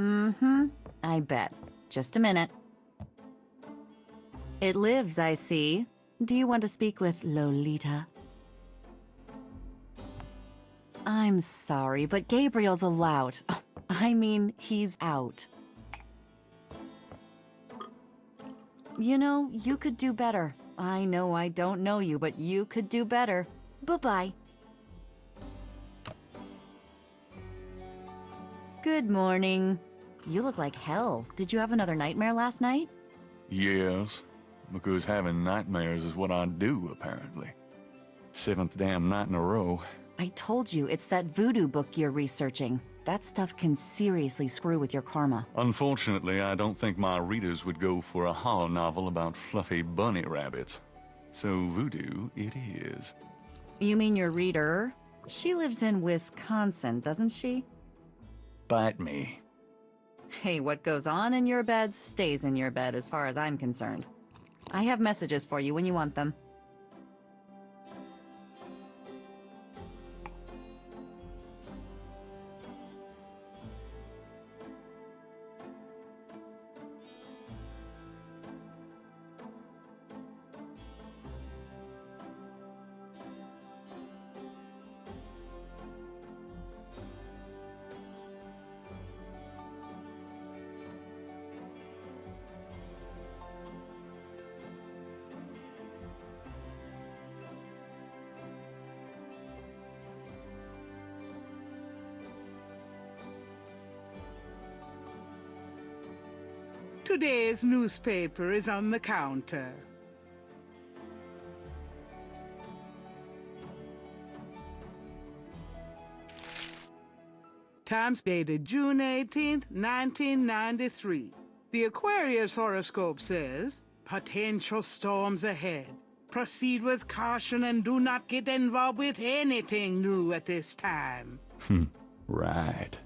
Mm-hmm. I bet. Just a minute. It lives, I see. Do you want to speak with Lolita? I'm sorry, but Gabriel's a lout. I mean, he's out. You know, you could do better. I know I don't know you, but you could do better. Bye-bye. Good morning. You look like hell. Did you have another nightmare last night? Yes, because having nightmares is what I do, apparently. 7th damn night in a row. I told you, it's that voodoo book you're researching. That stuff can seriously screw with your karma. Unfortunately, I don't think my readers would go for a horror novel about fluffy bunny rabbits. So voodoo it is. You mean your reader? She lives in Wisconsin, doesn't she? Bite me. Hey, what goes on in your bed stays in your bed as far as I'm concerned. I have messages for you when you want them. Today's newspaper is on the counter. Times dated June 18th, 1993. The Aquarius horoscope says, potential storms ahead. Proceed with caution and do not get involved with anything new at this time. Right.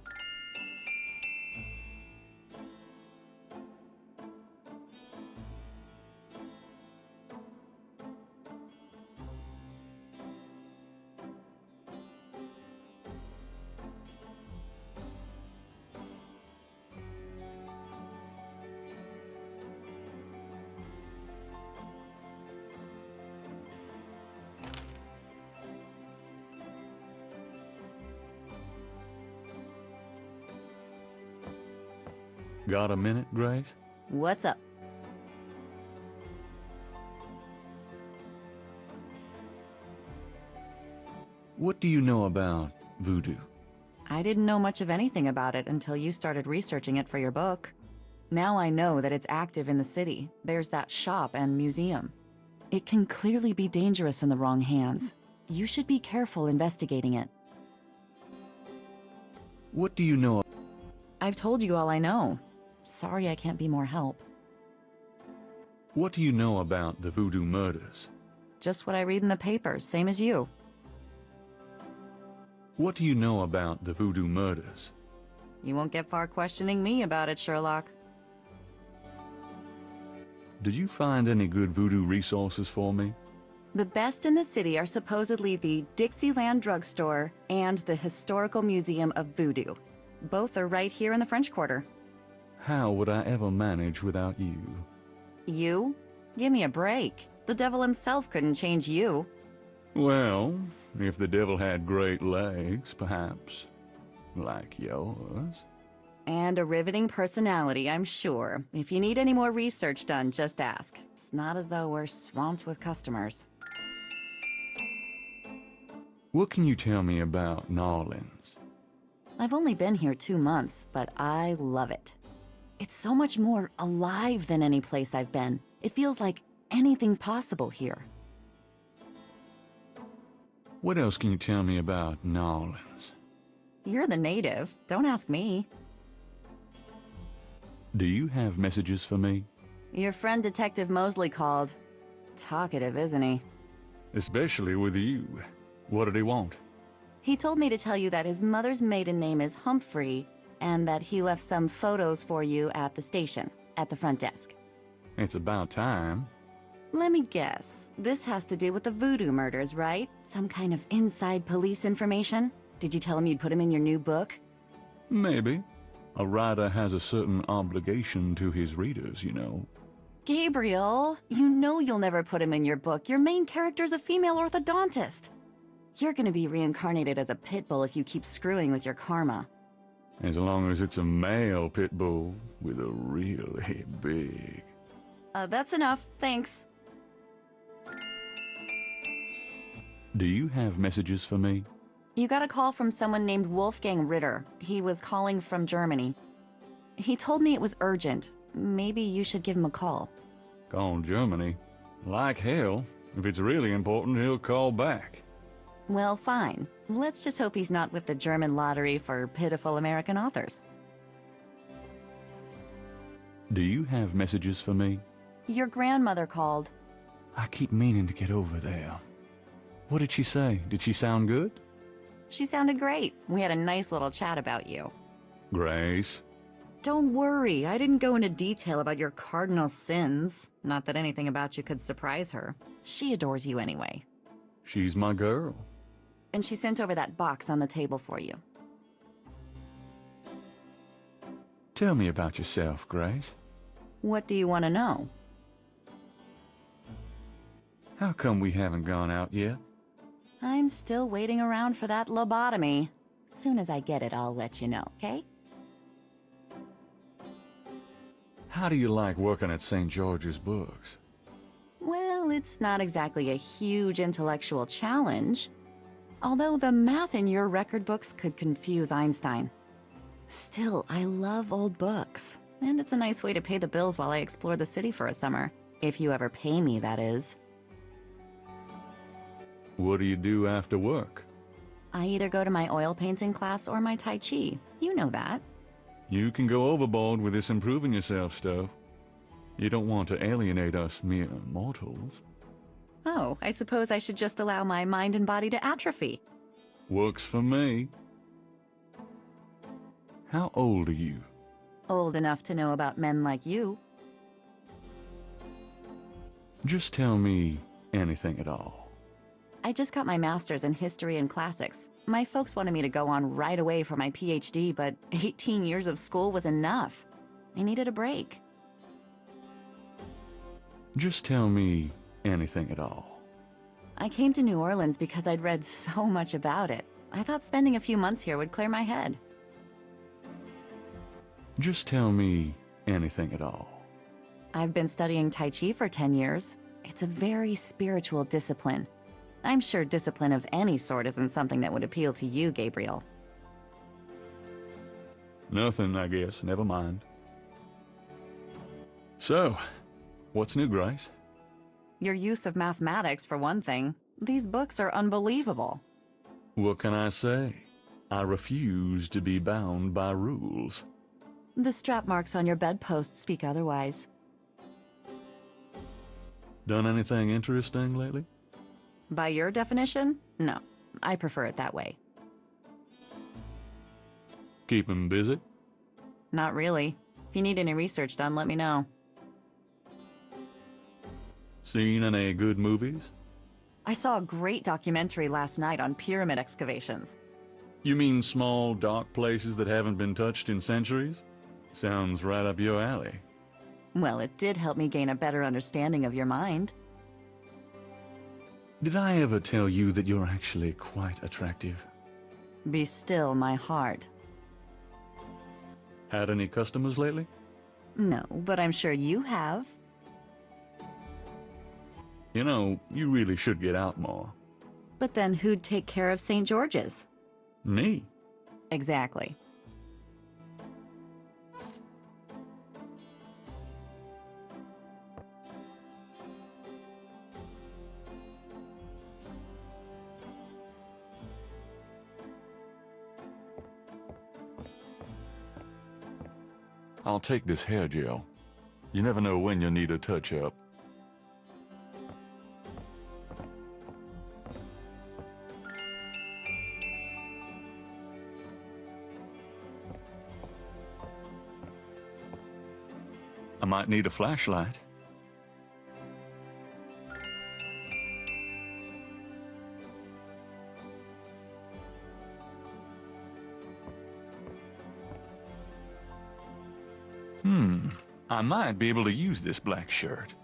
Got a minute, Grace? What's up? What do you know about voodoo? I didn't know much of anything about it until you started researching it for your book. Now I know that it's active in the city. There's that shop and museum. It can clearly be dangerous in the wrong hands. You should be careful investigating it. What do you know? I've told you all I know. Sorry I can't be more help. What do you know about the voodoo murders? Just what I read in the papers, same as you. What do you know about the voodoo murders? You won't get far questioning me about it, Sherlock. Did you find any good voodoo resources for me? The best in the city are supposedly the Dixieland Drugstore and the Historical Museum of Voodoo. Both are right here in the French Quarter. How would I ever manage without you? You? Give me a break. The devil himself couldn't change you. Well, if the devil had great legs, perhaps. Like yours. And a riveting personality, I'm sure. If you need any more research done, just ask. It's not as though we're swamped with customers. What can you tell me about New Orleans? I've only been here 2 months, but I love it. It's so much more alive than any place I've been. It feels like anything's possible here. What else can you tell me about New Orleans? You're the native. Don't ask me. Do you have messages for me? Your friend Detective Mosley called. Talkative, isn't he? Especially with you. What did he want? He told me to tell you that his mother's maiden name is Humphrey, and that he left some photos for you at the station, at the front desk. It's about time. Let me guess. This has to do with the Voodoo murders, right? Some kind of inside police information? Did you tell him you'd put him in your new book? Maybe. A writer has a certain obligation to his readers, you know. Gabriel, you know you'll never put him in your book. Your main character's a female orthodontist. You're gonna be reincarnated as a pit bull if you keep screwing with your karma. As long as it's a male pit bull with a really big... That's enough, thanks. Do you have messages for me? You got a call from someone named Wolfgang Ritter. He was calling from Germany. He told me it was urgent. Maybe you should give him a call. Call Germany? Like hell. If it's really important, he'll call back. Well, fine. Let's just hope he's not with the German lottery for pitiful American authors. Do you have messages for me? Your grandmother called. I keep meaning to get over there. What did she say? Did she sound good? She sounded great. We had a nice little chat about you. Grace? Don't worry, I didn't go into detail about your cardinal sins. Not that anything about you could surprise her. She adores you anyway. She's my girl. And she sent over that box on the table for you. Tell me about yourself, Grace. What do you want to know? How come we haven't gone out yet? I'm still waiting around for that lobotomy. Soon as I get it, I'll let you know, okay? How do you like working at St. George's Books? Well, it's not exactly a huge intellectual challenge. Although the math in your record books could confuse Einstein. Still, I love old books. And it's a nice way to pay the bills while I explore the city for a summer. If you ever pay me, that is. What do you do after work? I either go to my oil painting class or my Tai Chi. You know that. You can go overboard with this improving yourself stuff. You don't want to alienate us mere mortals. Oh, I suppose I should just allow my mind and body to atrophy. Works for me. How old are you? Old enough to know about men like you. Just tell me anything at all. I just got my master's in history and classics. My folks wanted me to go on right away for my PhD, but 18 years of school was enough. I needed a break. Just tell me anything at all. I came to New Orleans because I'd read so much about it. I thought spending a few months here would clear my head. Just tell me anything at all. I've been studying Tai Chi for 10 years. It's a very spiritual discipline. I'm sure discipline of any sort isn't something that would appeal to you, Gabriel. Nothing, I guess. Never mind. So, what's new, Grace? Your use of mathematics, for one thing. These books are unbelievable. What can I say? I refuse to be bound by rules. The strap marks on your bedpost speak otherwise. Done anything interesting lately? By your definition? No. I prefer it that way. Keep 'em busy? Not really. If you need any research done, let me know. Seen any good movies? I saw a great documentary last night on pyramid excavations. You mean small, dark places that haven't been touched in centuries? Sounds right up your alley. Well, it did help me gain a better understanding of your mind. Did I ever tell you that you're actually quite attractive? Be still, my heart. Had any customers lately? No, but I'm sure you have. You know, you really should get out more. But then who'd take care of St. George's? Me? Exactly. I'll take this hair gel. You never know when you'll need a touch-up. I might need a flashlight. I might be able to use this black shirt.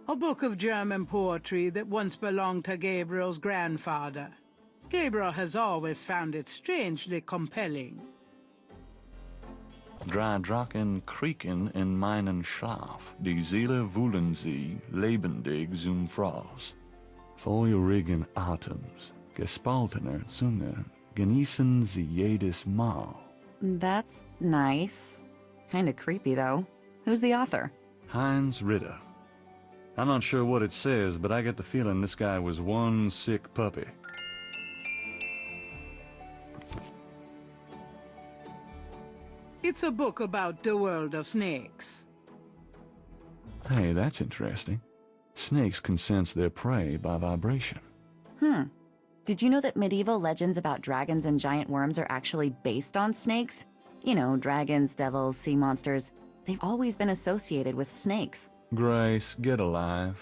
A book of German poetry that once belonged to Gabriel's grandfather. Gabriel has always found it strangely compelling. Drugstore, Kriegen in meinen Schlaf, die Seele wollen sie lebendig zum Fraß. Feurigen Atems, gespaltener Zunge, genießen sie jedes Mal. That's nice. Kinda creepy, though. Who's the author? Heinz Ritter. I'm not sure what it says, but I get the feeling this guy was one sick puppy. It's a book about the world of snakes. Hey, that's interesting. Snakes can sense their prey by vibration. Did you know that medieval legends about dragons and giant worms are actually based on snakes? You know, dragons, devils, sea monsters. They've always been associated with snakes. Grace, get alive.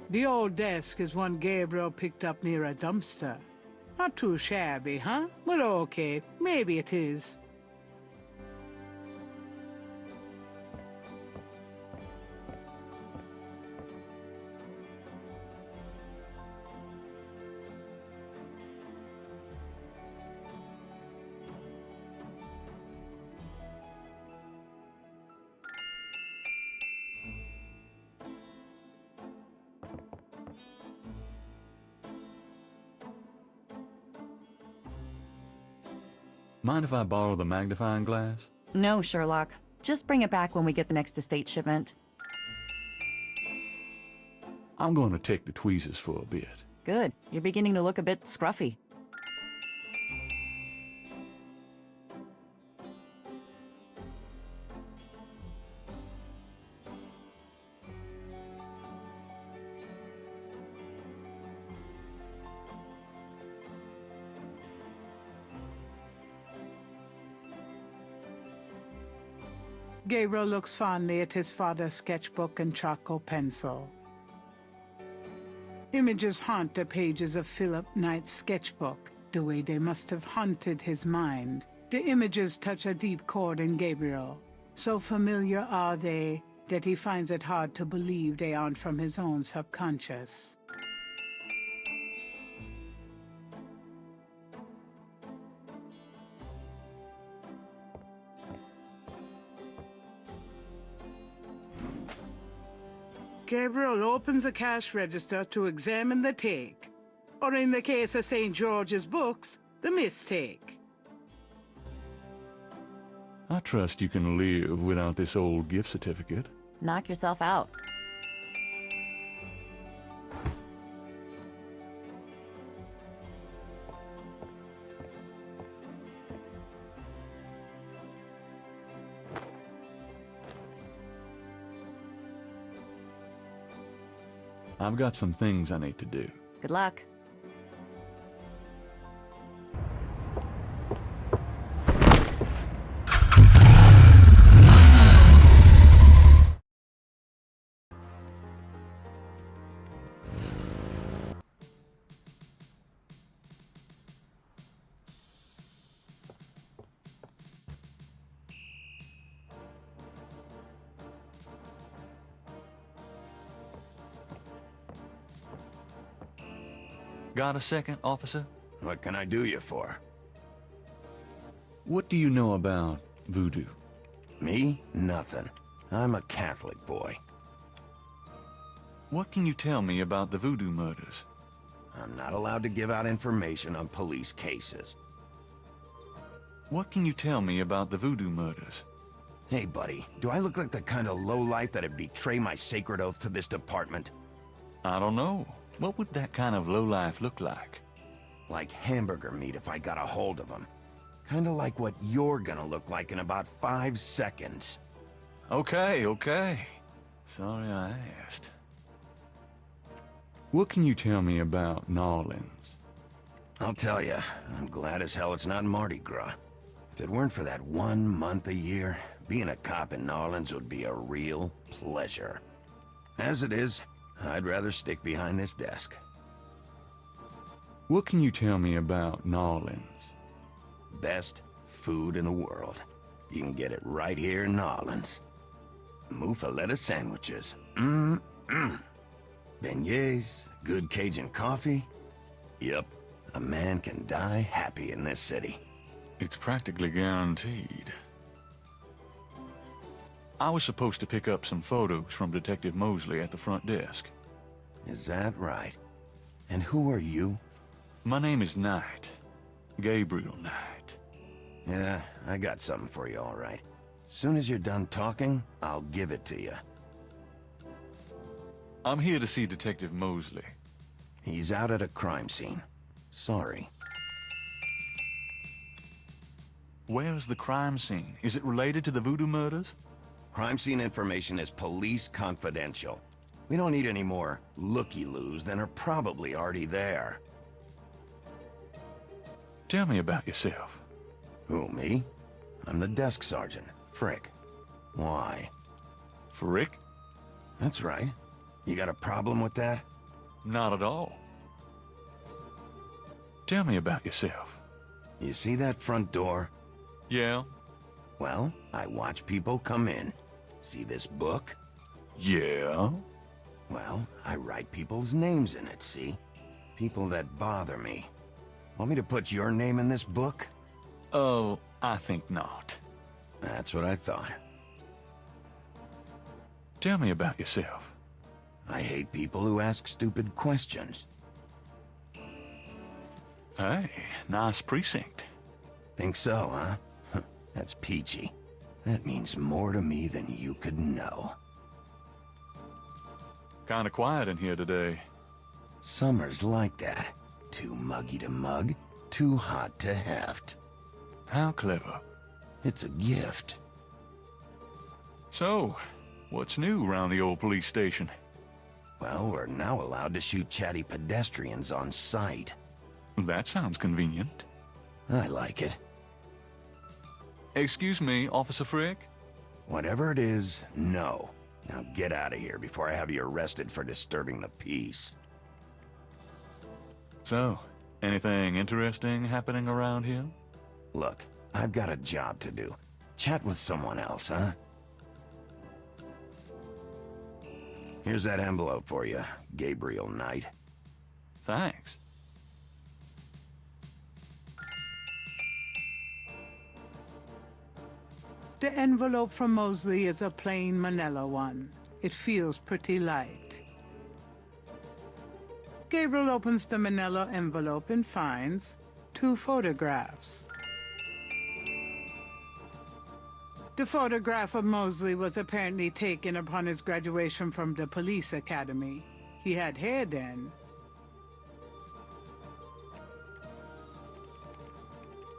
The old desk is one Gabriel picked up near a dumpster. Not too shabby, huh? Well, okay, maybe it is. Mind if I borrow the magnifying glass? No, Sherlock. Just bring it back when we get the next estate shipment. I'm going to take the tweezers for a bit. Good. You're beginning to look a bit scruffy. Gabriel looks fondly at his father's sketchbook and charcoal pencil. Images haunt the pages of Philip Knight's sketchbook, the way they must have haunted his mind. The images touch a deep chord in Gabriel. So familiar are they that he finds it hard to believe they aren't from his own subconscious. Gabriel opens a cash register to examine the take, or in the case of St. George's books, the mistake. I trust you can live without this old gift certificate. Knock yourself out. I've got some things I need to do. Good luck. Got a second, officer? What can I do you for? What do you know about voodoo? Me? Nothing. I'm a Catholic boy. What can you tell me about the voodoo murders? I'm not allowed to give out information on police cases. What can you tell me about the voodoo murders? Hey, buddy, do I look like the kind of lowlife that'd betray my sacred oath to this department? I don't know. What would that kind of lowlife look like? Like hamburger meat if I got a hold of him. Kinda like what you're gonna look like in about 5 seconds. Okay, okay. Sorry I asked. What can you tell me about Nolans? I'll tell you, I'm glad as hell it's not Mardi Gras. If it weren't for that 1 month a year, being a cop in Nolans would be a real pleasure. As it is, I'd rather stick behind this desk. What can you tell me about Nolans? Best food in the world. You can get it right here in Nolans. Muffaletta sandwiches. Beignets, good Cajun coffee. Yep, a man can die happy in this city. It's practically guaranteed. I was supposed to pick up some photos from Detective Mosley at the front desk. Is that right? And who are you? My name is Knight. Gabriel Knight. Yeah, I got something for you, all right. Soon as you're done talking, I'll give it to you. I'm here to see Detective Mosley. He's out at a crime scene. Sorry. Where's the crime scene? Is it related to the Voodoo murders? Crime scene information is police confidential. We don't need any more looky-loos than are probably already there. Tell me about yourself. Who, me? I'm the desk sergeant, Frick. Why? Frick? That's right. You got a problem with that? Not at all. Tell me about yourself. You see that front door? Yeah? Well, I watch people come in. See this book? Yeah? Well, I write people's names in it, see? People that bother me. Want me to put your name in this book? Oh, I think not. That's what I thought. Tell me about yourself. I hate people who ask stupid questions. Hey, nice precinct. Think so, huh? That's peachy. That means more to me than you could know. Kinda quiet in here today. Summer's like that. Too muggy to mug, too hot to heft. How clever. It's a gift. So, what's new around the old police station? Well, we're now allowed to shoot chatty pedestrians on sight. That sounds convenient. I like it. Excuse me, Officer Frick? Whatever it is, no. Now get out of here before I have you arrested for disturbing the peace. So, anything interesting happening around here? Look, I've got a job to do. Chat with someone else, huh? Here's that envelope for you, Gabriel Knight. Thanks. The envelope from Mosley is a plain manila one. It feels pretty light. Gabriel opens the manila envelope and finds 2 photographs. The photograph of Mosley was apparently taken upon his graduation from the police academy. He had hair then.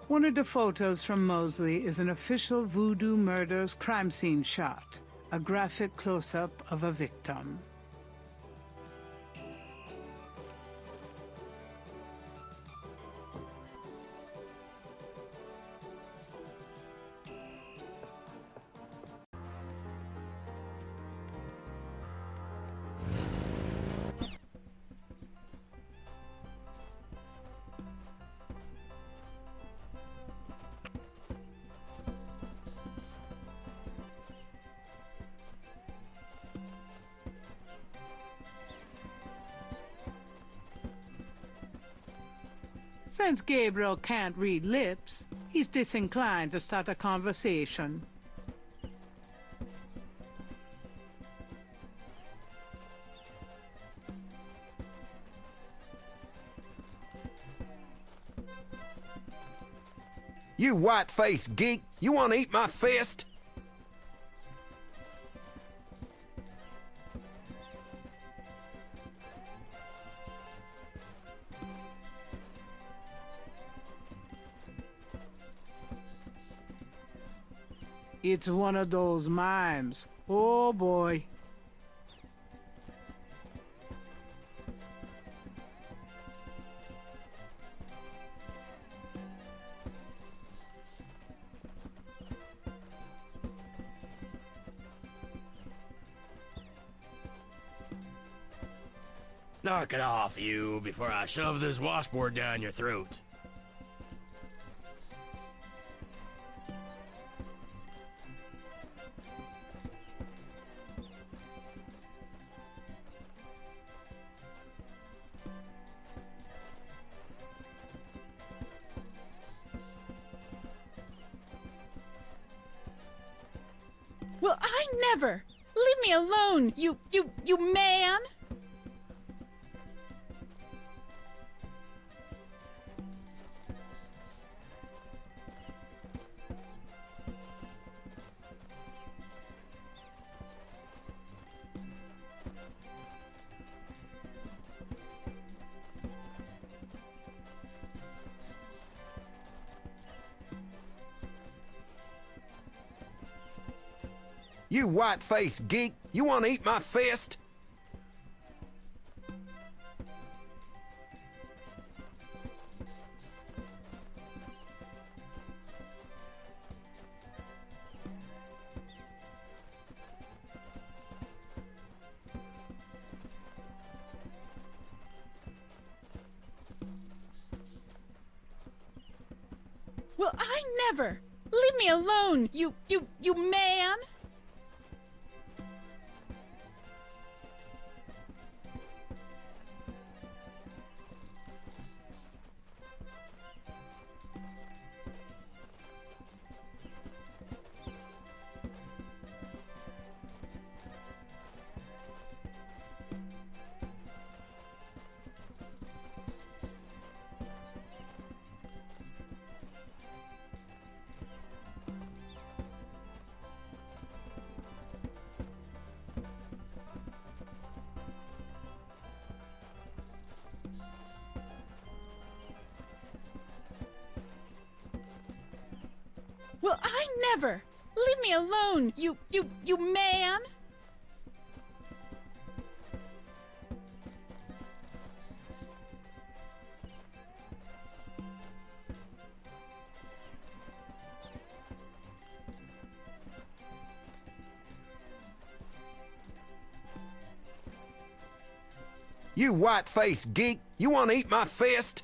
One of the photos from Mosley is an official Voodoo murders crime scene shot, a graphic close-up of a victim. Since Gabriel can't read lips, he's disinclined to start a conversation. You white-faced geek! You want to eat my fist? It's one of those mimes. Oh boy. Knock it off, you, before I shove this washboard down your throat. Well, I never! Leave me alone, you man! You white-faced geek, you want to eat my fist? Well, I never! Leave me alone, you man! Well, I never! Leave me alone, you man! You white-faced geek, you want to eat my fist?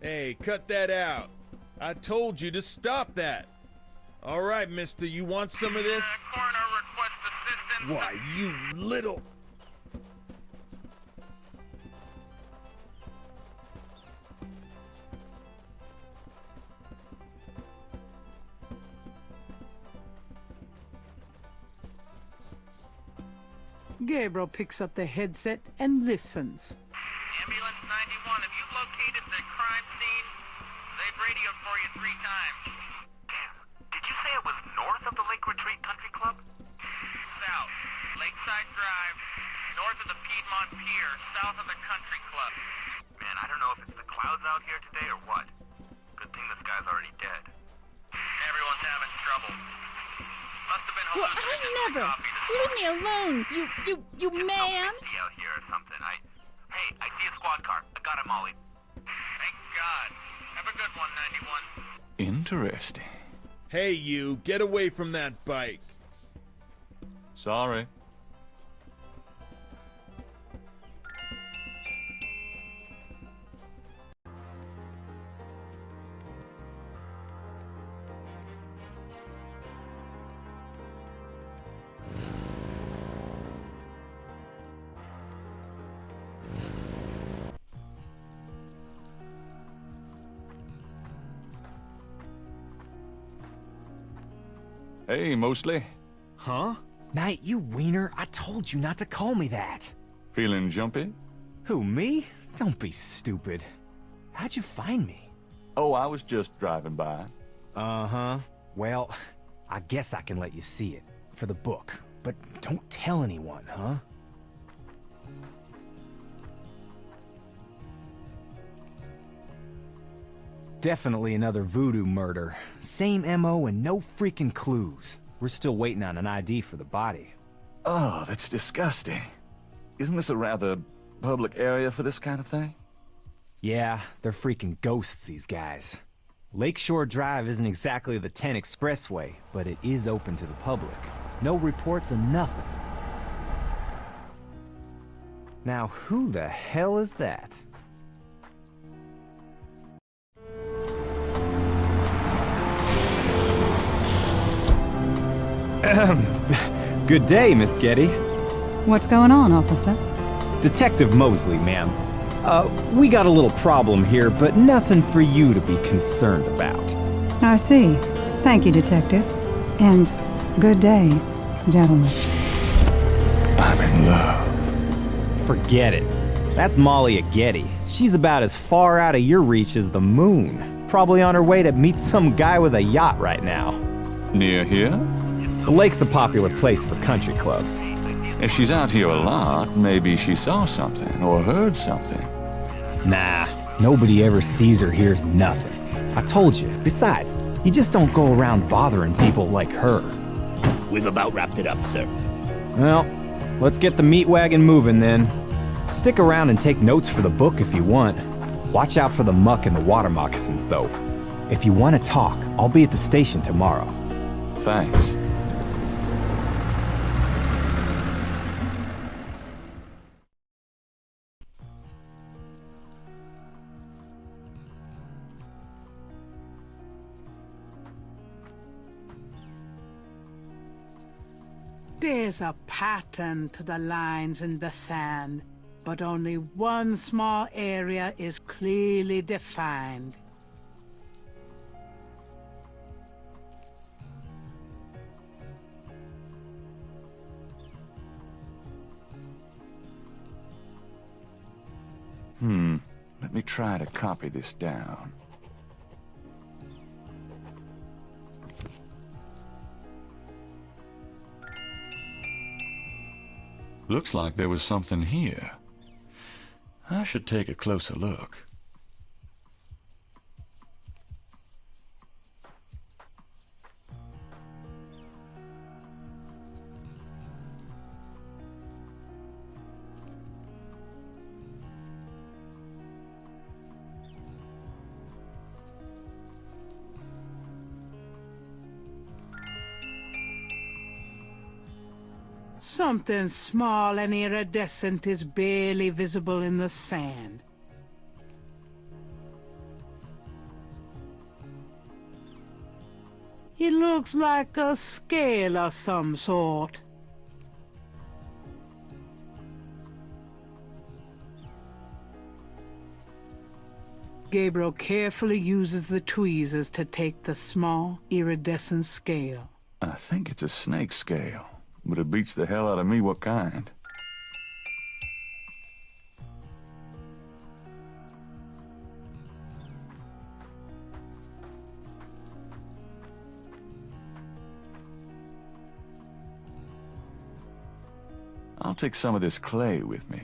Hey, cut that out. I told you to stop that. All right, mister, you want some of this? Coroner requests assistance. Why, you little... Gabriel picks up the headset and listens. Ambulance 91, have you located the crime scene? They've radioed for you 3 times. Damn. Did you say it was north of the Lake Retreat Country Club? South, Lakeside Drive, north of the Piedmont Pier, south of the Country Club. Man, I don't know if it's the clouds out here today or what. Good thing this guy's already dead. Everyone's having trouble. Must have been Well, I hallucinations never! from coffee this Leave morning. me alone, you It's man! so misty out here or something. Hey, I see a squad car. I got it, Molly. Thank God. Have a good one, 91. Interesting. Hey, you, get away from that bike. Sorry. Hey, Mostly. Huh? Knight, you wiener, I told you not to call me that. Feeling jumpy? Who, me? Don't be stupid. How'd you find me? Oh, I was just driving by. Uh-huh. Well, I guess I can let you see it. For the book. But don't tell anyone, huh? Definitely another voodoo murder. Same MO and no freaking clues. We're still waiting on an ID for the body. Oh, that's disgusting. Isn't this a rather public area for this kind of thing? Yeah, they're freaking ghosts, these guys. Lakeshore Drive isn't exactly the 10 expressway, but it is open to the public. No reports of nothing. Now, who the hell is that? Good day, Miss Getty. What's going on, officer? Detective Mosley, ma'am. We got a little problem here, but nothing for you to be concerned about. I see. Thank you, detective. And good day, gentlemen. I'm in love. Forget it. That's Malia Getty. She's about as far out of your reach as the moon. Probably on her way to meet some guy with a yacht right now. Near here? The lake's a popular place for country clubs. If she's out here a lot, maybe she saw something or heard something. Nah, nobody ever sees or hears nothing. I told you. Besides, you just don't go around bothering people like her. We've about wrapped it up, sir. Well, let's get the meat wagon moving then. Stick around and take notes for the book if you want. Watch out for the muck and the water moccasins, though. If you want to talk, I'll be at the station tomorrow. Thanks. There's a pattern to the lines in the sand, but only one small area is clearly defined. Let me try to copy this down. Looks like there was something here. I should take a closer look. Something small and iridescent is barely visible in the sand. It looks like a scale of some sort. Gabriel carefully uses the tweezers to take the small, iridescent scale. I think it's a snake scale, but it beats the hell out of me what kind. I'll take some of this clay with me.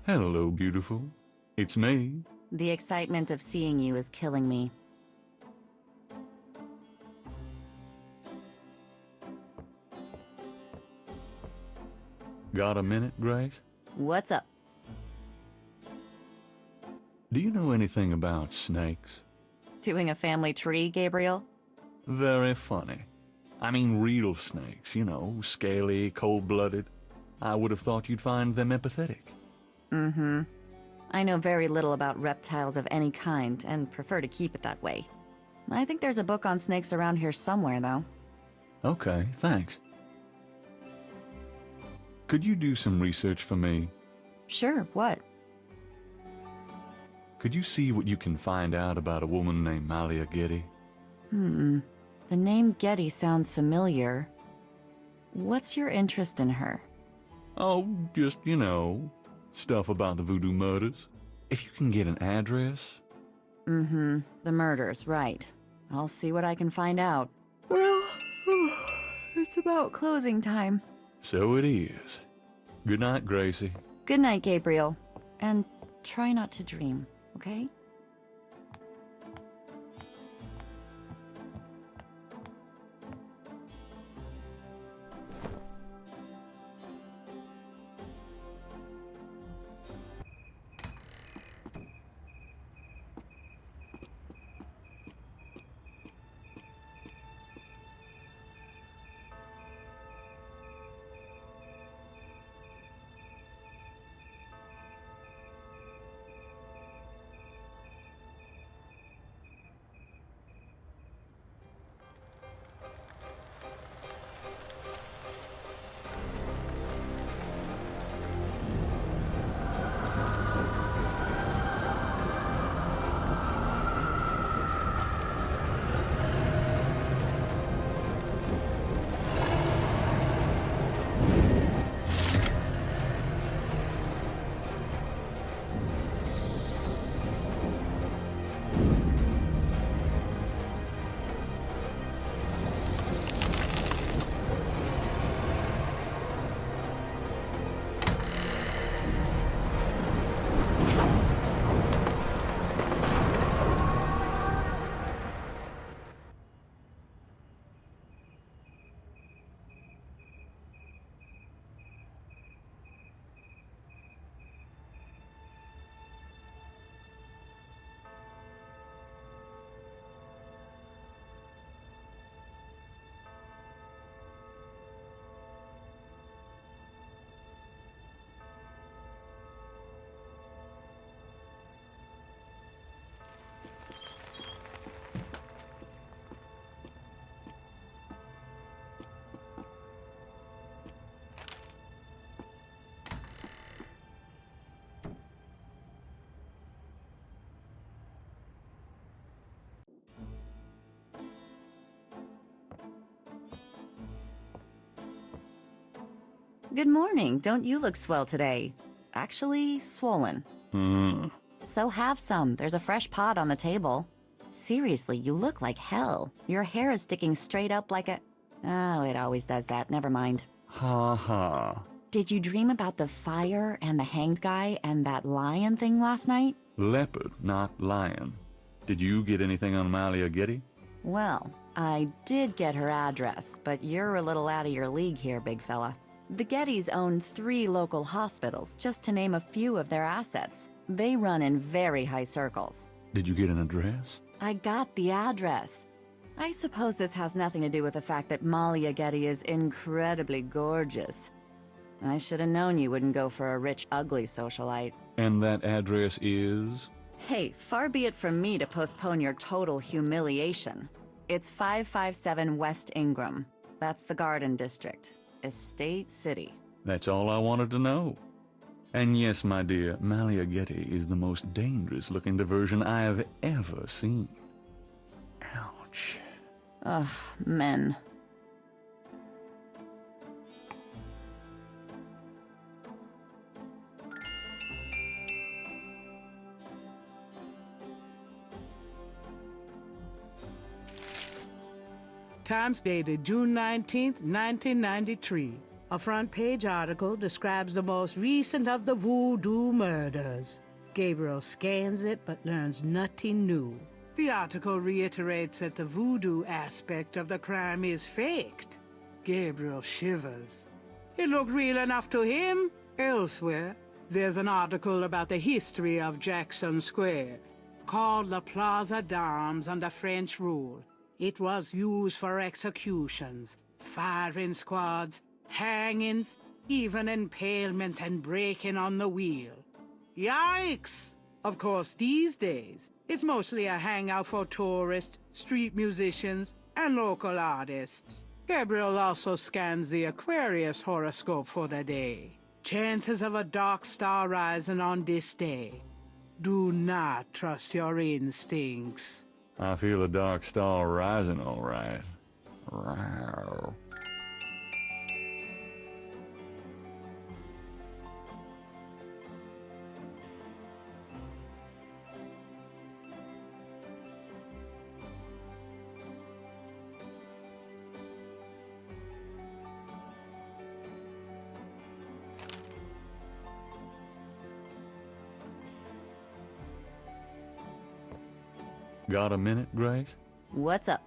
Hello, beautiful. It's me. The excitement of seeing you is killing me. Got a minute, Grace? What's up? Do you know anything about snakes? Doing a family tree, Gabriel? Very funny. I mean real snakes, you know, scaly, cold-blooded. I would have thought you'd find them empathetic. Mm-hmm. I know very little about reptiles of any kind, and prefer to keep it that way. I think there's a book on snakes around here somewhere, though. Okay, thanks. Could you do some research for me? Sure, what? Could you see what you can find out about a woman named Malia Getty? The name Getty sounds familiar. What's your interest in her? Oh, just, stuff about the Voodoo murders. If you can get an address... The murders, right. I'll see what I can find out. Well, it's about closing time. So it is. Good night, Gracie. Good night, Gabriel. And try not to dream, okay? Good morning. Don't you look swell today? Actually, swollen. So have some. There's a fresh pot on the table. Seriously, you look like hell. Your hair is sticking straight up like a... Oh, it always does that. Never mind. Ha ha. Did you dream about the fire and the hanged guy and that lion thing last night? Leopard, not lion. Did you get anything on Malia Getty? Well, I did get her address, but you're a little out of your league here, big fella. The Gettys own 3 local hospitals, just to name a few of their assets. They run in very high circles. Did you get an address? I got the address. I suppose this has nothing to do with the fact that Malia Getty is incredibly gorgeous. I should have known you wouldn't go for a rich, ugly socialite. And that address is? Hey, far be it from me to postpone your total humiliation. It's 557 West Ingram. That's the Garden District. Estate City. That's all I wanted to know. And yes, my dear, Malia Getty is the most dangerous-looking diversion I have ever seen. Ouch. Ugh, men. Times dated June 19th, 1993. A front-page article describes the most recent of the Voodoo murders. Gabriel scans it but learns nothing new. The article reiterates that the voodoo aspect of the crime is faked. Gabriel shivers. It looked real enough to him. Elsewhere, there's an article about the history of Jackson Square, called the Plaza d'Armes under French rule. It was used for executions, firing squads, hangings, even impalement and breaking on the wheel. Yikes! Of course, these days, it's mostly a hangout for tourists, street musicians, and local artists. Gabriel also scans the Aquarius horoscope for the day. Chances of a dark star rising on this day. Do not trust your instincts. I feel a dark star rising, all right. Rawr. Got a minute, Grace? What's up?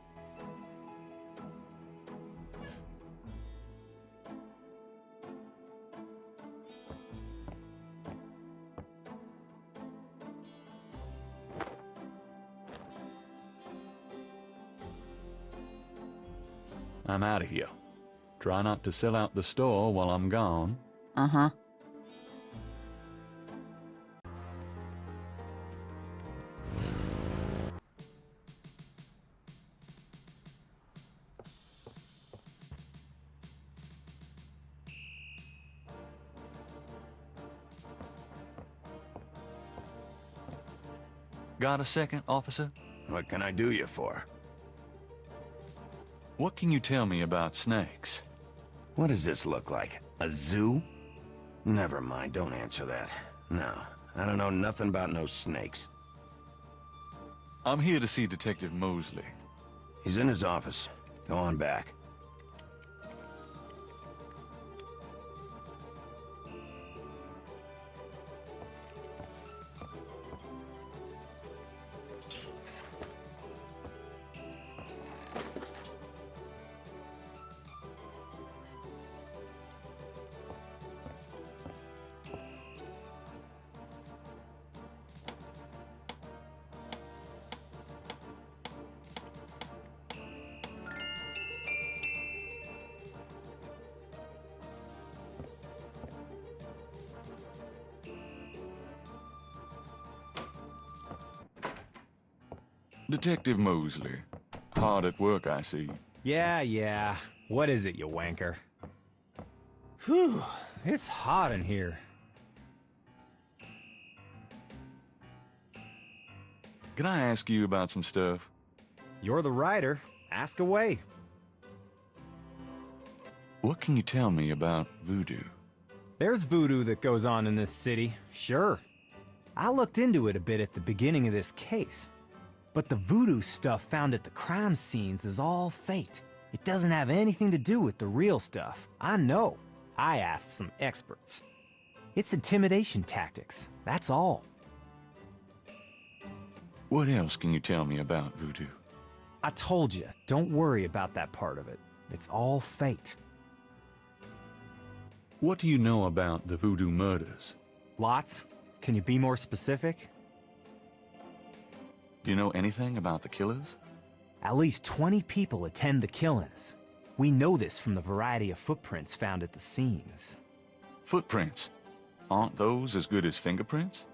I'm out of here. Try not to sell out the store while I'm gone. Uh-huh. Got a second, officer? What can I do you for? What can you tell me about snakes? What does this look like? A zoo? Never mind, don't answer that. No, I don't know nothing about no snakes. I'm here to see Detective Mosley. He's in his office. Go on back. Detective Mosley. Hard at work, I see. Yeah. What is it, you wanker? Whew, it's hot in here. Can I ask you about some stuff? You're the writer. Ask away. What can you tell me about voodoo? There's voodoo that goes on in this city, sure. I looked into it a bit at the beginning of this case. But the voodoo stuff found at the crime scenes is all faked. It doesn't have anything to do with the real stuff. I know. I asked some experts. It's intimidation tactics, that's all. What else can you tell me about voodoo? I told you, don't worry about that part of it. It's all faked. What do you know about the voodoo murders? Lots. Can you be more specific? Do you know anything about the killers? At least 20 people attend the killings. We know this from the variety of footprints found at the scenes. Footprints? Aren't those as good as fingerprints?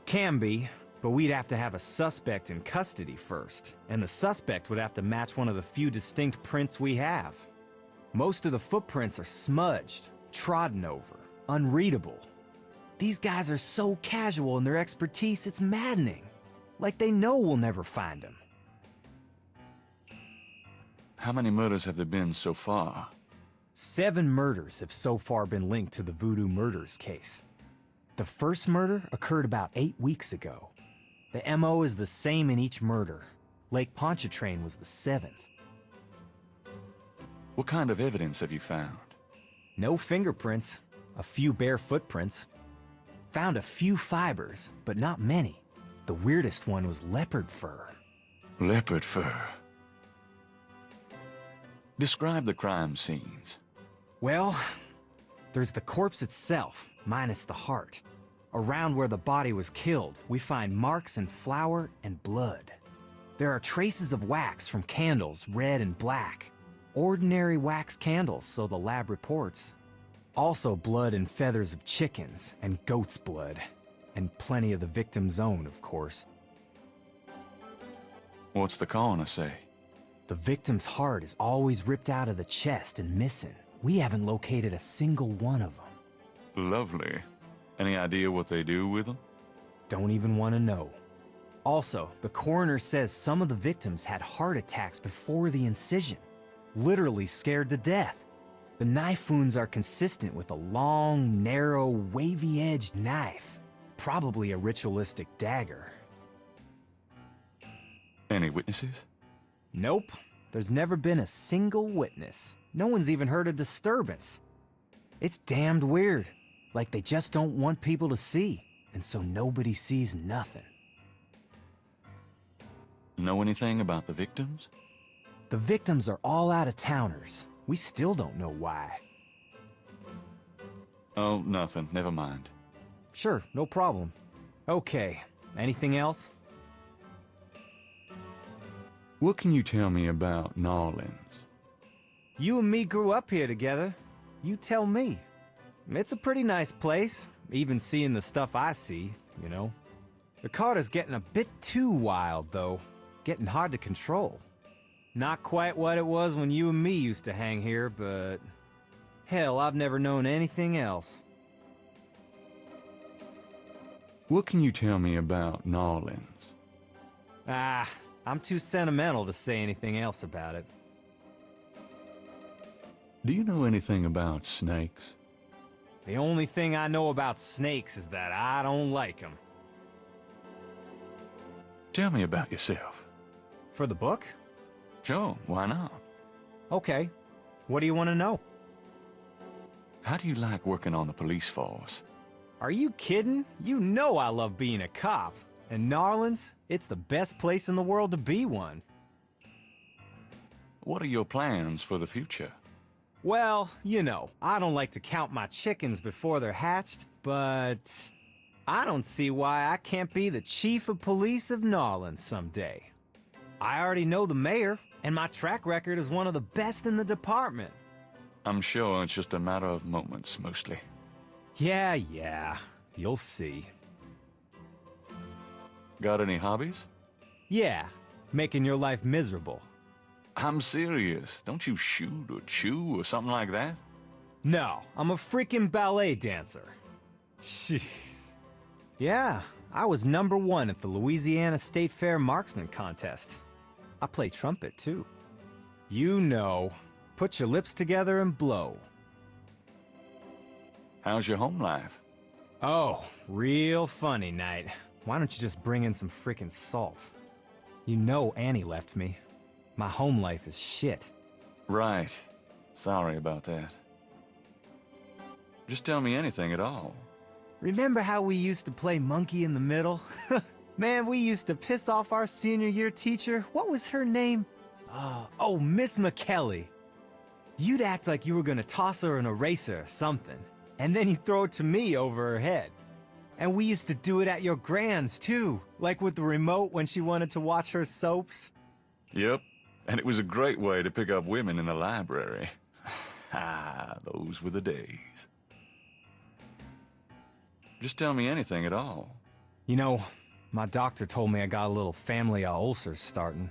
Can be, but we'd have to have a suspect in custody first, and the suspect would have to match one of the few distinct prints we have. Most of the footprints are smudged, trodden over, unreadable. These guys are so casual in their expertise, it's maddening. Like they know we'll never find him. How many murders have there been so far? 7 murders have so far been linked to the Voodoo murders case. The first murder occurred about 8 weeks ago. The MO is the same in each murder. Lake Pontchartrain was the 7th. What kind of evidence have you found? No fingerprints, a few bare footprints. Found a few fibers, but not many. The weirdest one was leopard fur. Leopard fur. Describe the crime scenes. Well, there's the corpse itself, minus the heart. Around where the body was killed, we find marks and flour and blood. There are traces of wax from candles, red and black. Ordinary wax candles, so the lab reports. Also blood and feathers of chickens, and goat's blood. And plenty of the victim's own, of course. What's the coroner say? The victim's heart is always ripped out of the chest and missing. We haven't located a single one of them. Lovely. Any idea what they do with them? Don't even want to know. Also, the coroner says some of the victims had heart attacks before the incision. Literally scared to death. The knife wounds are consistent with a long, narrow, wavy-edged knife. Probably a ritualistic dagger. Any witnesses? Nope. There's never been a single witness. No one's even heard a disturbance. It's damned weird. Like they just don't want people to see, and so nobody sees nothing. Know anything about the victims? The victims are all out-of-towners. We still don't know why. Oh, nothing. Never mind. Sure, no problem. Okay, anything else? What can you tell me about Narlands? You and me grew up here together. You tell me. It's a pretty nice place, even seeing the stuff I see, you know. The Carter's getting a bit too wild, though. Getting hard to control. Not quite what it was when you and me used to hang here, but... hell, I've never known anything else. What can you tell me about Narlands? Ah, I'm too sentimental to say anything else about it. Do you know anything about snakes? The only thing I know about snakes is that I don't like them. Tell me about yourself. For the book? Sure, why not? Okay. What do you want to know? How do you like working on the police force? Are you kidding? You know I love being a cop. And Narlands, it's the best place in the world to be one. What are your plans for the future? Well, you know, I don't like to count my chickens before they're hatched, but I don't see why I can't be the chief of police of Narlands someday. I already know the mayor, and my track record is one of the best in the department. I'm sure it's just a matter of moments, mostly. Yeah, you'll see. Got any hobbies? Yeah, making your life miserable. I'm serious. Don't you shoot or chew or something like that? No, I'm a freaking ballet dancer. Jeez. Yeah, I was #1 at the Louisiana State Fair Marksman Contest. I play trumpet, too. You know, put your lips together and blow. How's your home life? Oh, real funny, Knight. Why don't you just bring in some freaking salt? You know Annie left me. My home life is shit. Right. Sorry about that. Just tell me anything at all. Remember how we used to play monkey in the middle? Man, we used to piss off our senior year teacher. What was her name? Oh, Miss McKelly. You'd act like you were gonna toss her an eraser or something, and then you'd throw it to me over her head. And we used to do it at your grand's, too, like with the remote when she wanted to watch her soaps. Yep, and it was a great way to pick up women in the library. Those were the days. Just tell me anything at all. You know, my doctor told me I got a little family of ulcers starting.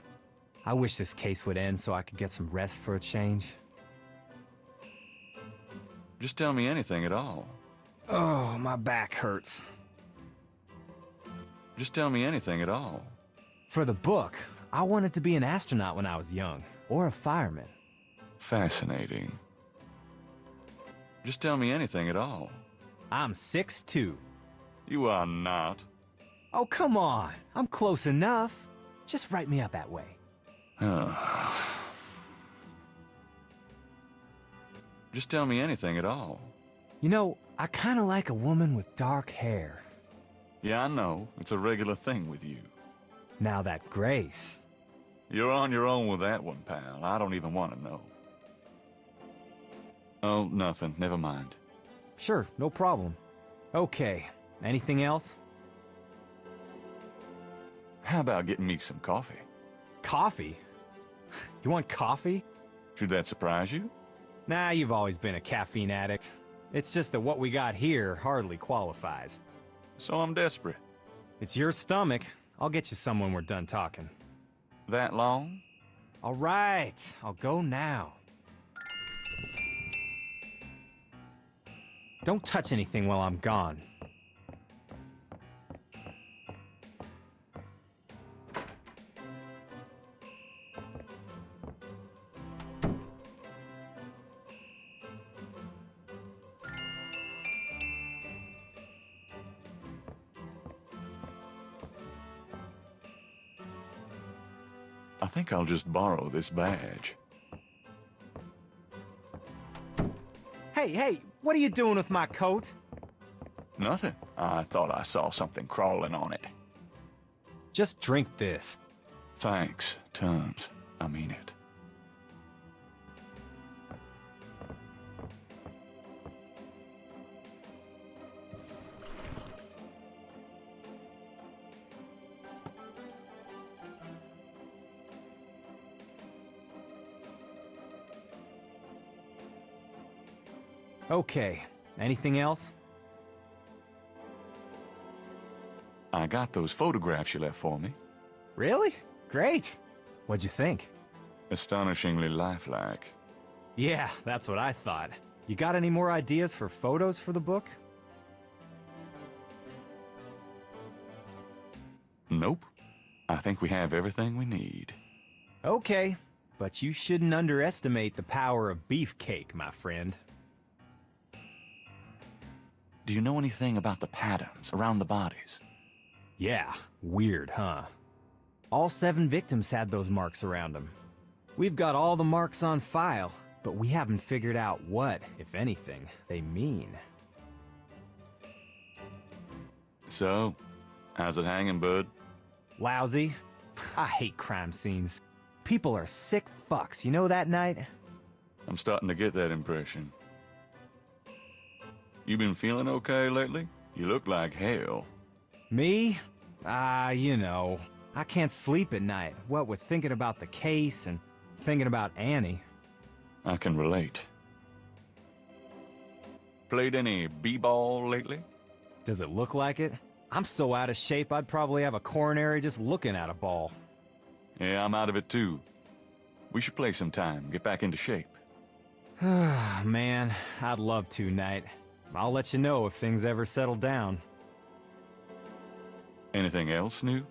I wish this case would end so I could get some rest for a change. Just tell me anything at all. Oh, my back hurts. Just tell me anything at all. For the book, I wanted to be an astronaut when I was young, or a fireman. Fascinating. Just tell me anything at all. I'm 6'2". You are not. Oh, come on. I'm close enough. Just write me up that way. Just tell me anything at all. You know, I kind of like a woman with dark hair. Yeah, I know. It's a regular thing with you. Now that Grace. You're on your own with that one, pal. I don't even want to know. Oh, nothing. Never mind. Sure, no problem. Okay, anything else? How about getting me some coffee? Coffee? You want coffee? Should that surprise you? Nah, you've always been a caffeine addict. It's just that what we got here hardly qualifies. So I'm desperate. It's your stomach. I'll get you some when we're done talking. That long? All right, I'll go now. Don't touch anything while I'm gone. I think I'll just borrow this badge. Hey, what are you doing with my coat? Nothing. I thought I saw something crawling on it. Just drink this. Thanks, tons. I mean it. Okay, anything else? I got those photographs you left for me. Really? Great. What'd you think? Astonishingly lifelike. Yeah, that's what I thought. You got any more ideas for photos for the book? Nope. I think we have everything we need. Okay, but you shouldn't underestimate the power of beefcake, my friend. Do you know anything about the patterns around the bodies? Yeah, weird, huh? All 7 victims had those marks around them. We've got all the marks on file, but we haven't figured out what, if anything, they mean. So, how's it hanging, bud? Lousy. I hate crime scenes. People are sick fucks, you know that, Knight? I'm starting to get that impression. You been feeling okay lately? You look like hell. Me? You know. I can't sleep at night, what with thinking about the case and thinking about Annie. I can relate. Played any b-ball lately? Does it look like it? I'm so out of shape I'd probably have a coronary just looking at a ball. Yeah, I'm out of it too. We should play sometime, get back into shape. Man, I'd love to, Knight. I'll let you know if things ever settle down. Anything else new?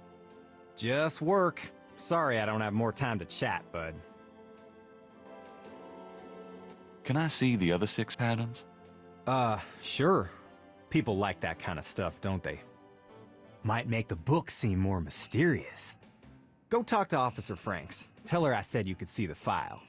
Just work. Sorry I don't have more time to chat, bud. Can I see the other 6 patterns? Sure. People like that kind of stuff, don't they? Might make the book seem more mysterious. Go talk to Officer Franks. Tell her I said you could see the file.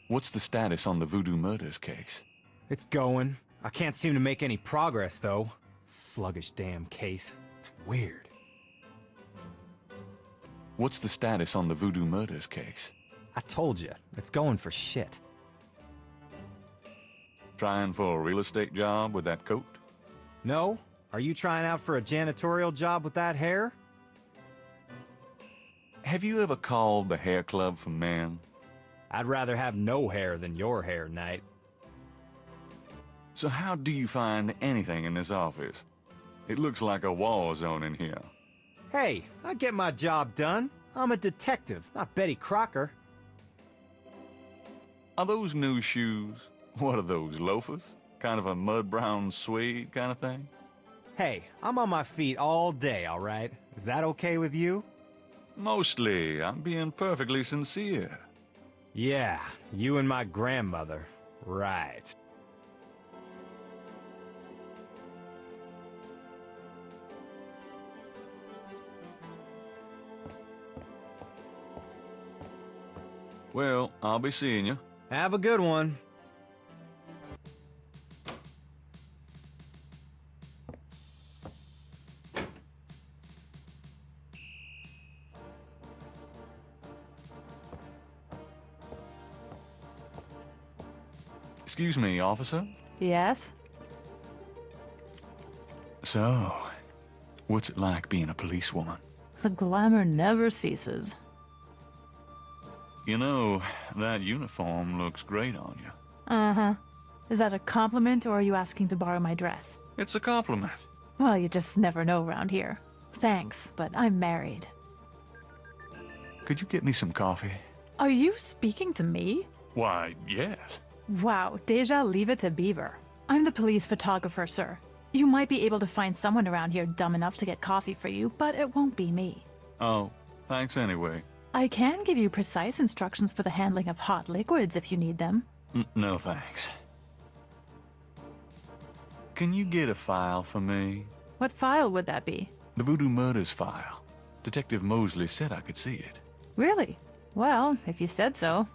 What's the status on the Voodoo murders case? It's going. I can't seem to make any progress, though. Sluggish damn case. It's weird. What's the status on the Voodoo murders case? I told you, it's going for shit. Trying for a real estate job with that coat? No? Are you trying out for a janitorial job with that hair? Have you ever called the hair club for men? I'd rather have no hair than your hair, Knight. So how do you find anything in this office? It looks like a war zone in here. Hey, I get my job done. I'm a detective, not Betty Crocker. Are those new shoes? What are those, loafers? Kind of a mud-brown suede kind of thing? Hey, I'm on my feet all day, all right? Is that okay with you? Mostly. I'm being perfectly sincere. Yeah, you and my grandmother. Right. Well, I'll be seeing you. Have a good one. Excuse me, officer? Yes? So, what's it like being a policewoman? The glamour never ceases. You know, that uniform looks great on you. Uh-huh. Is that a compliment, or are you asking to borrow my dress? It's a compliment. Well, you just never know around here. Thanks, but I'm married. Could you get me some coffee? Are you speaking to me? Why, yes. Wow, déjà leave it to Beaver. I'm the police photographer, sir. You might be able to find someone around here dumb enough to get coffee for you, but it won't be me. Oh, thanks anyway. I can give you precise instructions for the handling of hot liquids if you need them. No thanks. Can you get a file for me? What file would that be? The Voodoo murders file. Detective Mosley said I could see it. Really? Well, if you said so.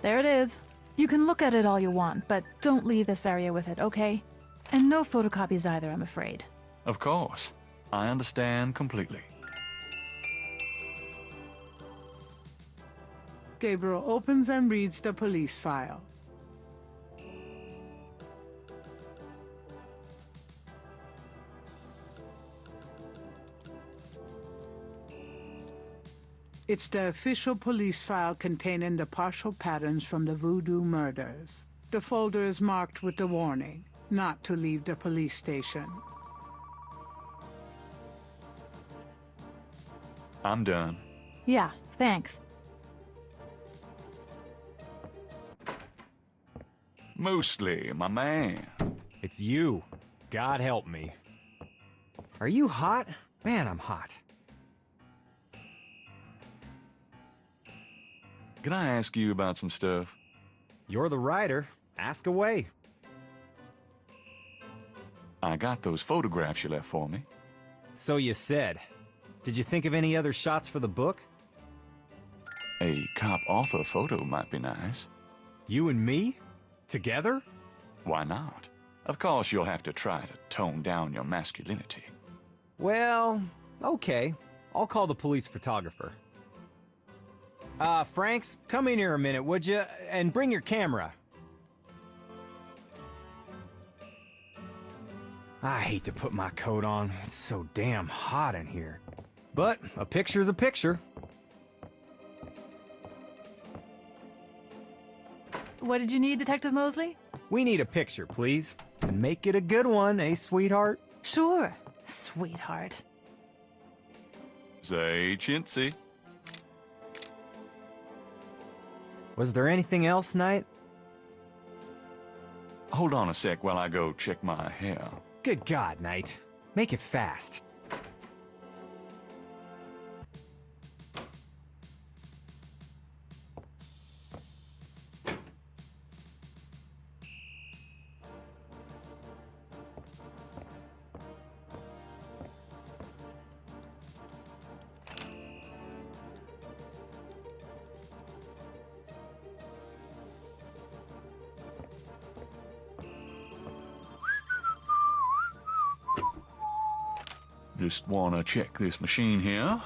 There it is. You can look at it all you want, but don't leave this area with it, okay? And no photocopies either, I'm afraid. Of course. I understand completely. Gabriel opens and reads the police file. It's the official police file containing the partial patterns from the Voodoo murders. The folder is marked with the warning, not to leave the police station. I'm done. Yeah, thanks. Mosley, my man. It's you. God help me. Are you hot? Man, I'm hot. Can I ask you about some stuff? You're the writer. Ask away. I got those photographs you left for me. So you said. Did you think of any other shots for the book? A cop-author photo might be nice. You and me? Together? Why not? Of course you'll have to try to tone down your masculinity. Well, okay. I'll call the police photographer. Franks, come in here a minute, would you? And bring your camera. I hate to put my coat on. It's so damn hot in here. But a picture's a picture. What did you need, Detective Mosley? We need a picture, please. And make it a good one, eh, sweetheart? Sure, sweetheart. Say chintzy. Was there anything else, Knight? Hold on a sec while I go check my hair. Good God, Knight. Make it fast. Just wanna check this machine here.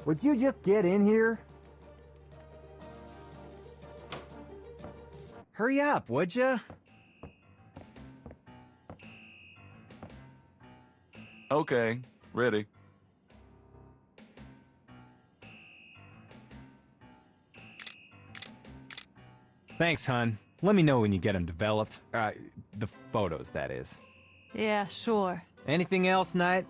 Would you just get in here? Hurry up, would you? Okay, ready. Thanks, hun. Let me know when you get them developed. The photos, that is. Yeah, sure. Anything else, Knight?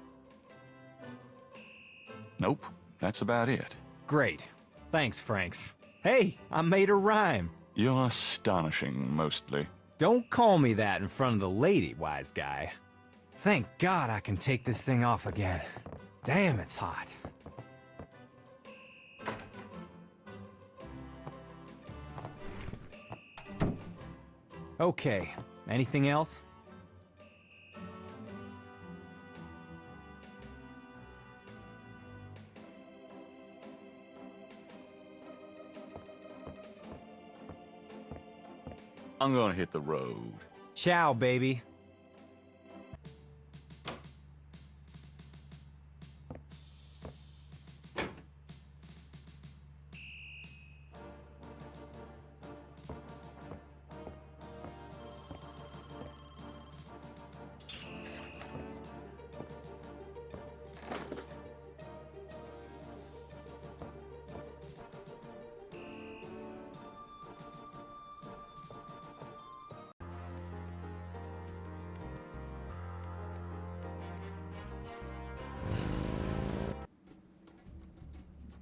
Nope, that's about it. Great. Thanks, Franks. Hey, I made a rhyme. You're astonishing, mostly. Don't call me that in front of the lady, wise guy. Thank God I can take this thing off again. Damn, it's hot. Okay, anything else? I'm gonna hit the road. Ciao, baby.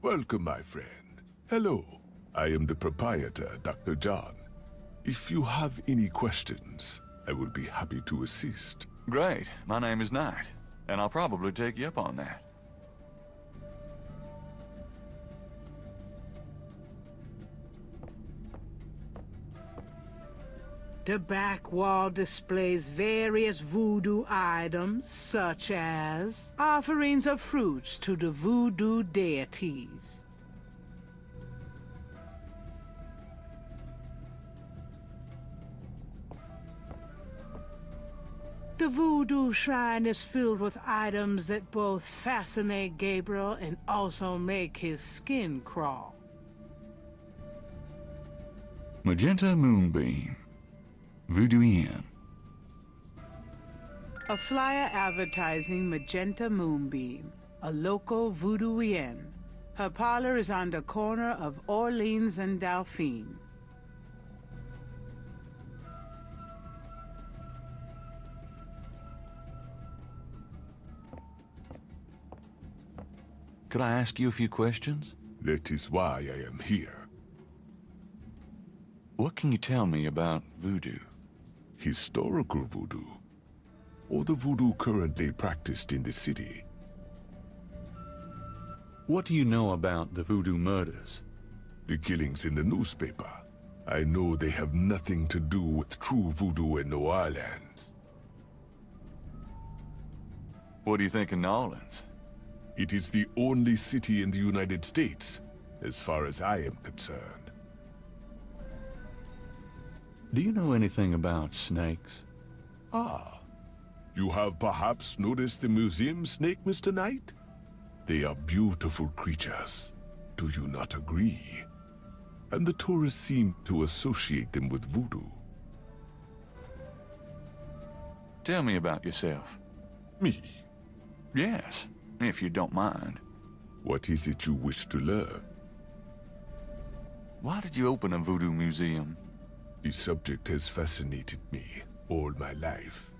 Welcome, my friend. Hello. I am the proprietor, Dr. John. If you have any questions, I will be happy to assist. Great. My name is Knight, and I'll probably take you up on that. The back wall displays various voodoo items, such as offerings of fruits to the voodoo deities. The voodoo shrine is filled with items that both fascinate Gabriel and also make his skin crawl. Magenta Moonbeam. Voodoo Inn. A flyer advertising Magenta Moonbeam, a local voodoo inn. Her parlor is on the corner of Orleans and Dauphine. Could I ask you a few questions? That is why I am here. What can you tell me about voodoo? Historical voodoo, or the voodoo currently practiced in the city. What do you know about the voodoo murders? The killings in the newspaper. I know they have nothing to do with true voodoo in New Orleans. What do you think of New Orleans? It is the only city in the United States, as far as I am concerned. Do you know anything about snakes? Ah, you have perhaps noticed the museum snake, Mr. Knight? They are beautiful creatures. Do you not agree? And the tourists seem to associate them with voodoo. Tell me about yourself. Me? Yes, if you don't mind. What is it you wish to learn? Why did you open a voodoo museum? The subject has fascinated me all my life,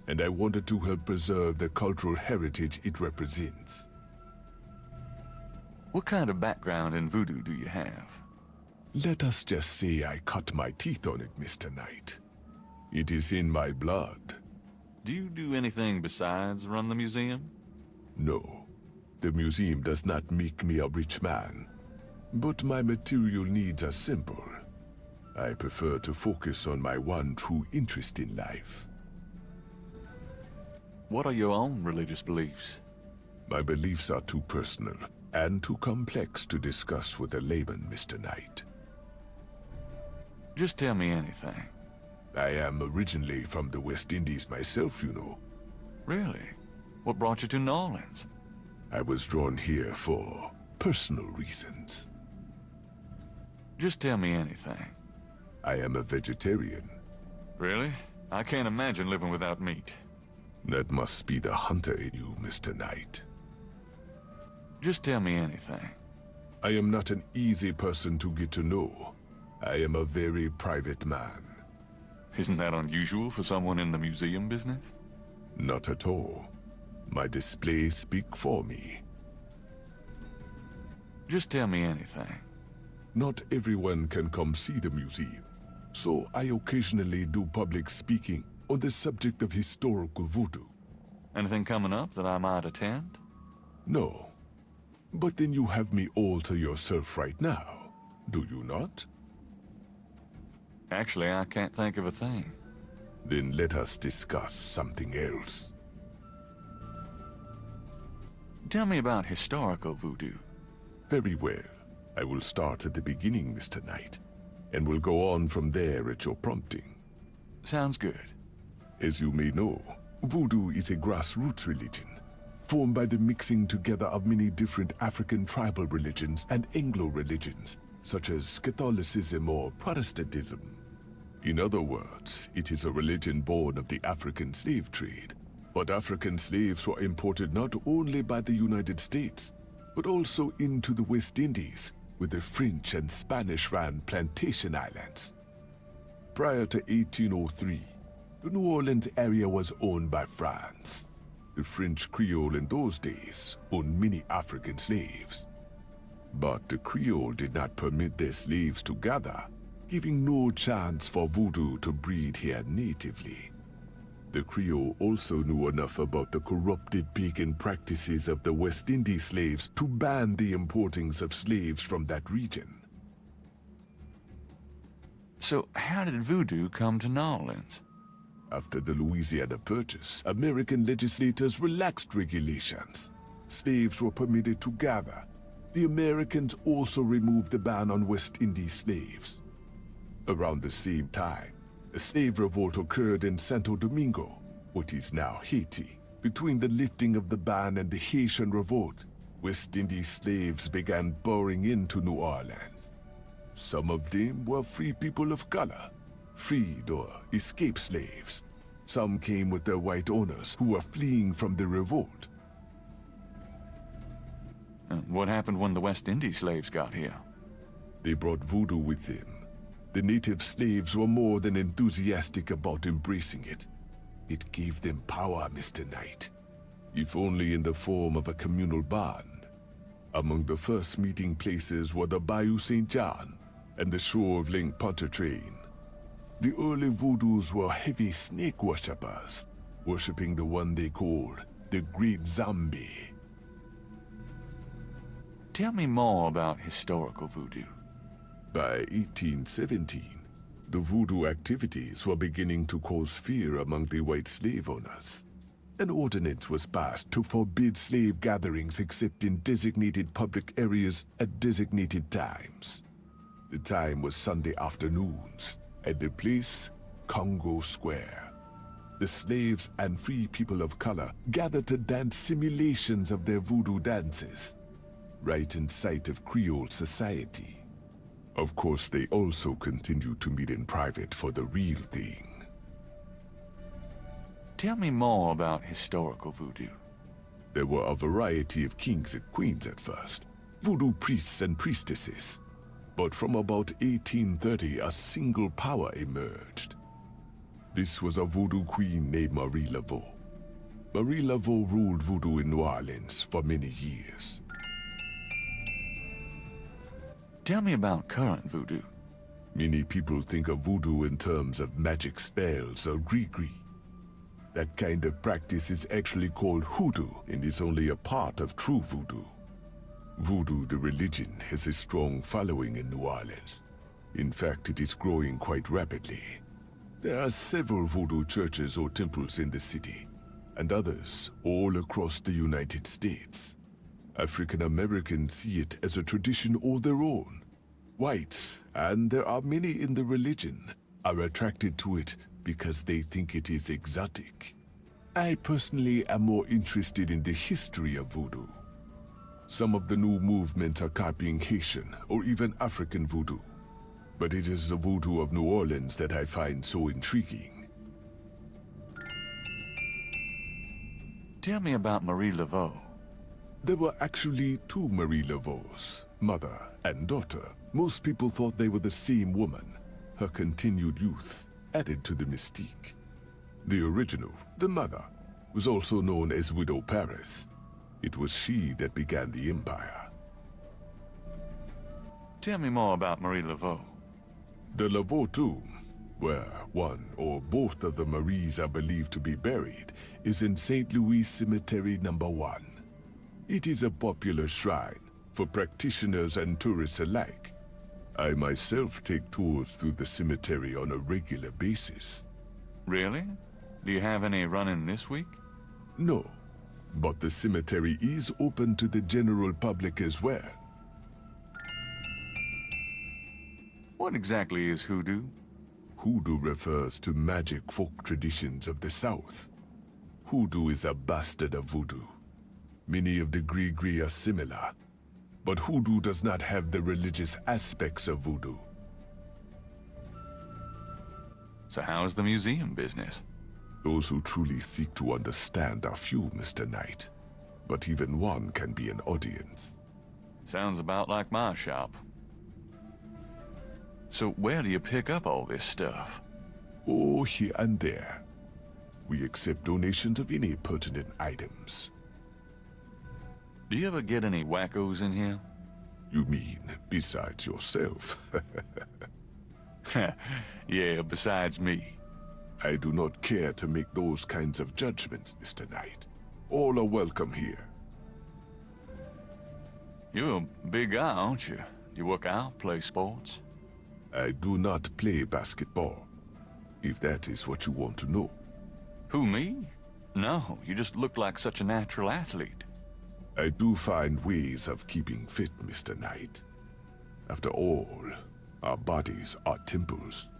and I wanted to help preserve the cultural heritage it represents. What kind of background in voodoo do you have? Let us just say I cut my teeth on it, Mr. Knight. It is in my blood. Do you do anything besides run the museum? No. The museum does not make me a rich man, but my material needs are simple. I prefer to focus on my one true interest in life. What are your own religious beliefs? My beliefs are too personal and too complex to discuss with a layman, Mr. Knight. Just tell me anything. I am originally from the West Indies myself, you know. Really? What brought you to New Orleans? I was drawn here for personal reasons. Just tell me anything. I am a vegetarian. Really? I can't imagine living without meat. That must be the hunter in you, Mr. Knight. Just tell me anything. I am not an easy person to get to know. I am a very private man. Isn't that unusual for someone in the museum business? Not at all. My displays speak for me. Just tell me anything. Not everyone can come see the museum, so I occasionally do public speaking on the subject of historical voodoo. Anything coming up that I might attend? No. But then you have me all to yourself right now, do you not? Actually, I can't think of a thing. Then let us discuss something else. Tell me about historical voodoo. Very well. I will start at the beginning, Mr. Knight, and will go on from there at your prompting. Sounds good. As you may know, voodoo is a grassroots religion, formed by the mixing together of many different African tribal religions and Anglo religions, such as Catholicism or Protestantism. In other words, it is a religion born of the African slave trade. But African slaves were imported not only by the United States, but also into the West Indies, where the French and Spanish ran plantation islands. Prior to 1803, the New Orleans area was owned by France. The French Creole in those days owned many African slaves. But the Creole did not permit their slaves to gather, giving no chance for voodoo to breed here natively. The Creole also knew enough about the corrupted pagan practices of the West Indies slaves to ban the importings of slaves from that region. So how did voodoo come to New Orleans? After the Louisiana Purchase, American legislators relaxed regulations. Slaves were permitted to gather. The Americans also removed the ban on West Indies slaves. Around the same time, a slave revolt occurred in Santo Domingo, what is now Haiti. Between the lifting of the ban and the Haitian Revolt, West Indies slaves began pouring into New Orleans. Some of them were free people of color, freed or escaped slaves. Some came with their white owners who were fleeing from the revolt. What happened when the West Indies slaves got here? They brought voodoo with them. The native slaves were more than enthusiastic about embracing it. It gave them power, Mr. Knight, if only in the form of a communal bond. Among the first meeting places were the Bayou St. John and the shore of Lake Pontchartrain. The early voodoos were heavy snake worshippers, worshipping the one they called the Great Zombie. Tell me more about historical voodoo. By 1817, the voodoo activities were beginning to cause fear among the white slave owners. An ordinance was passed to forbid slave gatherings except in designated public areas at designated times. The time was Sunday afternoons, at the place, Congo Square. The slaves and free people of color gathered to dance simulations of their voodoo dances, right in sight of Creole society. Of course, they also continued to meet in private for the real thing. Tell me more about historical voodoo. There were a variety of kings and queens at first, voodoo priests and priestesses. But from about 1830, a single power emerged. This was a voodoo queen named Marie Laveau. Marie Laveau ruled voodoo in New Orleans for many years. Tell me about current voodoo. Many people think of voodoo in terms of magic spells or gree-gree. That kind of practice is actually called hoodoo and is only a part of true voodoo. Voodoo, the religion, has a strong following in New Orleans. In fact, it is growing quite rapidly. There are several voodoo churches or temples in the city, and others all across the United States. African Americans see it as a tradition all their own. Whites, and there are many in the religion, are attracted to it because they think it is exotic. I personally am more interested in the history of voodoo. Some of the new movements are copying Haitian or even African voodoo, but it is the voodoo of New Orleans that I find so intriguing. Tell me about Marie Laveau. There were actually two Marie Laveaux, mother and daughter. Most people thought they were the same woman. Her continued youth added to the mystique. The original, the mother, was also known as Widow Paris. It was she that began the empire. Tell me more about Marie Laveau. The Laveau tomb, where one or both of the Maries are believed to be buried, is in St. Louis Cemetery Number 1. It is a popular shrine for practitioners and tourists alike. I myself take tours through the cemetery on a regular basis. Really? Do you have any running this week? No, but the cemetery is open to the general public as well. What exactly is hoodoo? Hoodoo refers to magic folk traditions of the South. Hoodoo is a bastard of voodoo. Many of the Gree are similar, but hoodoo does not have the religious aspects of voodoo. So how's the museum business? Those who truly seek to understand are few, Mr. Knight. But even one can be an audience. Sounds about like my shop. So where do you pick up all this stuff? Oh, here and there. We accept donations of any pertinent items. Do you ever get any wackos in here? You mean, besides yourself? Yeah, besides me. I do not care to make those kinds of judgments, Mr. Knight. All are welcome here. You're a big guy, aren't you? You work out, play sports? I do not play basketball, if that is what you want to know. Who, me? No, you just look like such a natural athlete. I do find ways of keeping fit, Mr. Knight. After all, our bodies are temples.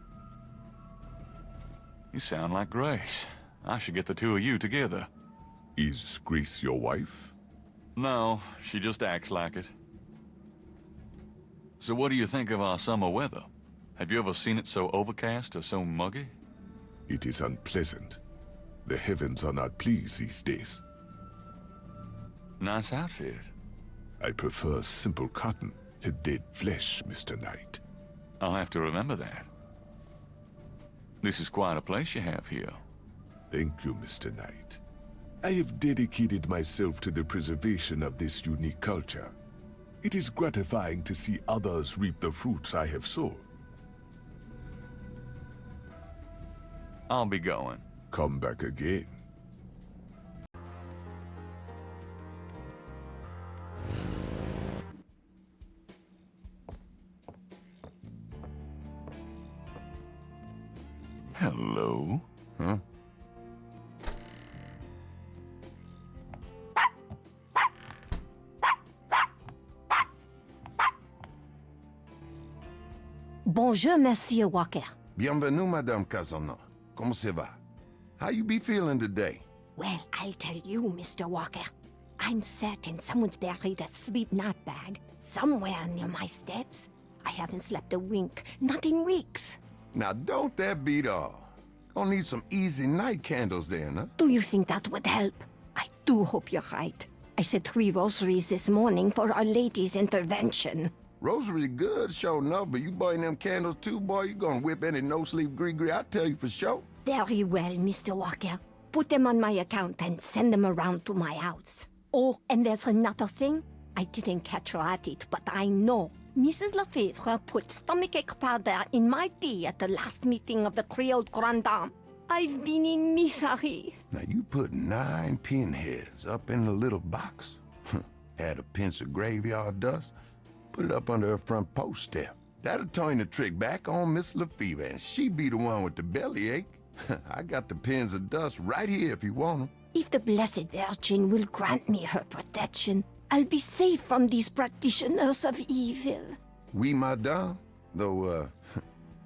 You sound like Grace. I should get the two of you together. Is Grace your wife? No, she just acts like it. So what do you think of our summer weather? Have you ever seen it so overcast or so muggy? It is unpleasant. The heavens are not pleased these days. Nice outfit. I prefer simple cotton to dead flesh, Mr. Knight. I'll have to remember that. This is quite a place you have here. Thank you, Mr. Knight. I have dedicated myself to the preservation of this unique culture. It is gratifying to see others reap the fruits I have sown. I'll be going. Come back again. Hello? Huh? Bonjour, Monsieur Walker. Bienvenue, Madame Cazano. Comment ça va? How you be feeling today? Well, I'll tell you, Mr. Walker. I'm certain someone's buried a sleep knot bag somewhere near my steps. I haven't slept a wink, not in weeks. Now, don't that beat all? Gonna need some easy night candles then, huh? Do you think that would help? I do hope you're right. I said 3 rosaries this morning for Our Lady's intervention. Rosary good, sure enough, but you burn them candles too, boy, you gonna whip any no-sleep gree-gree, I tell you for sure. Very well, Mr. Walker. Put them on my account and send them around to my house. Oh, and there's another thing. I didn't catch her at it, but I know. Mrs. Lefebvre put stomachache powder in my tea at the last meeting of the Creole Grand Dame. I've been in misery. Now, you put 9 pinheads up in the little box. Add a pinch of graveyard dust. Put it up under her front post there. That'll turn the trick back on Miss Lefebvre, and she be the one with the bellyache. I got the pins of dust right here if you want them. If the Blessed Virgin will grant me her protection, I'll be safe from these practitioners of evil. Oui, madame. Though,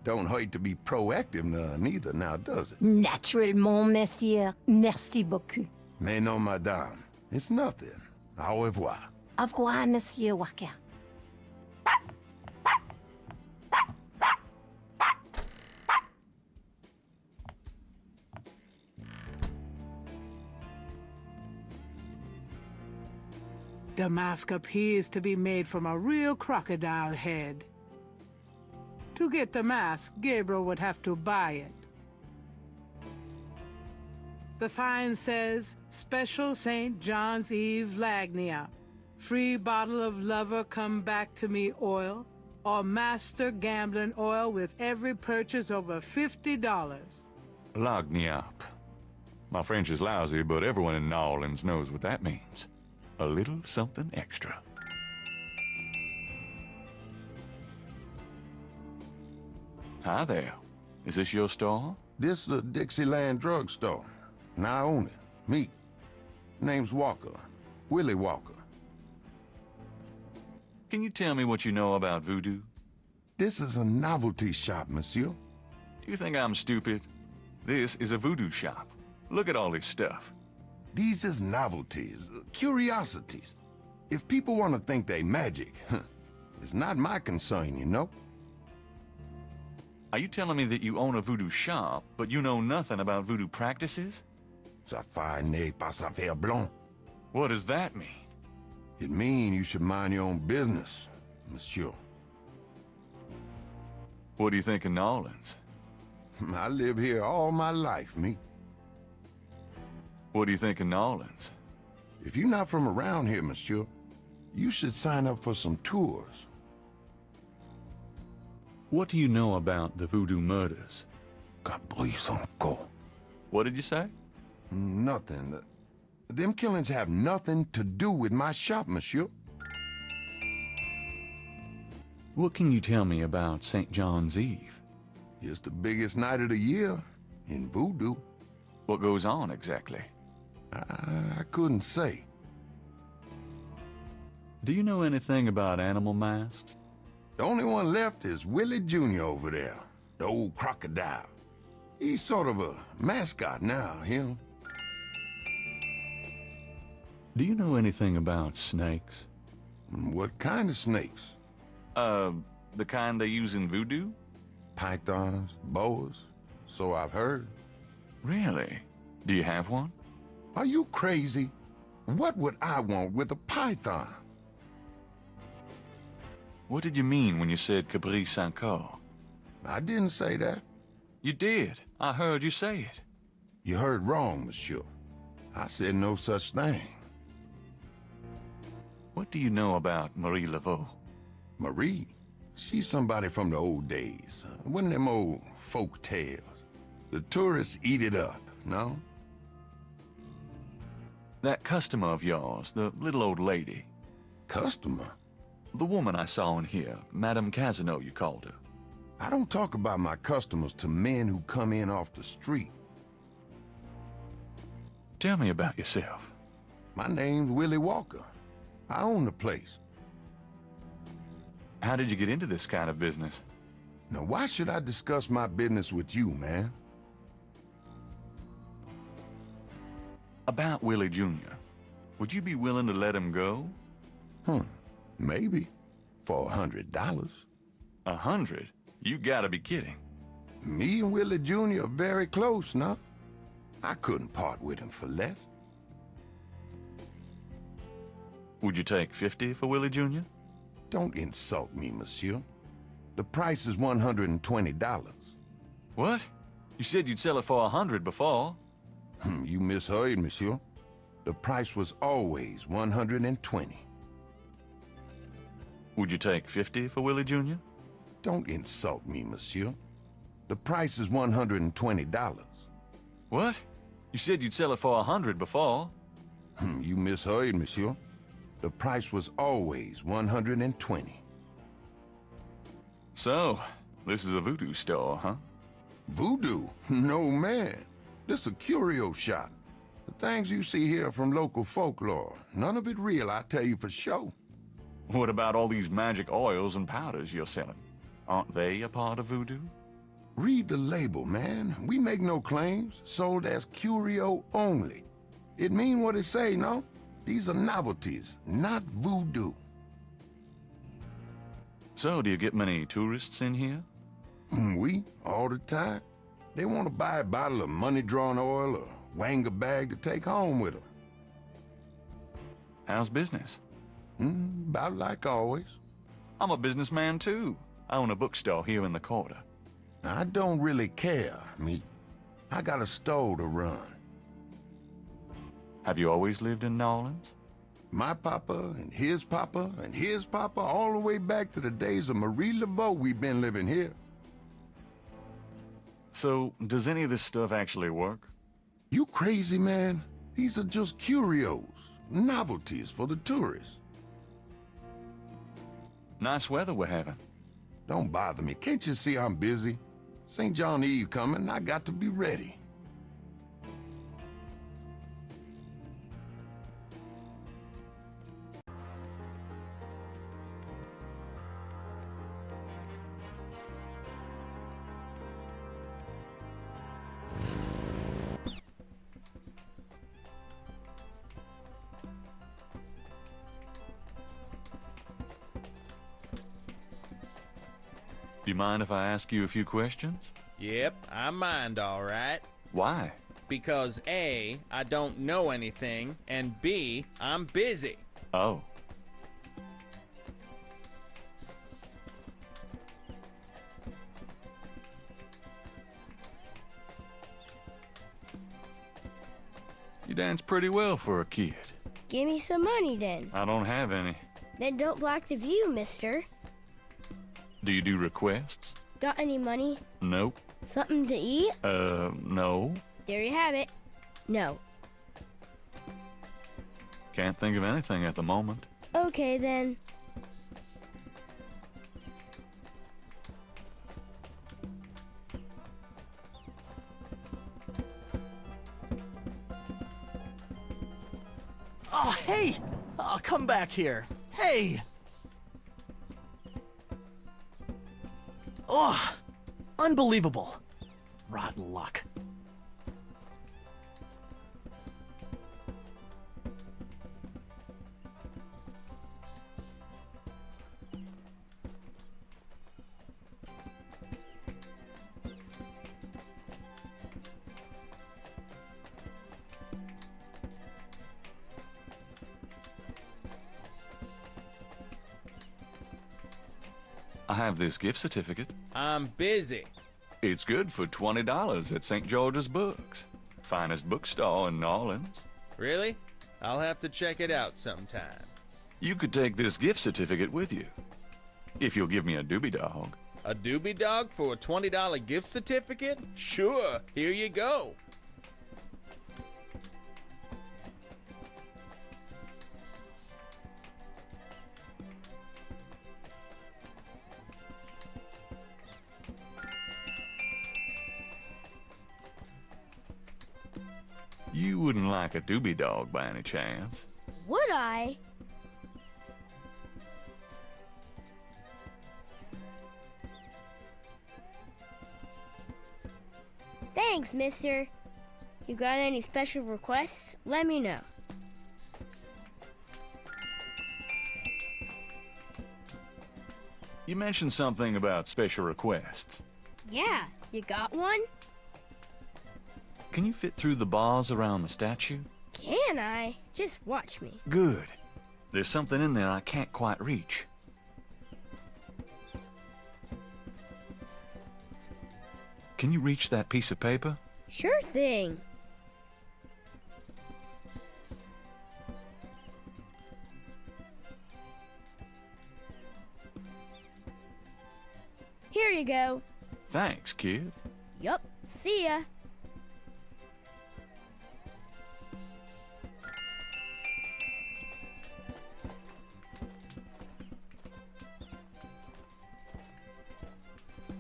don't hurt to be proactive neither now, does it? Naturellement, monsieur. Merci beaucoup. Mais non, madame. It's nothing. Au revoir. Au revoir, Monsieur Walker. The mask appears to be made from a real crocodile head. To get the mask, Gabriel would have to buy it. The sign says, Special St. John's Eve Lagnia. Free bottle of Lover Come Back to Me oil. or master gambling oil with every purchase over $50. Lock me up. My French is lousy, but everyone in New Orleans knows what that means. A little something extra. Hi there. Is this your store? This the Dixieland Drugstore. And I own it. Me. Name's Walker. Willie Walker. Can you tell me what you know about voodoo? This is a novelty shop, monsieur. Do you think I'm stupid? This is a voodoo shop. Look at all this stuff. These is novelties, curiosities. If people want to think they magic, it's not my concern, you know? Are you telling me that you own a voodoo shop, but you know nothing about voodoo practices? Ça n'est pas affaire blanc. What does that mean? It means you should mind your own business, monsieur. What do you think of New Orleans? I live here all my life, me. What do you think of New Orleans? If you're not from around here, monsieur, you should sign up for some tours. What do you know about the voodoo murders? Caprice encore. What did you say? Nothing. Them killings have nothing to do with my shop, monsieur. What can you tell me about St. John's Eve? It's the biggest night of the year in voodoo. What goes on exactly? I couldn't say. Do you know anything about animal masks? The only one left is Willie Jr. over there, the old crocodile. He's sort of a mascot now, him. Do you know anything about snakes? What kind of snakes? The kind they use in voodoo? Pythons, boas, so I've heard. Really? Do you have one? Are you crazy? What would I want with a python? What did you mean when you said caprice encore? I didn't say that. You did. I heard you say it. You heard wrong, monsieur. I said no such thing. What do you know about Marie Laveau? Marie? She's somebody from the old days. One of them old folk tales. The tourists eat it up, no? That customer of yours, the little old lady. Customer? The woman I saw in here, Madame Cazano, you called her. I don't talk about my customers to men who come in off the street. Tell me about yourself. My name's Willie Walker. I own the place. How did you get into this kind of business? Now, why should I discuss my business with you, man? About Willie Jr. Would you be willing to let him go? Maybe. For $100. 100? You gotta be kidding. Me and Willie Jr. are very close now. I couldn't part with him for less. Would you take 50 for Willie Jr.? Don't insult me, monsieur. The price is $120. What? You said you'd sell it for 100 before. You misheard, monsieur. The price was always $120. Would you take 50 for Willie Jr.? Don't insult me, monsieur. The price is $120. What? You said you'd sell it for 100 before. You misheard, monsieur. The price was always $120. So, this is a voodoo store, huh? Voodoo? No, man. This a curio shop. The things you see here from local folklore, none of it real, I tell you for sure. What about all these magic oils and powders you're selling? Aren't they a part of voodoo? Read the label, man. We make no claims. Sold as curio only. It mean what it say, no? These are novelties, not voodoo. So, do you get many tourists in here? We, all the time. They want to buy a bottle of money-drawn oil or wang a bag to take home with them. How's business? About like always. I'm a businessman, too. I own a bookstore here in the quarter. I don't really care, me. I got a store to run. Have you always lived in New Orleans? My papa, and his papa, and his papa, all the way back to the days of Marie Laveau we've been living here. So, does any of this stuff actually work? You crazy, man? These are just curios, novelties for the tourists. Nice weather we're having. Don't bother me. Can't you see I'm busy? St. John Eve coming, I got to be ready. Do you mind if I ask you a few questions? Yep, I mind, all right. Why? Because A, I don't know anything, and B, I'm busy. Oh. You dance pretty well for a kid. Give me some money then. I don't have any. Then don't block the view, mister. Do you do requests? Got any money? Nope. Something to eat? No. There you have it. No. Can't think of anything at the moment. Okay then. Oh, hey! Come back here. Hey! Oh, unbelievable. Rotten luck. I have this gift certificate. I'm busy. It's good for $20 at St. George's Books. Finest bookstore in New Orleans. Really? I'll have to check it out sometime. You could take this gift certificate with you. If you'll give me a doobie dog. A doobie dog for a $20 gift certificate? Sure, here you go. You wouldn't like a doobie dog by any chance. Would I? Thanks, mister. You got any special requests? Let me know. You mentioned something about special requests. Yeah, you got one? Can you fit through the bars around the statue? Can I? Just watch me. Good. There's something in there I can't quite reach. Can you reach that piece of paper? Sure thing. Here you go. Thanks, kid. Yup. See ya.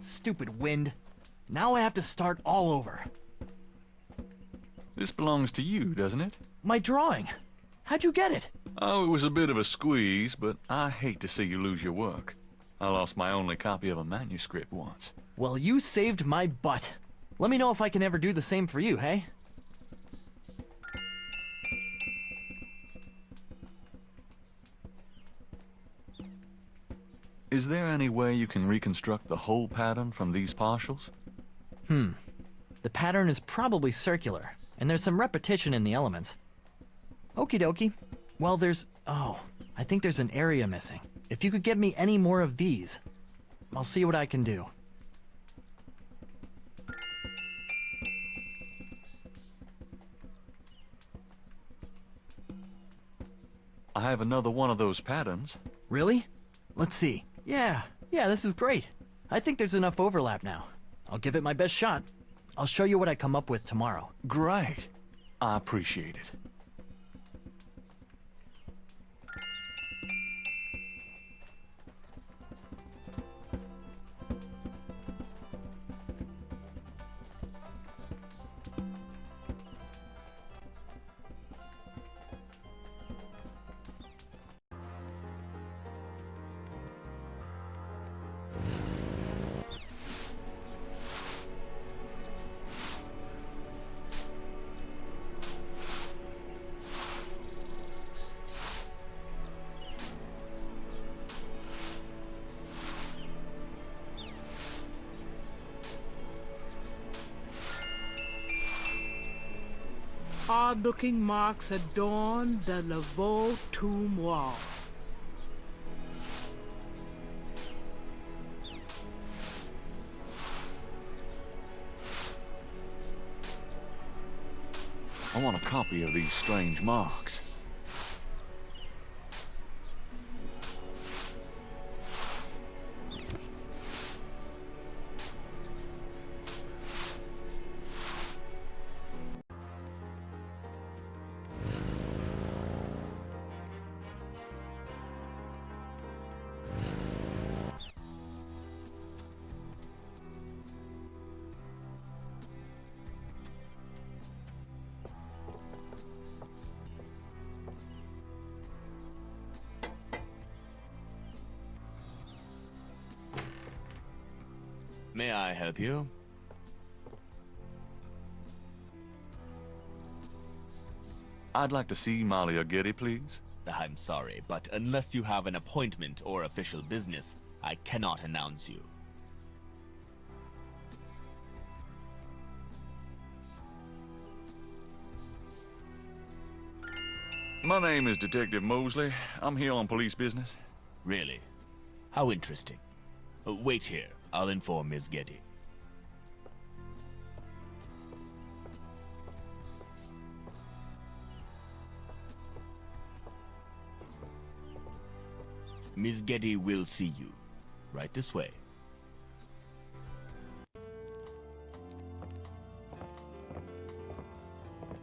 Stupid wind. Now I have to start all over. This belongs to you, doesn't it? My drawing. How'd you get it? Oh, it was a bit of a squeeze, but I hate to see you lose your work. I lost my only copy of a manuscript once. Well, you saved my butt. Let me know if I can ever do the same for you, hey? Is there any way you can reconstruct the whole pattern from these partials? The pattern is probably circular, and there's some repetition in the elements. Okie dokie. Well, I think there's an area missing. If you could get me any more of these, I'll see what I can do. I have another one of those patterns. Really? Let's see. Yeah, this is great. I think there's enough overlap now. I'll give it my best shot. I'll show you what I come up with tomorrow. Great. I appreciate it. Odd-looking marks adorn the Laveau tomb wall. I want a copy of these strange marks. May I help you? I'd like to see Malia Getty, please. I'm sorry, but unless you have an appointment or official business, I cannot announce you. My name is Detective Mosley. I'm here on police business. Really? How interesting. Wait here. I'll inform Miss Getty. Miss Getty will see you. Right this way.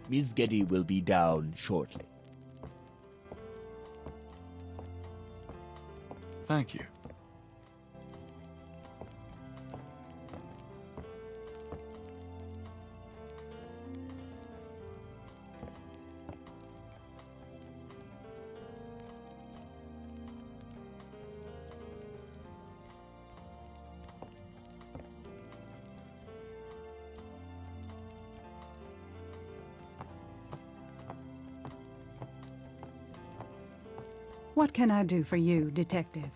Miss Getty will be down shortly. Thank you. What can I do for you, Detective?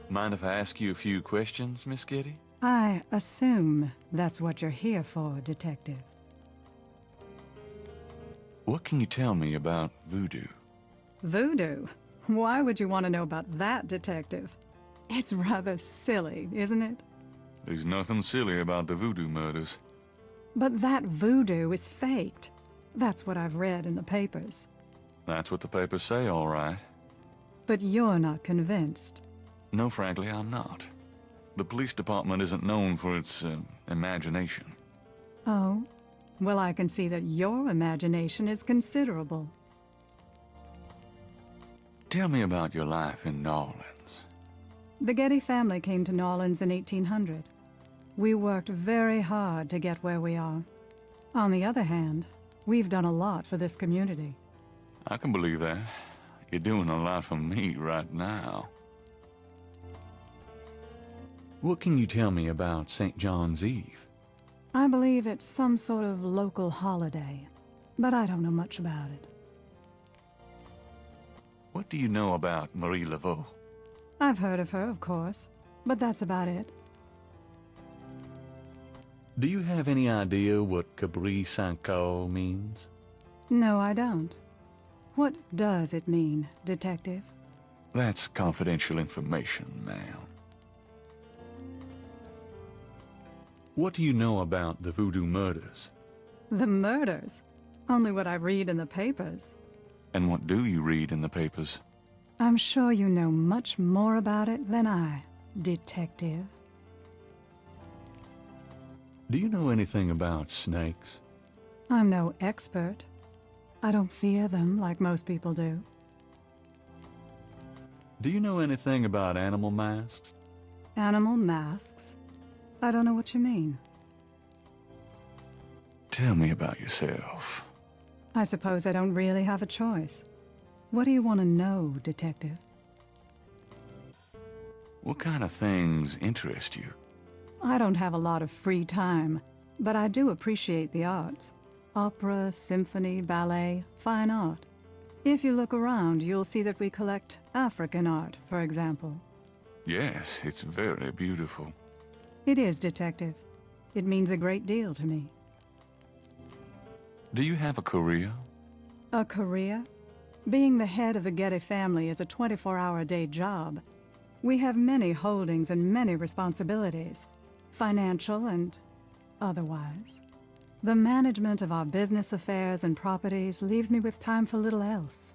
Mind if I ask you a few questions, Miss Getty? I assume that's what you're here for, Detective. What can you tell me about Voodoo? Voodoo? Why would you want to know about that, Detective? It's rather silly, isn't it? There's nothing silly about the Voodoo murders. But that voodoo is faked. That's what I've read in the papers. That's what the papers say, all right. But you're not convinced. No, frankly, I'm not. The police department isn't known for its imagination. Oh? Well, I can see that your imagination is considerable. Tell me about your life in New Orleans. The Getty family came to New Orleans in 1800. We worked very hard to get where we are. On the other hand, we've done a lot for this community. I can believe that. You're doing a lot for me right now. What can you tell me about St. John's Eve? I believe it's some sort of local holiday, but I don't know much about it. What do you know about Marie Laveau? I've heard of her, of course, but that's about it. Do you have any idea what Cabri Saint-Caux means? No, I don't. What does it mean, Detective? That's confidential information, ma'am. What do you know about the Voodoo murders? The murders? Only what I read in the papers. And what do you read in the papers? I'm sure you know much more about it than I, detective. Do you know anything about snakes? I'm no expert. I don't fear them like most people do. Do you know anything about animal masks? Animal masks? I don't know what you mean. Tell me about yourself. I suppose I don't really have a choice. What do you want to know, detective? What kind of things interest you? I don't have a lot of free time, but I do appreciate the arts. Opera, symphony, ballet, fine art. If you look around, you'll see that we collect African art, for example. Yes, it's very beautiful. It is, detective. It means a great deal to me. Do you have a career? A career? Being the head of the Getty family is a 24-hour-a-day job. We have many holdings and many responsibilities, financial and otherwise. The management of our business affairs and properties leaves me with time for little else.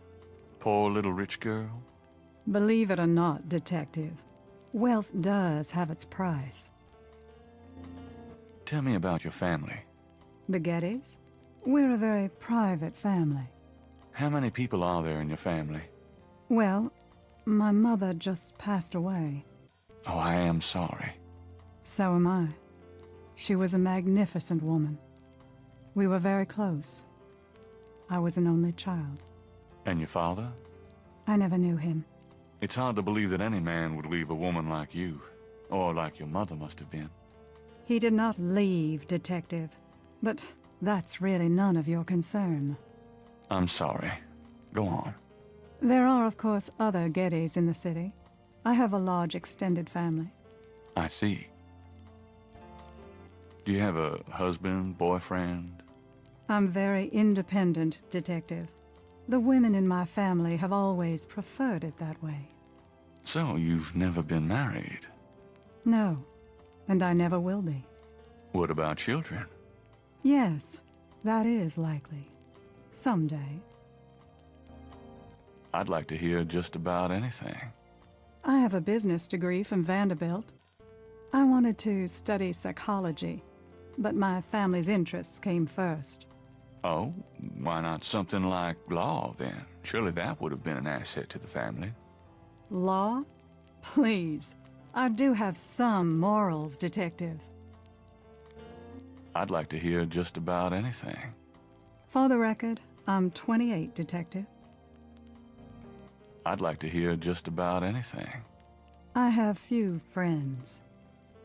Poor little rich girl? Believe it or not, detective, wealth does have its price. Tell me about your family. The Gettys? We're a very private family. How many people are there in your family? Well, my mother just passed away. Oh, I am sorry. So am I. She was a magnificent woman. We were very close. I was an only child. And your father? I never knew him. It's hard to believe that any man would leave a woman like you, or like your mother must have been. He did not leave, detective, but that's really none of your concern. I'm sorry. Go on. There are, of course, other Gettys in the city. I have a large extended family. I see. Do you have a husband, boyfriend? I'm very independent, detective. The women in my family have always preferred it that way. So, you've never been married? No, and I never will be. What about children? Yes, that is likely. Someday. I'd like to hear just about anything. I have a business degree from Vanderbilt. I wanted to study psychology, but my family's interests came first. Oh, why not something like law, then? Surely that would have been an asset to the family. Law? Please. I do have some morals, detective. I'd like to hear just about anything. For the record, I'm 28, detective. I'd like to hear just about anything. I have few friends.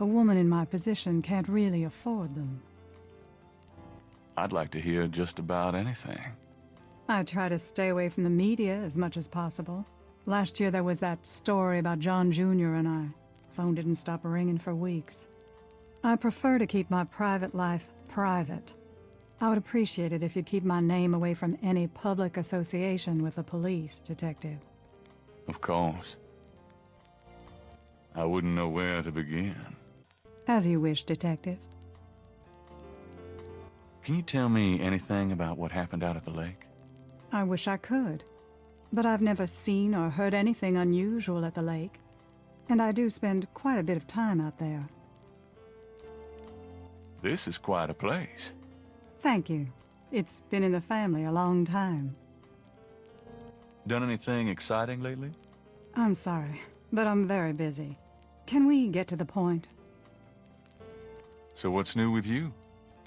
A woman in my position can't really afford them. I'd like to hear just about anything. I try to stay away from the media as much as possible. Last year there was that story about John Jr. and I. Phone didn't stop ringing for weeks. I prefer to keep my private life private. I would appreciate it if you'd keep my name away from any public association with the police, detective. Of course. I wouldn't know where to begin. As you wish, detective. Can you tell me anything about what happened out at the lake? I wish I could. But I've never seen or heard anything unusual at the lake. And I do spend quite a bit of time out there. This is quite a place. Thank you. It's been in the family a long time. Done anything exciting lately? I'm sorry, but I'm very busy. Can we get to the point? So what's new with you?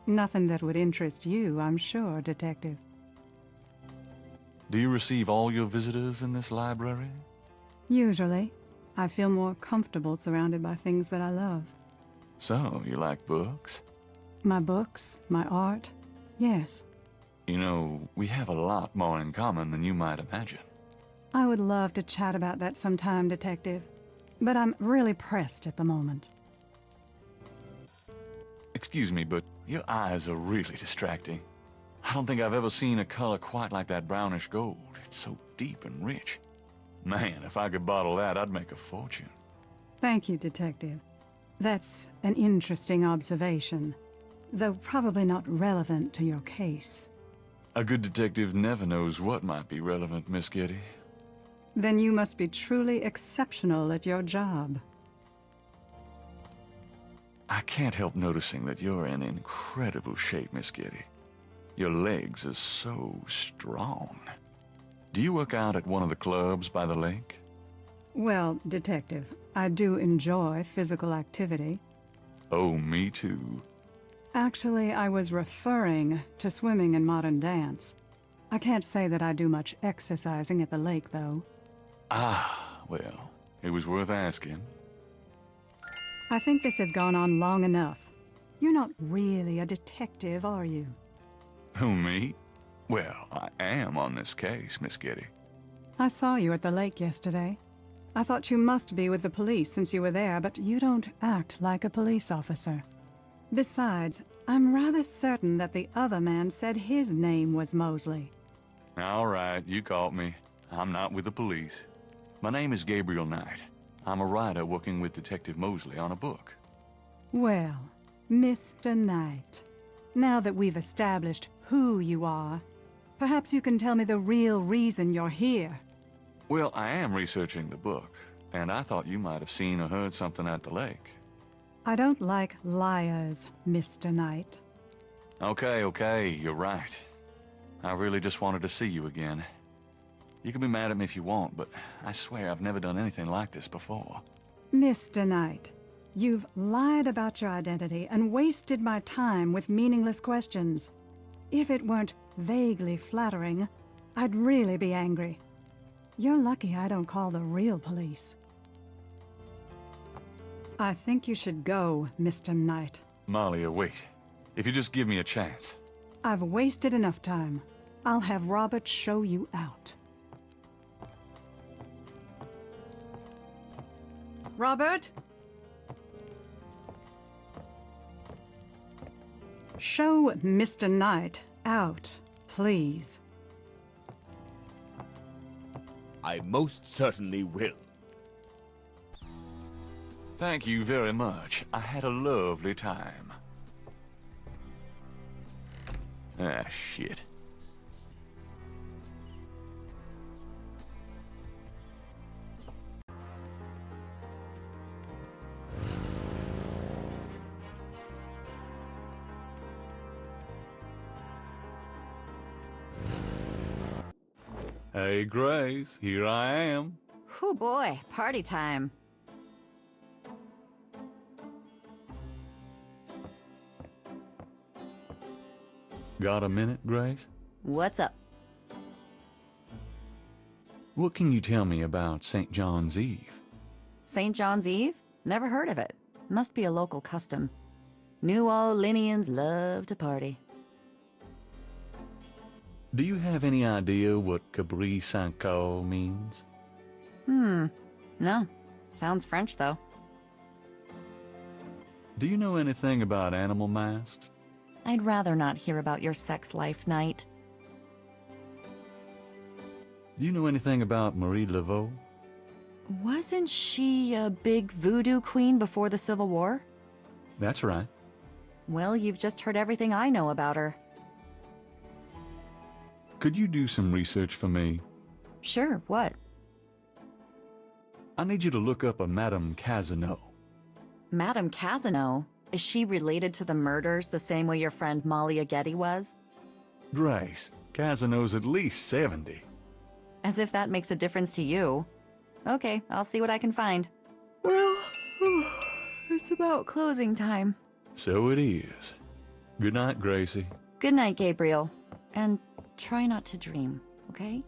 Nothing that would interest you, I'm sure, detective. Do you receive all your visitors in this library? Usually. I feel more comfortable surrounded by things that I love. So, you like books? My books, my art, yes. You know, we have a lot more in common than you might imagine. I would love to chat about that sometime, detective. But I'm really pressed at the moment. Excuse me, but your eyes are really distracting. I don't think I've ever seen a color quite like that brownish gold. It's so deep and rich. Man, if I could bottle that, I'd make a fortune. Thank you, detective. That's an interesting observation, though probably not relevant to your case. A good detective never knows what might be relevant, Miss Getty. Then you must be truly exceptional at your job. I can't help noticing that you're in incredible shape, Miss Getty. Your legs are so strong. Do you work out at one of the clubs by the lake? Well, Detective, I do enjoy physical activity. Oh, me too. Actually, I was referring to swimming and modern dance. I can't say that I do much exercising at the lake, though. Ah, well, it was worth asking. I think this has gone on long enough. You're not really a detective, are you? Who, me? Well, I am on this case, Miss Getty. I saw you at the lake yesterday. I thought you must be with the police since you were there, but you don't act like a police officer. Besides, I'm rather certain that the other man said his name was Mosley. All right, you caught me. I'm not with the police. My name is Gabriel Knight. I'm a writer working with Detective Mosley on a book. Well, Mr. Knight, now that we've established who you are, perhaps you can tell me the real reason you're here. Well, I am researching the book, and I thought you might have seen or heard something at the lake. I don't like liars, Mr. Knight. Okay, you're right. I really just wanted to see you again. You can be mad at me if you want, but I swear I've never done anything like this before. Mr. Knight, you've lied about your identity and wasted my time with meaningless questions. If it weren't vaguely flattering, I'd really be angry. You're lucky I don't call the real police. I think you should go, Mr. Knight. Malia, wait. If you just give me a chance. I've wasted enough time. I'll have Robert show you out. Robert? Show Mr. Knight out, please. I most certainly will. Thank you very much. I had a lovely time. Ah, shit. Hey, Grace, here I am. Whew, boy, party time. Got a minute, Grace? What's up? What can you tell me about St. John's Eve? St. John's Eve? Never heard of it. Must be a local custom. New Orleanians love to party. Do you have any idea what Cabri Saint-Caux means? No. Sounds French, though. Do you know anything about animal masks? I'd rather not hear about your sex life, Knight. Do you know anything about Marie Laveau? Wasn't she a big voodoo queen before the Civil War? That's right. Well, you've just heard everything I know about her. Could you do some research for me? Sure, what? I need you to look up a Madame Cazano. Madame Cazano? Is she related to the murders the same way your friend Malia Getty was? Grace, Cazano's at least 70. As if that makes a difference to you. Okay, I'll see what I can find. Well, it's about closing time. So it is. Good night, Gracie. Good night, Gabriel. And try not to dream, okay?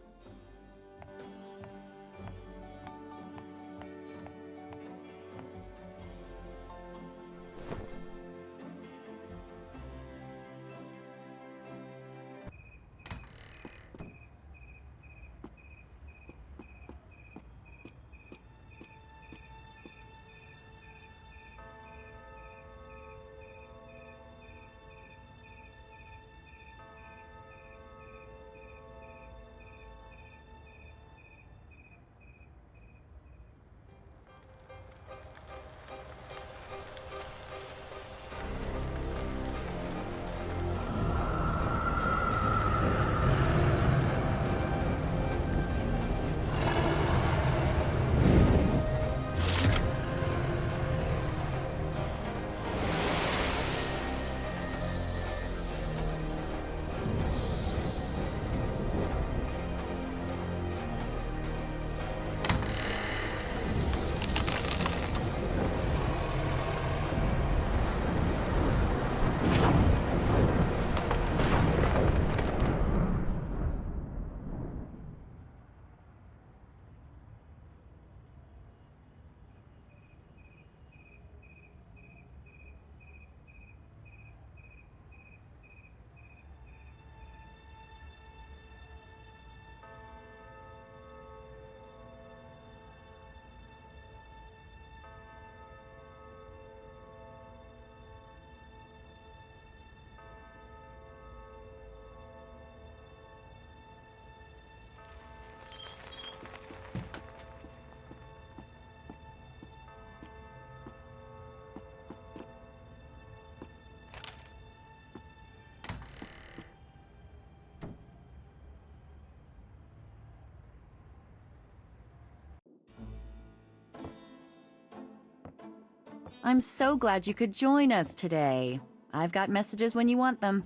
I'm so glad you could join us today. I've got messages when you want them.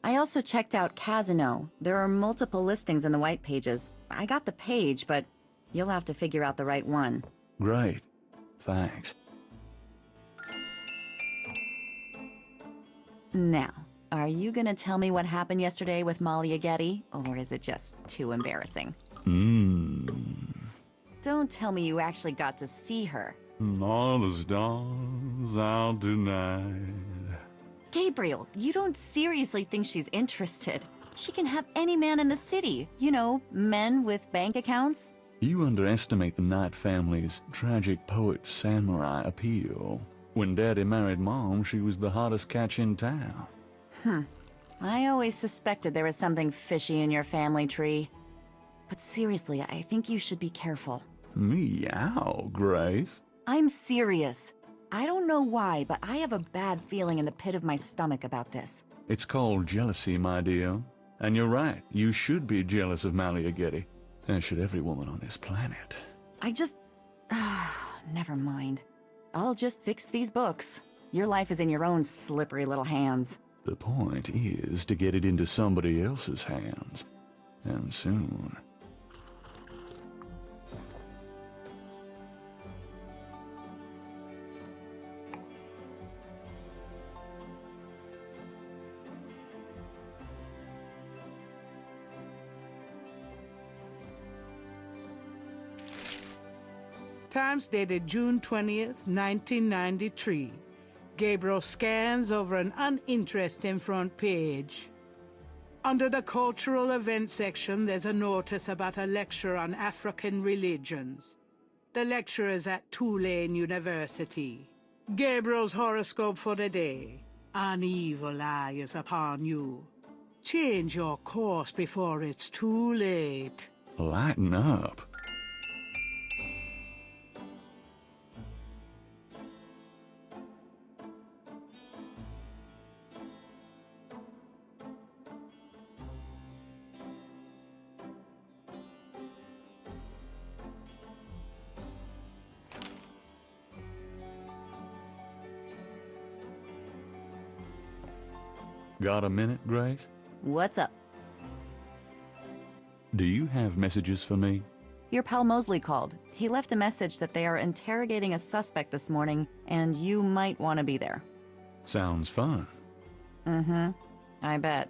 I also checked out Cazano. There are multiple listings in the white pages. I got the page, but you'll have to figure out the right one. Great. Thanks. Now, are you gonna tell me what happened yesterday with Malia Getty, or is it just too embarrassing? Don't tell me you actually got to see her. All the stars out tonight. Gabriel, you don't seriously think she's interested. She can have any man in the city. You know, men with bank accounts. You underestimate the Knight family's tragic poet samurai appeal. When Daddy married Mom, she was the hottest catch in town. I always suspected there was something fishy in your family tree. But seriously, I think you should be careful. Meow, Grace. I'm serious. I don't know why, but I have a bad feeling in the pit of my stomach about this. It's called jealousy, my dear. And you're right, you should be jealous of Malia Getty. As should every woman on this planet. I just... never mind. I'll just fix these books. Your life is in your own slippery little hands. The point is to get it into somebody else's hands. And soon. Times dated June 20th, 1993. Gabriel scans over an uninteresting front page. Under the cultural events section, there's a notice about a lecture on African religions. The lecture is at Tulane University. Gabriel's horoscope for the day. An evil eye is upon you. Change your course before it's too late. Lighten up. Got a minute, Grace? What's up? Do you have messages for me? Your pal Mosley called. He left a message that they are interrogating a suspect this morning, and you might want to be there. Sounds fun. I bet.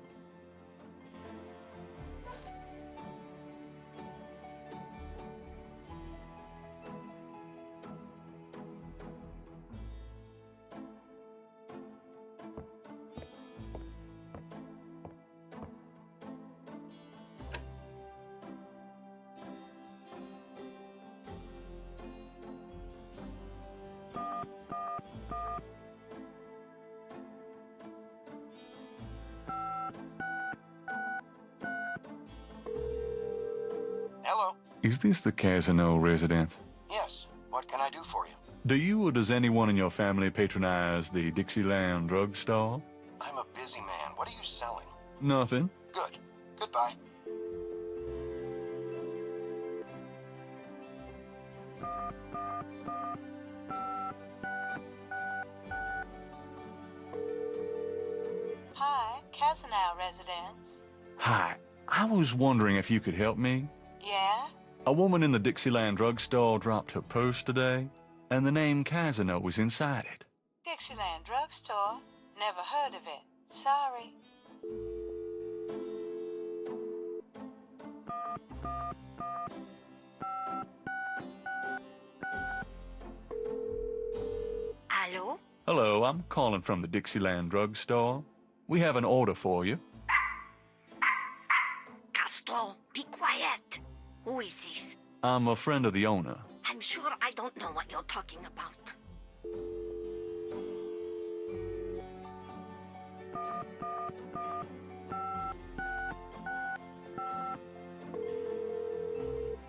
Hello? Is this the Cazano residence? Yes. What can I do for you? Do you or does anyone in your family patronize the Dixieland Drugstore? I'm a busy man. What are you selling? Nothing. Good. Goodbye. Hi, Cazano residence. Hi. I was wondering if you could help me. Yeah? A woman in the Dixieland Drugstore dropped her purse today, and the name Cazano was inside it. Dixieland Drugstore? Never heard of it. Sorry. Hello? Hello, I'm calling from the Dixieland Drugstore. We have an order for you. Gaston, be quiet. Who is this? I'm a friend of the owner. I'm sure I don't know what you're talking about.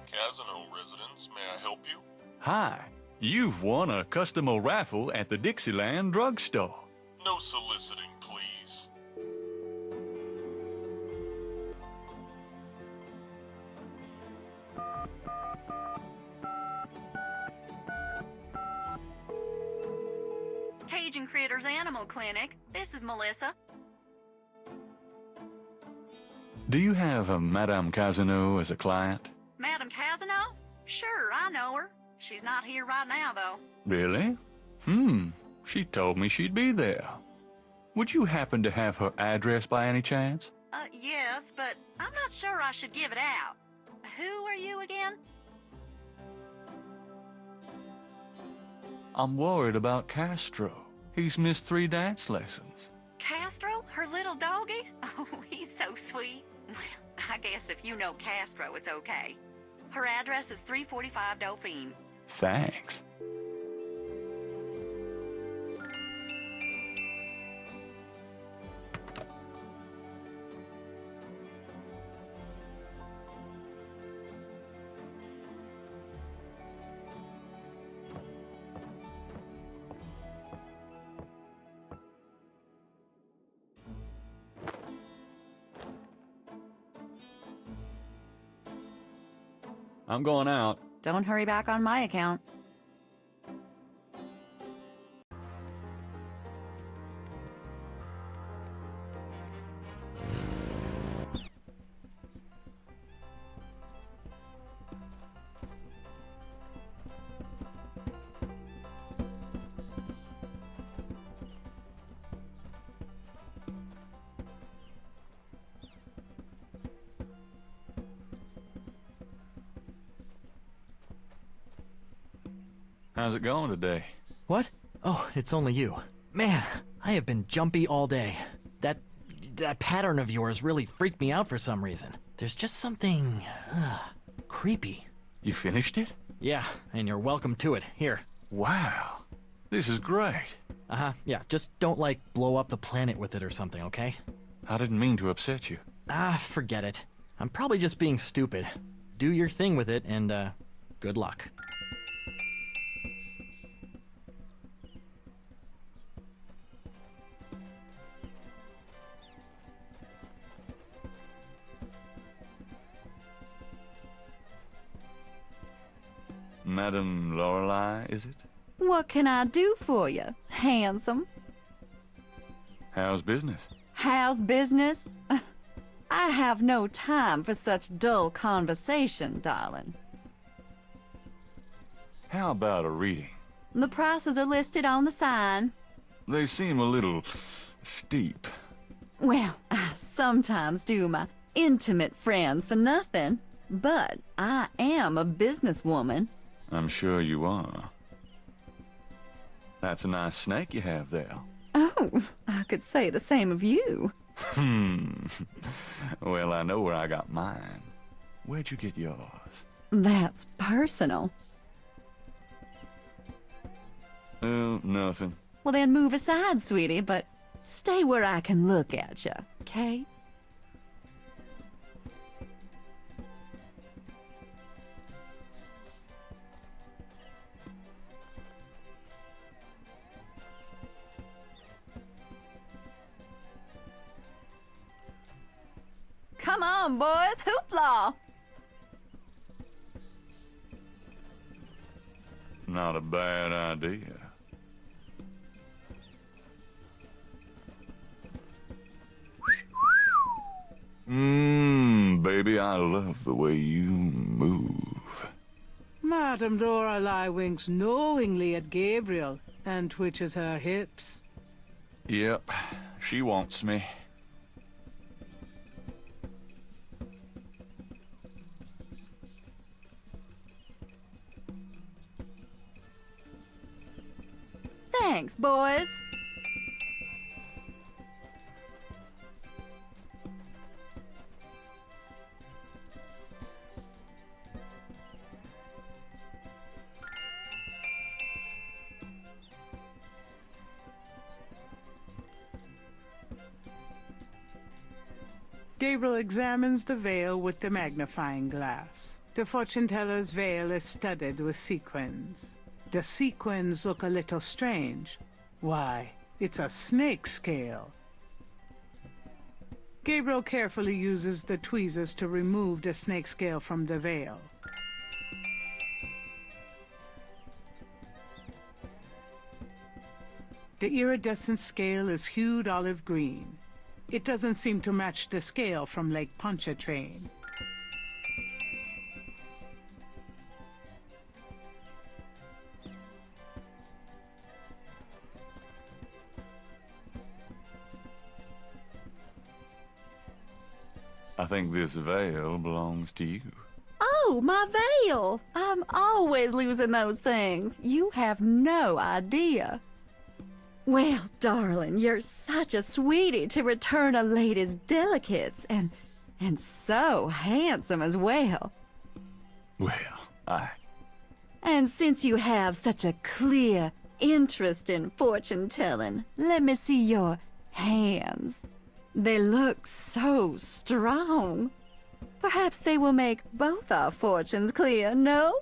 Cazano residence, may I help you? Hi, you've won a customer raffle at the Dixieland Drugstore. No soliciting, please. Cajun Critters Animal Clinic. This is Melissa. Do you have a Madame Cazano as a client? Madame Cazano? Sure, I know her. She's not here right now, though. Really? She told me she'd be there. Would you happen to have her address by any chance? Yes, but I'm not sure I should give it out. Who are you again? I'm worried about Castro. He's missed 3 dance lessons. Castro? Her little doggy? Oh, he's so sweet. Well, I guess if you know Castro, it's okay. Her address is 345 Dauphine. Thanks. I'm going out. Don't hurry back on my account. How's it going today? What? Oh, it's only you. Man, I have been jumpy all day. That pattern of yours really freaked me out for some reason. There's just something creepy. You finished it? Yeah, and you're welcome to it. Here. Wow. This is great. Yeah, just don't, blow up the planet with it or something, okay? I didn't mean to upset you. Forget it. I'm probably just being stupid. Do your thing with it, and, good luck. Madame Lorelei, is it? What can I do for you, handsome? How's business? How's business? I have no time for such dull conversation, darling. How about a reading? The prices are listed on the sign. They seem a little steep. Well, I sometimes do my intimate friends for nothing, but I am a businesswoman. I'm sure you are. That's a nice snake you have there. Oh, I could say the same of you. Well, I know where I got mine. Where'd you get yours? That's personal. Oh, nothing. Well, then move aside, sweetie, but stay where I can look at you, okay? Come on, boys, hoopla! Not a bad idea. Baby, I love the way you move. Madame Lorelei winks knowingly at Gabriel and twitches her hips. Yep, she wants me. Thanks, boys. Gabriel examines the veil with the magnifying glass. The fortune teller's veil is studded with sequins. The sequins look a little strange. Why, it's a snake scale. Gabriel carefully uses the tweezers to remove the snake scale from the veil. The iridescent scale is hued olive green. It doesn't seem to match the scale from Lake Pontchartrain. I think this veil belongs to you. Oh, my veil! I'm always losing those things. You have no idea. Well, darling, you're such a sweetie to return a lady's delicates, and so handsome as well. Well, And since you have such a clear interest in fortune-telling, let me see your hands. They look so strong. Perhaps they will make both our fortunes clear, no?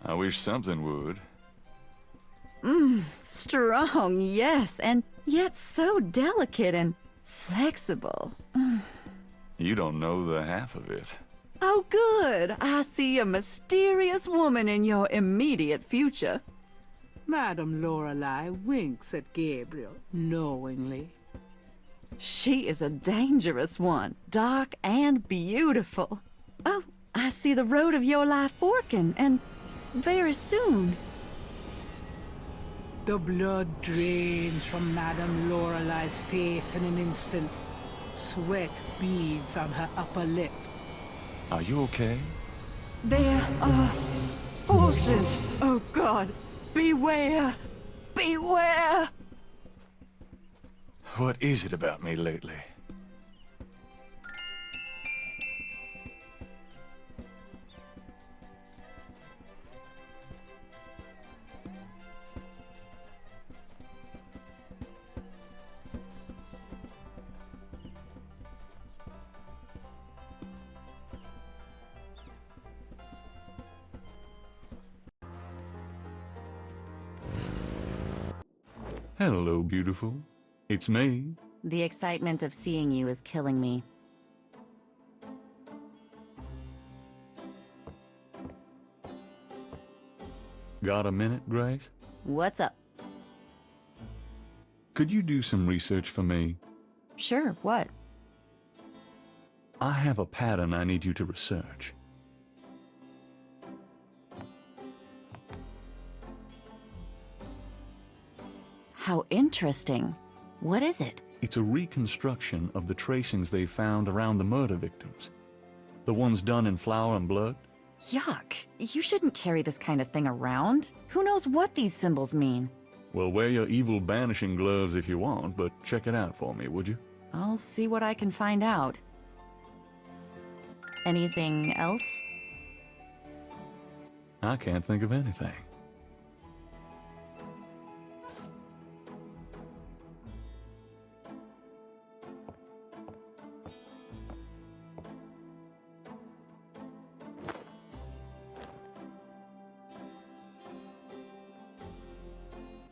I wish something would. Strong, yes, and yet so delicate and flexible. You don't know the half of it. Oh, good. I see a mysterious woman in your immediate future. Madame Lorelei winks at Gabriel knowingly. She is a dangerous one, dark and beautiful. Oh, I see the road of your life forking, and very soon. The blood drains from Madame Lorelei's face in an instant. Sweat beads on her upper lip. Are you okay? There are forces. Oh, God. Beware. Beware. What is it about me lately? Hello, beautiful. It's me. The excitement of seeing you is killing me. Got a minute, Grace? What's up? Could you do some research for me? Sure, what? I have a pattern I need you to research. How interesting. What is it? It's a reconstruction of the tracings they found around the murder victims. The ones done in flour and blood. Yuck. You shouldn't carry this kind of thing around. Who knows what these symbols mean? Well, wear your evil banishing gloves if you want, but check it out for me, would you? I'll see what I can find out. Anything else? I can't think of anything.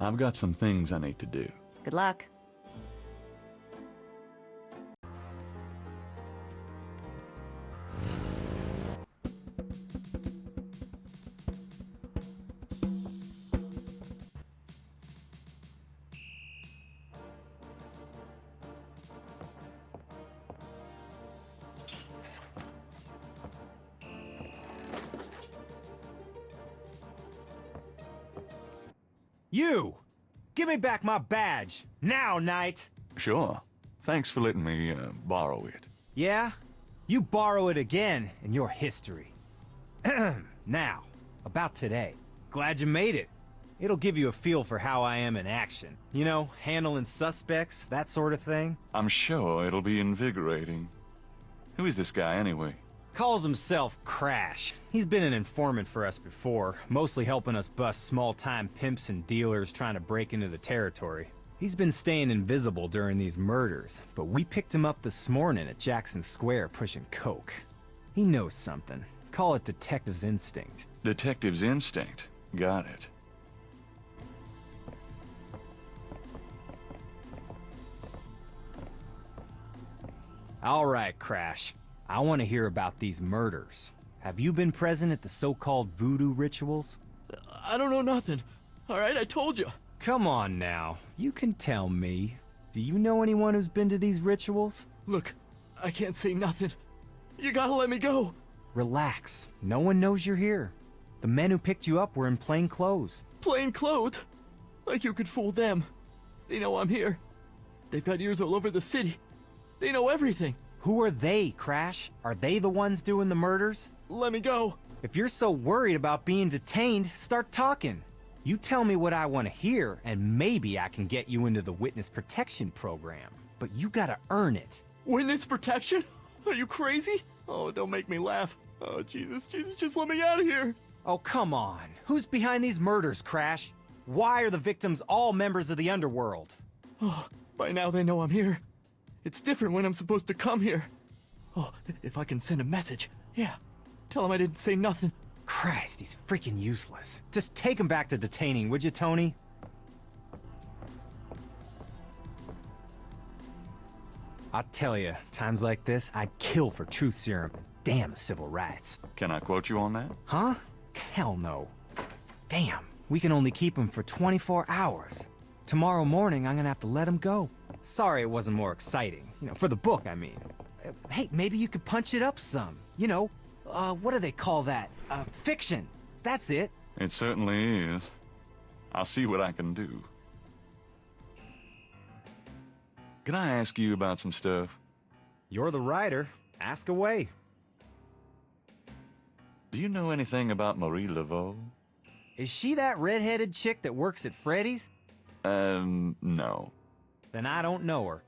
I've got some things I need to do. Good luck. You! Give me back my badge! Now, Knight! Sure. Thanks for letting me, borrow it. Yeah? You borrow it again, and you're history. Now, about today. Glad you made it. It'll give you a feel for how I am in action. You know, handling suspects, that sort of thing. I'm sure it'll be invigorating. Who is this guy, anyway? Calls himself Crash. He's been an informant for us before, mostly helping us bust small-time pimps and dealers trying to break into the territory. He's been staying invisible during these murders, but we picked him up this morning at Jackson Square pushing coke. He knows something. Call it detective's instinct. Detective's instinct. Got it. All right, Crash. I want to hear about these murders. Have you been present at the so-called voodoo rituals? I don't know nothing. All right, I told you. Come on now. You can tell me. Do you know anyone who's been to these rituals? Look, I can't say nothing. You gotta let me go. Relax. No one knows you're here. The men who picked you up were in plain clothes. Plain clothes? Like you could fool them. They know I'm here. They've got ears all over the city. They know everything. Who are they, Crash? Are they the ones doing the murders? Let me go. If you're so worried about being detained, start talking. You tell me what I want to hear, and maybe I can get you into the witness protection program. But you gotta earn it. Witness protection? Are you crazy? Oh, don't make me laugh. Oh, Jesus, just let me out of here. Oh, come on. Who's behind these murders, Crash? Why are the victims all members of the underworld? Oh, by now they know I'm here. It's different when I'm supposed to come here. Oh, if I can send a message. Yeah. Tell him I didn't say nothing. Christ, he's freaking useless. Just take him back to detaining, would you, Tony? I'll tell you, times like this, I'd kill for truth serum. Damn civil rights. Can I quote you on that? Huh? Hell no. Damn, we can only keep him for 24 hours. Tomorrow morning, I'm gonna have to let him go. Sorry it wasn't more exciting. You know, for the book, I mean. Hey, maybe you could punch it up some. You know, what do they call that? Fiction. That's it. It certainly is. I'll see what I can do. Can I ask you about some stuff? You're the writer. Ask away. Do you know anything about Marie Laveau? Is she that red-headed chick that works at Freddy's? No. Then I don't know her.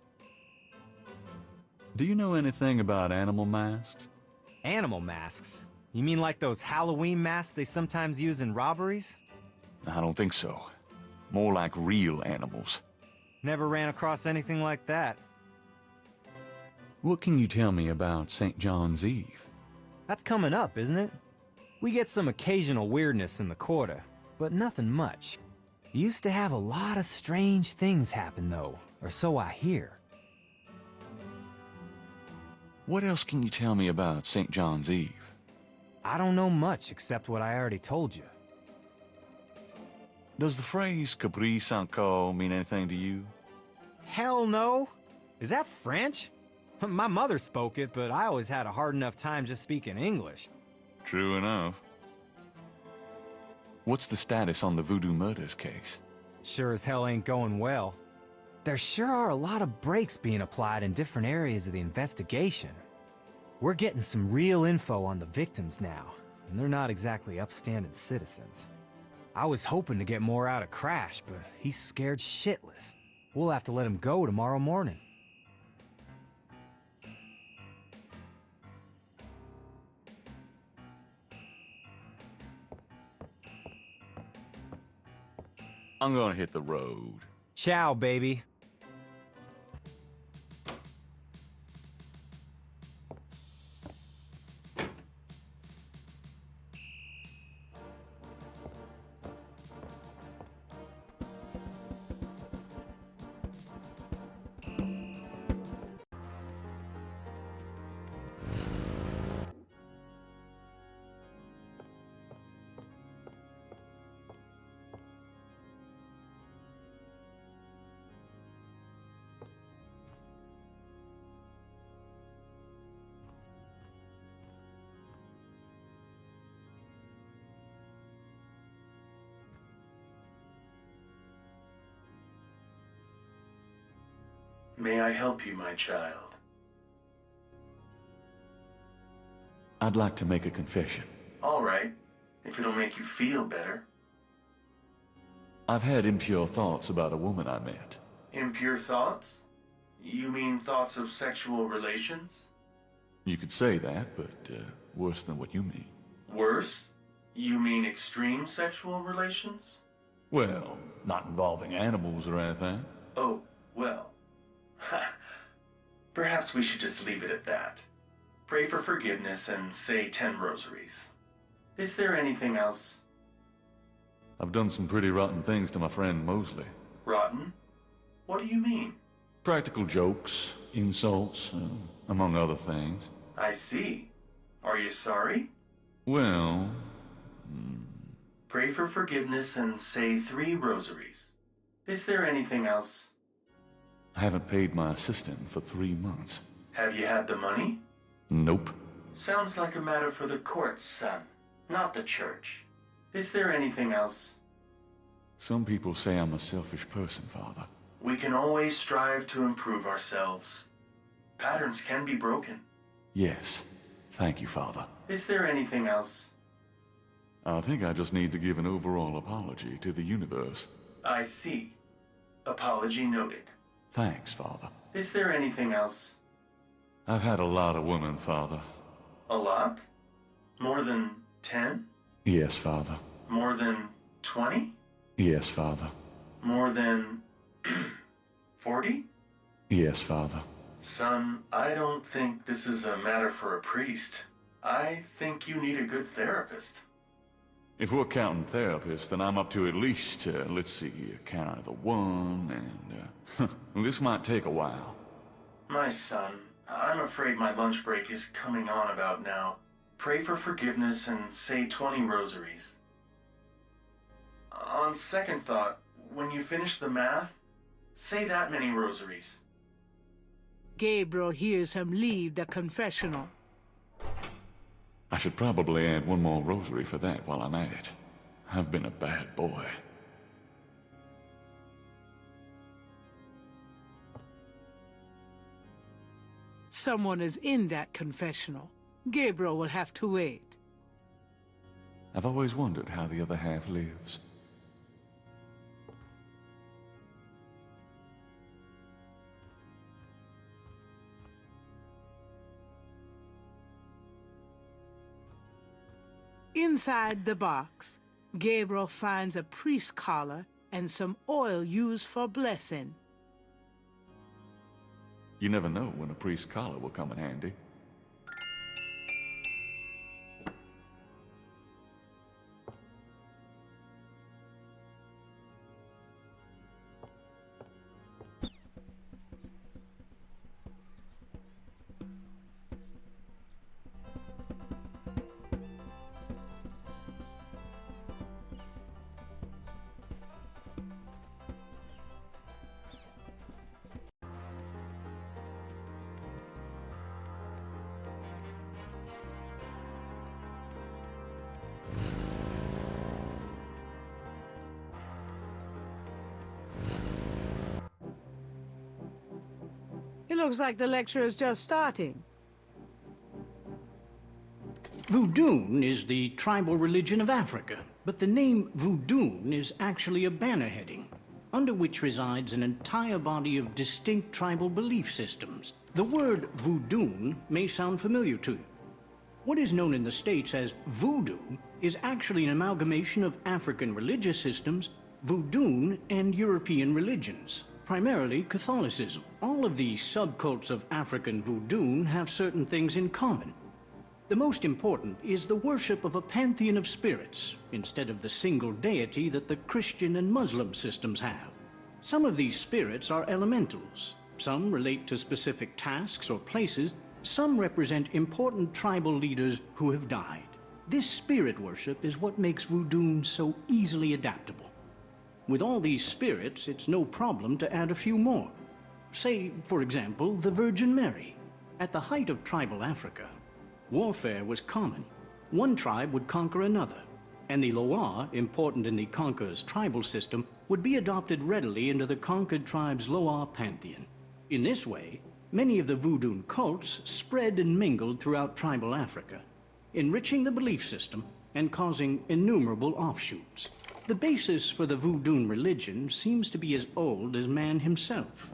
Do you know anything about animal masks? Animal masks? You mean like those Halloween masks they sometimes use in robberies? I don't think so. More like real animals. Never ran across anything like that. What can you tell me about St. John's Eve? That's coming up, isn't it? We get some occasional weirdness in the quarter, but nothing much. Used to have a lot of strange things happen, though, or so I hear. What else can you tell me about St. John's Eve? I don't know much except what I already told you. Does the phrase caprice encore mean anything to you? Hell no! Is that French? My mother spoke it, but I always had a hard enough time just speaking English. True enough. What's the status on the Voodoo murders case? Sure as hell ain't going well. There sure are a lot of brakes being applied in different areas of the investigation. We're getting some real info on the victims now, and they're not exactly upstanding citizens. I was hoping to get more out of Crash, but he's scared shitless. We'll have to let him go tomorrow morning. I'm gonna hit the road. Ciao, baby. May I help you, my child? I'd like to make a confession. All right, if it'll make you feel better. I've had impure thoughts about a woman I met. Impure thoughts? You mean thoughts of sexual relations? You could say that, but worse than what you mean. Worse? You mean extreme sexual relations? Well, not involving animals or anything. Oh, well. Perhaps we should just leave it at that. Pray for forgiveness and say 10 rosaries. Is there anything else? I've done some pretty rotten things to my friend Mosley. Rotten? What do you mean? Practical jokes, insults, among other things. I see. Are you sorry? Well... Pray for forgiveness and say 3 rosaries. Is there anything else? I haven't paid my assistant for 3 months. Have you had the money? Nope. Sounds like a matter for the courts, son, not the church. Is there anything else? Some people say I'm a selfish person, Father. We can always strive to improve ourselves. Patterns can be broken. Yes. Thank you, Father. Is there anything else? I think I just need to give an overall apology to the universe. I see. Apology noted. Thanks, Father. Is there anything else? I've had a lot of women, Father. A lot? More than 10? Yes, Father. More than 20? Yes, Father. More than 40? Yes, Father. Son, I don't think this is a matter for a priest. I think you need a good therapist. If we're counting therapists, then I'm up to at least, let's see, count of the one, and, this might take a while. My son, I'm afraid my lunch break is coming on about now. Pray for forgiveness and say 20 rosaries. On second thought, when you finish the math, say that many rosaries. Gabriel hears him leave the confessional. I should probably add one more rosary for that while I'm at it. I've been a bad boy. Someone is in that confessional. Gabriel will have to wait. I've always wondered how the other half lives. Inside the box, Gabriel finds a priest collar and some oil used for blessing. You never know when a priest's collar will come in handy. It looks like the lecture is just starting. Voodoo is the tribal religion of Africa, but the name Voodoo is actually a banner heading, under which resides an entire body of distinct tribal belief systems. The word Voodoo may sound familiar to you. What is known in the States as Voodoo is actually an amalgamation of African religious systems, Voodoo, and European religions, primarily Catholicism. All of the subcults of African Voodoo have certain things in common. The most important is the worship of a pantheon of spirits, instead of the single deity that the Christian and Muslim systems have. Some of these spirits are elementals. Some relate to specific tasks or places. Some represent important tribal leaders who have died. This spirit worship is what makes Voodoo so easily adaptable. With all these spirits, it's no problem to add a few more. Say, for example, the Virgin Mary. At the height of tribal Africa, warfare was common. One tribe would conquer another, and the Loa, important in the conqueror's tribal system, would be adopted readily into the conquered tribe's Loa pantheon. In this way, many of the Voodoo cults spread and mingled throughout tribal Africa, enriching the belief system and causing innumerable offshoots. The basis for the Voodoo religion seems to be as old as man himself.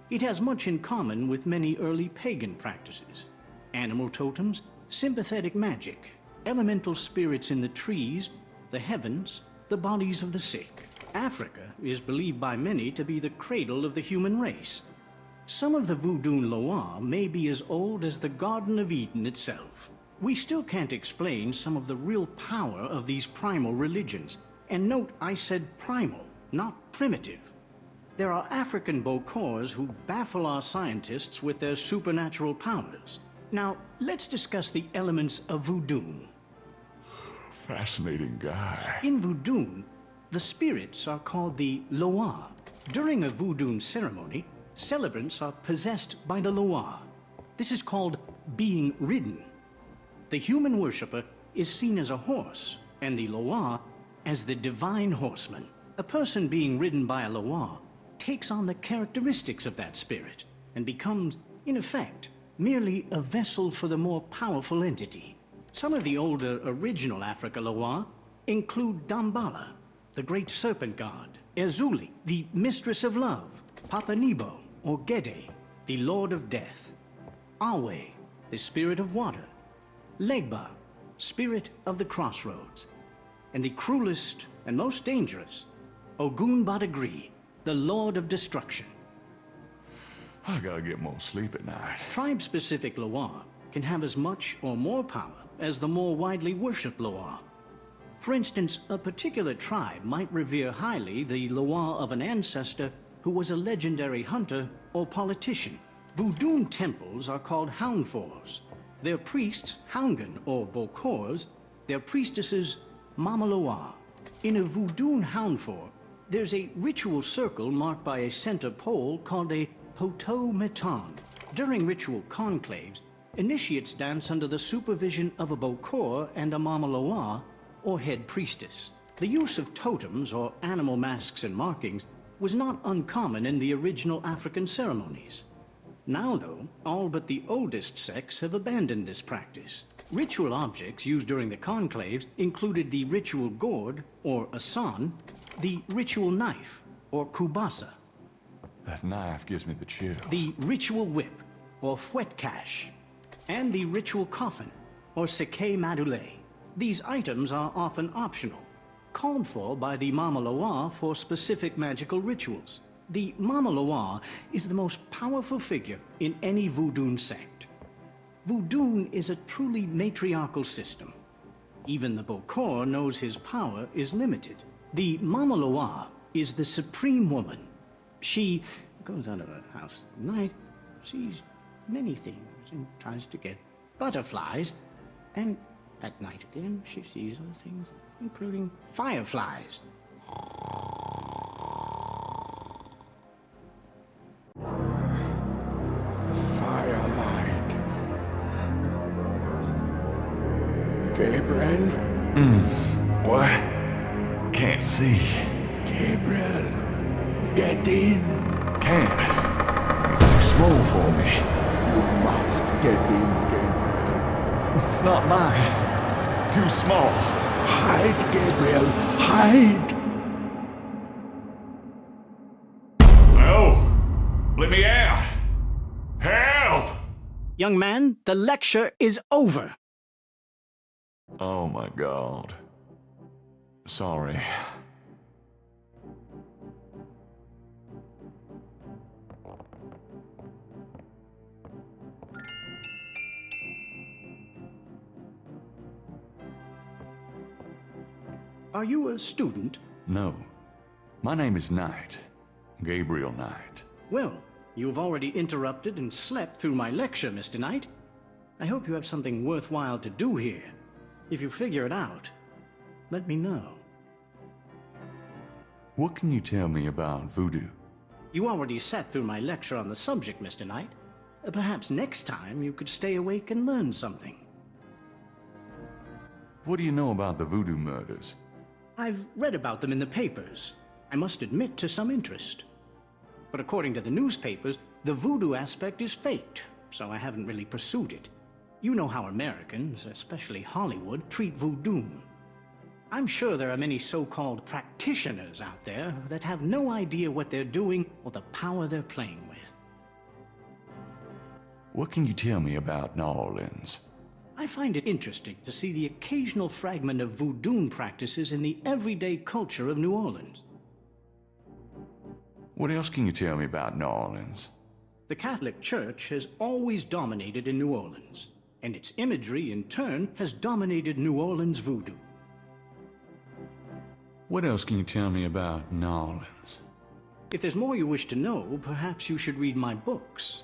It has much in common with many early pagan practices: animal totems, sympathetic magic, elemental spirits in the trees, the heavens, the bodies of the sick. Africa is believed by many to be the cradle of the human race. Some of the Voodoo Loa may be as old as the Garden of Eden itself. We still can't explain some of the real power of these primal religions. And note, I said primal, not primitive. There are African Bokors who baffle our scientists with their supernatural powers. Now, let's discuss the elements of Voodoo. Fascinating guy. In Voodoo, the spirits are called the Loa. During a voodoo ceremony, celebrants are possessed by the Laveau. This is called being ridden. The human worshipper is seen as a horse, and the Laveau as the divine horseman. A person being ridden by a Laveau takes on the characteristics of that spirit and becomes, in effect, merely a vessel for the more powerful entity. Some of the older original Africa Laveau include Dambala, the great serpent god, Ezuli, the mistress of love, Papa Nebo, or Getty, the lord of death, Awe, the spirit of water, Legba, spirit of the crossroads, and the cruelest and most dangerous, Ogun Badagri, the lord of destruction. I gotta get more sleep at night. Tribe-specific Laveau can have as much or more power as the more widely worshipped Laveau. For instance, a particular tribe might revere highly the Laveau of an ancestor who was a legendary hunter or politician. Voodoo temples are called houndfors. Their priests, houngan or bokors, their priestesses, Mama Laveau. In a voodoo houndfor, there's a ritual circle marked by a center pole called a poteau meton. During ritual conclaves, initiates dance under the supervision of a bokor and a Mama Laveau, or head priestess. The use of totems, or animal masks and markings, was not uncommon in the original African ceremonies. Now, though, all but the oldest sects have abandoned this practice. Ritual objects used during the conclaves included the ritual gourd, or asan, the ritual knife, or kubasa, That knife gives me the chills. the ritual whip, or fouetcache, and the ritual coffin, or seke madule. These items are often optional, called for by the Mama Laveau for specific magical rituals. The Mama Laveau is the most powerful figure in any voodoo sect. Voodoo is a truly matriarchal system. Even the bokor knows his power is limited. The Mama Laveau is the supreme woman. She goes out of her house at night, sees many things, and tries to get butterflies, and at night again, she sees other things, including fireflies. Firelight. Gabriel? What? Can't see. Gabriel, get in. Can't. It's too small for me. You must get in, Gabriel. It's not mine. Too small. Hide, Gabriel, hide! No! Let me out! Help! Young man, the lecture is over. Oh my god. Sorry. Are you a student? No. My name is Knight. Gabriel Knight. Well, you've already interrupted and slept through my lecture, Mr. Knight. I hope you have something worthwhile to do here. If you figure it out, let me know. What can you tell me about voodoo? You already sat through my lecture on the subject, Mr. Knight. Perhaps next time you could stay awake and learn something. What do you know about the voodoo murders? I've read about them in the papers. I must admit to some interest. But according to the newspapers, the voodoo aspect is faked, so I haven't really pursued it. You know how Americans, especially Hollywood, treat voodoo. I'm sure there are many so-called practitioners out there that have no idea what they're doing or the power they're playing with. What can you tell me about New Orleans? I find it interesting to see the occasional fragment of voodoo practices in the everyday culture of New Orleans. What else can you tell me about New Orleans? The Catholic Church has always dominated in New Orleans, and its imagery, in turn, has dominated New Orleans voodoo. What else can you tell me about New Orleans? If there's more you wish to know, perhaps you should read my books.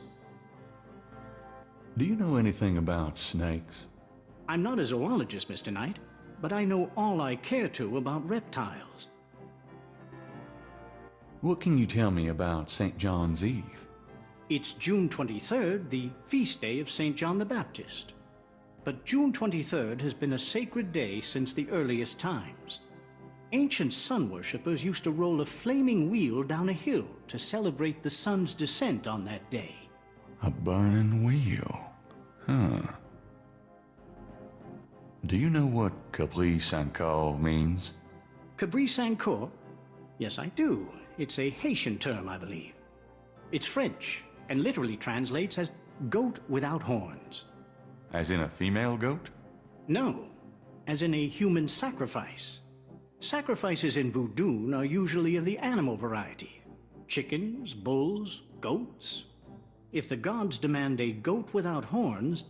Do you know anything about snakes? I'm not a zoologist, Mr. Knight, but I know all I care to about reptiles. What can you tell me about St. John's Eve? It's June 23rd, the feast day of St. John the Baptist. But June 23rd has been a sacred day since the earliest times. Ancient sun worshippers used to roll a flaming wheel down a hill to celebrate the sun's descent on that day. A burning wheel? Huh. Do you know what Capri Sancour means? Capri Sancour? Yes, I do. It's a Haitian term, I believe. It's French, and literally translates as goat without horns. As in a female goat? No, as in a human sacrifice. Sacrifices in Voodoo are usually of the animal variety. Chickens, bulls, goats. If the gods demand a goat without horns,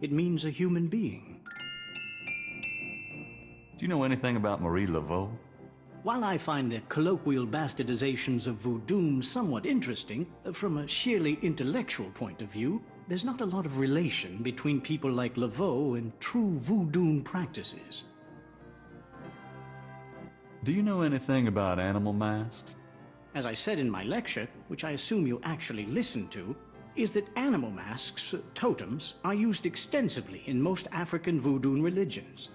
it means a human being. Do you know anything about Marie Laveau? While I find the colloquial bastardizations of Voodoo somewhat interesting, from a sheerly intellectual point of view, there's not a lot of relation between people like Laveau and true Voodoo practices. Do you know anything about animal masks? As I said in my lecture, which I assume you actually listened to, is that animal masks, totems, are used extensively in most African Voodoo religions.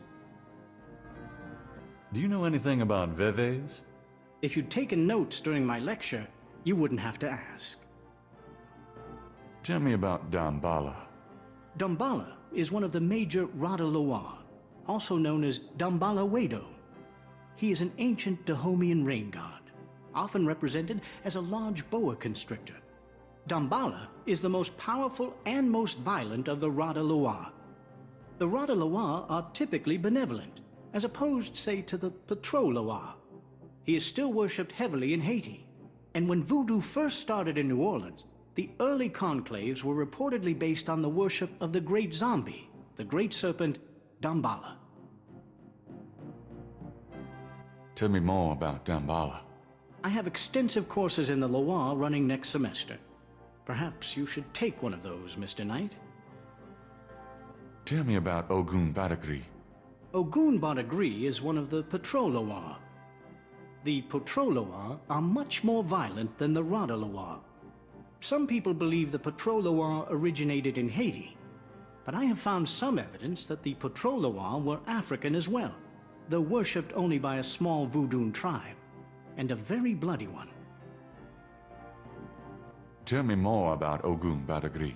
Do you know anything about vees? If you'd taken notes during my lecture, you wouldn't have to ask. Tell me about Damballa. Damballa is one of the major Rada Loa, also known as Damballa Wado. He is an ancient Dahomean rain god, often represented as a large boa constrictor. Damballa is the most powerful and most violent of the Rada Loa. The Rada Loa are typically benevolent, as opposed, say, to the Patrol Loa. He is still worshipped heavily in Haiti, and when Voodoo first started in New Orleans, the early conclaves were reportedly based on the worship of the Great Zombie, the Great Serpent, Damballa. Tell me more about Damballa. I have extensive courses in the Loa running next semester. Perhaps you should take one of those, Mr. Knight. Tell me about Ogun Badagri. Ogun Badagri is one of the Patroloa. The Patroloa are much more violent than the Radaloa. Some people believe the Patroloa originated in Haiti, but I have found some evidence that the Patroloa were African as well, though worshipped only by a small Voodoo tribe, and a very bloody one. Tell me more about Ogun Badagri.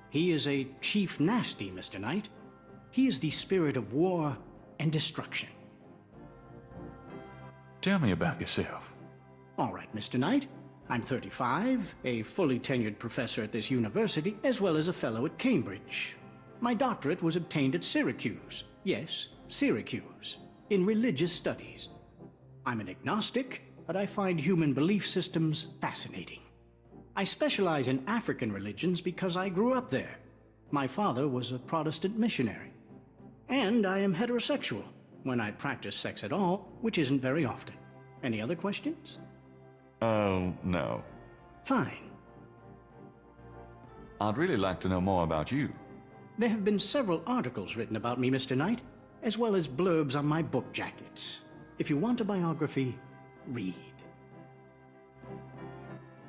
He is a chief nasty, Mr. Knight. He is the spirit of war and destruction. Tell me about yourself. All right, Mr. Knight. I'm 35, a fully tenured professor at this university, as well as a fellow at Cambridge. My doctorate was obtained at Syracuse. Yes, Syracuse, in religious studies. I'm an agnostic, but I find human belief systems fascinating. I specialize in African religions because I grew up there. My father was a Protestant missionary. And I am heterosexual, when I practice sex at all, which isn't very often. Any other questions? Oh, no. Fine. I'd really like to know more about you. There have been several articles written about me, Mr. Knight, as well as blurbs on my book jackets. If you want a biography, read.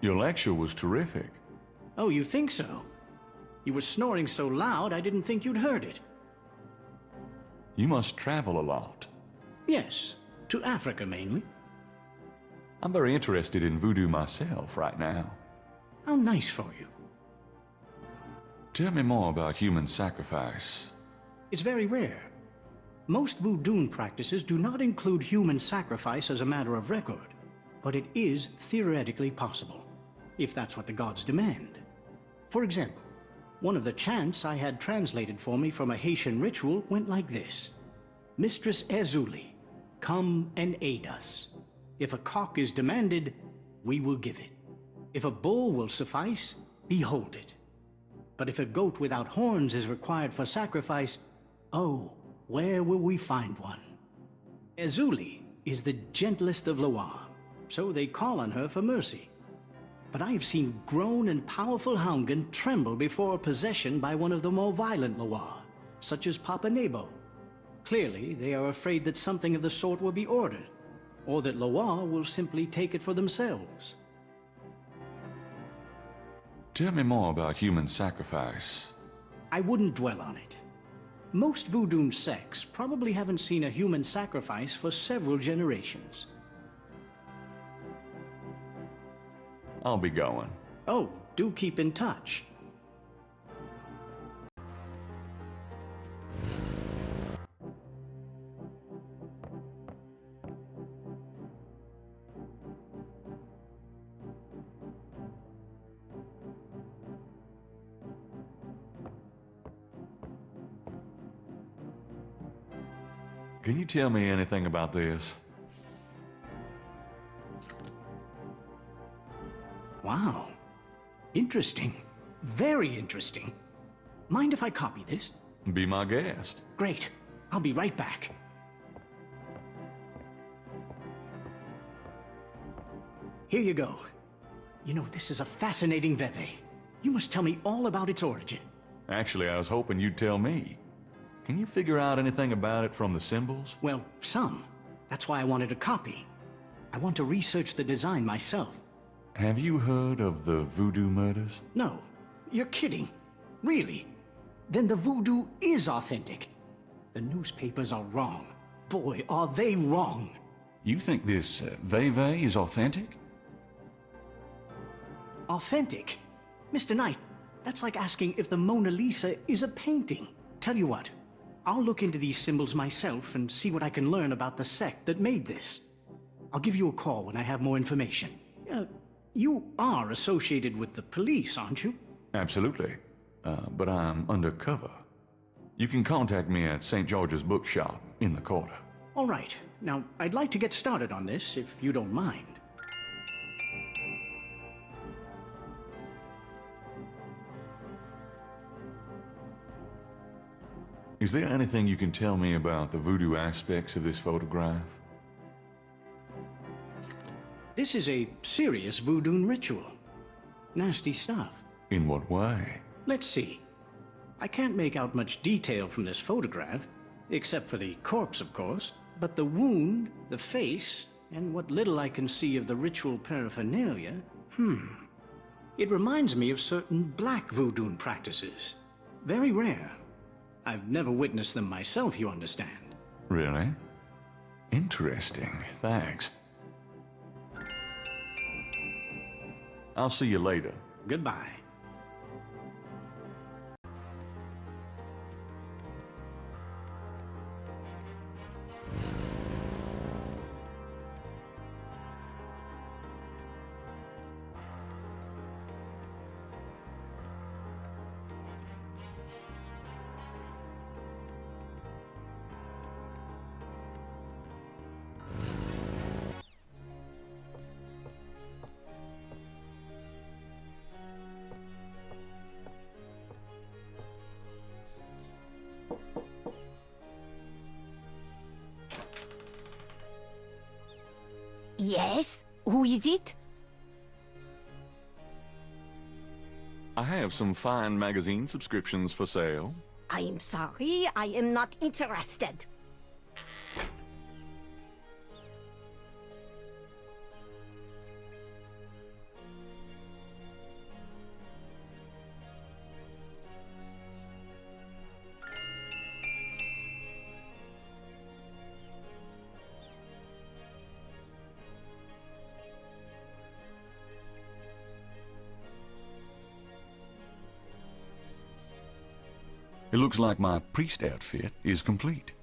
Your lecture was terrific. Oh, you think so? You were snoring so loud I didn't think you'd heard it. You must travel a lot. Yes, to Africa mainly. I'm very interested in voodoo myself right now. How nice for you. Tell me more about human sacrifice. It's very rare. Most voodoo practices do not include human sacrifice as a matter of record, but it is theoretically possible, if that's what the gods demand. For example, one of the chants I had translated for me from a Haitian ritual went like this. Mistress Ezuli, come and aid us. If a cock is demanded, we will give it. If a bull will suffice, behold it. But if a goat without horns is required for sacrifice, oh, where will we find one? Ezuli is the gentlest of Loa, so they call on her for mercy. But I have seen grown and powerful Houngan tremble before possession by one of the more violent Loa, such as Papa Nebo. Clearly, they are afraid that something of the sort will be ordered, or that Loa will simply take it for themselves. Tell me more about human sacrifice. I wouldn't dwell on it. Most voodoo sects probably haven't seen a human sacrifice for several generations. I'll be going. Oh, do keep in touch. Can you tell me anything about this? Wow. Interesting. Very interesting. Mind if I copy this? Be my guest. Great. I'll be right back. Here you go. You know, this is a fascinating veve. You must tell me all about its origin. Actually, I was hoping you'd tell me. Can you figure out anything about it from the symbols? Well, some. That's why I wanted a copy. I want to research the design myself. Have you heard of the Voodoo murders? No. You're kidding. Really? Then the voodoo is authentic. The newspapers are wrong. Boy, are they wrong. You think this veve is authentic? Authentic? Mr. Knight, that's like asking if the Mona Lisa is a painting. Tell you what, I'll look into these symbols myself and see what I can learn about the sect that made this. I'll give you a call when I have more information. You are associated with the police, aren't you? Absolutely. But I'm undercover. You can contact me at St. George's Bookshop in the quarter. All right. Now, I'd like to get started on this, if you don't mind. Is there anything you can tell me about the voodoo aspects of this photograph? This is a serious voodoo ritual. Nasty stuff. In what way? Let's see. I can't make out much detail from this photograph, except for the corpse, of course, but the wound, the face, and what little I can see of the ritual paraphernalia, it reminds me of certain black voodoo practices. Very rare. I've never witnessed them myself, you understand. Really? Interesting. Thanks. I'll see you later. Goodbye. Yes? Who is it? I have some fine magazine subscriptions for sale. I am sorry, I am not interested. It looks like my priest outfit is complete.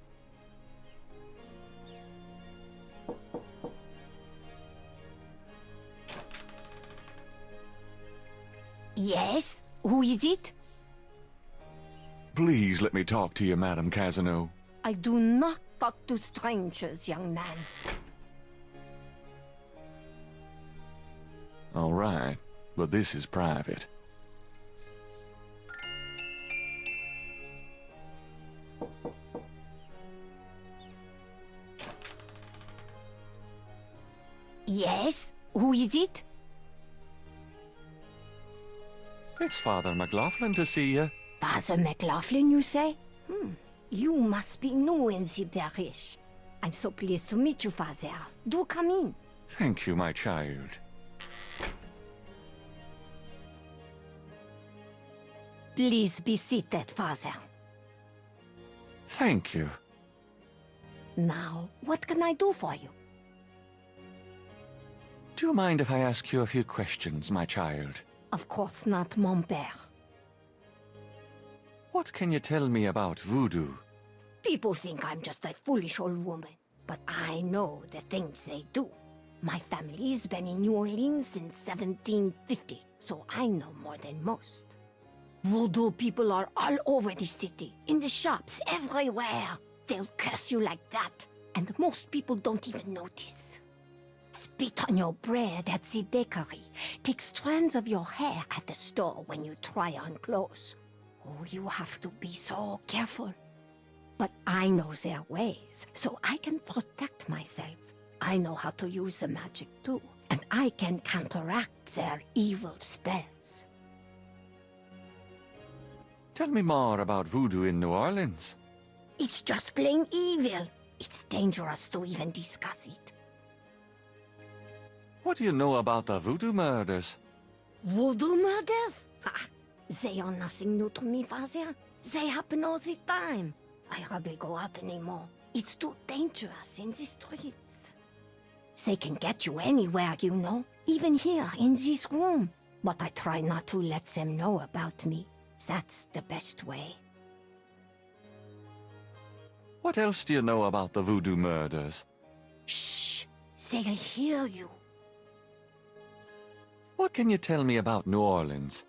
Yes? Who is it? Please let me talk to you, Madam Cazano. I do not talk to strangers, young man. All right, but this is private. Yes? Who is it? It's Father McLaughlin to see you. Father McLaughlin, you say? You must be new in the parish. I'm so pleased to meet you, Father. Do come in. Thank you, my child. Please be seated, Father. Thank you. Now, what can I do for you? Do you mind if I ask you a few questions, my child? Of course not, mon père. What can you tell me about voodoo? People think I'm just a foolish old woman, but I know the things they do. My family's been in New Orleans since 1750, so I know more than most. Voodoo people are all over the city, in the shops, everywhere. They'll curse you like that, and most people don't even notice. Spit on your bread at the bakery. Take strands of your hair at the store when you try on clothes. Oh, you have to be so careful. But I know their ways, so I can protect myself. I know how to use the magic too, and I can counteract their evil spells. Tell me more about voodoo in New Orleans. It's just plain evil. It's dangerous to even discuss it. What do you know about the voodoo murders? Voodoo murders? Ha! They are nothing new to me, Father. They happen all the time. I hardly go out anymore. It's too dangerous in the streets. They can get you anywhere, you know, even here in this room. But I try not to let them know about me. That's the best way. What else do you know about the voodoo murders? Shh! They'll hear you. What can you tell me about New Orleans?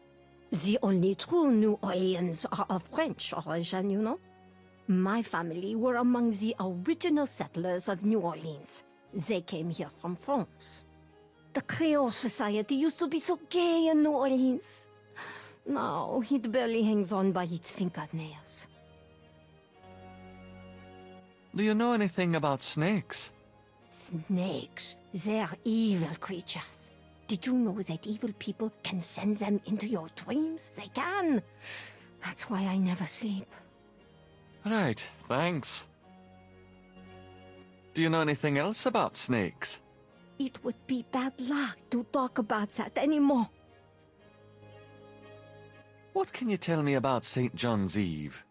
The only true New Orleans are of French origin, you know. My family were among the original settlers of New Orleans. They came here from France. The Creole society used to be so gay in New Orleans. Now it barely hangs on by its fingernails. Do you know anything about snakes? Snakes? They're evil creatures. Did you know that evil people can send them into your dreams? They can. That's why I never sleep. Right, thanks. Do you know anything else about snakes? It would be bad luck to talk about that anymore. What can you tell me about St. John's Eve?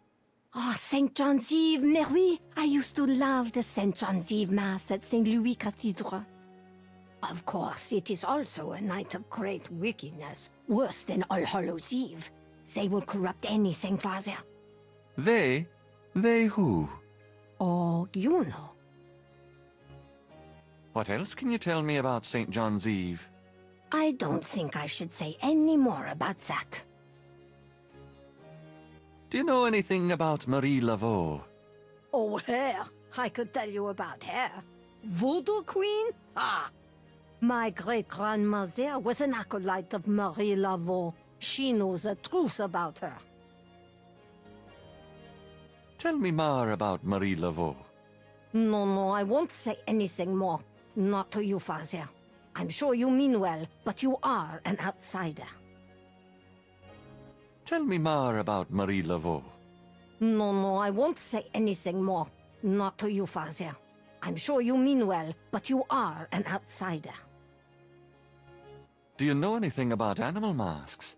Oh, St. John's Eve, mais oui. I used to love the St. John's Eve Mass at St. Louis Cathedral. Of course, it is also a night of great wickedness, worse than All Hallows Eve. They will corrupt anything, Father. They? They who? Oh, you know. What else can you tell me about St. John's Eve? I don't think I should say any more about that. Do you know anything about Marie Laveau? Oh, her? I could tell you about her. Voodoo Queen? Ah! My great-grandmother was an acolyte of Marie Laveau. She knows the truth about her. Tell me more about Marie Laveau. No, I won't say anything more. Not to you, Father. I'm sure you mean well, but you are an outsider. Tell me more about Marie Laveau. No, I won't say anything more. Not to you, Father. I'm sure you mean well, but you are an outsider. Do you know anything about animal masks?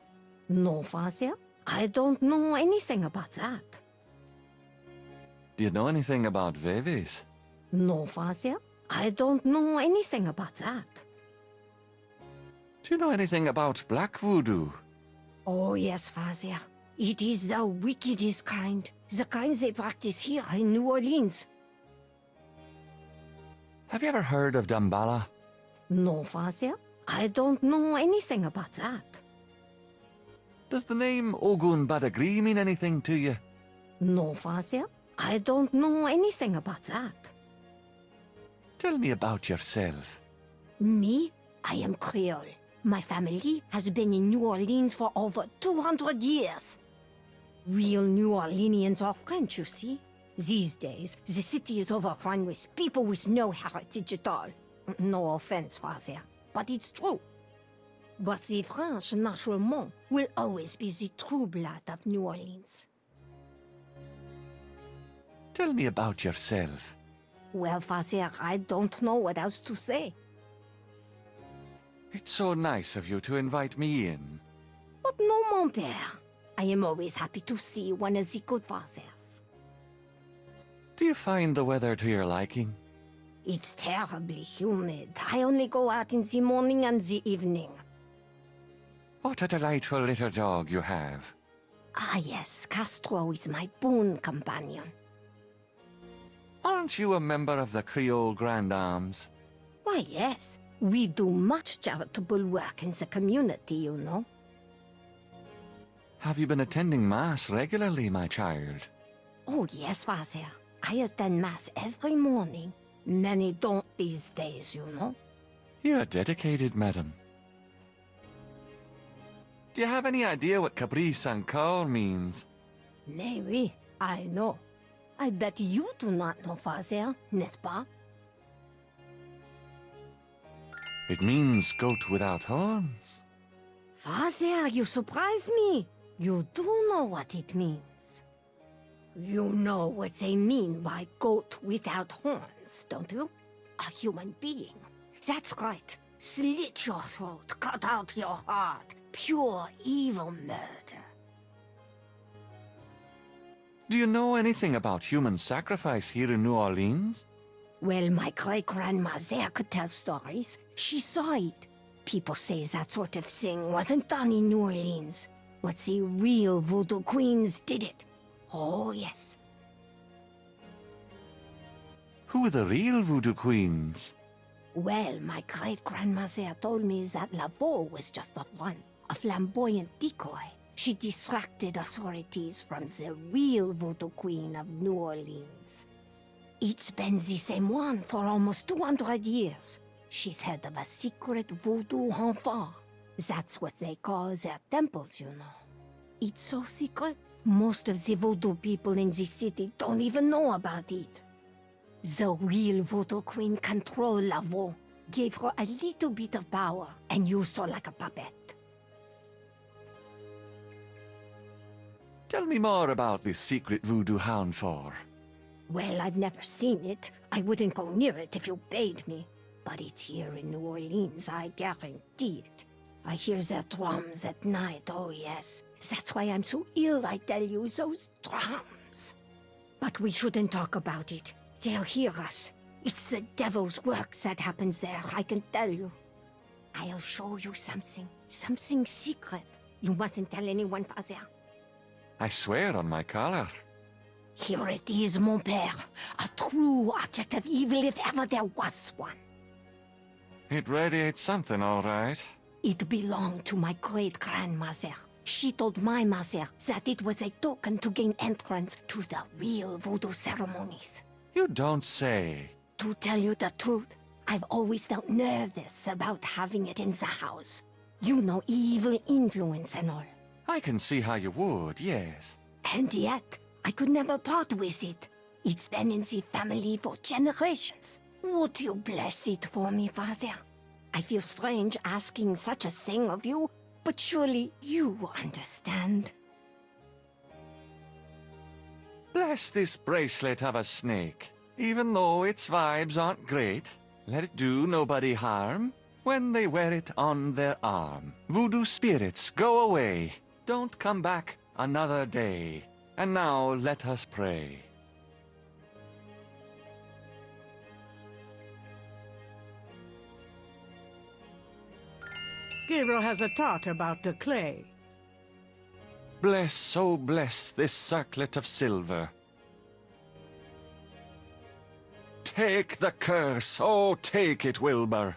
No, Father. I don't know anything about that. Do you know anything about vees? No, Father. I don't know anything about that. Do you know anything about black voodoo? Oh, yes, Father. It is the wickedest kind. The kind they practice here in New Orleans. Have you ever heard of Damballa? No, Father. I don't know anything about that. Does the name Ogun Badagri mean anything to you? No, Father. I don't know anything about that. Tell me about yourself. Me? I am Creole. My family has been in New Orleans for over 200 years. Real New Orleanians are French, you see. These days, the city is overrun with people with no heritage at all. No offense, Father, but it's true. But the French, naturellement, will always be the true blood of New Orleans. Tell me about yourself. Well, Father, I don't know what else to say. It's so nice of you to invite me in. But no, mon père. I am always happy to see one of the good fathers. Do you find the weather to your liking? It's terribly humid. I only go out in the morning and the evening. What a delightful little dog you have. Ah yes, Castro is my boon companion. Aren't you a member of the Creole Grand Arms? Why yes, we do much charitable work in the community, you know. Have you been attending Mass regularly, my child? Oh yes, Father. I attend Mass every morning. Many don't these days, you know. You're dedicated, madam. Do you have any idea what caprice encore means? Maybe. I know. I bet you do not know, Father, n'est-ce pas? It means goat without horns. Father, you surprised me. You do know what it means. You know what they mean by goat without horns, don't you? A human being. That's right. Slit your throat, cut out your heart. Pure evil murder. Do you know anything about human sacrifice here in New Orleans? Well, my great-grandmother could tell stories. She saw it. People say that sort of thing wasn't done in New Orleans, but the real voodoo queens did it. Oh, yes. Who are the real voodoo queens? Well, my great-grandmother told me that Laveau was just a front, a flamboyant decoy. She distracted authorities from the real voodoo queen of New Orleans. It's been the same one for almost 200 years. She's head of a secret voodoo enfant. That's what they call their temples, you know. It's so secret, most of the voodoo people in the city don't even know about it. The real voodoo queen controlled Laveau, gave her a little bit of power, and used her like a puppet. Tell me more about this secret voodoo hound for. Well, I've never seen it. I wouldn't go near it if you paid me. But it's here in New Orleans, I guarantee it. I hear their drums at night, oh yes. That's why I'm so ill, I tell you, those drums. But we shouldn't talk about it. They'll hear us. It's the devil's work that happens there, I can tell you. I'll show you something. Something secret. You mustn't tell anyone, Father. I swear on my collar. Here it is, mon père. A true object of evil if ever there was one. It radiates something, all right. It belonged to my great-grandmother. She told my mother that it was a token to gain entrance to the real voodoo ceremonies. You don't say. To tell you the truth, I've always felt nervous about having it in the house. You know, evil influence and all. I can see how you would, yes. And yet, I could never part with it. It's been in the family for generations. Would you bless it for me, Father? I feel strange asking such a thing of you, but surely you understand. Bless this bracelet of a snake. Even though its vibes aren't great, let it do nobody harm when they wear it on their arm. Voodoo spirits, go away. Don't come back another day. And now let us pray. Gabriel has a thought about the clay. Bless, oh bless this circlet of silver. Take the curse, oh take it, Wilbur.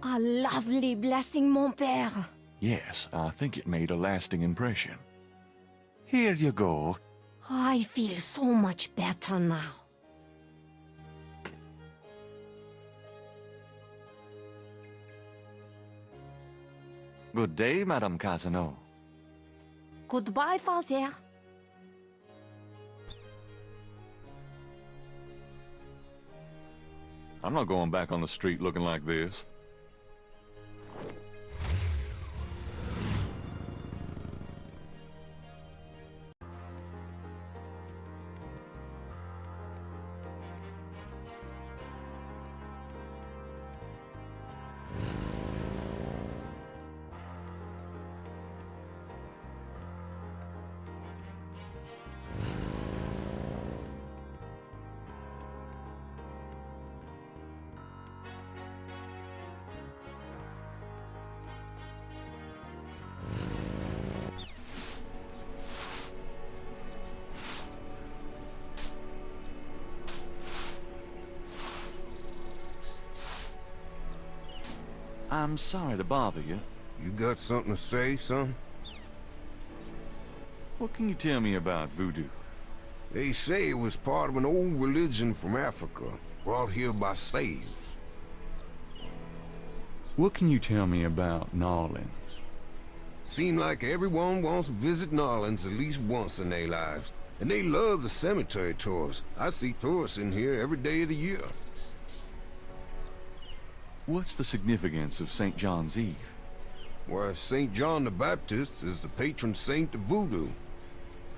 A lovely blessing, mon père. Yes, I think it made a lasting impression. Here you go. I feel so much better now. Good day, Madame Cazano. Goodbye, Father. I'm not going back on the street looking like this. I'm sorry to bother you. You got something to say, son? What can you tell me about voodoo? They say it was part of an old religion from Africa, brought here by slaves. What can you tell me about New Orleans? Seem like everyone wants to visit New Orleans at least once in their lives. And they love the cemetery tours. I see tourists in here every day of the year. What's the significance of St. John's Eve? Well, St. John the Baptist is the patron saint of voodoo.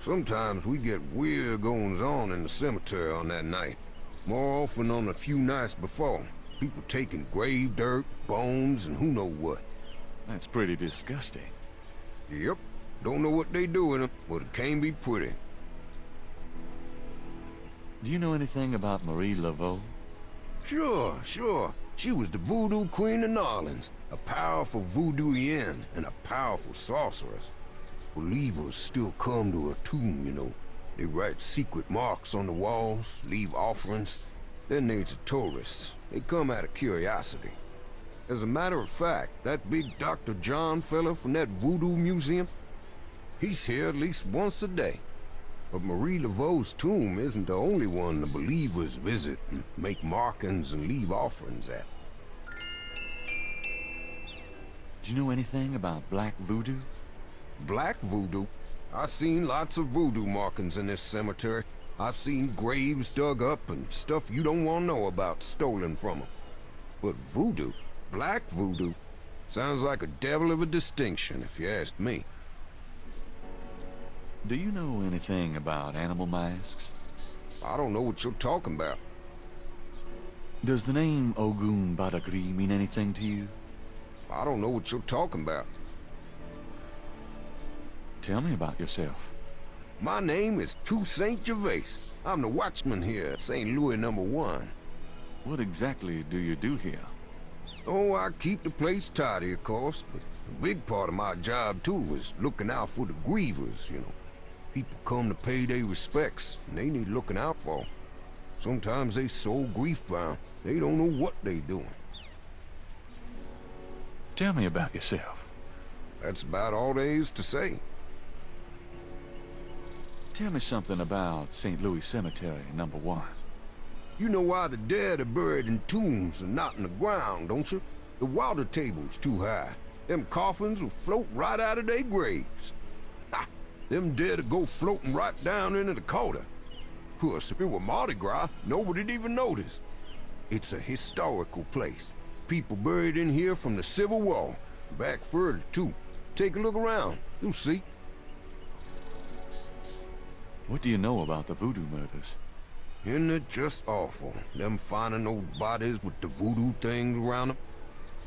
Sometimes we get weird goings-on in the cemetery on that night. More often on a few nights before. People taking grave dirt, bones, and who know what. That's pretty disgusting. Yep. Don't know what they do in them, but it can be pretty. Do you know anything about Marie Laveau? Sure. She was the voodoo queen of New Orleans. A powerful voodooian and a powerful sorceress. Believers still come to her tomb, you know. They write secret marks on the walls, leave offerings. Then there's the tourists. They come out of curiosity. As a matter of fact, that big Dr. John fella from that voodoo museum, he's here at least once a day. But Marie Laveau's tomb isn't the only one the believers visit and make markings and leave offerings at. Do you know anything about black voodoo? Black voodoo? I've seen lots of voodoo markings in this cemetery. I've seen graves dug up and stuff you don't want to know about stolen from them. But voodoo? Black voodoo? Sounds like a devil of a distinction, if you ask me. Do you know anything about animal masks? I don't know what you're talking about. Does the name Ogun Badagri mean anything to you? I don't know what you're talking about. Tell me about yourself. My name is Toussaint Gervais. I'm the watchman here at St. Louis No. 1. What exactly do you do here? Oh, I keep the place tidy, of course, but a big part of my job, too, is looking out for the grievers, you know. People come to pay their respects, and they need looking out for. Sometimes they so grief-bound, they don't know what they doing. Tell me about yourself. That's about all there is to say. Tell me something about St. Louis Cemetery, No. 1. You know why the dead are buried in tombs and not in the ground, don't you? The water table's too high. Them coffins will float right out of their graves. Ha! Them dead will go floating right down into the Calder. Of course, if it were Mardi Gras, nobody'd even notice. It's a historical place. People buried in here from the Civil War. Back further, too. Take a look around. You'll see. What do you know about the voodoo murders? Isn't it just awful, them finding those bodies with the voodoo things around them?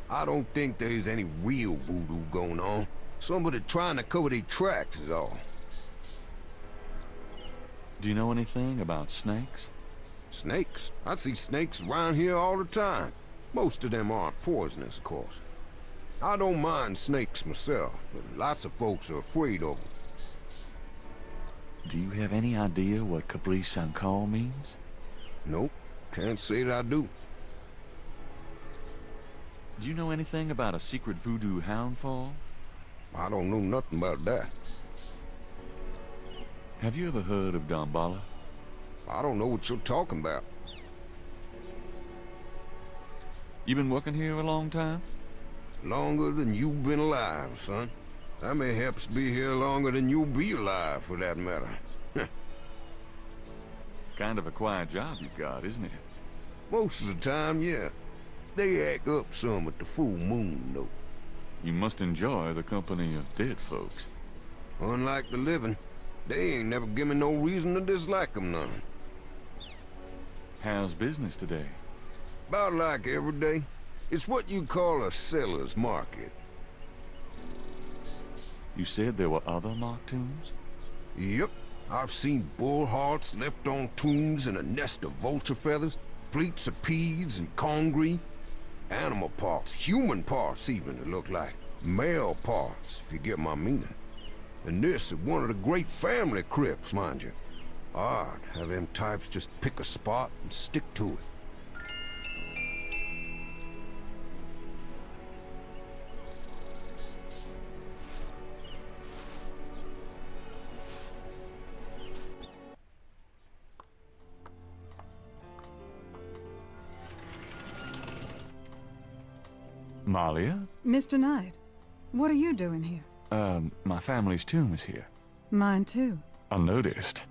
I don't think there's any real voodoo going on. Somebody trying to cover their tracks is all. Do you know anything about snakes? Snakes? I see snakes around here all the time. Most of them aren't poisonous, of course. I don't mind snakes myself, but lots of folks are afraid of them. Do you have any idea what Capri Saint-Call means? Nope, can't say that I do. Do you know anything about a secret voodoo hound fall? I don't know nothing about that. Have you ever heard of Damballa? I don't know what you're talking about. You been working here a long time? Longer than you've been alive, son. I mayhaps be here longer than you'll be alive, for that matter. Kind of a quiet job you've got, isn't it? Most of the time, yeah. They act up some at the full moon, though. You must enjoy the company of dead folks. Unlike the living, they ain't never given no reason to dislike them none. How's business today? About like every day. It's what you call a seller's market. You said there were other mock tombs? Yep. I've seen bull hearts left on tombs and a nest of vulture feathers, plates of peas and congreve, animal parts, human parts even, it look like. Male parts, if you get my meaning. And this is one of the great family crypts, mind you. Odd how them types just pick a spot and stick to it. Malia? Mr. Knight, what are you doing here? My family's tomb is here. Mine too. Unnoticed.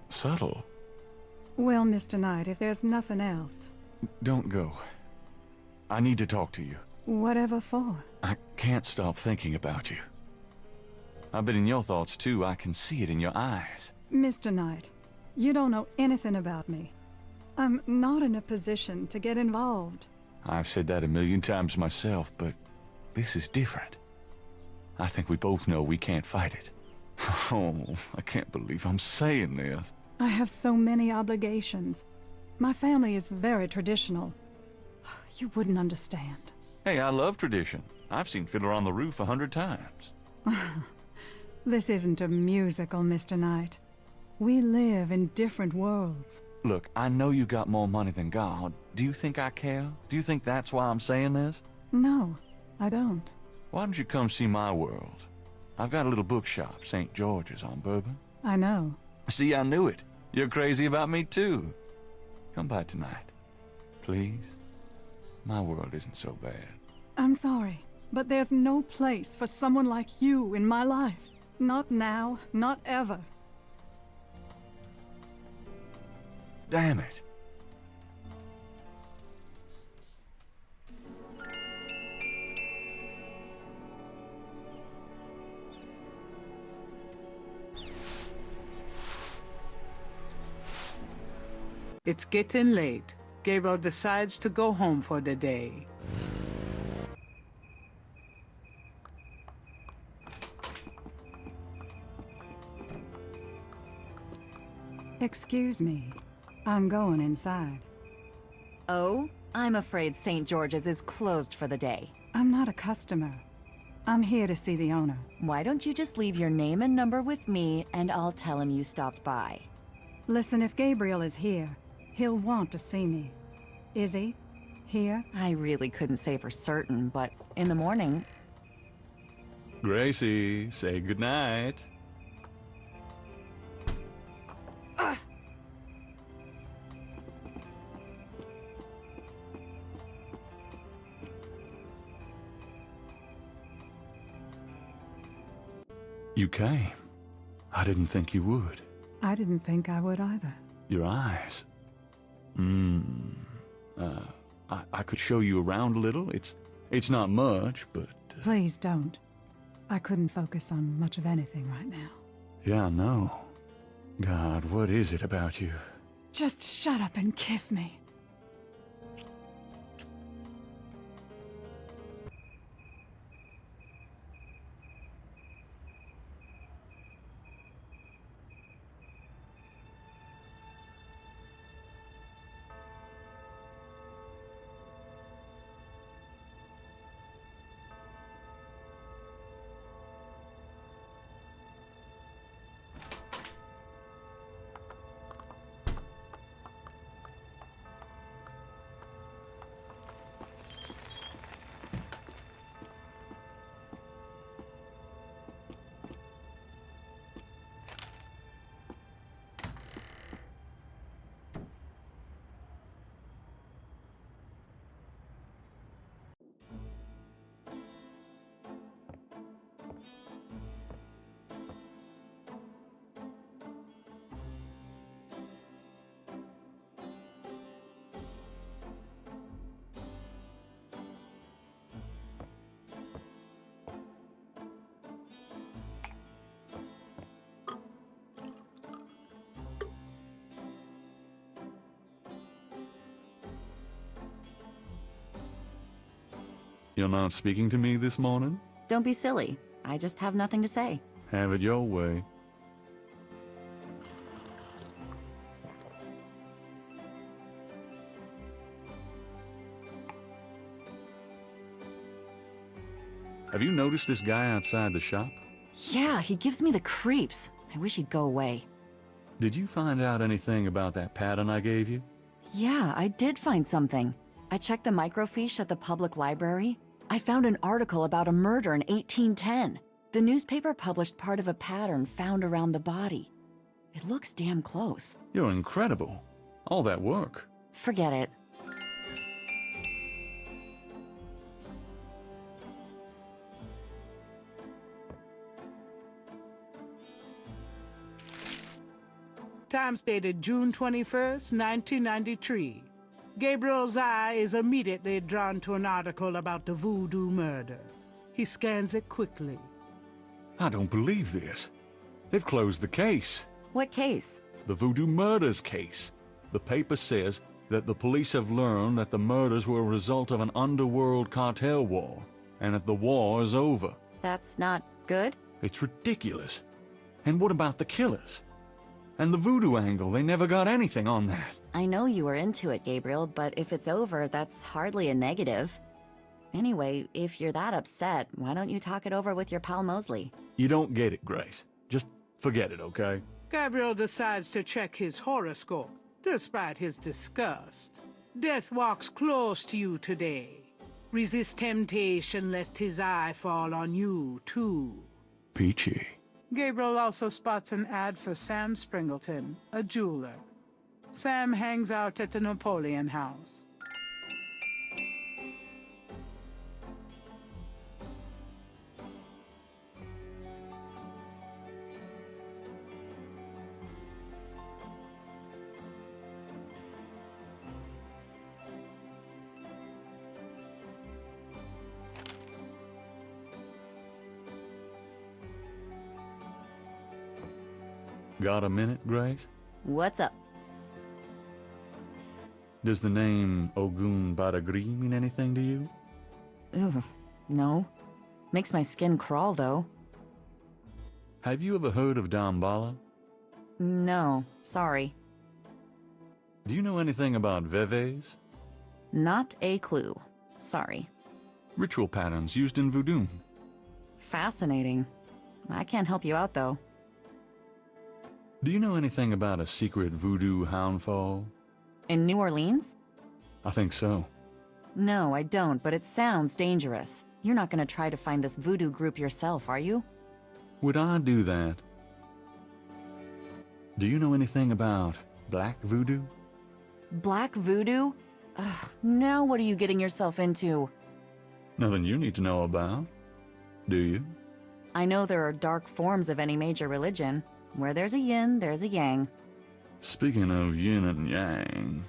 Subtle. Well, Mr. Knight, if there's nothing else... Don't go. I need to talk to you. Whatever for? I can't stop thinking about you. I've been in your thoughts too. I can see it in your eyes. Mr. Knight, you don't know anything about me. I'm not in a position to get involved. I've said that a million times myself, but this is different. I think we both know we can't fight it. Oh, I can't believe I'm saying this. I have so many obligations. My family is very traditional. You wouldn't understand. Hey, I love tradition. I've seen Fiddler on the Roof 100 times. This isn't a musical, Mr. Knight. We live in different worlds. Look, I know you got more money than God. Do you think I care? Do you think that's why I'm saying this? No, I don't. Why don't you come see my world? I've got a little bookshop, St. George's on Bourbon. I know. See, I knew it. You're crazy about me too. Come by tonight, please. My world isn't so bad. I'm sorry, but there's no place for someone like you in my life. Not now, not ever. Damn it. It's getting late. Gabriel decides to go home for the day. Excuse me. I'm going inside. Oh? I'm afraid St. George's is closed for the day. I'm not a customer. I'm here to see the owner. Why don't you just leave your name and number with me, and I'll tell him you stopped by. Listen, if Gabriel is here, he'll want to see me. Is he? Here? I really couldn't say for certain, but in the morning... Gracie, say goodnight. You came. I didn't think you would. I didn't think I would either. Your eyes. I could show you around a little. It's not much, but... Please don't. I couldn't focus on much of anything right now. Yeah, I know. God, what is it about you? Just shut up and kiss me. You're not speaking to me this morning? Don't be silly. I just have nothing to say. Have it your way. Have you noticed this guy outside the shop? Yeah, he gives me the creeps. I wish he'd go away. Did you find out anything about that pattern I gave you? Yeah, I did find something. I checked the microfiche at the public library. I found an article about a murder in 1810. The newspaper published part of a pattern found around the body. It looks damn close. You're incredible. All that work. Forget it. Times dated June 21st, 1993. Gabriel's eye is immediately drawn to an article about the Voodoo murders. He scans it quickly. I don't believe this. They've closed the case. What case? The Voodoo murders case. The paper says that the police have learned that the murders were a result of an underworld cartel war, and that the war is over. That's not good? It's ridiculous. And what about the killers? And the Voodoo angle, they never got anything on that. I know you were into it, Gabriel, but if it's over, that's hardly a negative. Anyway, if you're that upset, why don't you talk it over with your pal Mosley? You don't get it, Grace. Just forget it, okay? Gabriel decides to check his horoscope, despite his disgust. Death walks close to you today. Resist temptation lest his eye fall on you, too. Peachy. Gabriel also spots an ad for Sam Springleton, a jeweler. Sam hangs out at the Napoleon House. Got a minute, Grace? What's up? Does the name Ogun Badagri mean anything to you? Ugh, no. Makes my skin crawl, though. Have you ever heard of Dambala? No, sorry. Do you know anything about vees? Not a clue. Sorry. Ritual patterns used in Voodoo. Fascinating. I can't help you out, though. Do you know anything about a secret Voodoo houndfall? In New Orleans? I think so. No, I don't, but it sounds dangerous. You're not gonna try to find this Voodoo group yourself, are you? Would I do that? Do you know anything about Black Voodoo? Black Voodoo? Ugh, now what are you getting yourself into? Nothing you need to know about, do you? I know there are dark forms of any major religion. Where there's a yin, there's a yang. Speaking of yin and yang...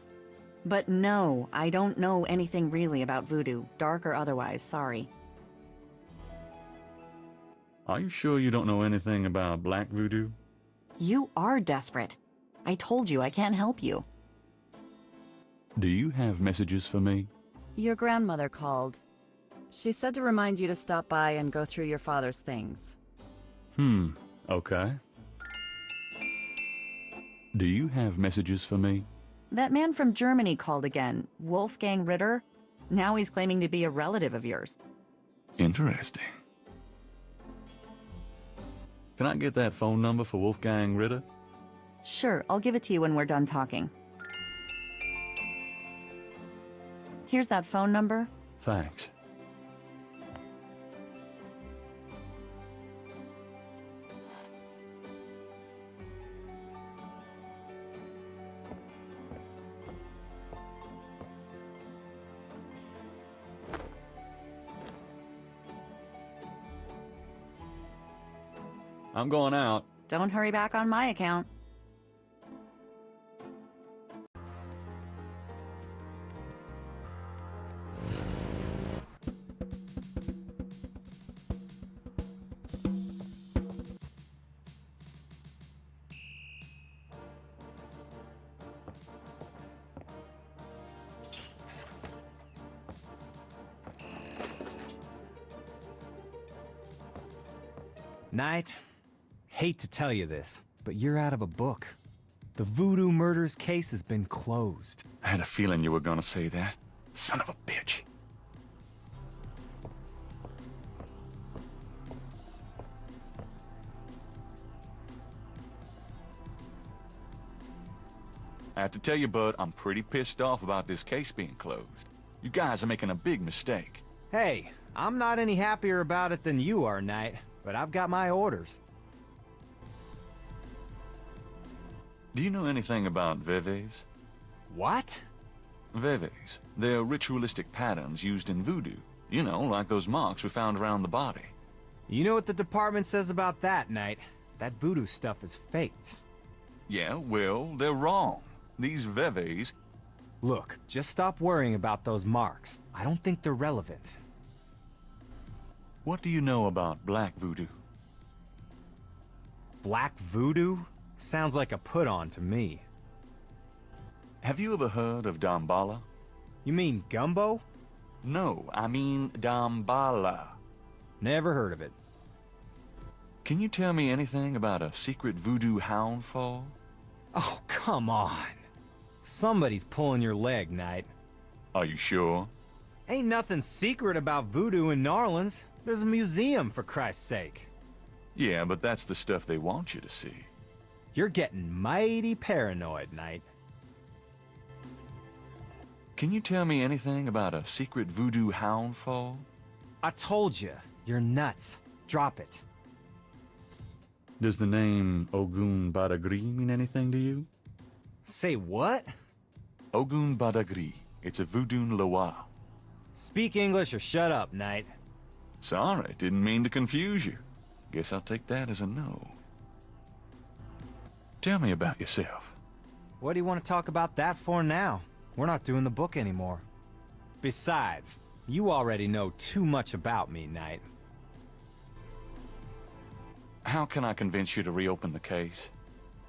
But no, I don't know anything really about voodoo, dark or otherwise, sorry. Are you sure you don't know anything about Black Voodoo? You are desperate. I told you I can't help you. Do you have messages for me? Your grandmother called. She said to remind you to stop by and go through your father's things. Okay. Do you have messages for me? That man from Germany called again, Wolfgang Ritter. Now he's claiming to be a relative of yours. Interesting. Can I get that phone number for Wolfgang Ritter? Sure, I'll give it to you when we're done talking. Here's that phone number. Thanks. I'm going out. Don't hurry back on my account. Knight, hate to tell you this, but you're out of a book. The Voodoo murders case has been closed. I had a feeling you were gonna say that. Son of a bitch. I have to tell you, bud, I'm pretty pissed off about this case being closed. You guys are making a big mistake. Hey, I'm not any happier about it than you are, Knight, but I've got my orders. Do you know anything about vees? What? Vees. They're ritualistic patterns used in voodoo. You know, like those marks we found around the body. You know what the department says about that, Knight? That voodoo stuff is faked. Yeah, well, they're wrong. These vees... Look, just stop worrying about those marks. I don't think they're relevant. What do you know about black voodoo? Black voodoo? Sounds like a put-on to me. Have you ever heard of Damballa? You mean gumbo? No, I mean Damballa. Never heard of it. Can you tell me anything about a secret voodoo hound fall? Oh, come on. Somebody's pulling your leg, Knight. Are you sure? Ain't nothing secret about voodoo in New Orleans. There's a museum, for Christ's sake. Yeah, but that's the stuff they want you to see. You're getting mighty paranoid, Knight. Can you tell me anything about a secret voodoo hound fall? I told you, you're nuts. Drop it. Does the name Ogun Badagri mean anything to you? Say what? Ogun Badagri. It's a voodoo Laveau. Speak English or shut up, Knight. Sorry, didn't mean to confuse you. Guess I'll take that as a no. Tell me about yourself. What do you want to talk about that for now? We're not doing the book anymore. Besides, you already know too much about me, Knight. How can I convince you to reopen the case?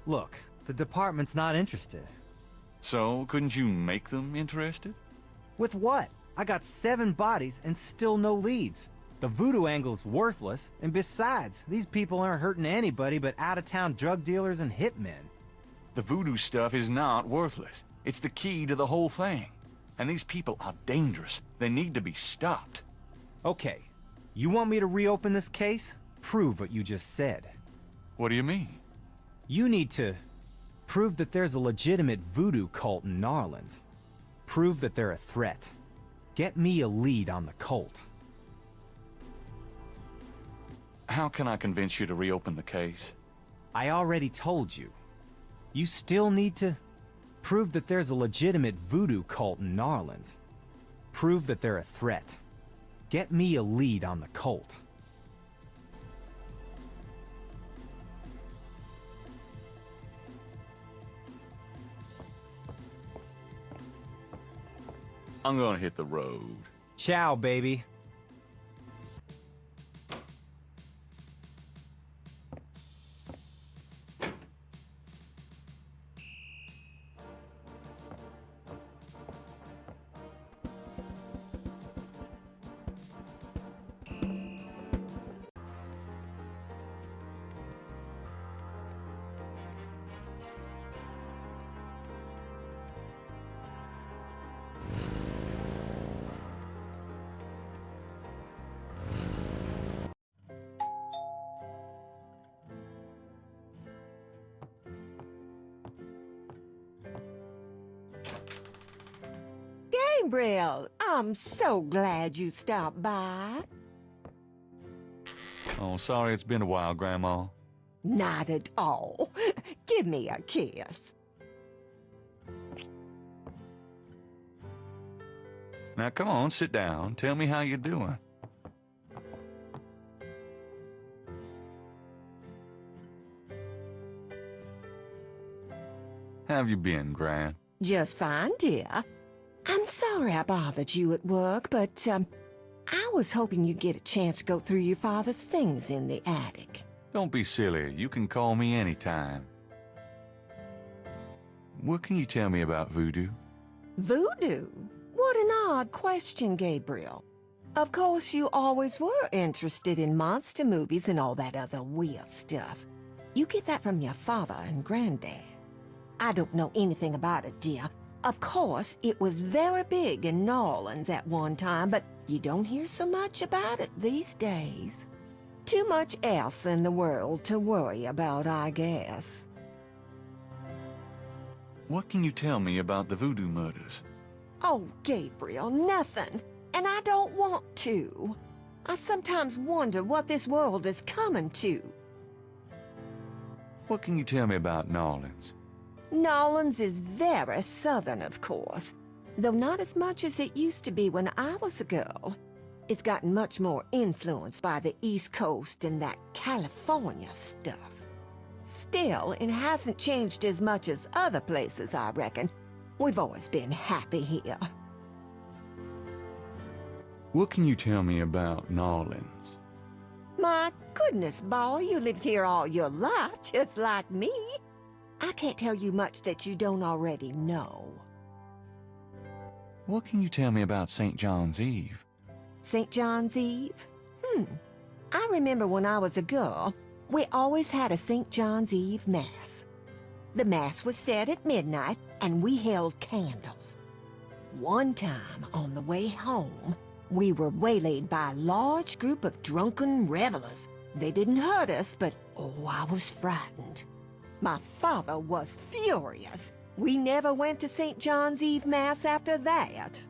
Look, the department's not interested. So, couldn't you make them interested? With what? I got 7 bodies and still no leads. The voodoo angle's worthless, and besides, these people aren't hurting anybody but out-of-town drug dealers and hitmen. The voodoo stuff is not worthless. It's the key to the whole thing. And these people are dangerous. They need to be stopped. Okay, you want me to reopen this case? Prove what you just said. What do you mean? You need to prove that there's a legitimate voodoo cult in New Orleans. Prove that they're a threat. Get me a lead on the cult. How can I convince you to reopen the case? I already told you. You still need to prove that there's a legitimate voodoo cult in New Orleans. Prove that they're a threat. Get me a lead on the cult. I'm gonna hit the road. Ciao, baby. Gabriel, I'm so glad you stopped by. Oh, sorry it's been a while, Grandma. Not at all. Give me a kiss. Now come on, sit down. Tell me how you're doing. How have you been, Gran? Just fine, dear. I'm sorry I bothered you at work, but, I was hoping you'd get a chance to go through your father's things in the attic. Don't be silly. You can call me anytime. What can you tell me about voodoo? Voodoo? What an odd question, Gabriel. Of course, you always were interested in monster movies and all that other weird stuff. You get that from your father and granddad. I don't know anything about it, dear. Of course, it was very big in New Orleans at one time, but you don't hear so much about it these days. Too much else in the world to worry about, I guess. What can you tell me about the voodoo murders? Oh, Gabriel, nothing. And I don't want to. I sometimes wonder what this world is coming to. What can you tell me about New Orleans? New Orleans is very southern, of course, though not as much as it used to be when I was a girl. It's gotten much more influenced by the East Coast and that California stuff. Still, it hasn't changed as much as other places, I reckon. We've always been happy here. What can you tell me about Nolans? My goodness, boy, you lived here all your life, just like me. I can't tell you much that you don't already know. What can you tell me about St. John's Eve? St. John's Eve? I remember when I was a girl, we always had a St. John's Eve Mass. The Mass was said at midnight, and we held candles. One time, on the way home, we were waylaid by a large group of drunken revelers. They didn't hurt us, but oh, I was frightened. My father was furious. We never went to St. John's Eve Mass after that.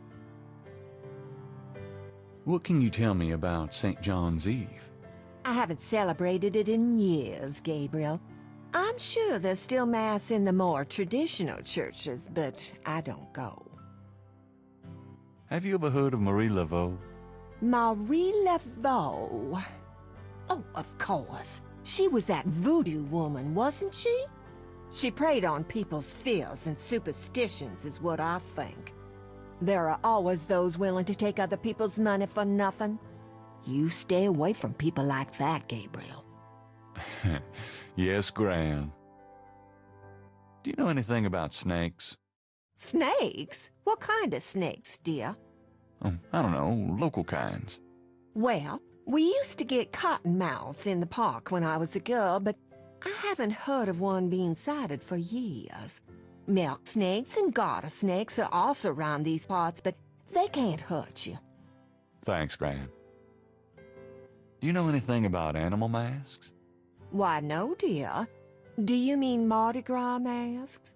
What can you tell me about St. John's Eve? I haven't celebrated it in years, Gabriel. I'm sure there's still Mass in the more traditional churches, but I don't go. Have you ever heard of Marie Laveau? Marie Laveau? Oh, of course. She was that voodoo woman, wasn't she? She preyed on people's fears and superstitions, is what I think. There are always those willing to take other people's money for nothing. You stay away from people like that, Gabriel. Yes, Gran. Do you know anything about snakes? Snakes? What kind of snakes, dear? I don't know, local kinds. Well, we used to get cottonmouths in the park when I was a girl, but I haven't heard of one being sighted for years. Milk snakes and garter snakes are also around these parts, but they can't hurt you. Thanks, Gran. Do you know anything about animal masks? Why, no, dear. Do you mean Mardi Gras masks?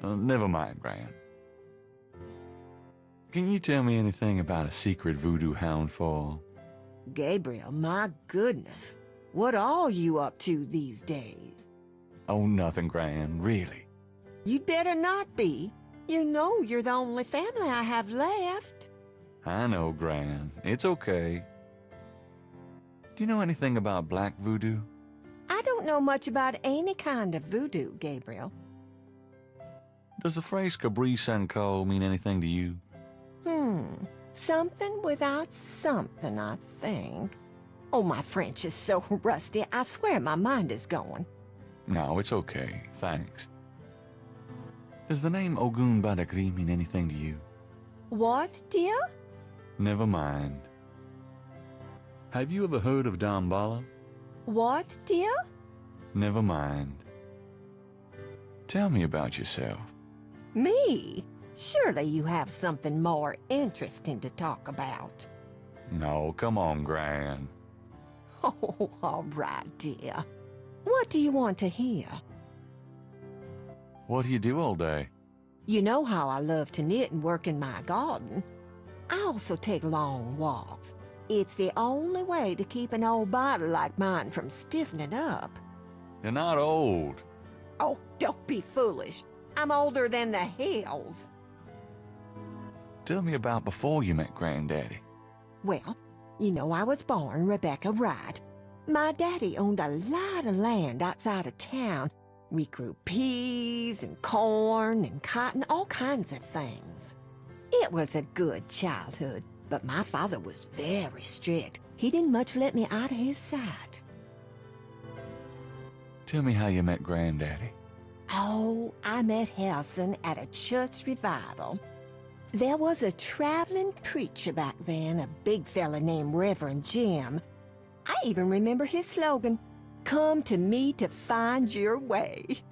Never mind, Gran. Can you tell me anything about a secret voodoo hound fall? Gabriel, my goodness. What are you up to these days? Oh, nothing, Gran, really. You'd better not be. You know you're the only family I have left. I know, Gran. It's okay. Do you know anything about black voodoo? I don't know much about any kind of voodoo, Gabriel. Does the phrase Cabri Sanko mean anything to you? Something without something, I think. Oh, my French is so rusty, I swear my mind is going. No, it's okay. Thanks. Does the name Ogun Badagri mean anything to you? What, dear? Never mind. Have you ever heard of Damballa? What, dear? Never mind. Tell me about yourself. Me? Surely you have something more interesting to talk about. No, come on, Gran. Oh, all right, dear. What do you want to hear? What do you do all day? You know how I love to knit and work in my garden. I also take long walks. It's the only way to keep an old body like mine from stiffening up. You're not old. Oh, don't be foolish. I'm older than the hills. Tell me about before you met Granddaddy. Well, you know I was born Rebecca Wright. My daddy owned a lot of land outside of town. We grew peas and corn and cotton, all kinds of things. It was a good childhood, but my father was very strict. He didn't much let me out of his sight. Tell me how you met Granddaddy. Oh, I met Helson at a church revival. There was a traveling preacher back then, a big fella named Reverend Jim. I even remember his slogan, "Come to me to find your way."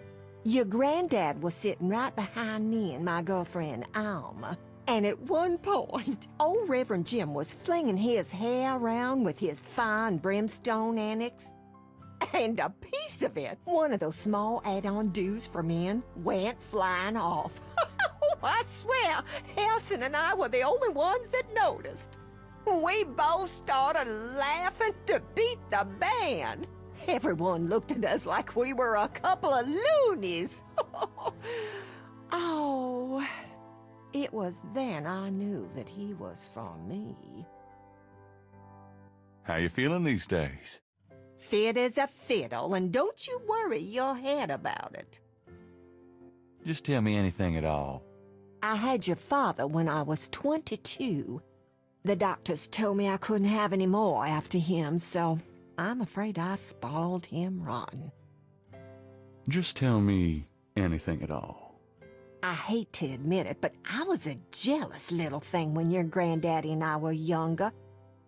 Your granddad was sitting right behind me and my girlfriend, Alma. And at one point, old Reverend Jim was flinging his hair around with his fine brimstone annex. And a piece of it, one of those small add-on doos for men, went flying off. I swear, Helson and I were the only ones that noticed. We both started laughing to beat the band. Everyone looked at us like we were a couple of loonies. Oh, it was then I knew that he was for me. How you feeling these days? Fit as a fiddle, and don't you worry your head about it. Just tell me anything at all. I had your father when I was 22. The doctors told me I couldn't have any more after him, so I'm afraid I spoiled him rotten. Just tell me anything at all. I hate to admit it, but I was a jealous little thing when your granddaddy and I were younger.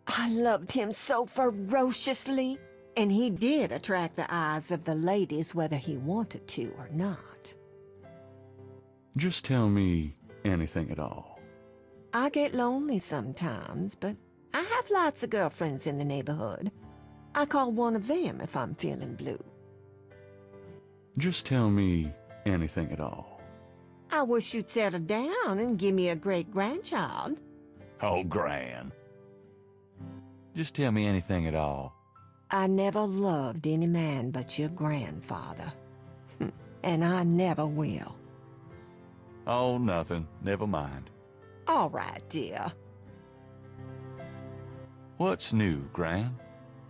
I loved him so ferociously, and he did attract the eyes of the ladies whether he wanted to or not. Just tell me anything at all. I get lonely sometimes, but I have lots of girlfriends in the neighborhood. I call one of them if I'm feeling blue. Just tell me anything at all. I wish you'd settle down and give me a great-grandchild. Oh, Gran. Just tell me anything at all. I never loved any man but your grandfather. And I never will. Oh, nothing. Never mind. All right, dear. What's new, Gran?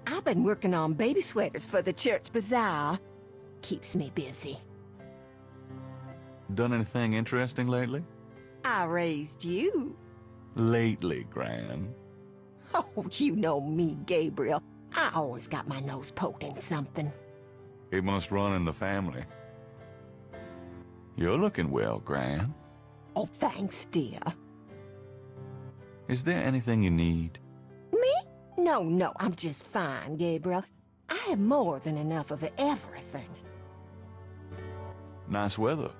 I've been working on baby sweaters for the church bazaar. Keeps me busy. Done anything interesting lately? I raised you. Lately, Gran. Oh, you know me, Gabriel. I always got my nose poked in something. It must run in the family. You're looking well, Gran. Oh, thanks, dear. Is there anything you need? Me? No, I'm just fine, Gabriel. I have more than enough of everything. Nice weather.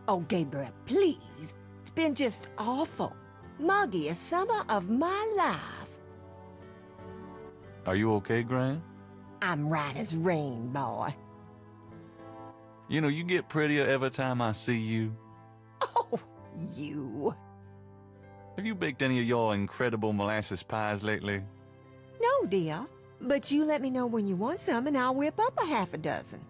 Oh, Gabriel, please. It's been just awful. Muggiest summer of my life. Are you okay, Gran? I'm right as rain, boy. You know, you get prettier every time I see you. Oh, you. Have you baked any of your incredible molasses pies lately? No, dear. But you let me know when you want some and I'll whip up a half a dozen.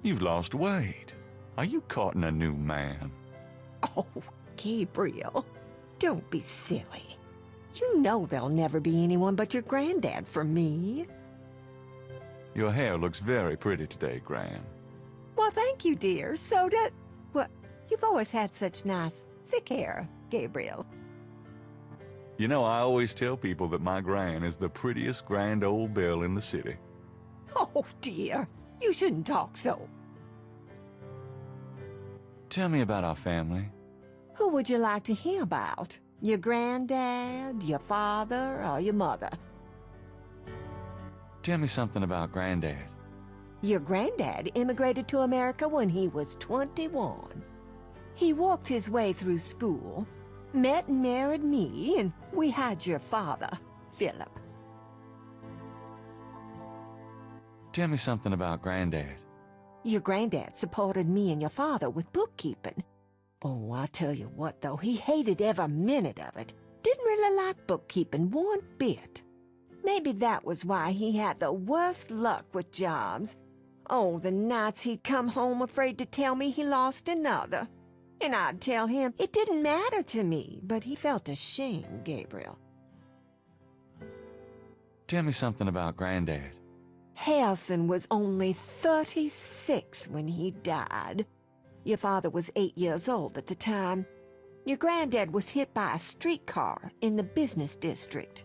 You've lost weight. Are you courting a new man? Oh, Gabriel, don't be silly. You know there'll never be anyone but your granddad for me. Your hair looks very pretty today, Gran. Well, thank you, dear. So does... Well, you've always had such nice, thick hair, Gabriel. You know, I always tell people that my Gran is the prettiest grand old belle in the city. Oh, dear. You shouldn't talk so. Tell me about our family. Who would you like to hear about? Your granddad, your father, or your mother? Tell me something about Granddad. Your granddad immigrated to America when he was 21. He walked his way through school, met and married me, and we had your father, Philip. Tell me something about Granddad. Your granddad supported me and your father with bookkeeping. Oh, I tell you what, though, he hated every minute of it. Didn't really like bookkeeping one bit. Maybe that was why he had the worst luck with jobs. Oh, the nights he'd come home afraid to tell me he lost another. And I'd tell him it didn't matter to me, but he felt ashamed, Gabriel. Tell me something about Granddad. Harrison was only 36 when he died. Your father was 8 years old at the time. Your granddad was hit by a streetcar in the business district.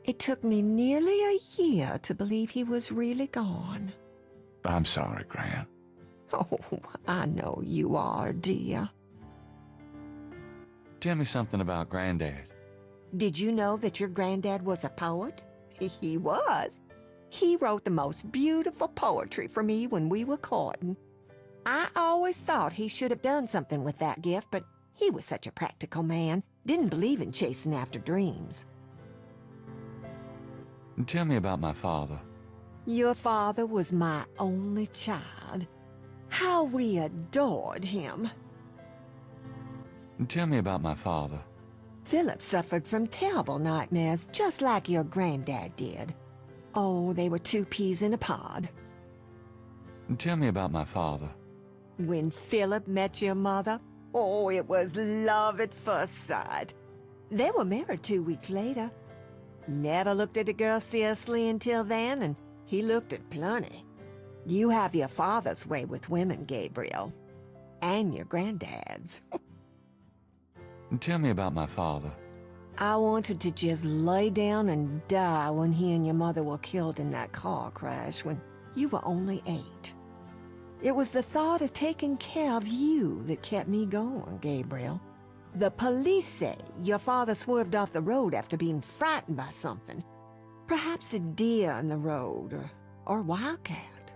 It took me nearly a year to believe he was really gone. I'm sorry, Gran. Oh, I know you are, dear. Tell me something about Granddad. Did you know that your granddad was a poet? He was. He wrote the most beautiful poetry for me when we were courting. I always thought he should have done something with that gift, but he was such a practical man, didn't believe in chasing after dreams. Tell me about my father. Your father was my only child. How we adored him. Tell me about my father. Philip suffered from terrible nightmares, just like your granddad did. Oh, they were two peas in a pod. Tell me about my father. When Philip met your mother, oh, it was love at first sight. They were married 2 weeks later. Never looked at a girl seriously until then, and He looked at plenty. You have your father's way with women, Gabriel. And your granddad's. Tell me about my father. I wanted to just lay down and die when he and your mother were killed in that car crash when you were only 8. It was the thought of taking care of you that kept me going, Gabriel. The police say your father swerved off the road after being frightened by something. Perhaps a deer in the road, or a wildcat.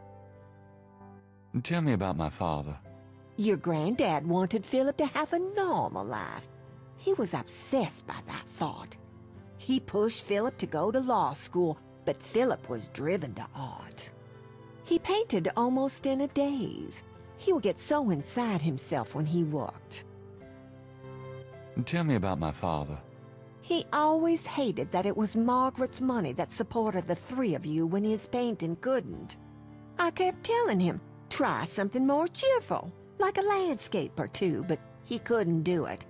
Tell me about my father. Your granddad wanted Philip to have a normal life. He was obsessed by that thought. He pushed Philip to go to law school, but Philip was driven to art. He painted almost in a daze. He would get so inside himself when he worked. Tell me about my father. He always hated that it was Margaret's money that supported the 3 of you when his painting couldn't. I kept telling him, try something more cheerful, like a landscape or two, but he couldn't do it.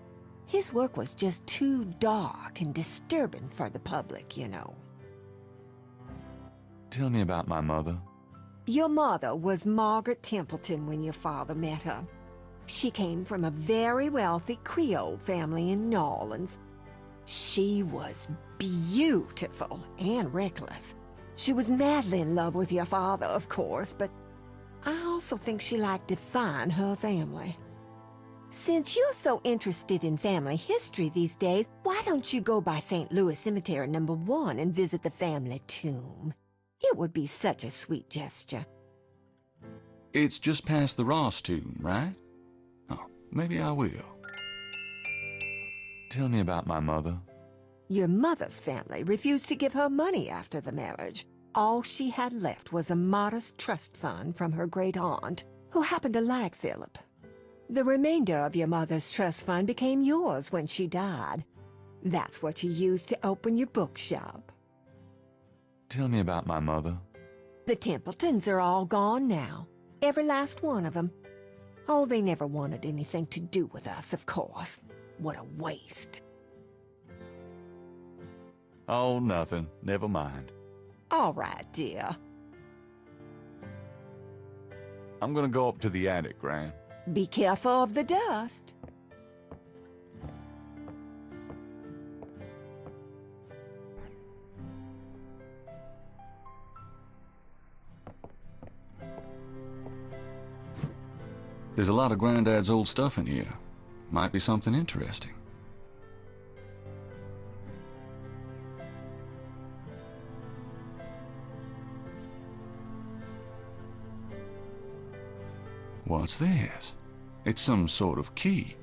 His work was just too dark and disturbing for the public, you know. Tell me about my mother. Your mother was Margaret Templeton when your father met her. She came from a very wealthy Creole family in New Orleans. She was beautiful and reckless. She was madly in love with your father, of course, but I also think she liked to find her family. Since you're so interested in family history these days, why don't you go by St. Louis Cemetery No. 1 and visit the family tomb? It would be such a sweet gesture. It's just past the Ross tomb, right? Oh, maybe I will. Tell me about my mother. Your mother's family refused to give her money after the marriage. All she had left was a modest trust fund from her great-aunt, who happened to like Philip. The remainder of your mother's trust fund became yours when she died. That's what you used to open your bookshop. Tell me about my mother. The Templetons are all gone now. Every last one of them. Oh, they never wanted anything to do with us, of course. What a waste. Oh, nothing. Never mind. All right, dear. I'm gonna go up to the attic, Gran. Be careful of the dust. There's a lot of Granddad's old stuff in here. Might be something interesting. What's this? It's some sort of key.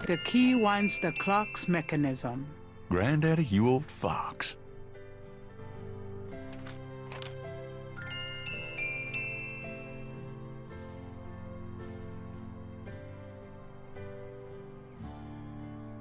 The key winds the clock's mechanism. Granddaddy, you old fox.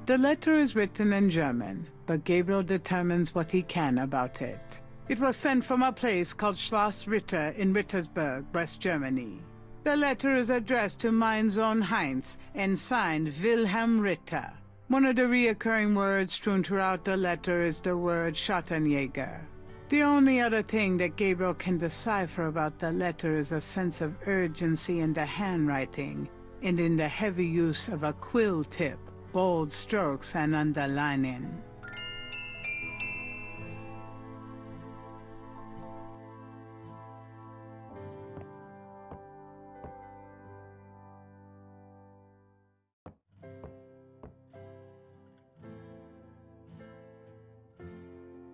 The letter is written in German, but Gabriel determines what he can about it. It was sent from a place called Schloss Ritter in Rittersburg, West Germany. The letter is addressed to mein Sohn Heinz and signed Wilhelm Ritter. One of the reoccurring words strewn throughout the letter is the word Schattenjäger. The only other thing that Gabriel can decipher about the letter is a sense of urgency in the handwriting and in the heavy use of a quill tip, bold strokes, and underlining.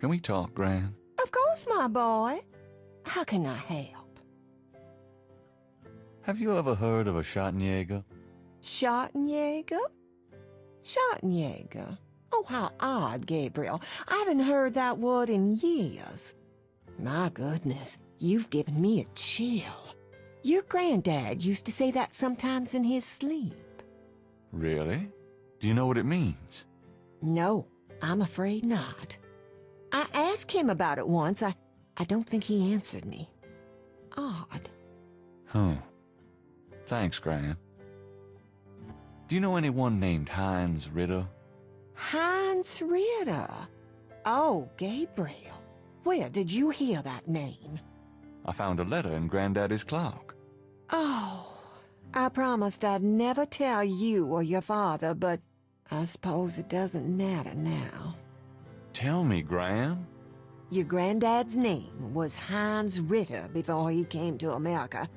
Can we talk, Gran? Of course, my boy. How can I help? Have you ever heard of a Schottenjäger? Schottenjäger? Schottenjäger? Oh, how odd, Gabriel. I haven't heard that word in years. My goodness, you've given me a chill. Your granddad used to say that sometimes in his sleep. Really? Do you know what it means? No, I'm afraid not. I asked him about it once. I don't think he answered me. Odd. Huh. Thanks, Gran. Do you know anyone named Heinz Ritter? Heinz Ritter? Oh, Gabriel. Where did you hear that name? I found a letter in Granddaddy's clock. Oh, I promised I'd never tell you or your father, but I suppose it doesn't matter now. Tell me, Gran. Your granddad's name was Heinz Ritter before he came to America.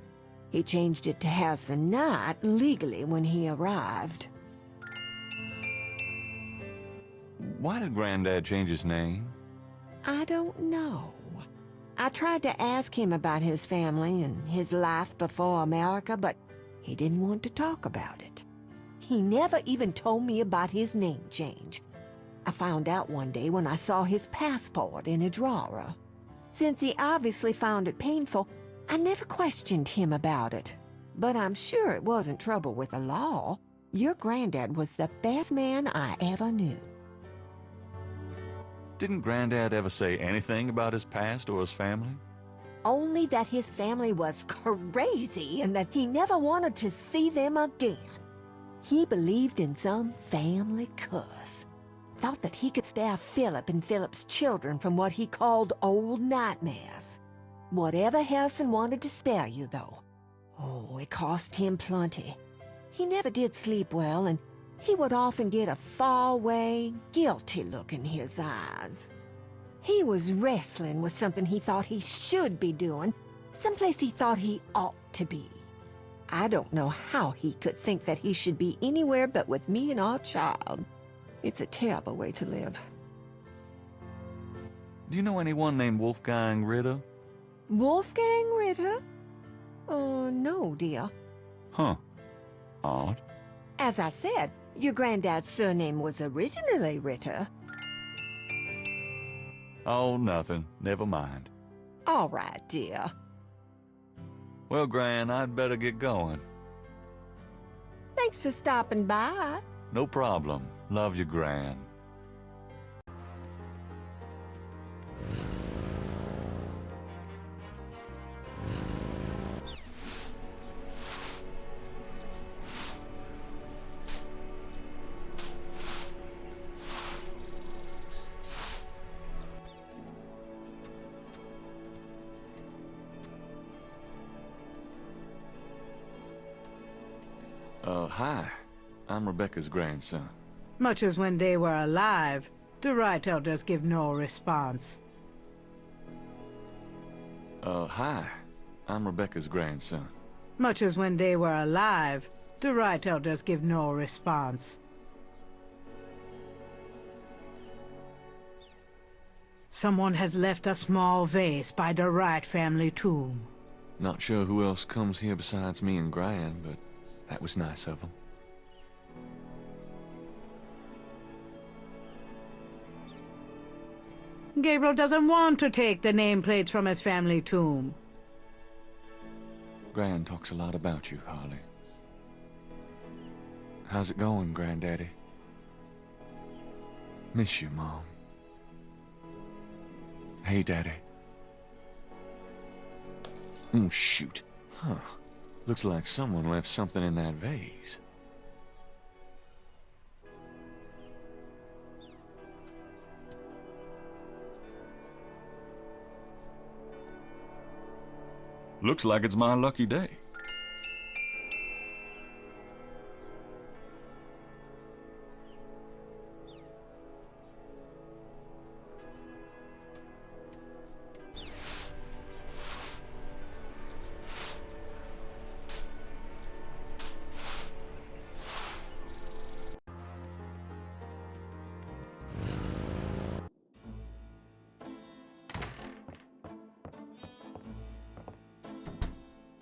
He changed it to Harrison Knight legally when he arrived. Why did Granddad change his name? I don't know. I tried to ask him about his family and his life before America, but he didn't want to talk about it. He never even told me about his name change. I found out one day when I saw his passport in a drawer. Since he obviously found it painful, I never questioned him about it. But I'm sure it wasn't trouble with the law. Your granddad was the best man I ever knew. Didn't Granddad ever say anything about his past or his family? Only that his family was crazy and that he never wanted to see them again. He believed in some family curse. Thought that he could spare Philip and Philip's children from what he called old nightmares. Whatever Harrison wanted to spare you, though. Oh, it cost him plenty. He never did sleep well, and he would often get a far-away, guilty look in his eyes. He was wrestling with something he thought he should be doing, someplace he thought he ought to be. I don't know how he could think that he should be anywhere but with me and our child. It's a terrible way to live. Do you know anyone named Wolfgang Ritter? Wolfgang Ritter? Oh, no, dear. Huh. Odd. As I said, your granddad's surname was originally Ritter. Oh, nothing. Never mind. All right, dear. Well, Gran, I'd better get going. Thanks for stopping by. No problem. Love you, Gran. Hi. I'm Rebecca's grandson. Much as when they were alive, the right elders give no response. Hi. I'm Rebecca's grandson. Much as when they were alive, the right elders give no response. Someone has left a small vase by the Wright family tomb. Not sure who else comes here besides me and Gran, but that was nice of them. Gabriel doesn't want to take the nameplates from his family tomb. Gran talks a lot about you, Harley. How's it going, Granddaddy? Miss you, Mom. Hey, Daddy. Oh, shoot. Huh. Looks like someone left something in that vase. Looks like it's my lucky day.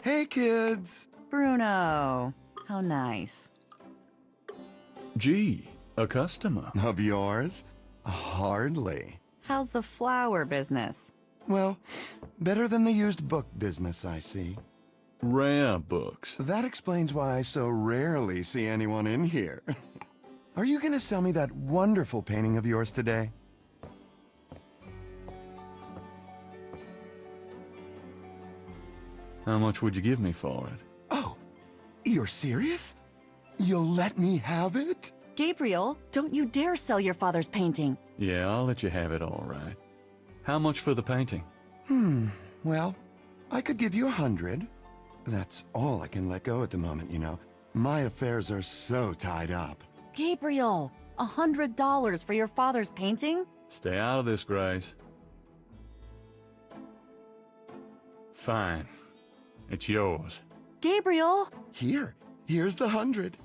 Hey, kids. Bruno. How nice. Gee, a customer. Of yours? Hardly. How's the flower business? Well, better than the used book business, I see. Rare books. That explains why I so rarely see anyone in here. Are you gonna sell me that wonderful painting of yours today? How much would you give me for it? Oh, you're serious? You'll let me have it? Gabriel, don't you dare sell your father's painting. Yeah, I'll let you have it all right. How much for the painting? Well, I could give you 100. That's all I can let go at the moment, you know. My affairs are so tied up. Gabriel, $100 for your father's painting? Stay out of this, Grace. Fine. It's yours. Gabriel! Here's the 100.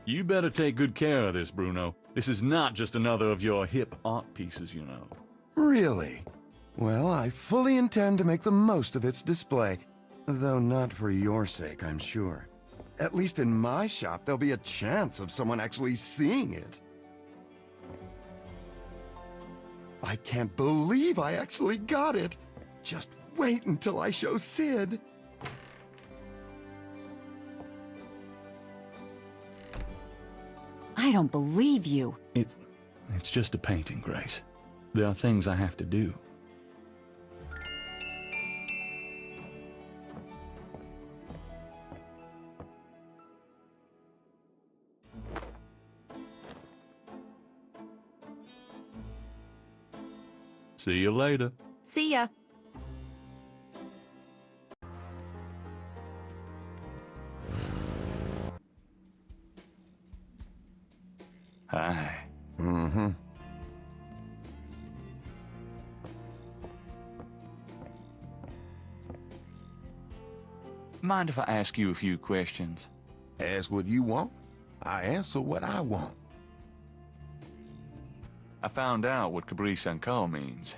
You better take good care of this, Bruno. This is not just another of your hip art pieces, you know. Really? Well, I fully intend to make the most of its display. Though not for your sake, I'm sure. At least in my shop, there'll be a chance of someone actually seeing it. I can't believe I actually got it. Just wait until I show Sid. I don't believe you. It's just a painting, Grace. There are things I have to do. See you later. See ya. Hi. Mind if I ask you a few questions? Ask what you want. I answer what I want. I found out what Cabrice and Co. means.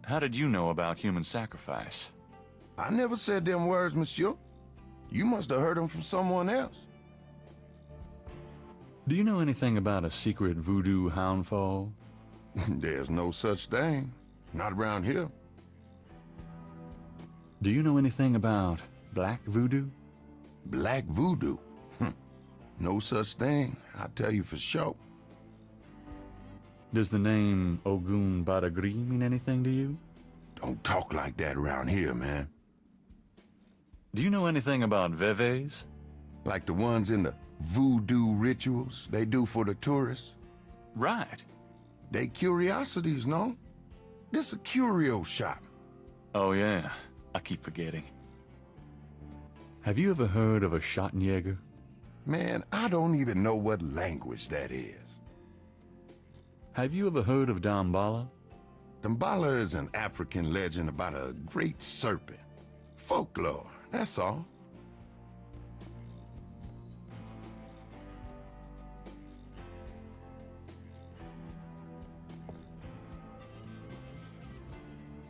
How did you know about human sacrifice? I never said them words, monsieur. You must have heard them from someone else. Do you know anything about a secret voodoo houndfall? There's no such thing. Not around here. Do you know anything about black voodoo? Black voodoo? No such thing, I tell you for sure. Does the name Ogun Badagri mean anything to you? Don't talk like that around here, man. Do you know anything about vees? Like the ones in the voodoo rituals they do for the tourists? Right. They curiosities, no? This a curio shop. Oh yeah, I keep forgetting. Have you ever heard of a Schottenjäger? Man, I don't even know what language that is. Have you ever heard of Damballa? Damballa is an African legend about a great serpent. Folklore, that's all.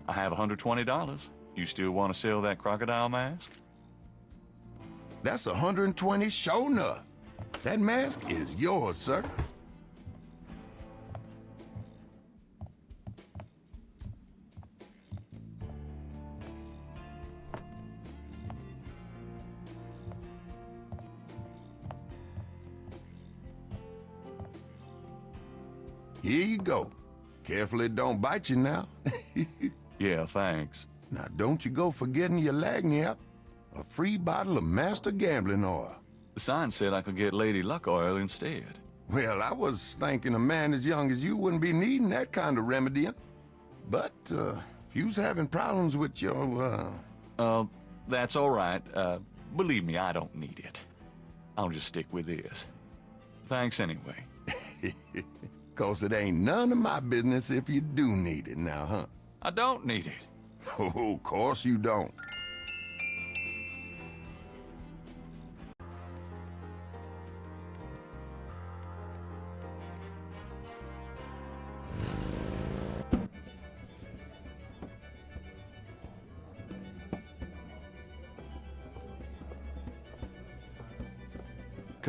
I have $120. You still want to sell that crocodile mask? That's 120 sure enough. That mask is yours, sir. Here you go. Careful it don't bite you now. Yeah, thanks. Now don't you go forgetting your lagniappe. A free bottle of master gambling oil. The sign said I could get Lady Luck oil instead. Well, I was thinking a man as young as you wouldn't be needing that kind of remedying. But, if you's having problems with your, That's all right. Believe me, I don't need it. I'll just stick with this. Thanks anyway. 'Cause it ain't none of my business if you do need it now, huh? I don't need it. Oh, of course you don't.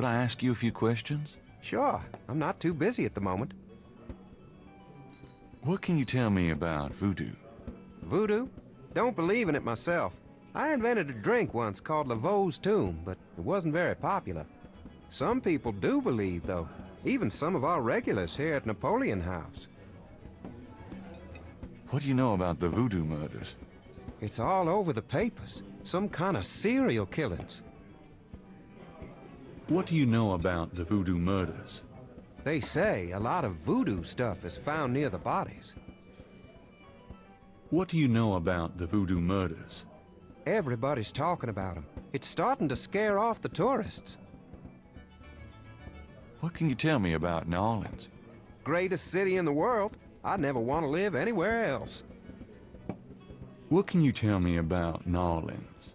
Could I ask you a few questions? Sure. I'm not too busy at the moment. What can you tell me about voodoo? Voodoo? Don't believe in it myself. I invented a drink once called Laveau's Tomb, but it wasn't very popular. Some people do believe, though. Even some of our regulars here at Napoleon House. What do you know about the voodoo murders? It's all over the papers. Some kind of serial killings. What do you know about the voodoo murders? They say a lot of voodoo stuff is found near the bodies. What do you know about the voodoo murders? Everybody's talking about them. It's starting to scare off the tourists. What can you tell me about New Orleans? Greatest city in the world. I'd never want to live anywhere else. What can you tell me about New Orleans?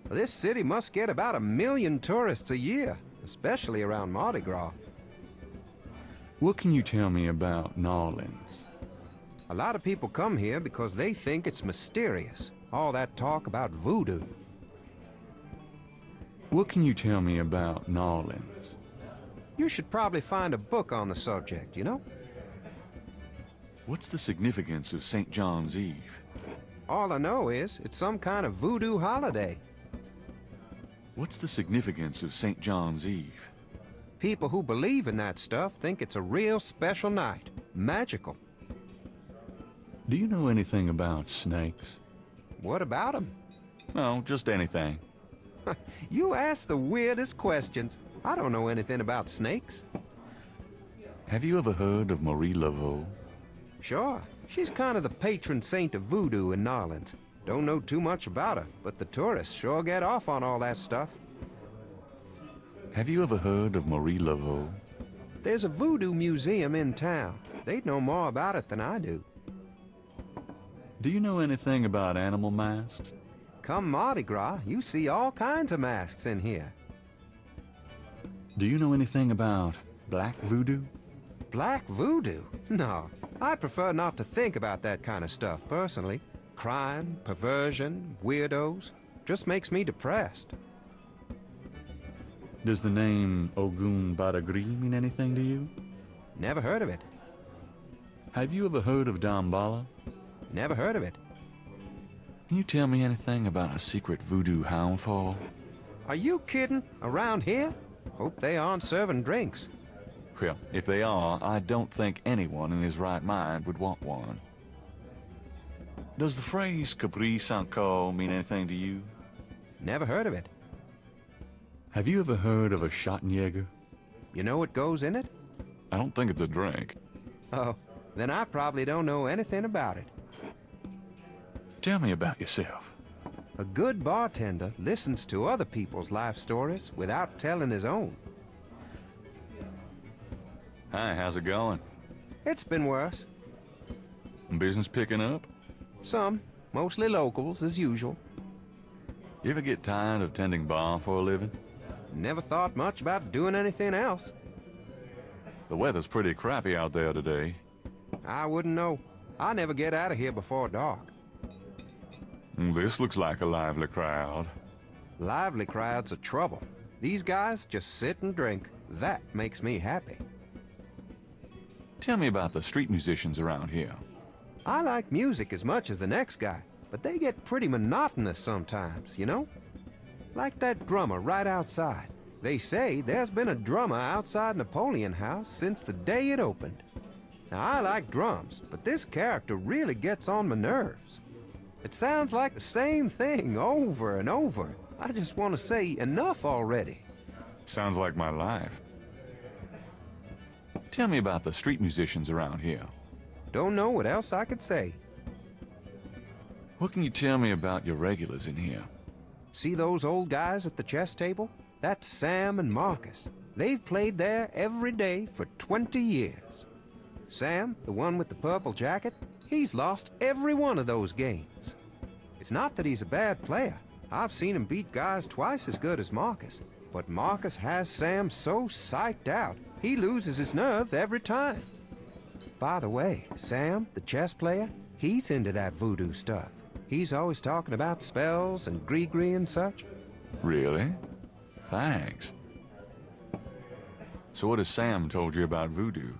This city must get about 1 million tourists a year, especially around Mardi Gras. What can you tell me about New Orleans? A lot of people come here because they think it's mysterious. All that talk about voodoo. What can you tell me about New Orleans? You should probably find a book on the subject, you know? What's the significance of St. John's Eve? All I know is it's some kind of voodoo holiday. What's the significance of St. John's Eve? People who believe in that stuff think it's a real special night. Magical. Do you know anything about snakes? What about them? No, just anything. You ask the weirdest questions. I don't know anything about snakes. Have you ever heard of Marie Laveau? Sure. She's kind of the patron saint of voodoo in New Orleans. Don't know too much about her, but the tourists sure get off on all that stuff. Have you ever heard of Marie Laveau? There's a voodoo museum in town. They'd know more about it than I do. Do you know anything about animal masks? Come Mardi Gras, you see all kinds of masks in here. Do you know anything about black voodoo? Black voodoo? No, I prefer not to think about that kind of stuff, personally. Crime, perversion, weirdos. Just makes me depressed. Does the name Ogun Badagri mean anything to you? Never heard of it. Have you ever heard of Damballa? Never heard of it. Can you tell me anything about a secret voodoo hound fall? Are you kidding? Around here? Hope they aren't serving drinks. Well, if they are, I don't think anyone in his right mind would want one. Does the phrase caprice encore mean anything to you? Never heard of it. Have you ever heard of a Schottenjäger? You know what goes in it? I don't think it's a drink. Oh, then I probably don't know anything about it. Tell me about yourself. A good bartender listens to other people's life stories without telling his own. Hi, how's it going? It's been worse. Business picking up? Some. Mostly locals, as usual. You ever get tired of tending bar for a living? Never thought much about doing anything else. The weather's pretty crappy out there today. I wouldn't know. I never get out of here before dark. This looks like a lively crowd. Lively crowds are trouble. These guys just sit and drink. That makes me happy. Tell me about the street musicians around here. I like music as much as the next guy, but they get pretty monotonous sometimes, you know? Like that drummer right outside. They say there's been a drummer outside Napoleon House since the day it opened. Now, I like drums, but this character really gets on my nerves. It sounds like the same thing over and over. I just want to say enough already. Sounds like my life. Tell me about the street musicians around here. Don't know what else I could say. What can you tell me about your regulars in here? See those old guys at the chess table? That's Sam and Marcus. They've played there every day for 20 years. Sam, the one with the purple jacket, he's lost every one of those games. It's not that he's a bad player. I've seen him beat guys twice as good as Marcus. But Marcus has Sam so psyched out, he loses his nerve every time. By the way, Sam, the chess player, he's into that voodoo stuff. He's always talking about spells and gree-gree and such. Really? Thanks. So what has Sam told you about voodoo?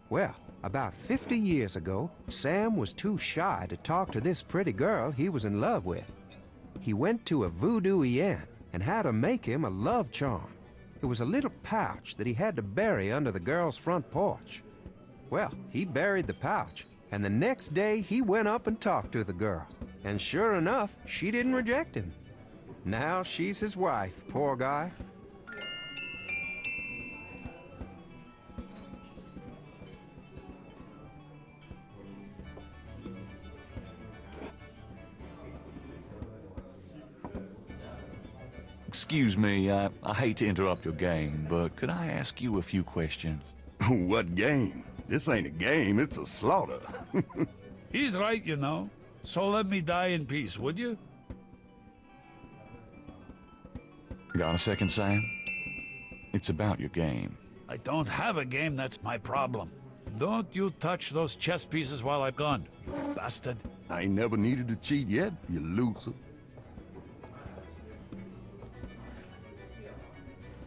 Well, about 50 years ago, Sam was too shy to talk to this pretty girl he was in love with. He went to a voodoo-ien and had her make him a love charm. It was a little pouch that he had to bury under the girl's front porch. Well, he buried the pouch, and the next day he went up and talked to the girl. And sure enough, she didn't reject him. Now she's his wife, poor guy. Excuse me, I hate to interrupt your game, but could I ask you a few questions? What game? This ain't a game, it's a slaughter. He's right, you know. So let me die in peace, would you? Got a second, Sam? It's about your game. I don't have a game, that's my problem. Don't you touch those chess pieces while I'm gone, you bastard. I ain't never needed to cheat yet, you loser.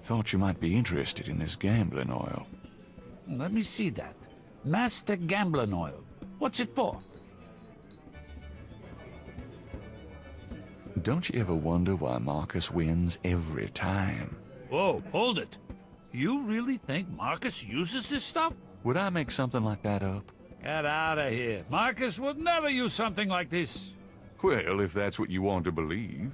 Thought you might be interested in this gambling oil. Let me see that. Master Gambling Oil. What's it for? Don't you ever wonder why Marcus wins every time? Whoa, hold it. You really think Marcus uses this stuff? Would I make something like that up? Get out of here. Marcus would never use something like this. Well, if that's what you want to believe.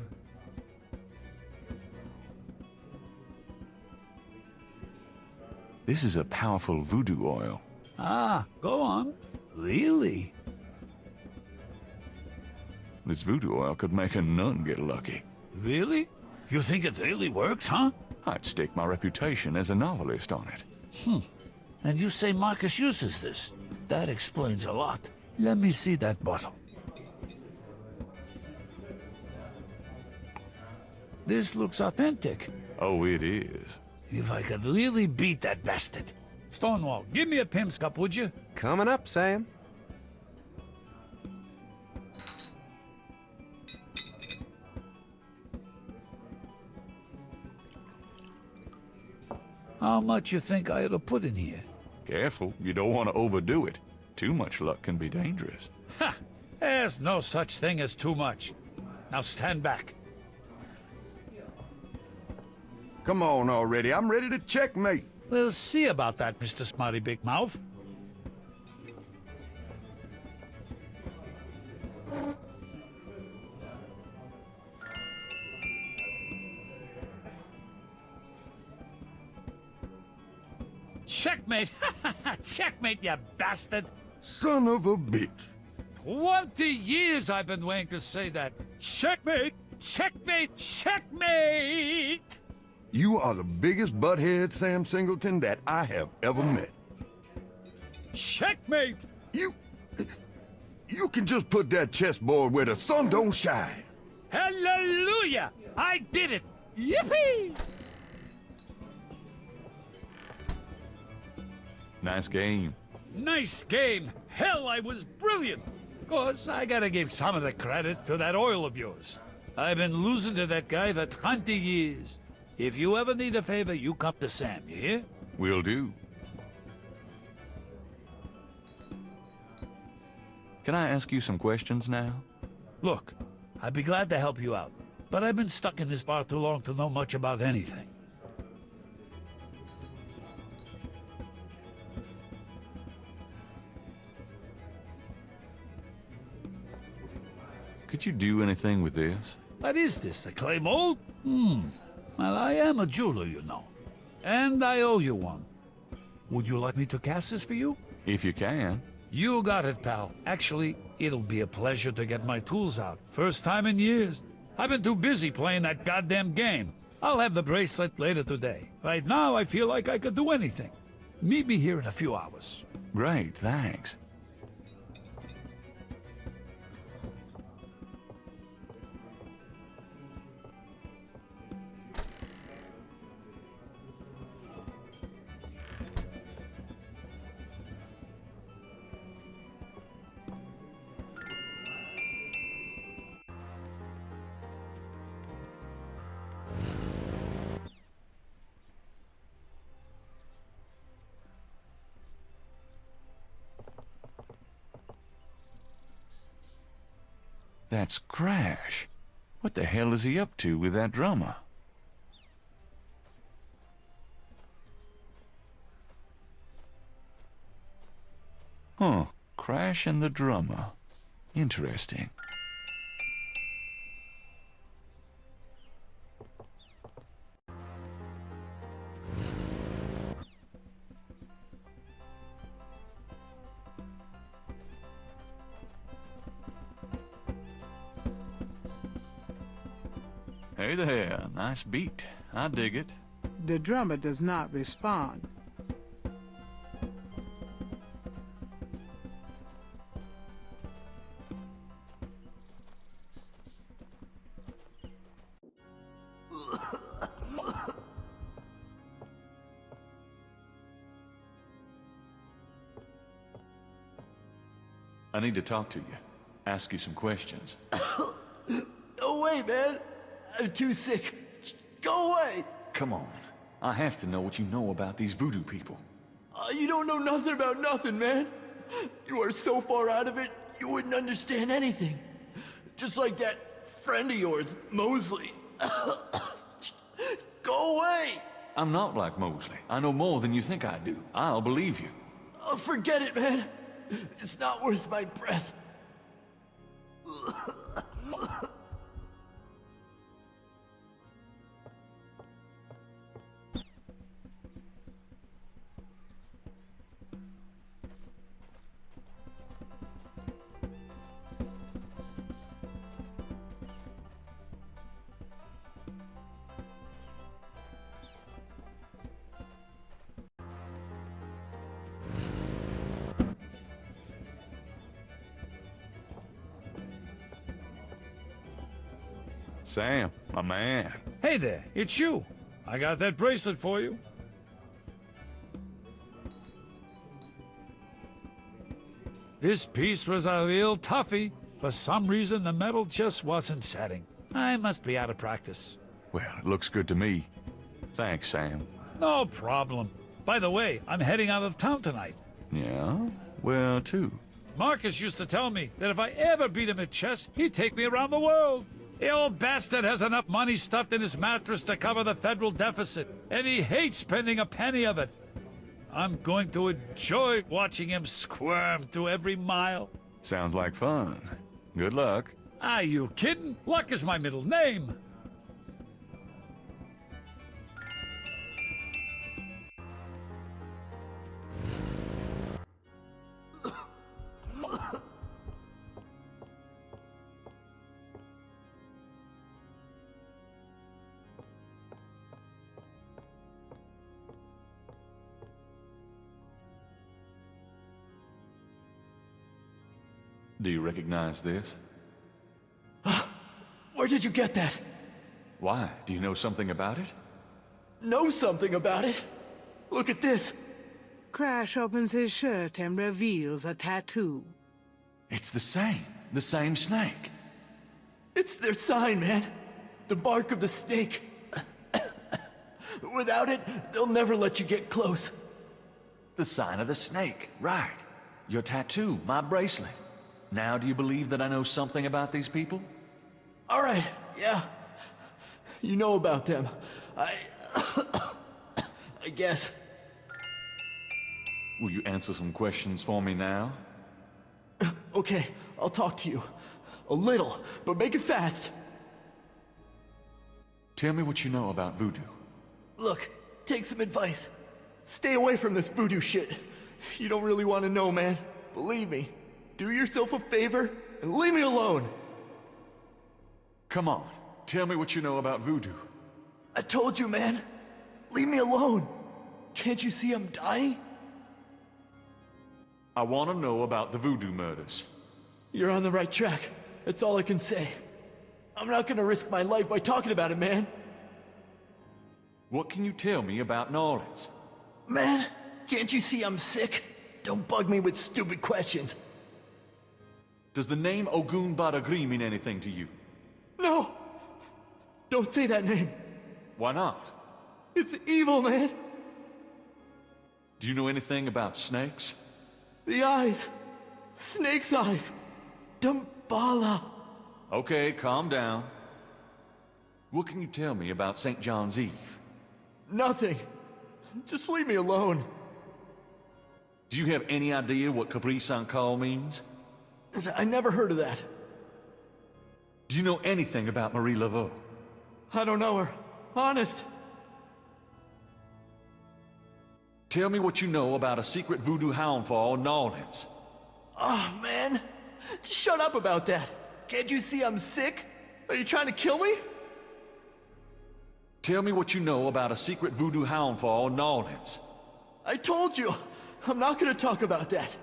This is a powerful voodoo oil. Ah, go on. Really? This voodoo oil could make a nun get lucky. Really? You think it really works, huh? I'd stake my reputation as a novelist on it. And you say Marcus uses this? That explains a lot. Let me see that bottle. This looks authentic. Oh, it is. If I could really beat that bastard. Stonewall, give me a Pim's cup, would you? Coming up, Sam. How much you think I ought to put in here? Careful, you don't want to overdo it. Too much luck can be dangerous. Ha! There's no such thing as too much. Now stand back. Come on already, I'm ready to checkmate. We'll see about that, Mr. Smarty Big Mouth. Checkmate! Checkmate, you bastard! Son of a bitch. 20 years I've been waiting to say that. Checkmate! Checkmate! Checkmate! You are the biggest butthead, Sam Singleton, that I have ever met. Checkmate! You can just put that chessboard where the sun don't shine. Hallelujah! I did it! Yippee! Nice game. Nice game. Hell, I was brilliant. Course, I gotta give some of the credit to that oil of yours. I've been losing to that guy for 20 years. If you ever need a favor, you come to Sam, you hear? Will do. Can I ask you some questions now? Look, I'd be glad to help you out, but I've been stuck in this bar too long to know much about anything. Could you do anything with this? What is this, a clay mold? Well, I am a jeweler, you know. And I owe you one. Would you like me to cast this for you? If you can. You got it, pal. Actually, it'll be a pleasure to get my tools out. First time in years. I've been too busy playing that goddamn game. I'll have the bracelet later today. Right now, I feel like I could do anything. Meet me here in a few hours. Great, thanks. That's Crash. What the hell is he up to with that drummer? Huh. Crash and the drummer. Interesting. Hey there, nice beat. I dig it. The drummer does not respond. I need to talk to you. Ask you some questions. No way, man. I'm too sick. Go away. Come on. I have to know what you know about these voodoo people. You don't know nothing about nothing, man. You are so far out of it, you wouldn't understand anything. Just like that friend of yours, Mosley. Go away! I'm not like Mosley. I know more than you think I do. I'll believe you. Forget it, man. It's not worth my breath. Sam, my man. Hey there, it's you. I got that bracelet for you. This piece was a real toughie. For some reason, the metal just wasn't setting. I must be out of practice. Well, it looks good to me. Thanks, Sam. No problem. By the way, I'm heading out of town tonight. Yeah? Where to? Marcus used to tell me that if I ever beat him at chess, he'd take me around the world. The old bastard has enough money stuffed in his mattress to cover the federal deficit, and he hates spending a penny of it. I'm going to enjoy watching him squirm through every mile. Sounds like fun. Good luck. Are you kidding? Luck is my middle name. Do you recognize this? Where did you get that? Why? Do you know something about it? Know something about it? Look at this. Crash opens his shirt and reveals a tattoo. It's the same snake. It's their sign, man. The bark of the snake. Without it, they'll never let you get close. The sign of the snake, right. Your tattoo, my bracelet. Now do you believe that I know something about these people? All right, yeah. You know about them. I guess. Will you answer some questions for me now? Okay, I'll talk to you. A little, but make it fast. Tell me what you know about voodoo. Look, take some advice. Stay away from this voodoo shit. You don't really want to know, man. Believe me. Do yourself a favor and leave me alone. Come on, tell me what you know about voodoo. I told you, man. Leave me alone. Can't you see I'm dying? I want to know about the voodoo murders. You're on the right track. That's all I can say. I'm not gonna risk my life by talking about it, man. What can you tell me about New Orleans? Man, can't you see I'm sick? Don't bug me with stupid questions. Does the name Ogun Badagri mean anything to you? No! Don't say that name. Why not? It's evil, man. Do you know anything about snakes? The eyes. Snake's eyes. Dambala. Okay, calm down. What can you tell me about St. John's Eve? Nothing. Just leave me alone. Do you have any idea what Capri San Call means? I never heard of that. Do you know anything about Marie Laveau? I don't know her. Honest. Tell me what you know about a secret voodoo hound fall in New Orleans. Oh, man. Just shut up about that. Can't you see I'm sick? Are you trying to kill me? Tell me what you know about a secret voodoo hound fall in New Orleans. I told you. I'm not gonna talk about that.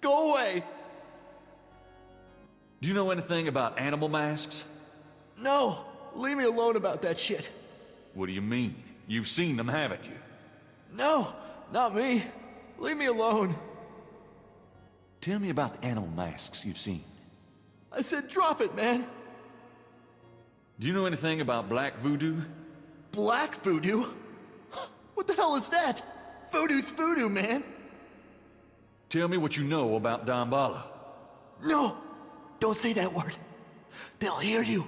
Go away. Do you know anything about animal masks? No. Leave me alone about that shit. What do you mean? You've seen them, haven't you? No, not me. Leave me alone. Tell me about the animal masks you've seen. I said drop it, man. Do you know anything about black voodoo? Black voodoo? What the hell is that? Voodoo's voodoo, man. Tell me what you know about Damballa. No! Don't say that word. They'll hear you.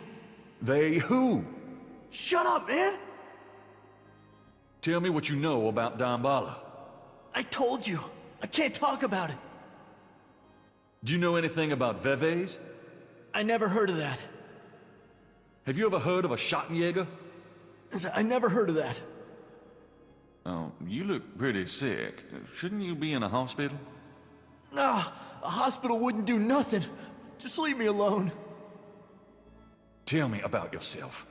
They who? Shut up, man! Tell me what you know about Damballa. I told you. I can't talk about it. Do you know anything about vees? I never heard of that. Have you ever heard of a Schottenjäger? I never heard of that. Oh, you look pretty sick. Shouldn't you be in a hospital? Nah, a hospital wouldn't do nothing. Just leave me alone. Tell me about yourself.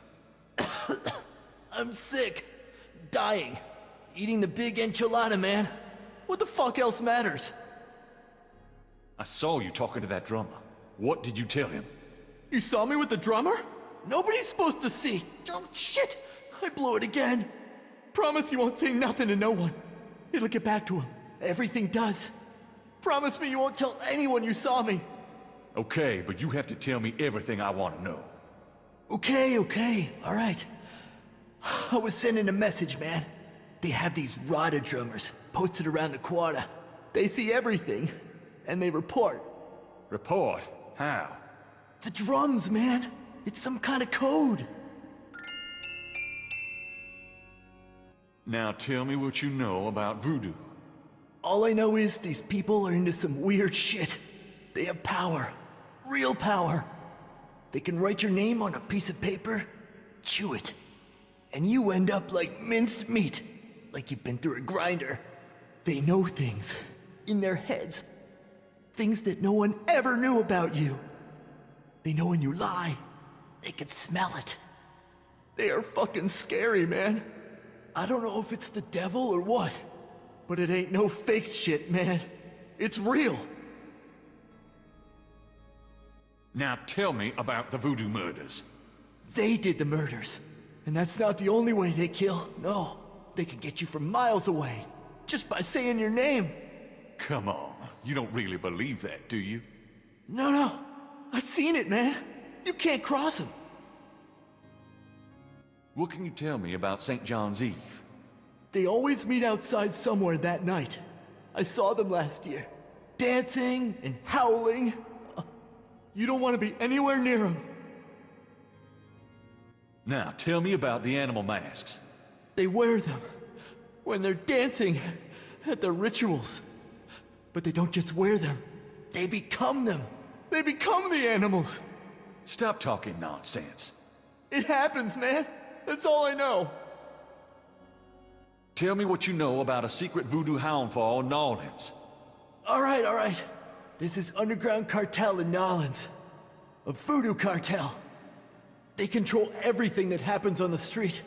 I'm sick. Dying. Eating the big enchilada, man. What the fuck else matters? I saw you talking to that drummer. What did you tell him? You saw me with the drummer? Nobody's supposed to see. Oh, shit! I blew it again. Promise you won't say nothing to no one. It'll get back to him. Everything does. Promise me you won't tell anyone you saw me. Okay, but you have to tell me everything I want to know. Okay, all right. I was sending a message, man. They have these Ritter drummers posted around the quarter. They see everything, and they report. Report? How? The drums, man. It's some kind of code. Now tell me what you know about voodoo. All I know is these people are into some weird shit. They have power. Real power. They can write your name on a piece of paper, chew it, and you end up like minced meat, like you've been through a grinder. They know things in their heads. Things that no one ever knew about you. They know when you lie. They can smell it. They are fucking scary, man. I don't know if it's the devil or what, but it ain't no fake shit, man. It's real. Now tell me about the voodoo murders. They did the murders. And that's not the only way they kill. No, they can get you from miles away, just by saying your name. Come on, you don't really believe that, do you? No, I seen it, man. You can't cross them. What can you tell me about St. John's Eve? They always meet outside somewhere that night. I saw them last year. Dancing and howling. You don't want to be anywhere near them. Now, tell me about the animal masks. They wear them when they're dancing at their rituals. But they don't just wear them. They become them. They become the animals. Stop talking nonsense. It happens, man. That's all I know. Tell me what you know about a secret voodoo hound fall in New Orleans. All right. There's this underground cartel in New Orleans. A voodoo cartel. They control everything that happens on the street.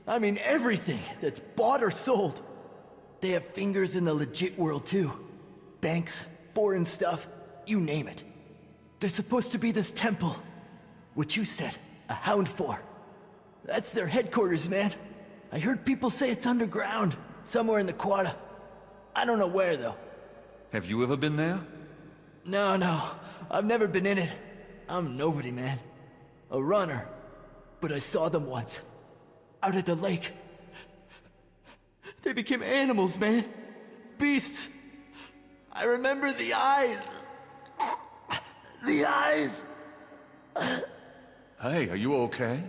I mean everything that's bought or sold. They have fingers in the legit world too. Banks, foreign stuff, you name it. There's supposed to be this temple. What you said, a hound for. That's their headquarters, man. I heard people say it's underground, somewhere in the quarter. I don't know where, though. Have you ever been there? No. I've never been in it. I'm nobody, man. A runner. But I saw them once. Out at the lake. They became animals, man. Beasts. I remember the eyes. The eyes. Hey, are you okay?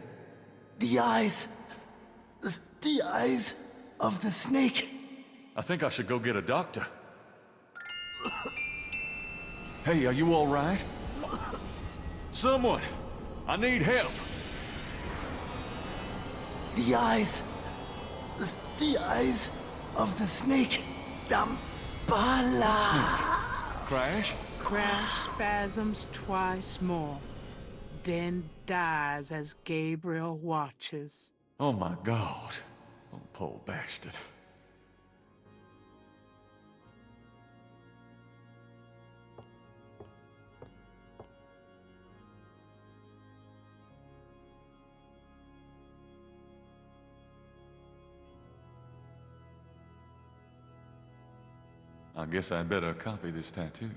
The eyes. The eyes of the snake. I think I should go get a doctor. Hey, are you all right? Someone! I need help! The eyes. The eyes of the snake. Dambala. Crash? Crash spasms twice more, then dies as Gabriel watches. Oh my God. Oh, poor bastard. I guess I'd better copy this tattoo.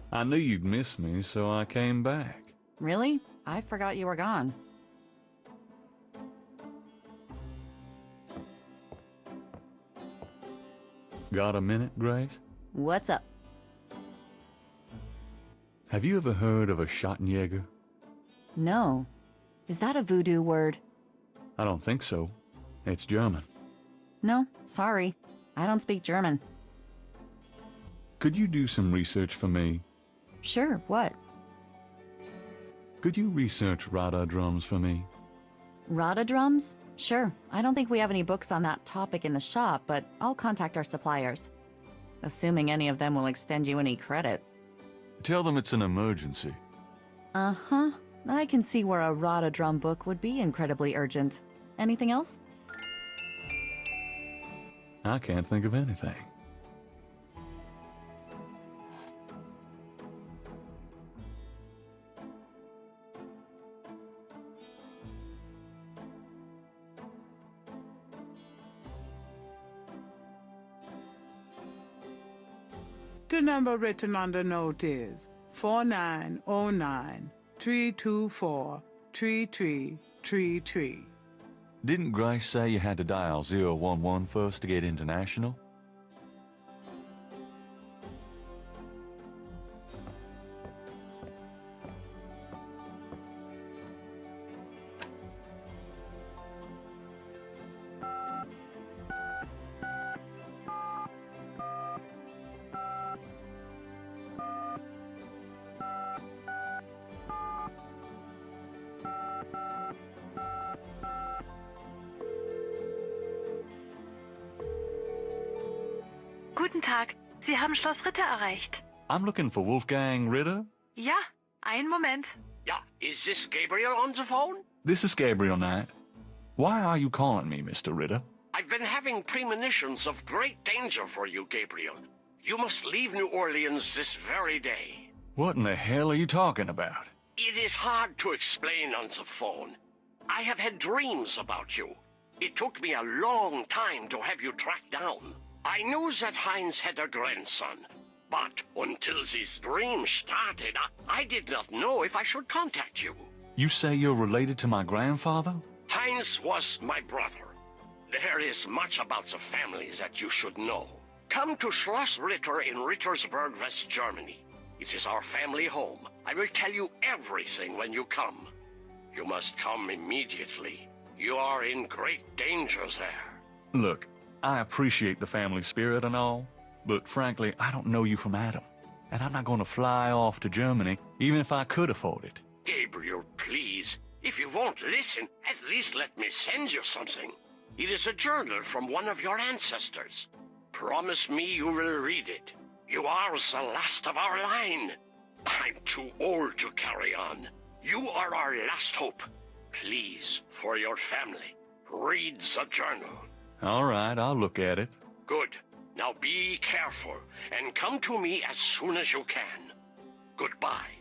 I knew you'd miss me, so I came back. Really? I forgot you were gone. Got a minute, Grace? What's up? Have you ever heard of a Schottenjäger? No. Is that a voodoo word? I don't think so. It's German. No, sorry. I don't speak German. Could you do some research for me? Sure, what? Could you research Rada drums for me? Rada drums? Sure. I don't think we have any books on that topic in the shop, but I'll contact our suppliers. Assuming any of them will extend you any credit. Tell them it's an emergency. Uh-huh. I can see where a Rada drum book would be incredibly urgent. Anything else? I can't think of anything. The number written on the note is 4909-324-3333. Didn't Grace say you had to dial 011 first to get international? Guten Tag, Sie haben Schloss Ritter erreicht. I'm looking for Wolfgang Ritter. Ja, einen Moment. Yeah, is this Gabriel on the phone? This is Gabriel Knight. Why are you calling me, Mr. Ritter? I've been having premonitions of great danger for you, Gabriel. You must leave New Orleans this very day. What in the hell are you talking about? It is hard to explain on the phone. I have had dreams about you. It took me a long time to have you tracked down. I knew that Heinz had a grandson, but until these dreams started, I did not know if I should contact you. You say you're related to my grandfather? Heinz was my brother. There is much about the family that you should know. Come to Schloss Ritter in Rittersburg, West Germany. It is our family home. I will tell you everything when you come. You must come immediately. You are in great danger there. Look, I appreciate the family spirit and all, but frankly, I don't know you from Adam. And I'm not going to fly off to Germany, even if I could afford it. Gabriel, please. If you won't listen, at least let me send you something. It is a journal from one of your ancestors. Promise me you will read it. You are the last of our line. I'm too old to carry on. You are our last hope. Please, for your family, read the journal. All right, I'll look at it. Good. Now be careful, and come to me as soon as you can. Goodbye.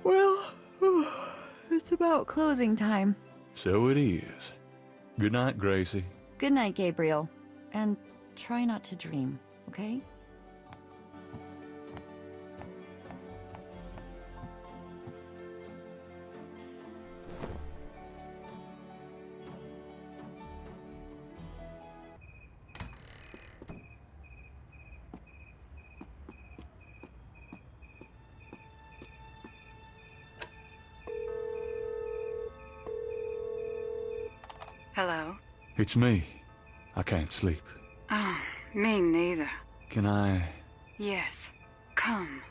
Well, it's about closing time. So it is. Good night, Gracie. Good night, Gabriel. And try not to dream, okay? Hello? It's me. I can't sleep. Oh, me neither. Can I... Yes. Come.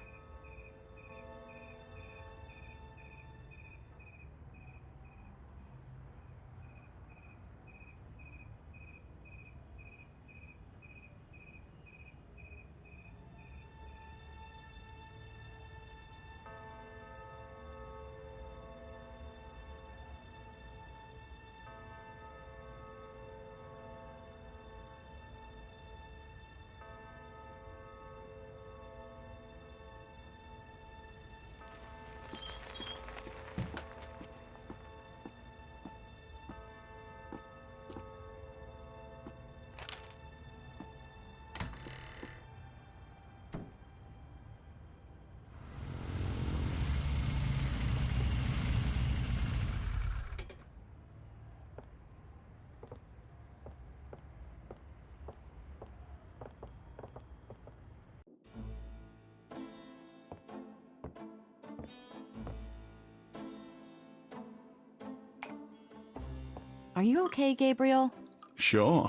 Are you okay, Gabriel? Sure.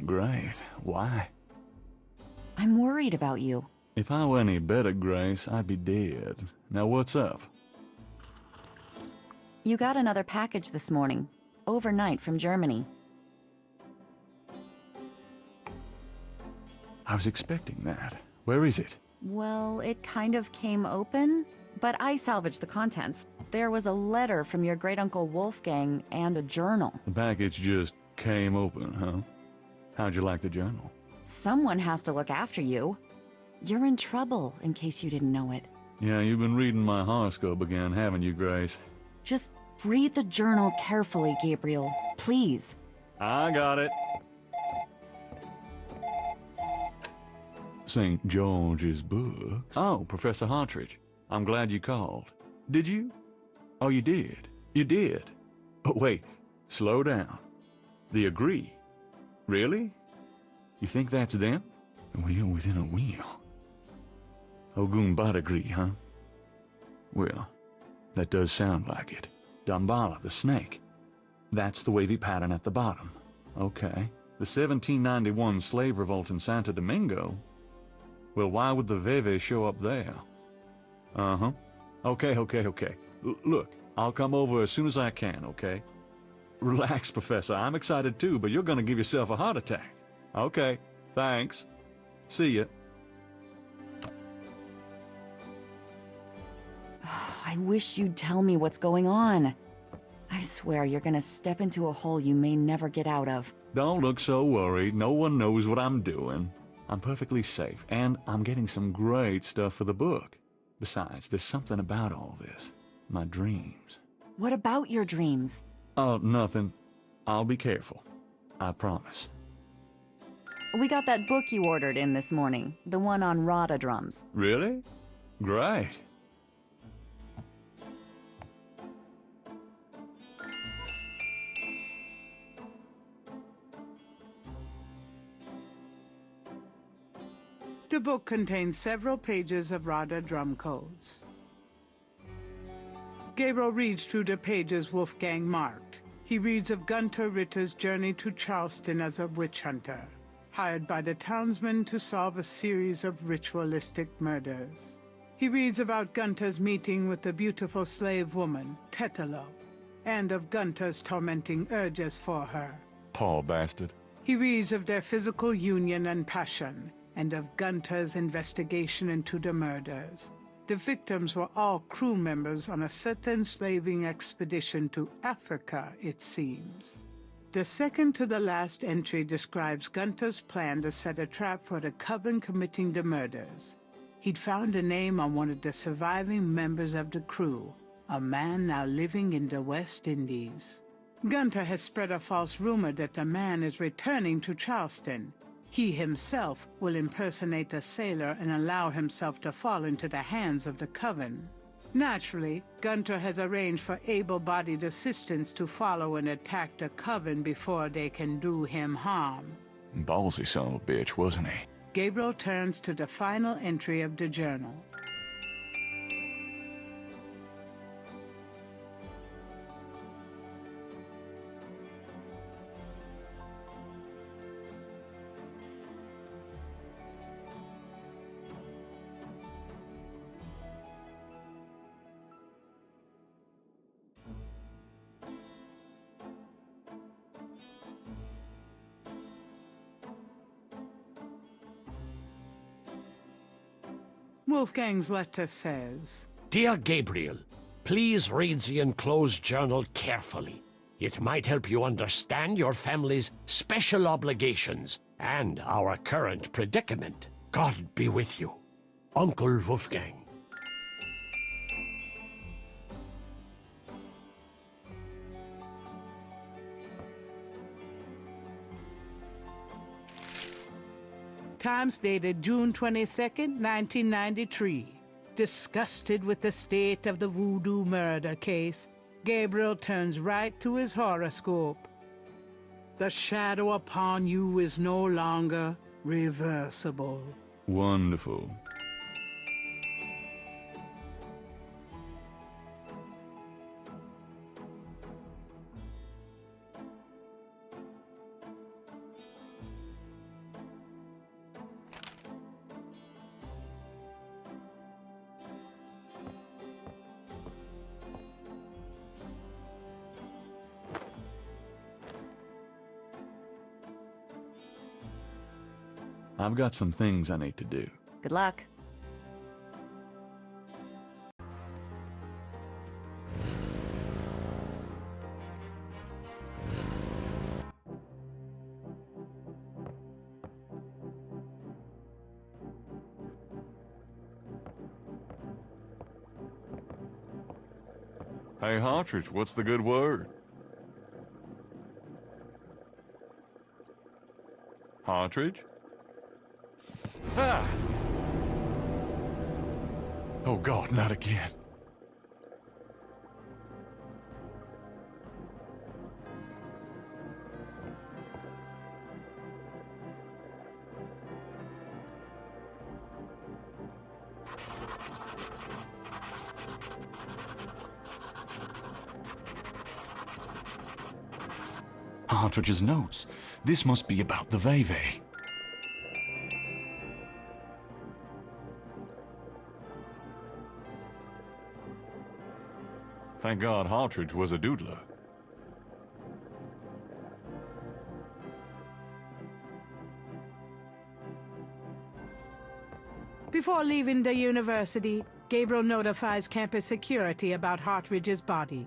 Great. Why? I'm worried about you. If I were any better, Grace, I'd be dead. Now what's up? You got another package this morning. Overnight from Germany. I was expecting that. Where is it? Well, it kind of came open, but I salvaged the contents. There was a letter from your great-uncle Wolfgang and a journal. The package just came open, huh? How'd you like the journal? Someone has to look after you. You're in trouble, in case you didn't know it. Yeah, you've been reading my horoscope again, haven't you, Grace? Just read the journal carefully, Gabriel. Please. I got it. St. George's book. Oh, Professor Hartridge. I'm glad you called. Did you? Oh, you did. You did. Oh, wait. Slow down. The Agree. Really? You think that's them? A wheel within a wheel. Ogun Badagri, huh? Well, that does sound like it. Dambala, the snake. That's the wavy pattern at the bottom. Okay. The 1791 slave revolt in Santo Domingo? Well, why would the Veve show up there? Uh-huh. Okay. Look, I'll come over as soon as I can, okay? Relax, Professor. I'm excited too, but you're gonna give yourself a heart attack. Okay, thanks. See ya. I wish you'd tell me what's going on. I swear you're gonna step into a hole you may never get out of. Don't look so worried. No one knows what I'm doing. I'm perfectly safe, and I'm getting some great stuff for the book. Besides, there's something about all this. My dreams. What about your dreams? Oh, nothing. I'll be careful. I promise. We got that book you ordered in this morning. The one on Rada drums. Really? Great. The book contains several pages of Rada drum codes. Gabriel reads through the pages Wolfgang marked. He reads of Gunther Ritter's journey to Charleston as a witch hunter, hired by the townsmen to solve a series of ritualistic murders. He reads about Gunther's meeting with the beautiful slave woman, Tetelo, and of Gunther's tormenting urges for her. Poor bastard. He reads of their physical union and passion, and of Gunther's investigation into the murders. The victims were all crew members on a certain slaving expedition to Africa, it seems. The second to the last entry describes Gunther's plan to set a trap for the coven committing the murders. He'd found a name on one of the surviving members of the crew, a man now living in the West Indies. Gunter has spread a false rumor that the man is returning to Charleston. He himself will impersonate a sailor and allow himself to fall into the hands of the Coven. Naturally, Gunter has arranged for able-bodied assistants to follow and attack the Coven before they can do him harm. Ballsy son of a bitch, wasn't he? Gabriel turns to the final entry of the journal. Wolfgang's letter says, Dear Gabriel, please read the enclosed journal carefully. It might help you understand your family's special obligations and our current predicament. God be with you. Uncle Wolfgang. Times dated June 22nd, 1993. Disgusted with the state of the Voodoo murder case, Gabriel turns right to his horoscope. The shadow upon you is no longer reversible. Wonderful. I've got some things I need to do. Good luck. Hey, Hartridge, what's the good word? Hartridge? Ah! Oh God, not again. Hartridge's notes. This must be about the vees. Thank God Hartridge was a doodler. Before leaving the university, Gabriel notifies campus security about Hartridge's body.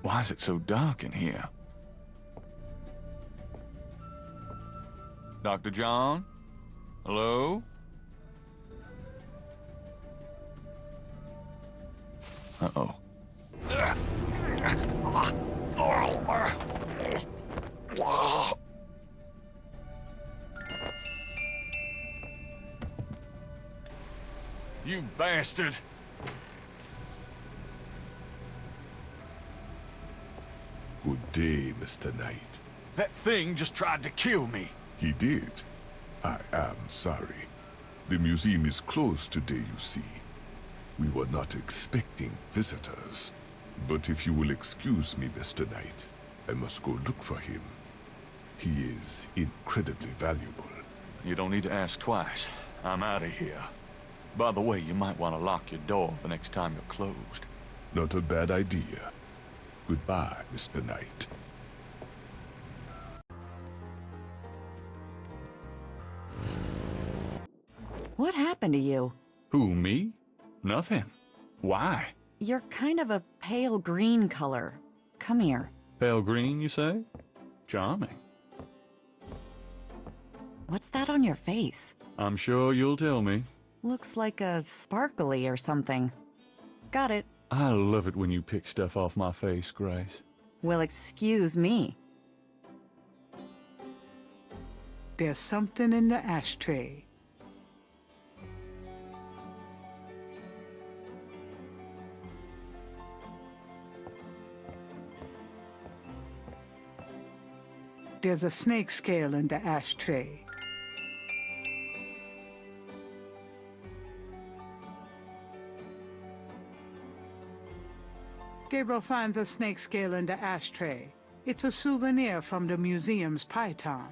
Why is it so dark in here? Dr. John? Hello? Uh-oh. You bastard! Good day, Mr. Knight. That thing just tried to kill me. He did. I am sorry. The museum is closed today, you see. We were not expecting visitors. But if you will excuse me, Mr. Knight, I must go look for him. He is incredibly valuable. You don't need to ask twice. I'm out of here. By the way, you might want to lock your door the next time you're closed. Not a bad idea. Goodbye, Mr. Knight. What happened to you? Who, me? Nothing. Why? You're kind of a pale green color. Come here. Pale green, you say? Charming. What's that on your face? I'm sure you'll tell me. Looks like a sparkly or something. Got it. I love it when you pick stuff off my face, Grace. Well, excuse me. There's something in the ashtray. There's a snake scale in the ashtray. Gabriel finds a snake scale in the ashtray. It's a souvenir from the museum's python.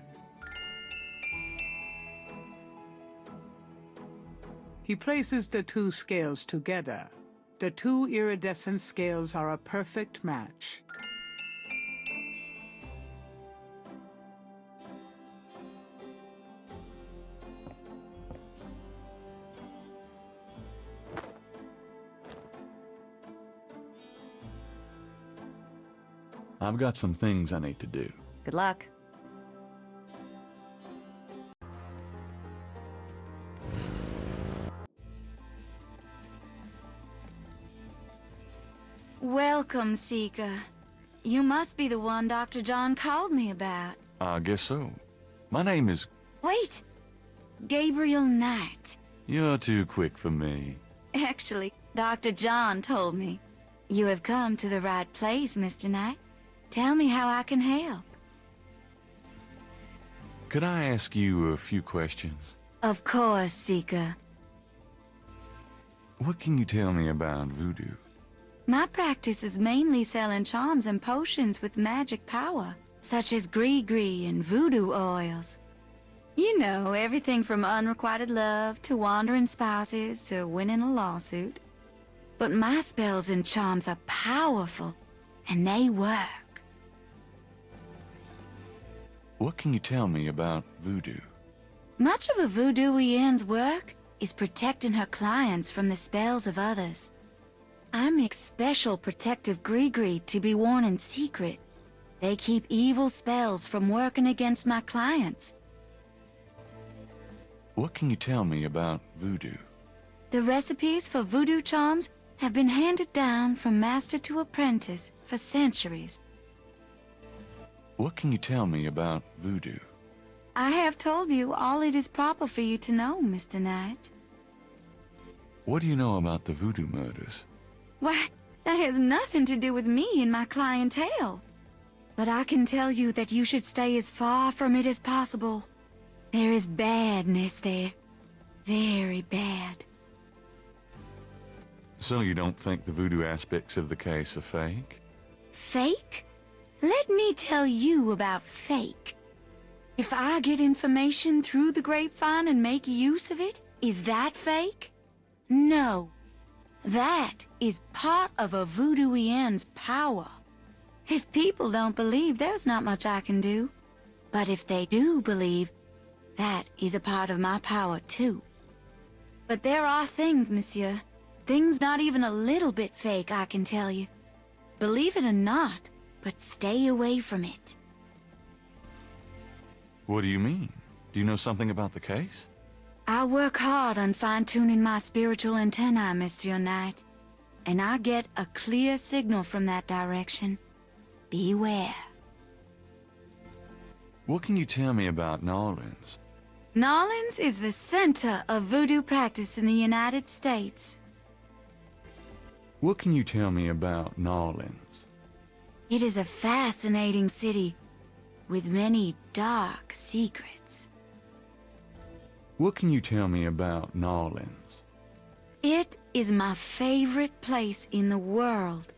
He places the two scales together. The two iridescent scales are a perfect match. I've got some things I need to do. Good luck. Welcome, Seeker. You must be the one Dr. John called me about. I guess so. My name is... Wait! Gabriel Knight. You're too quick for me. Actually, Dr. John told me. You have come to the right place, Mr. Knight. Tell me how I can help. Could I ask you a few questions? Of course, Seeker. What can you tell me about voodoo? My practice is mainly selling charms and potions with magic power, such as gree-gree and voodoo oils. You know, everything from unrequited love to wandering spouses to winning a lawsuit. But my spells and charms are powerful, and they work. What can you tell me about voodoo? Much of a voodooienne's work is protecting her clients from the spells of others. I make special protective gree-gree to be worn in secret. They keep evil spells from working against my clients. What can you tell me about voodoo? The recipes for voodoo charms have been handed down from master to apprentice for centuries. What can you tell me about voodoo? I have told you all it is proper for you to know, Mr. Knight. What do you know about the voodoo murders? Why, that has nothing to do with me and my clientele. But I can tell you that you should stay as far from it as possible. There is badness there. Very bad. So you don't think the voodoo aspects of the case are fake? Fake? Let me tell you about fake. If I get information through the grapevine and make use of it, is that fake? No. That is part of a voodooienne's power. If people don't believe, there's not much I can do. But if they do believe, that is a part of my power too. But there are things, monsieur. Things not even a little bit fake, I can tell you. Believe it or not, but stay away from it. What do you mean? Do you know something about the case? I work hard on fine-tuning my spiritual antennae, Monsieur Knight. And I get a clear signal from that direction. Beware. What can you tell me about New Orleans? New Orleans is the center of voodoo practice in the United States. What can you tell me about New Orleans? It is a fascinating city with many dark secrets. What can you tell me about New Orleans? It is my favorite place in the world.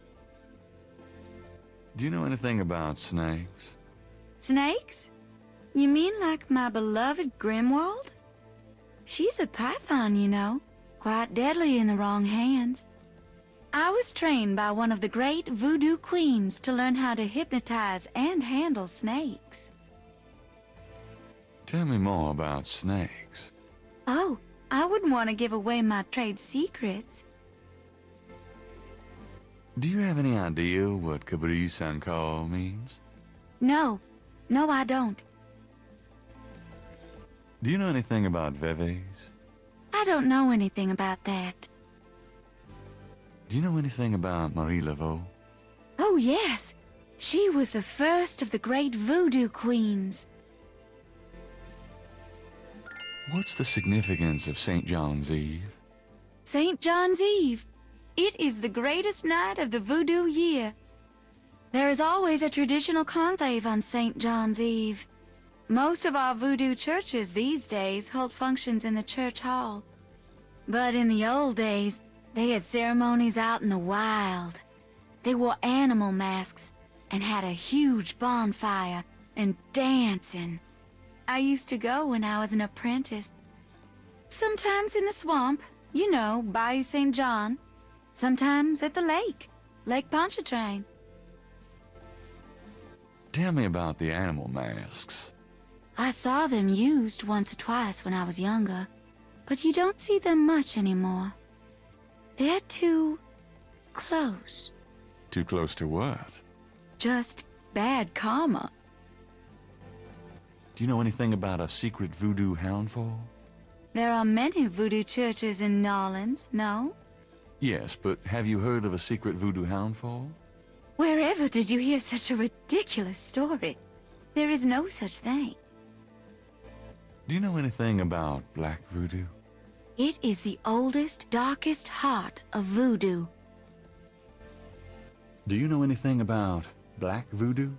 Do you know anything about snakes? Snakes? You mean like my beloved Grimwald? She's a python, you know. Quite deadly in the wrong hands. I was trained by one of the great voodoo queens to learn how to hypnotize and handle snakes. Tell me more about snakes. Oh, I wouldn't want to give away my trade secrets. Do you have any idea what Cabri Sankar means? No. No, I don't. Do you know anything about vees? I don't know anything about that. Do you know anything about Marie Laveau? Oh, yes. She was the first of the great voodoo queens. What's the significance of St. John's Eve? St. John's Eve. It is the greatest night of the voodoo year. There is always a traditional conclave on St. John's Eve. Most of our voodoo churches these days hold functions in the church hall. But in the old days, they had ceremonies out in the wild. They wore animal masks and had a huge bonfire and dancing. I used to go when I was an apprentice. Sometimes in the swamp, you know, Bayou St. John. Sometimes at the lake, Lake Pontchartrain. Tell me about the animal masks. I saw them used once or twice when I was younger, but you don't see them much anymore. They're too close. Too close to what? Just bad karma. Do you know anything about a secret voodoo houndfall? There are many voodoo churches in New Orleans, no? Yes, but have you heard of a secret voodoo houndfall? Wherever did you hear such a ridiculous story? There is no such thing. Do you know anything about black voodoo? It is the oldest, darkest heart of voodoo. Do you know anything about black voodoo?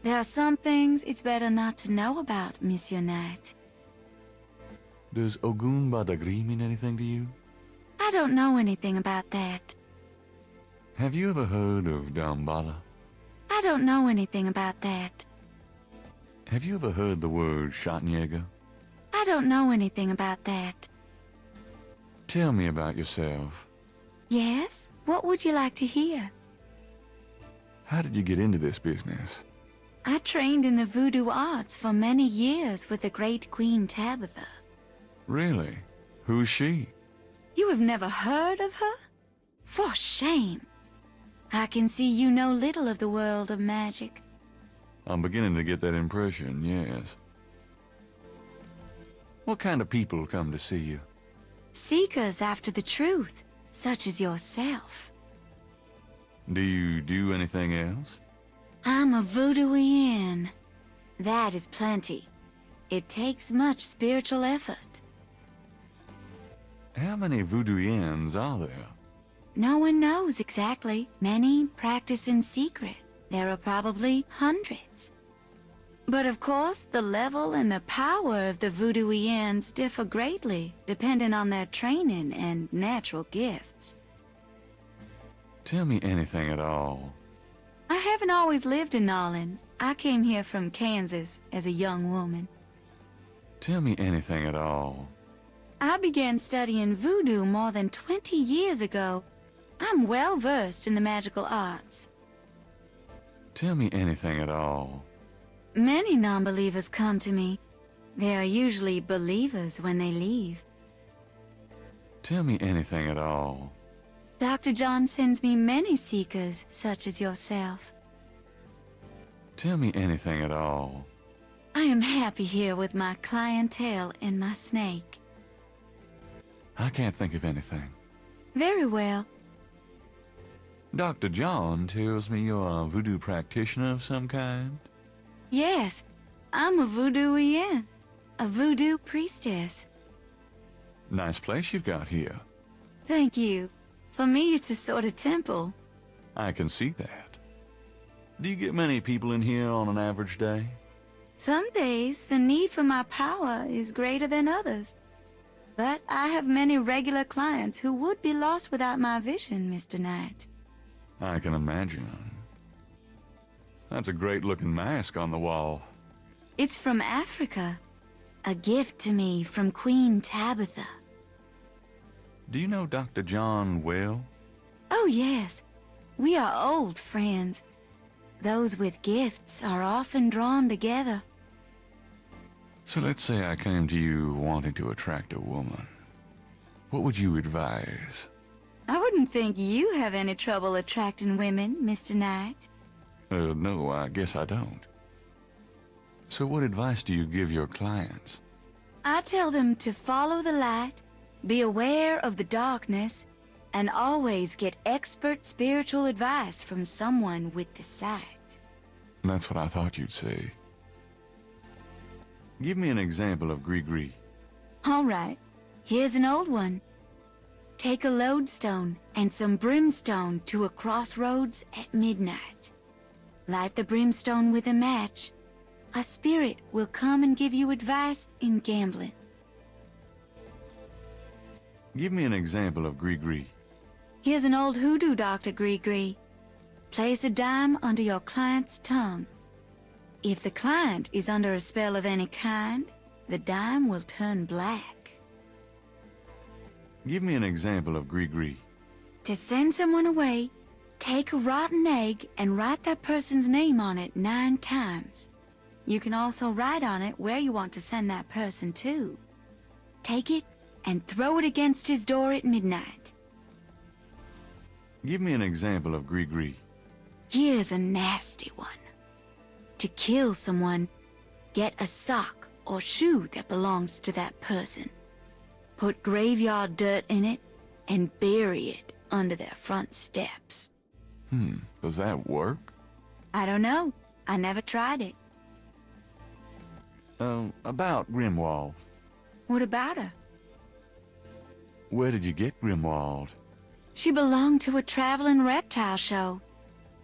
There are some things it's better not to know about, Monsieur Knight. Does Ogun Badagri mean anything to you? I don't know anything about that. Have you ever heard of Dambala? I don't know anything about that. Have you ever heard the word Schattenjäger? I don't know anything about that. Tell me about yourself. Yes? What would you like to hear? How did you get into this business? I trained in the voodoo arts for many years with the great Queen Tabitha. Really? Who's she? You have never heard of her? For shame. I can see you know little of the world of magic. I'm beginning to get that impression, yes. What kind of people come to see you? Seekers after the truth, such as yourself. Do you do anything else? I'm a voodooian. That is plenty. It takes much spiritual effort. How many voodooians are there? No one knows exactly. Many practice in secret. There are probably hundreds. But of course, the level and the power of the voodooians differ greatly, depending on their training and natural gifts. Tell me anything at all. I haven't always lived in New Orleans. I came here from Kansas as a young woman. Tell me anything at all. I began studying voodoo more than 20 years ago. I'm well versed in the magical arts. Tell me anything at all. Many non-believers come to me. They are usually believers when they leave. Tell me anything at all. Dr. John sends me many seekers, such as yourself. Tell me anything at all. I am happy here with my clientele and my snake. I can't think of anything. Very well. Dr. John tells me you're a voodoo practitioner of some kind? Yes, I'm a voodooian, a voodoo priestess. Nice place you've got here. Thank you. For me, it's a sort of temple. I can see that. Do you get many people in here on an average day? Some days, the need for my power is greater than others. But I have many regular clients who would be lost without my vision, Mr. Knight. I can imagine. That's a great-looking mask on the wall. It's from Africa. A gift to me from Queen Tabitha. Do you know Dr. John well? Oh, yes. We are old friends. Those with gifts are often drawn together. So let's say I came to you wanting to attract a woman. What would you advise? I wouldn't think you have any trouble attracting women, Mr. Knight. No, I guess I don't. So what advice do you give your clients? I tell them to follow the light, be aware of the darkness, and always get expert spiritual advice from someone with the sight. That's what I thought you'd say. Give me an example of gris-gris. All right, here's an old one. Take a lodestone and some brimstone to a crossroads at midnight. Light the brimstone with a match. A spirit will come and give you advice in gambling. Give me an example of gris-gris. Here's an old hoodoo doctor, gris-gris. Place a dime under your client's tongue. If the client is under a spell of any kind, the dime will turn black. Give me an example of gris-gris. To send someone away, take a rotten egg and write that person's name on it 9 times. You can also write on it where you want to send that person to. Take it and throw it against his door at midnight. Give me an example of gris-gris. Here's a nasty one. To kill someone, get a sock or shoe that belongs to that person. Put graveyard dirt in it and bury it under their front steps. Does that work? I don't know. I never tried it. About Grimwald. What about her? Where did you get Grimwald? She belonged to a traveling reptile show.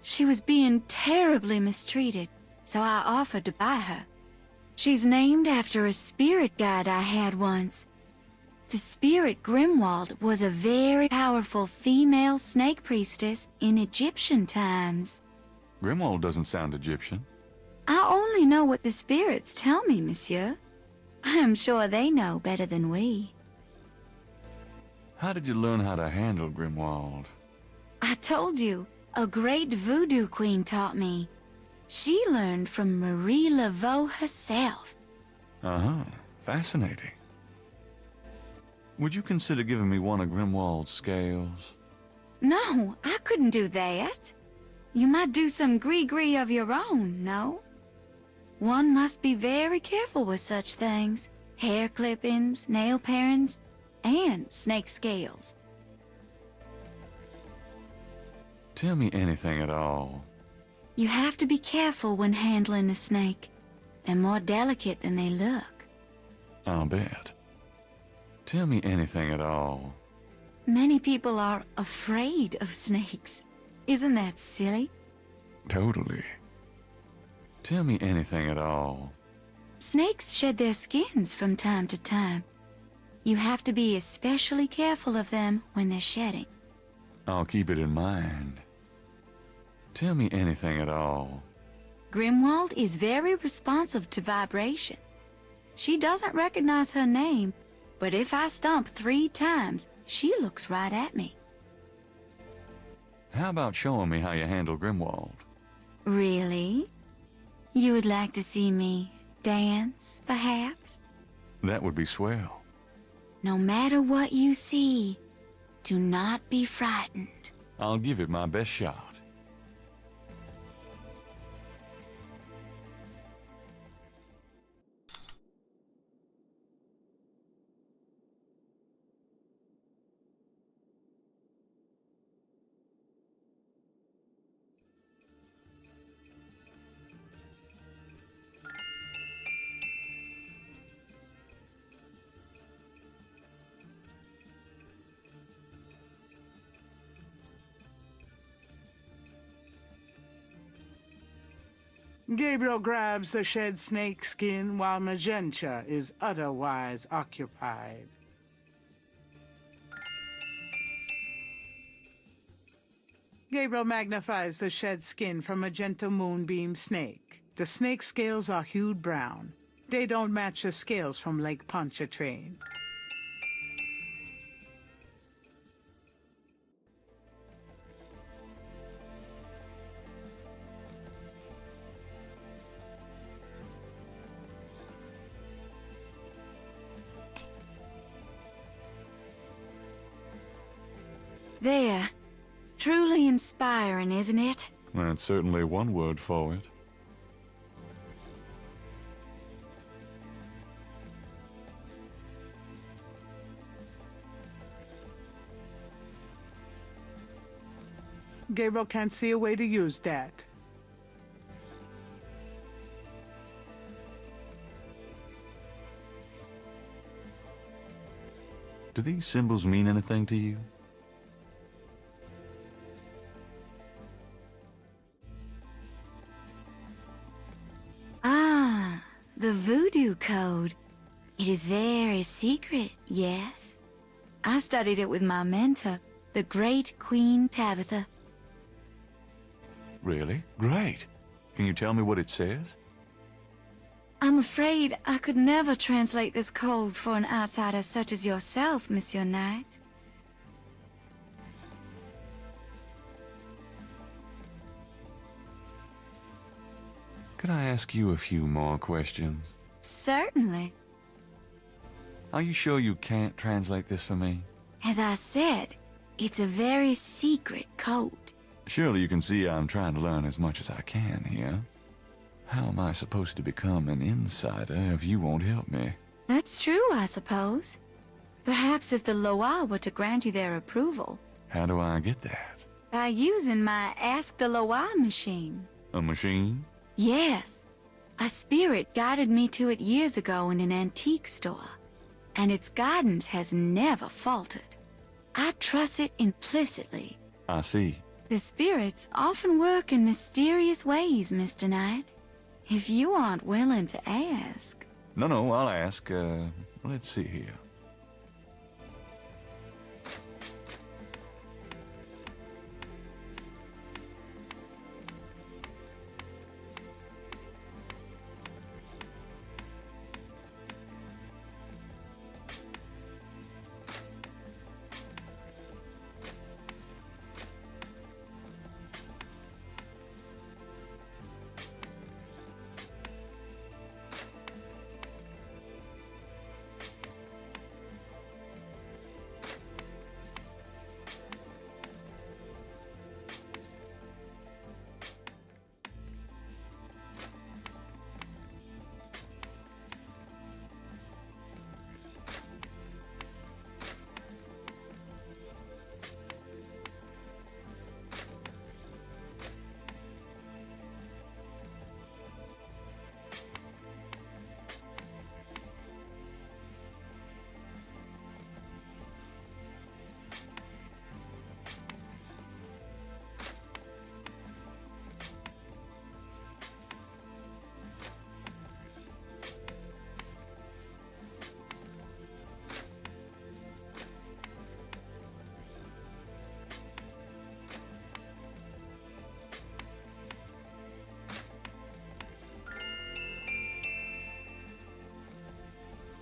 She was being terribly mistreated, so I offered to buy her. She's named after a spirit guide I had once. The spirit Grimwald was a very powerful female snake priestess in Egyptian times. Grimwald doesn't sound Egyptian. I only know what the spirits tell me, monsieur. I am sure they know better than we. How did you learn how to handle Grimwald? I told you, a great voodoo queen taught me. She learned from Marie Laveau herself. Uh-huh. Fascinating. Would you consider giving me one of Grimwald's scales? No, I couldn't do that. You might do some gris-gris of your own, no? One must be very careful with such things. Hair clippings, nail parings, and snake scales. Tell me anything at all. You have to be careful when handling a snake. They're more delicate than they look. I'll bet. Tell me anything at all. Many people are afraid of snakes. Isn't that silly? Totally. Tell me anything at all. Snakes shed their skins from time to time. You have to be especially careful of them when they're shedding. I'll keep it in mind. Tell me anything at all. Grimwald is very responsive to vibration. She doesn't recognize her name, but if I stomp 3 times, she looks right at me. How about showing me how you handle Grimwald? Really? You would like to see me dance, perhaps? That would be swell. No matter what you see, do not be frightened. I'll give it my best shot. Gabriel grabs the shed snake skin while Magenta is otherwise occupied. Gabriel magnifies the shed skin from Magenta Moonbeam snake. The snake scales are hued brown. They don't match the scales from Lake Pontchartrain. There. Truly inspiring, isn't it? That's certainly one word for it. Gabriel can't see a way to use that. Do these symbols mean anything to you? Ah, the Voodoo code. It is very secret, yes. I studied it with my mentor, the great Queen Tabitha. Really? Great. Can you tell me what it says? I'm afraid I could never translate this code for an outsider such as yourself, Monsieur Knight. Could I ask you a few more questions? Certainly. Are you sure you can't translate this for me? As I said, it's a very secret code. Surely you can see I'm trying to learn as much as I can here. How am I supposed to become an insider if you won't help me? That's true, I suppose. Perhaps if the Laveau were to grant you their approval. How do I get that? By using my Ask the Laveau machine. A machine? Yes. A spirit guided me to it years ago in an antique store, and its guidance has never faltered. I trust it implicitly. I see. The spirits often work in mysterious ways, Mr. Knight. If you aren't willing to ask... No, I'll ask. Let's see here.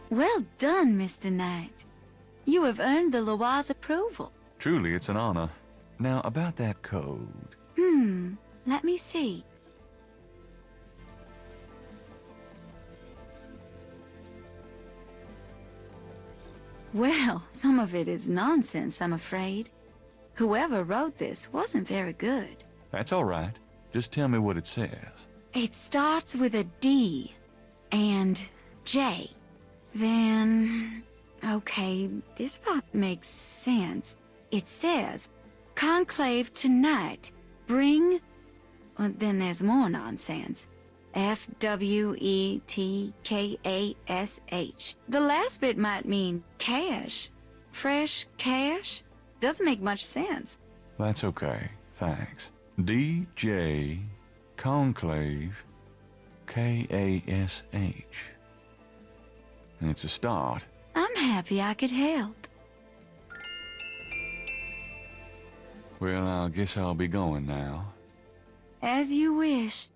Well done, Mr. Knight. You have earned the Lauau's approval. Truly, it's an honor. Now, about that code. Let me see. Well, some of it is nonsense, I'm afraid. Whoever wrote this wasn't very good. That's all right. Just tell me what it says. It starts with a D and J. Then... okay, this part makes sense. It says, Conclave tonight, bring... well, then there's more nonsense. F-W-E-T-K-A-S-H. The last bit might mean cash. Fresh cash? Doesn't make much sense. That's okay. Thanks. D.J. Conclave K-A-S-H. It's a start. I'm happy I could help. Well, I guess I'll be going now. As you wish.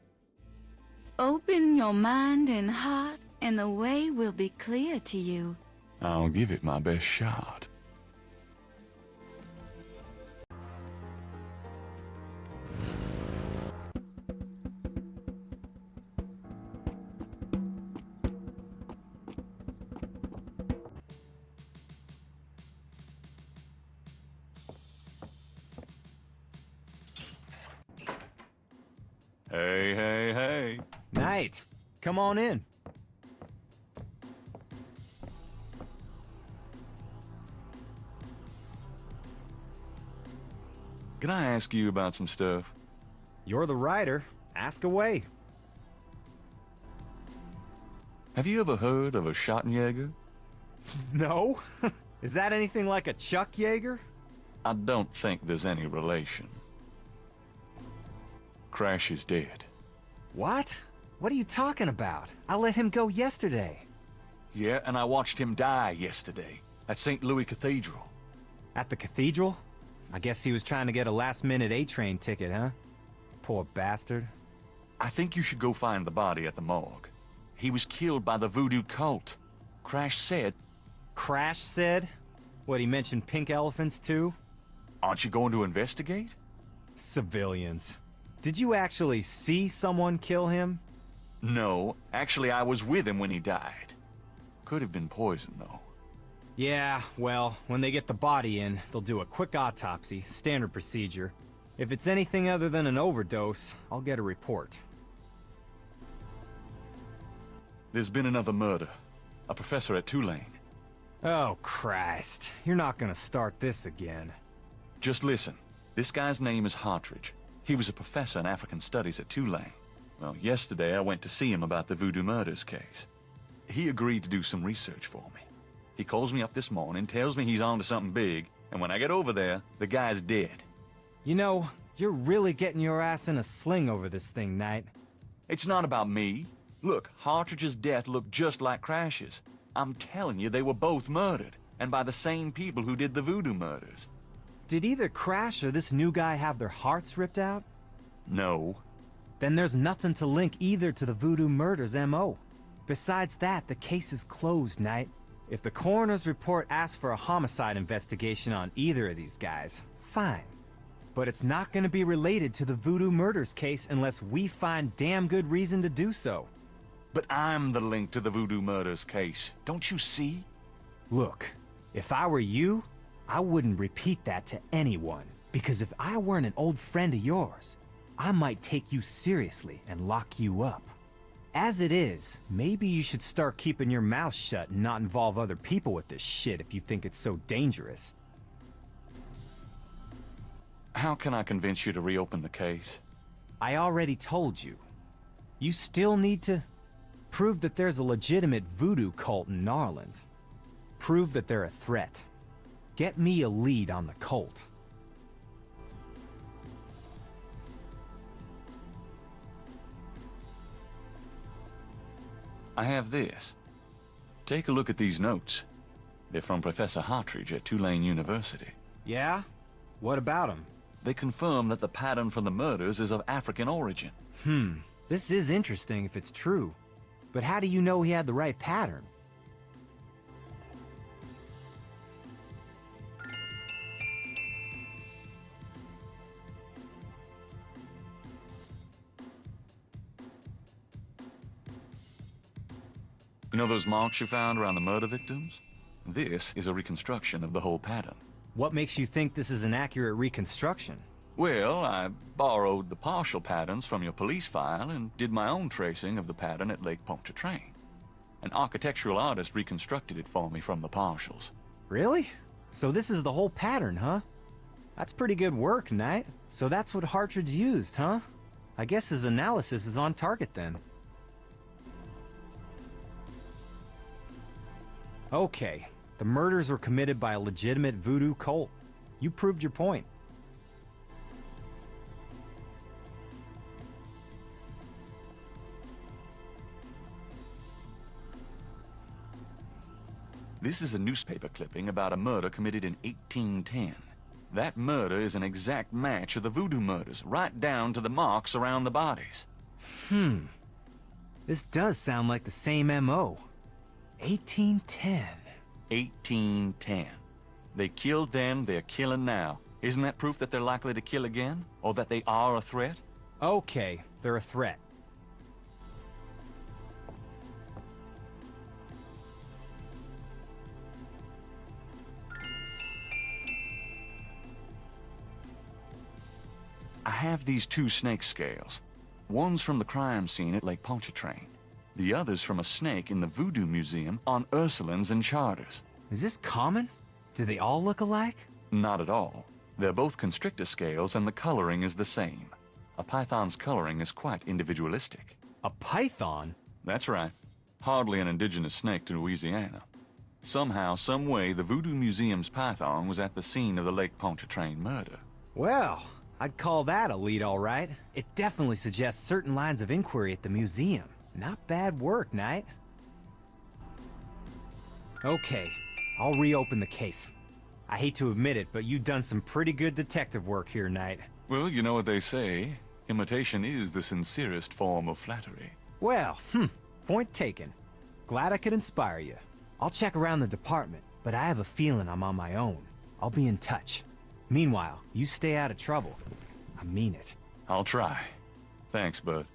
Open your mind and heart, and the way will be clear to you. I'll give it my best shot. Hey, hey, hey. Knight, come on in. Can I ask you about some stuff? You're the writer. Ask away. Have you ever heard of a Schottenjäger? No? Is that anything like a Chuck Yeager? I don't think there's any relation. Crash is dead. What? What are you talking about? I let him go yesterday. Yeah, and I watched him die yesterday at St. Louis Cathedral. At the cathedral? I guess he was trying to get a last-minute A-train ticket, huh? Poor bastard. I think you should go find the body at the morgue. He was killed by the Voodoo cult. Crash said... Crash said? What, he mentioned pink elephants too? Aren't you going to investigate? Civilians. Did you actually see someone kill him? No, actually I was with him when he died. Could have been poison, though. Yeah, well, when they get the body in, they'll do a quick autopsy, standard procedure. If it's anything other than an overdose, I'll get a report. There's been another murder. A professor at Tulane. Oh, Christ. You're not gonna start this again. Just listen. This guy's name is Hartridge. He was a professor in African Studies at Tulane. Well, yesterday I went to see him about the Voodoo murders case. He agreed to do some research for me. He calls me up this morning, tells me he's on to something big, and when I get over there, the guy's dead. You know, you're really getting your ass in a sling over this thing, Knight. It's not about me. Look, Hartridge's death looked just like Crash's. I'm telling you, they were both murdered, and by the same people who did the Voodoo murders. Did either Crash or this new guy have their hearts ripped out? No. Then there's nothing to link either to the Voodoo murders' M.O. Besides that, the case is closed, Knight. If the coroner's report asks for a homicide investigation on either of these guys, fine. But it's not going to be related to the Voodoo murders case unless we find damn good reason to do so. But I'm the link to the Voodoo murders case. Don't you see? Look, if I were you, I wouldn't repeat that to anyone. Because if I weren't an old friend of yours, I might take you seriously and lock you up. As it is, maybe you should start keeping your mouth shut and not involve other people with this shit if you think it's so dangerous. How can I convince you to reopen the case? I already told you. You still need to prove that there's a legitimate voodoo cult in Narland. Prove that they're a threat. Get me a lead on the cult. I have this. Take a look at these notes. They're from Professor Hartridge at Tulane University. Yeah? What about them? They confirm that the pattern for the murders is of African origin. This is interesting if it's true. But how do you know he had the right pattern? You know those marks you found around the murder victims? This is a reconstruction of the whole pattern. What makes you think this is an accurate reconstruction? Well, I borrowed the partial patterns from your police file and did my own tracing of the pattern at Lake Pontchartrain. An architectural artist reconstructed it for me from the partials. Really? So this is the whole pattern, huh? That's pretty good work, Knight. So that's what Hartridge used, huh? I guess his analysis is on target then. Okay, the murders were committed by a legitimate voodoo cult. You proved your point. This is a newspaper clipping about a murder committed in 1810. That murder is an exact match of the Voodoo murders, right down to the marks around the bodies. This does sound like the same M.O. 1810. 1810. They killed then, they're killing now. Isn't that proof that they're likely to kill again? Or that they are a threat? Okay, they're a threat. I have these two snake scales. One's from the crime scene at Lake Pontchartrain. The other's from a snake in the Voodoo Museum on Ursulines and Charters. Is this common? Do they all look alike? Not at all. They're both constrictor scales and the coloring is the same. A python's coloring is quite individualistic. A python? That's right. Hardly an indigenous snake to Louisiana. Somehow, some way, the Voodoo Museum's python was at the scene of the Lake Pontchartrain murder. Well, I'd call that a lead, all right. It definitely suggests certain lines of inquiry at the museum. Not bad work, Knight. Okay, I'll reopen the case. I hate to admit it, but you've done some pretty good detective work here, Knight. Well, you know what they say. Imitation is the sincerest form of flattery. Well, point taken. Glad I could inspire you. I'll check around the department, but I have a feeling I'm on my own. I'll be in touch. Meanwhile, you stay out of trouble. I mean it. I'll try. Thanks, bud.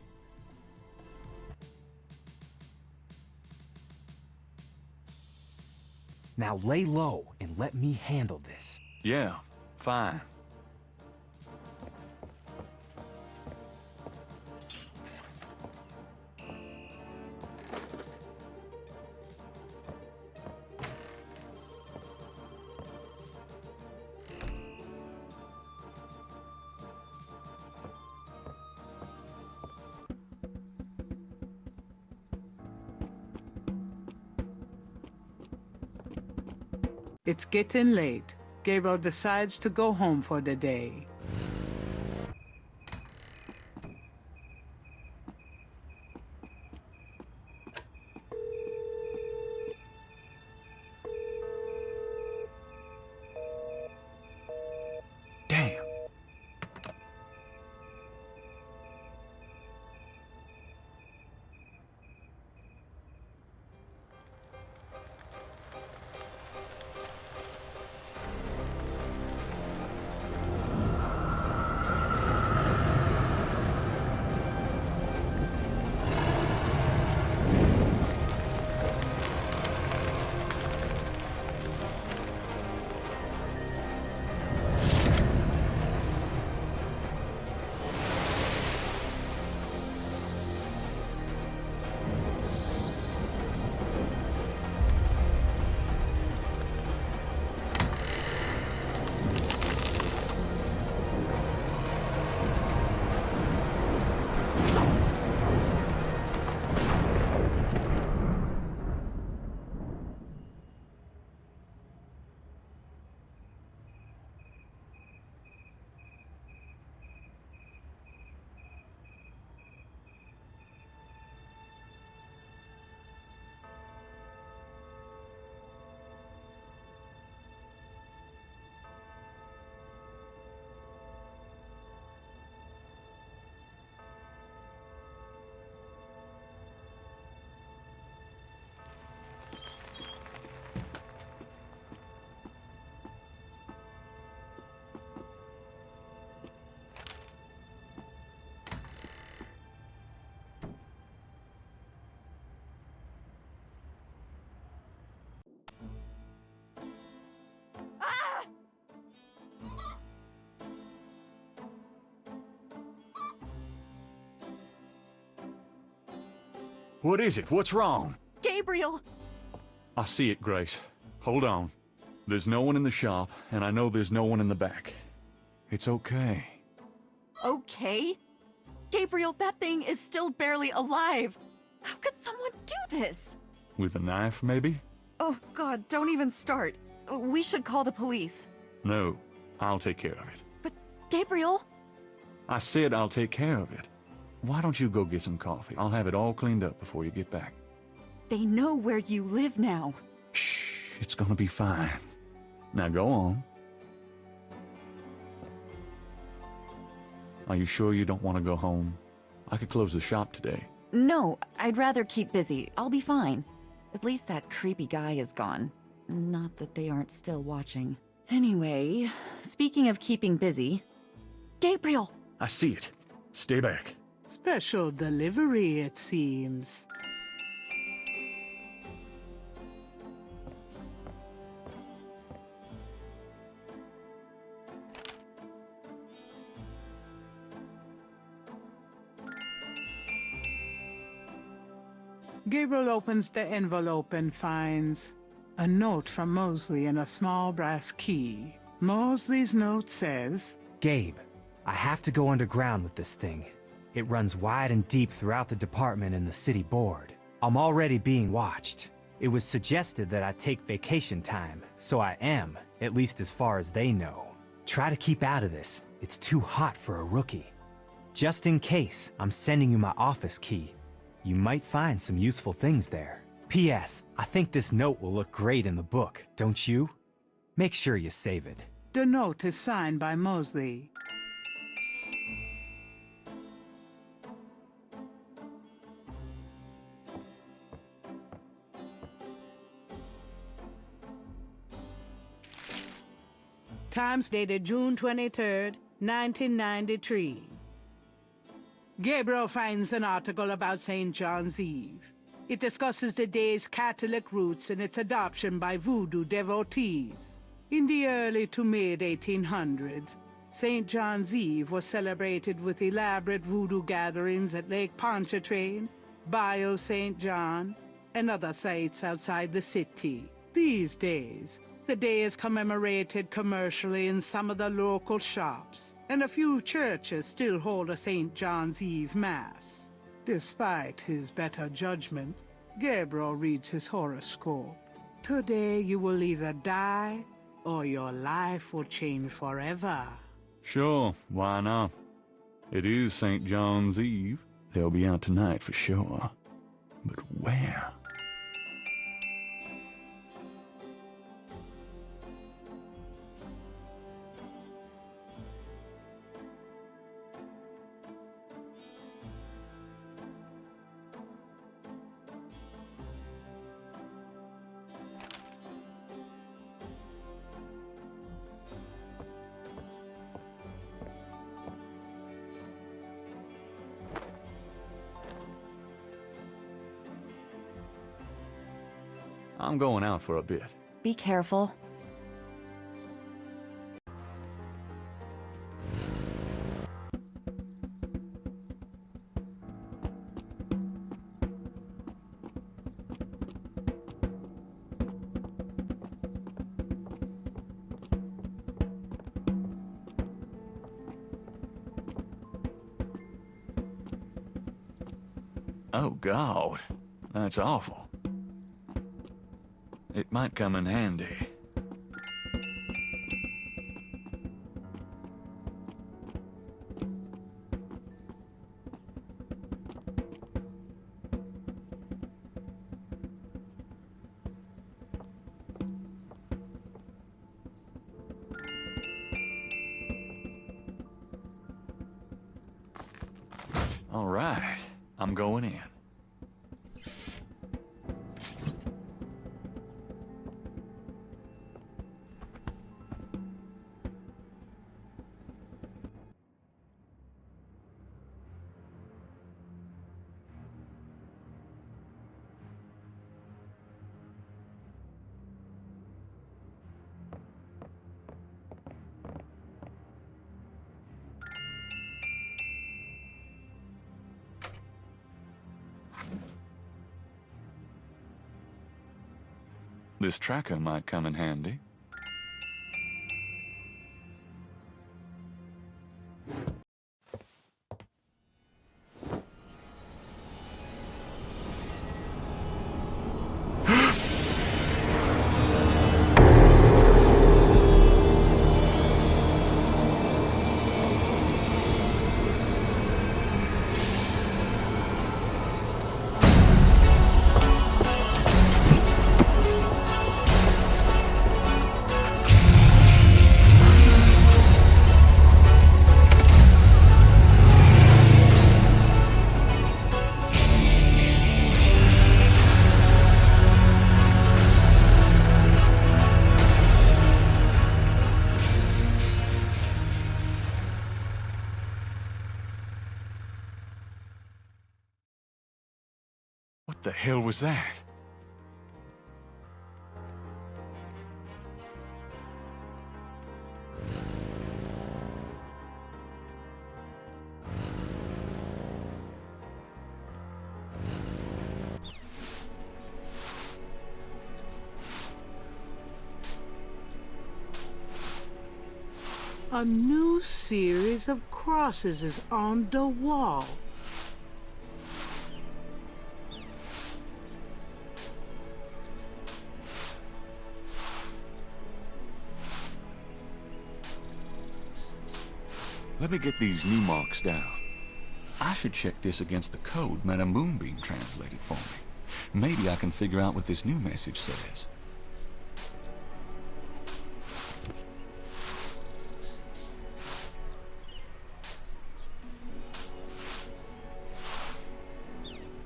Now lay low and let me handle this. Yeah, fine. It's getting late. Gabriel decides to go home for the day. Damn. What is it? What's wrong? Gabriel! I see it, Grace. Hold on. There's no one in the shop, and I know there's no one in the back. It's okay. Okay? Gabriel, that thing is still barely alive. How could someone do this? With a knife, maybe? Oh, God, don't even start. We should call the police. No, I'll take care of it. But, Gabriel? I said I'll take care of it. Why don't you go get some coffee? I'll have it all cleaned up before you get back. They know where you live now. Shh, it's gonna be fine. Now go on. Are you sure you don't want to go home? I could close the shop today. No, I'd rather keep busy. I'll be fine. At least that creepy guy is gone. Not that they aren't still watching. Anyway, speaking of keeping busy... Gabriel! I see it. Stay back. Special delivery, it seems. Gabriel opens the envelope and finds a note from Mosley and a small brass key. Mosley's note says, Gabe, I have to go underground with this thing. It runs wide and deep throughout the department and the city board. I'm already being watched. It was suggested that I take vacation time, so I am, at least as far as they know. Try to keep out of this. It's too hot for a rookie. Just in case, I'm sending you my office key. You might find some useful things there. P.S. I think this note will look great in the book, don't you? Make sure you save it. The note is signed by Mosley. Times dated June 23rd, 1993. Gabriel finds an article about St. John's Eve. It discusses the day's Catholic roots and its adoption by Voodoo devotees. In the early to mid-1800s, St. John's Eve was celebrated with elaborate Voodoo gatherings at Lake Pontchartrain, Bayou St. John, and other sites outside the city. These days, the day is commemorated commercially in some of the local shops, and a few churches still hold a St. John's Eve Mass. Despite his better judgment, Gabriel reads his horoscope. Today you will either die, or your life will change forever. Sure, why not? It is St. John's Eve. They'll be out tonight for sure. But where? I'm going out for a bit. Be careful. Oh, God. That's awful. It might come in handy. All right, I'm going in. This tracker might come in handy. What the hell was that? A new series of crosses is on the wall. Let me get these new marks down. I should check this against the code Madame Moonbeam translated for me. Maybe I can figure out what this new message says.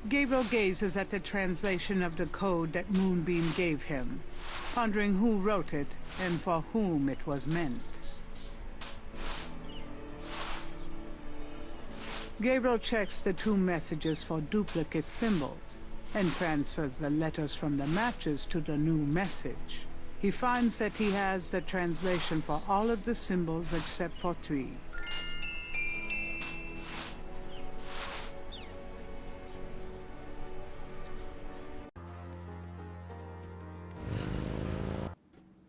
Gabriel gazes at the translation of the code that Moonbeam gave him, pondering who wrote it and for whom it was meant. Gabriel checks the two messages for duplicate symbols and transfers the letters from the matches to the new message. He finds that he has the translation for all of the symbols except for 3.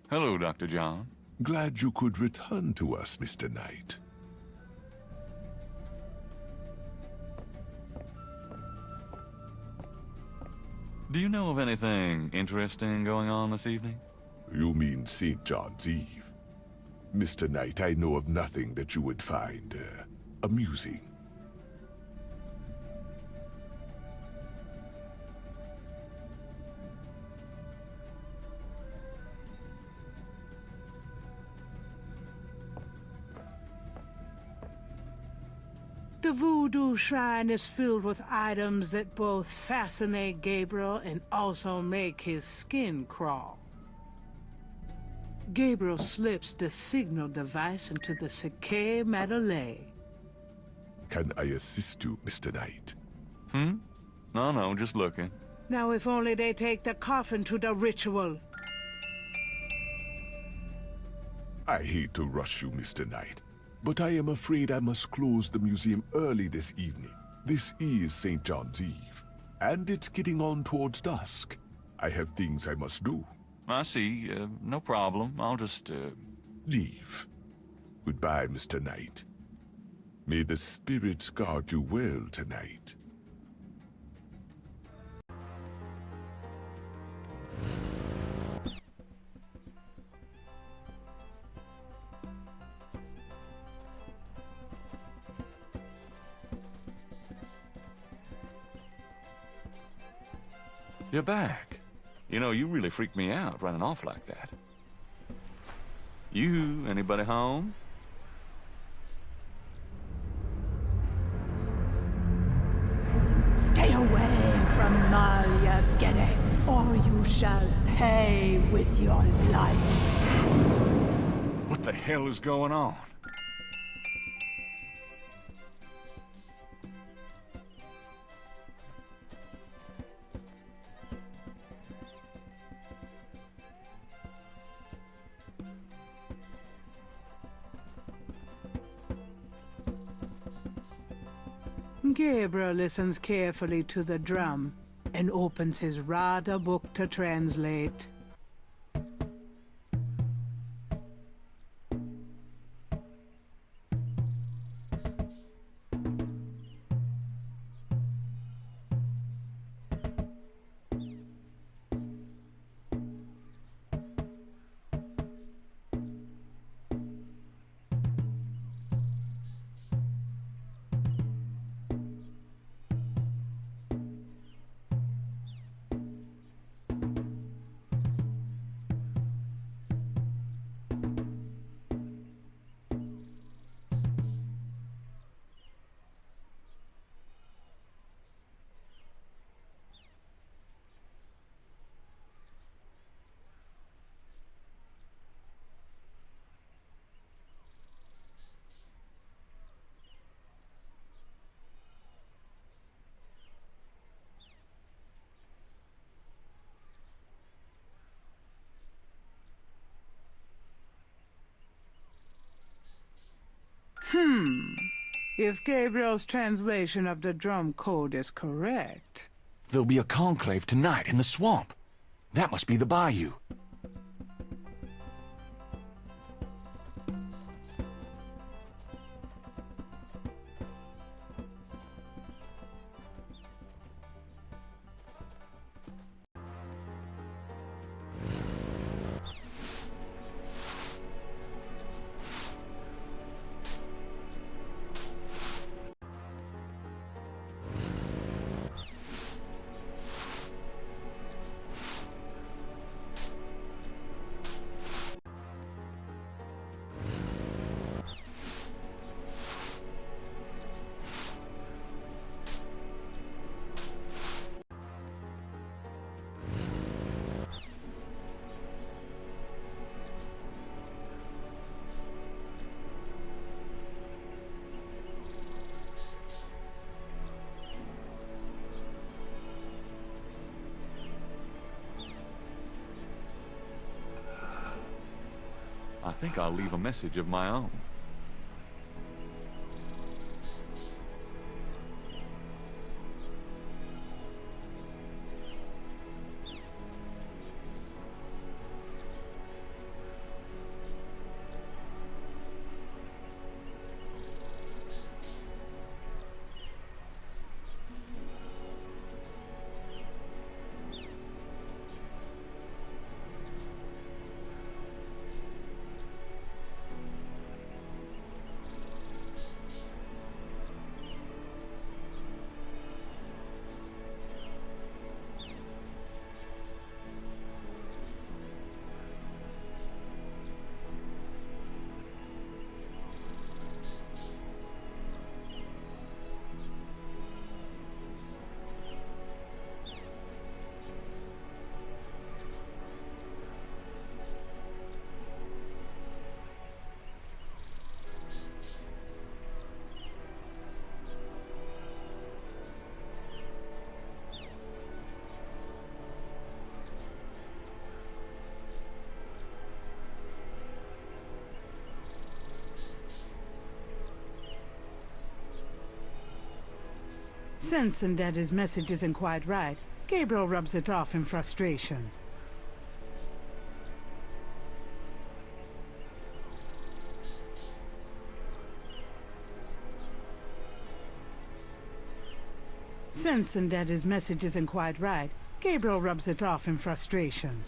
Hello, Dr. John. Glad you could return to us, Mr. Knight. Do you know of anything interesting going on this evening? You mean St. John's Eve? Mr. Knight, I know of nothing that you would find amusing. The Voodoo shrine is filled with items that both fascinate Gabriel and also make his skin crawl. Gabriel slips the signal device into the Seke Madeleine. Can I assist you, Mr. Knight? No, just looking. Now if only they take the coffin to the ritual. I hate to rush you, Mr. Knight, but I am afraid I must close the museum early this evening. This is St. John's Eve, and it's getting on towards dusk. I have things I must do. I see. No problem. I'll just, leave. Goodbye, Mr. Knight. May the spirits guard you well tonight. You're back. You know, you really freaked me out running off like that. Anybody home? Stay away from Malia, Getty, or you shall pay with your life. What the hell is going on? Gabriel listens carefully to the drum and opens his Ritter book to translate. If Gabriel's translation of the drum code is correct... There'll be a conclave tonight in the swamp. That must be the bayou. I think I'll leave a message of my own. Sensing that his message isn't quite right, Gabriel rubs it off in frustration. Sensing that his message isn't quite right, Gabriel rubs it off in frustration.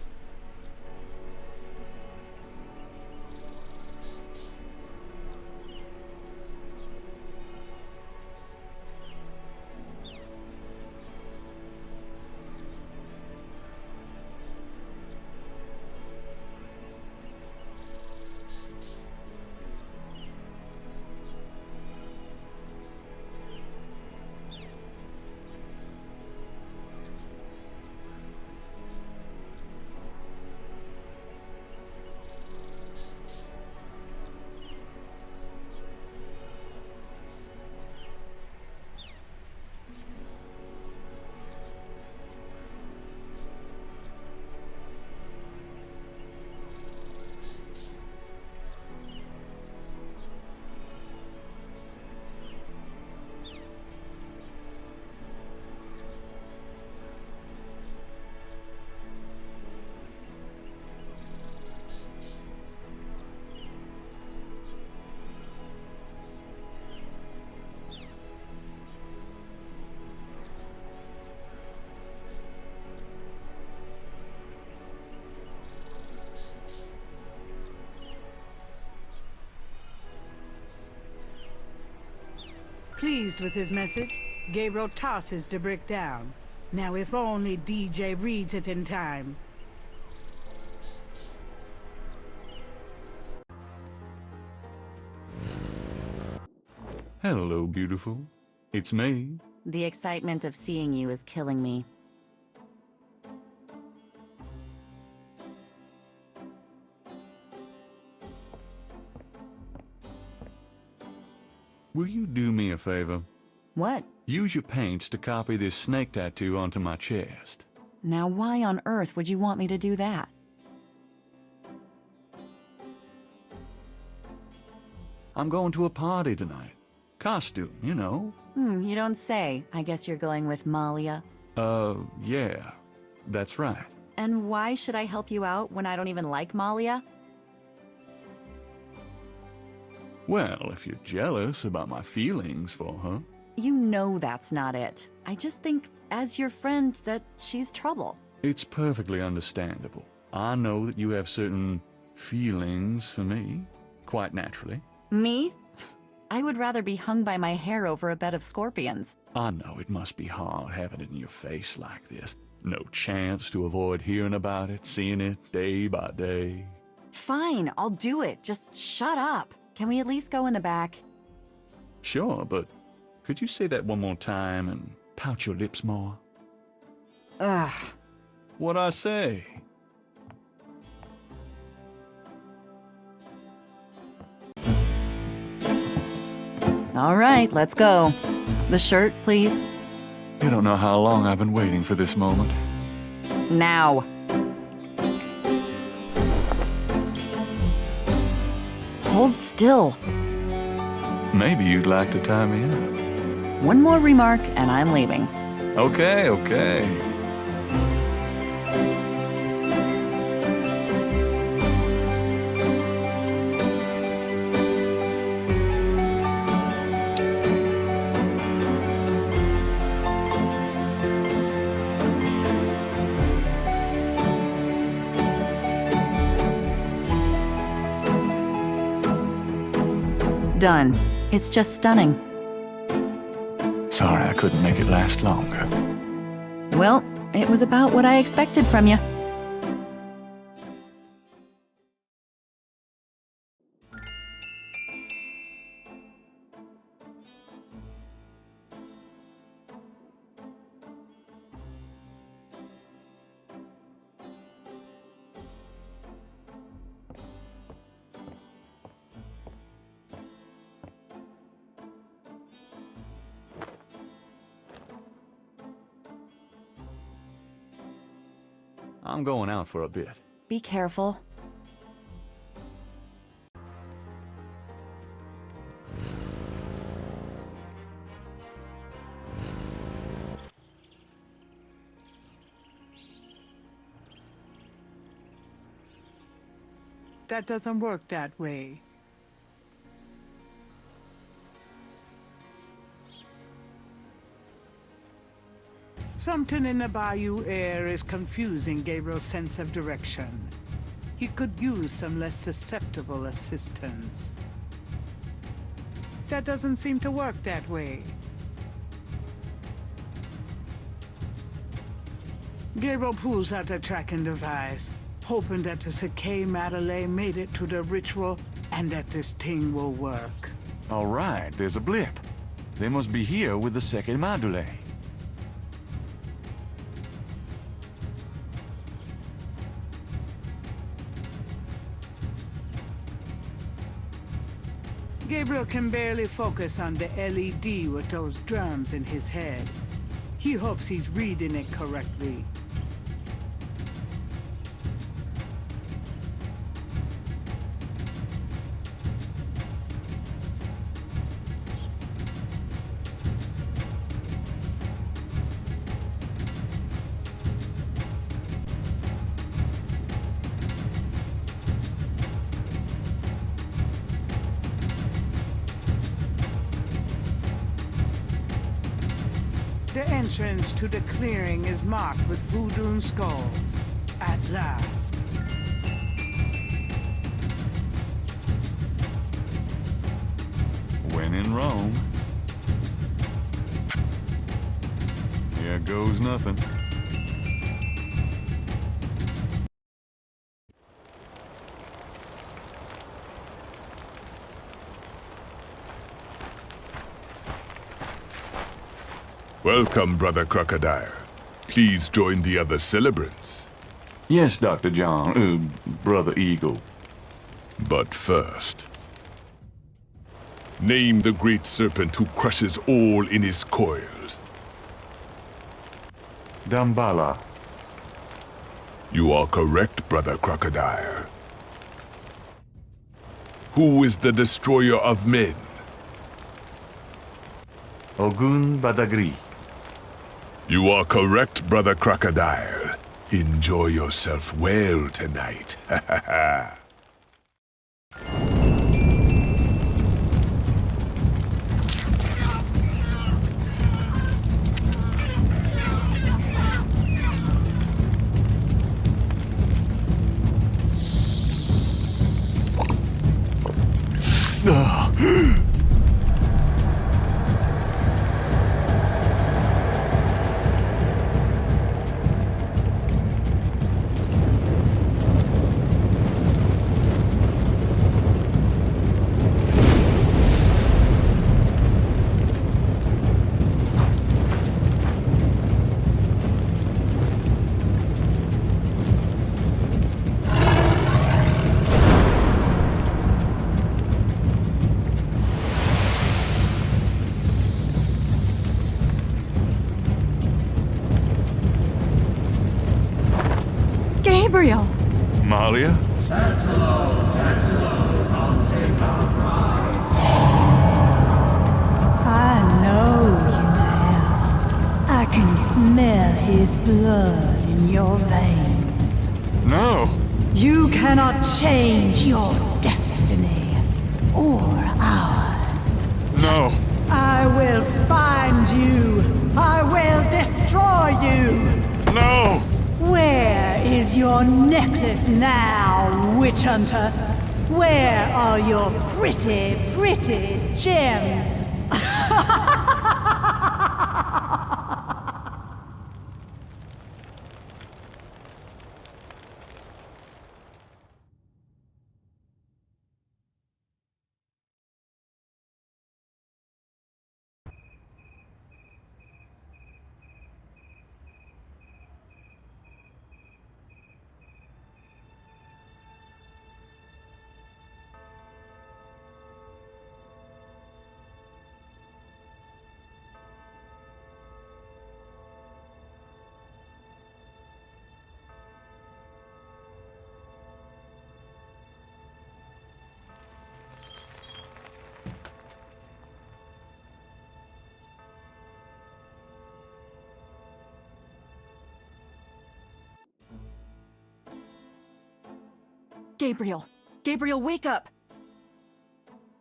Pleased with his message, Gabriel tosses the brick down. Now if only DJ reads it in time. Hello, beautiful. It's me. The excitement of seeing you is killing me. Will you do me a favor? What? Use your paints to copy this snake tattoo onto my chest. Now why on earth would you want me to do that? I'm going to a party tonight. Costume, you know. You don't say. I guess you're going with Malia. Yeah. That's right. And why should I help you out when I don't even like Malia? Well, if you're jealous about my feelings for her. You know that's not it. I just think, as your friend, that she's trouble. It's perfectly understandable. I know that you have certain feelings for me, quite naturally. Me? I would rather be hung by my hair over a bed of scorpions. I know it must be hard having it in your face like this. No chance to avoid hearing about it, seeing it day by day. Fine, I'll do it. Just shut up. Can we at least go in the back? Sure, but could you say that one more time and pout your lips more? Ugh. What'd I say? All right, let's go. The shirt, please. You don't know how long I've been waiting for this moment. Now. hold still. Maybe you'd like to tie me up. One more remark, and I'm leaving. Okay, okay. Done. It's just stunning. Sorry I couldn't make it last longer. Well, it was about what I expected from you. I'm going out for a bit. Be careful. That doesn't work that way. Something in the bayou air is confusing Gabriel's sense of direction. He could use some less susceptible assistance. That doesn't seem to work that way. Gabriel pulls out the tracking device, hoping that the Sake Madeleine made it to the ritual and that this thing will work. All right, there's a blip. They must be here with the Sake Madeleine. Gabriel can barely focus on the LED with those drums in his head. He hopes he's reading it correctly. The entrance to the clearing is marked with voodoo skulls. At last. When in Rome. Here goes nothing. Welcome, Brother Crocodile. Please join the other celebrants. Yes, Dr. John, Brother Eagle. But first, name the great serpent who crushes all in his coils. Damballa. You are correct, Brother Crocodile. Who is the destroyer of men? Ogun Badagri. You are correct, Brother Crocodile. Enjoy yourself well tonight. Ha ha ha. Gabriel! Malia? I know you now. I can smell his blood in your veins. No! You cannot change your destiny, or ours. No! I will find you. I will destroy you. No! Where is your necklace now, witch hunter? Where are your pretty, pretty gems? Gabriel! Gabriel, wake up!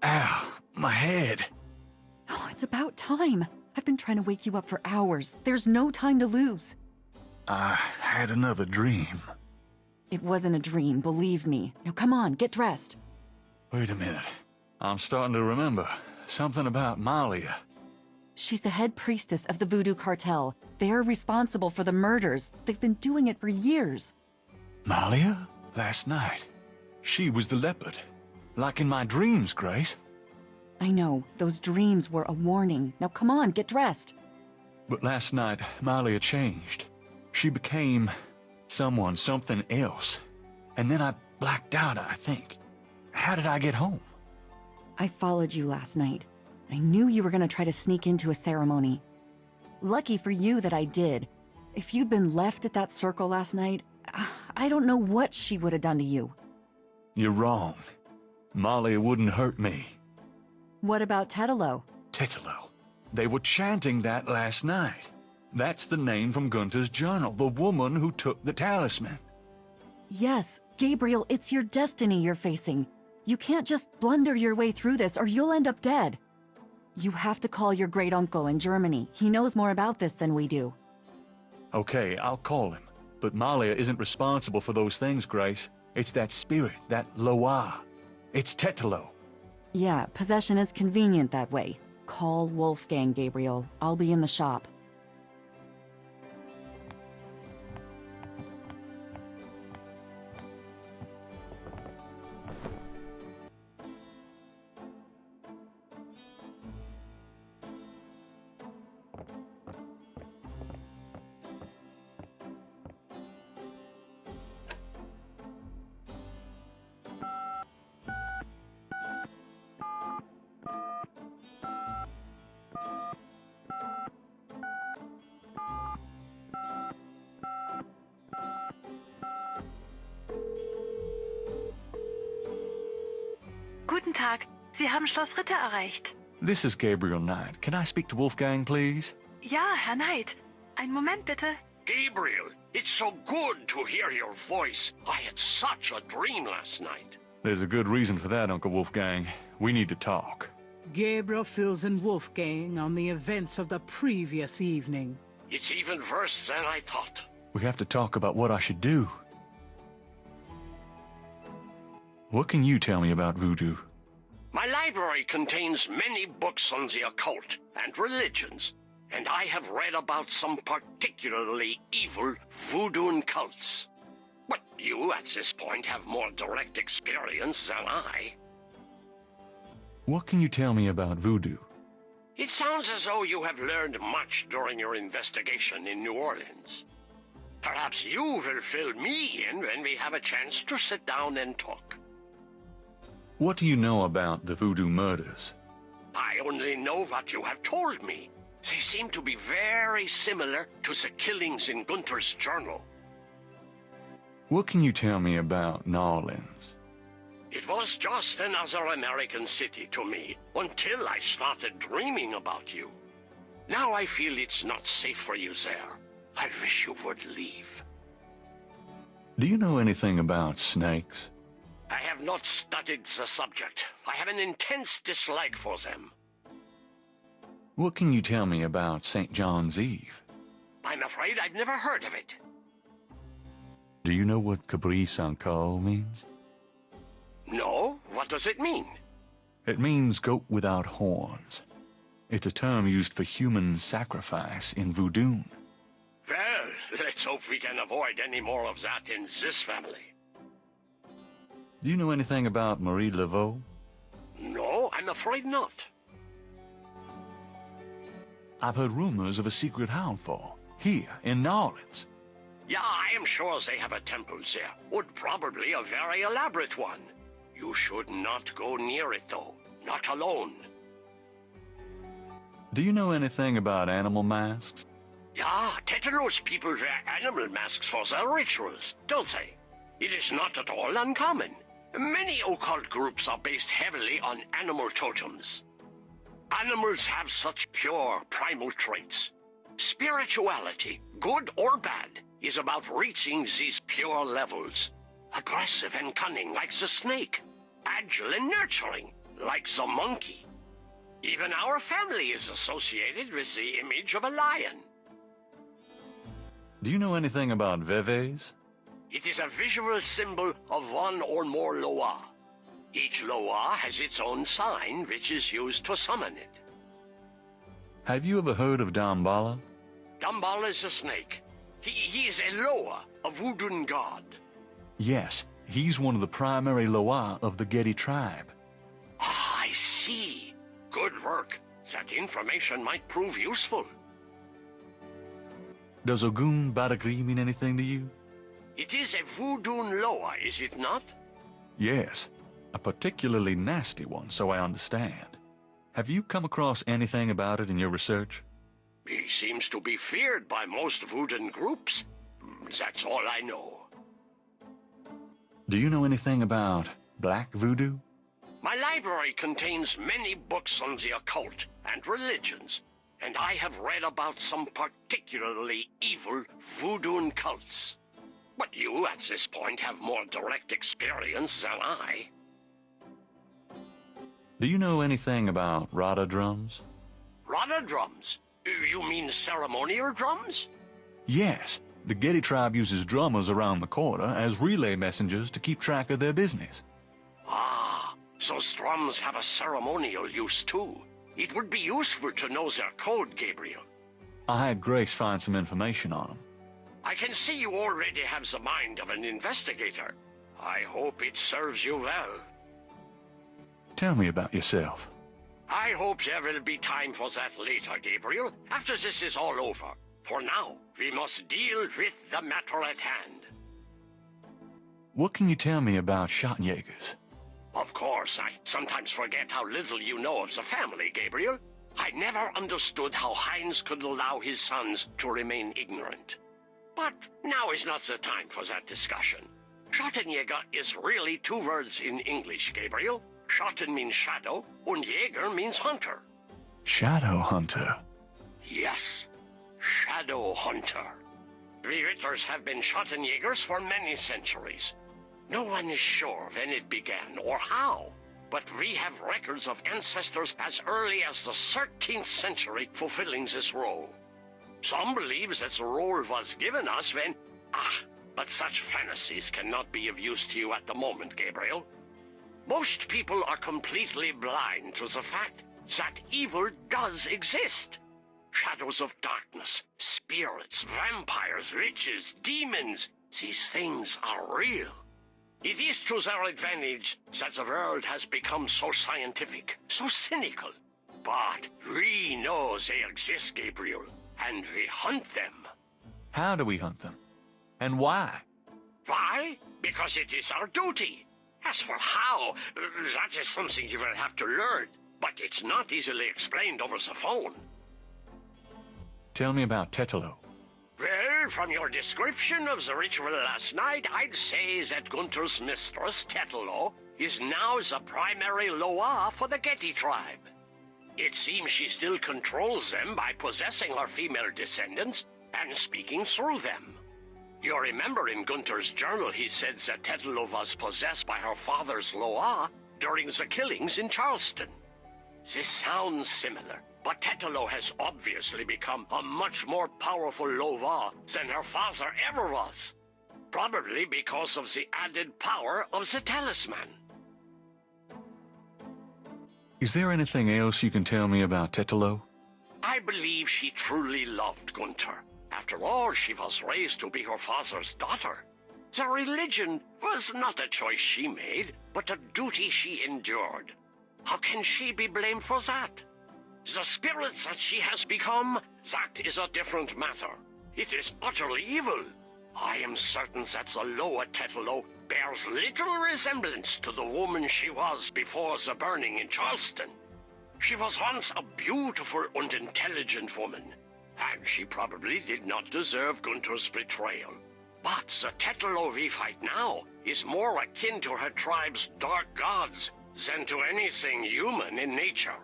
Ow, my head. Oh, it's about time. I've been trying to wake you up for hours. There's no time to lose. I had another dream. It wasn't a dream, believe me. Now come on, get dressed. Wait a minute. I'm starting to remember. Something about Malia. She's the head priestess of the Voodoo cartel. They're responsible for the murders. They've been doing it for years. Malia? Last night. She was the leopard. Like in my dreams, Grace. I know, those dreams were a warning. Now come on, get dressed. But last night, Malia changed. She became something else. And then I blacked out, I think. How did I get home? I followed you last night. I knew you were gonna try to sneak into a ceremony. Lucky for you that I did. If you'd been left at that circle last night, I don't know what she would have done to you. You're wrong. Malia wouldn't hurt me. What about Tetelo? Tetelo. They were chanting that last night. That's the name from Gunther's journal, the woman who took the talisman. Yes, Gabriel, it's your destiny you're facing. You can't just blunder your way through this or you'll end up dead. You have to call your great-uncle in Germany. He knows more about this than we do. Okay, I'll call him. But Malia isn't responsible for those things, Grace. It's that spirit, that Laveau. It's Tetelo. Yeah, possession is convenient that way. Call Wolfgang, Gabriel. I'll be in the shop. Guten Tag, Sie haben Schloss Ritter erreicht. This is Gabriel Knight. Can I speak to Wolfgang, please? Ja, Herr Knight. Einen Moment bitte. Gabriel, it's so good to hear your voice. I had such a dream last night. There's a good reason for that, Uncle Wolfgang. We need to talk. Gabriel fills in Wolfgang on the events of the previous evening. It's even worse than I thought. We have to talk about what I should do. What can you tell me about voodoo? My library contains many books on the occult and religions, and I have read about some particularly evil voodoo cults. But you, at this point, have more direct experience than I. What can you tell me about voodoo? It sounds as though you have learned much during your investigation in New Orleans. Perhaps you will fill me in when we have a chance to sit down and talk. What do you know about the voodoo murders? I only know what you have told me. They seem to be very similar to the killings in Gunther's journal. What can you tell me about New Orleans? It It was just another American city to me until I started dreaming about you. Now I feel it's not safe for you there. I wish you would leave. Do you know anything about snakes? I have not studied the subject. I have an intense dislike for them. What can you tell me about St. John's Eve? I'm afraid I've never heard of it. Do you know what Capri Sanko means? No? What does it mean? It means goat without horns. It's a term used for human sacrifice in Voodoo. Well, let's hope we can avoid any more of that in this family. Do you know anything about Marie Laveau? No, I'm afraid not. I've heard rumors of a secret Houndfall here in New Orleans. Yeah, I am sure they have a temple there. Would probably a very elaborate one. You should not go near it, though. Not alone. Do you know anything about animal masks? Yeah, Tetanus people wear animal masks for their rituals, don't they? It is not at all uncommon. Many occult groups are based heavily on animal totems. Animals have such pure, primal traits. Spirituality, good or bad, is about reaching these pure levels. Aggressive and cunning, like the snake. Agile and nurturing, like the monkey. Even our family is associated with the image of a lion. Do you know anything about vees? It is a visual symbol of one or more Loa. Each Loa has its own sign, which is used to summon it. Have you ever heard of Damballa? Damballa is a snake. He is a Loa, a voodoo god. Yes, he's one of the primary Loa of the Getty tribe. Ah, I see. Good work. That information might prove useful. Does Ogun Badagri mean anything to you? It is a voodoo Loa, is it not? Yes, a particularly nasty one, so I understand. Have you come across anything about it in your research? He seems to be feared by most voodoo groups. That's all I know. Do you know anything about black voodoo? My library contains many books on the occult and religions, and I have read about some particularly evil voodoo cults. But you, at this point, have more direct experience than I. Do you know anything about Rada drums? Rada drums? You mean ceremonial drums? Yes, the Getty tribe uses drummers around the quarter as relay messengers to keep track of their business. Ah, those drums have a ceremonial use too. It would be useful to know their code, Gabriel. I had Grace find some information on them. I can see you already have the mind of an investigator. I hope it serves you well. Tell me about yourself. I hope there will be time for that later, Gabriel, after this is all over. For now, we must deal with the matter at hand. What can you tell me about Schottenjägers? Of course, I sometimes forget how little you know of the family, Gabriel. I never understood how Heinz could allow his sons to remain ignorant. But now is not the time for that discussion. Schottenjäger is really two words in English, Gabriel. Schotten means shadow, and Jäger means hunter. Shadow hunter? Yes, shadow hunter. We Ritters have been Schottenjägers for many centuries. No one is sure when it began or how, but we have records of ancestors as early as the 13th century fulfilling this role. Some believe that the role was given us when... but such fantasies cannot be of use to you at the moment, Gabriel. Most people are completely blind to the fact that evil does exist. Shadows of darkness, spirits, vampires, witches, demons, these things are real. It is to their advantage that the world has become so scientific, so cynical. But we know they exist, Gabriel, and we hunt them. How do we hunt them? And why? Why? Because it is our duty. As for how, that is something you will have to learn, but it's not easily explained over the phone. Tell me about Tetelo. Well, from your description of the ritual last night, I'd say that Gunther's mistress, Tetelo, is now the primary Laveau for the Getty tribe. It seems she still controls them by possessing her female descendants and speaking through them. You remember in Gunther's journal he said that Tetelo was possessed by her father's Laveau during the killings in Charleston. This sounds similar, but Tetelo has obviously become a much more powerful Laveau than her father ever was. Probably because of the added power of the talisman. Is there anything else you can tell me about Tetelo? I believe she truly loved Gunther. After all, she was raised to be her father's daughter. The religion was not a choice she made, but a duty she endured. How can she be blamed for that? The spirit that she has become, that is a different matter. It is utterly evil. I am certain that the lower Tetelo bears little resemblance to the woman she was before the burning in Charleston. She was once a beautiful and intelligent woman, and she probably did not deserve Gunther's betrayal. But the Tetelo we fight now is more akin to her tribe's dark gods than to anything human in nature.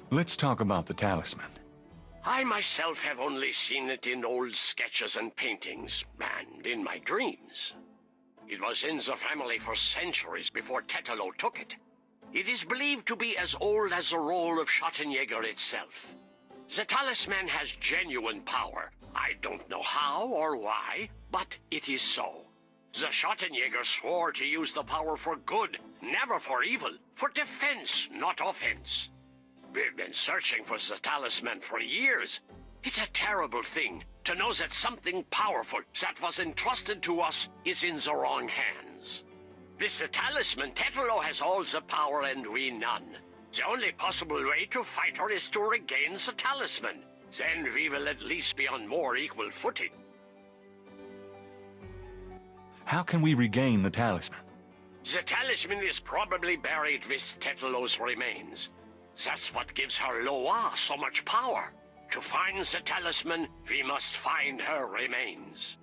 Let's talk about the talisman. I myself have only seen it in old sketches and paintings, and in my dreams. It was in the family for centuries before Tetelo took it. It is believed to be as old as the role of Schottenjäger itself. The talisman has genuine power. I don't know how or why, but it is so. The Schottenjäger swore to use the power for good, never for evil, for defense, not offense. We've been searching for the talisman for years. It's a terrible thing to know that something powerful that was entrusted to us is in the wrong hands. With the talisman, Tetelo has all the power and we none. The only possible way to fight her is to regain the talisman. Then we will at least be on more equal footing. How can we regain the talisman? The talisman is probably buried with Tetelo's remains. That's what gives her Laveau so much power. To find the talisman, we must find her remains.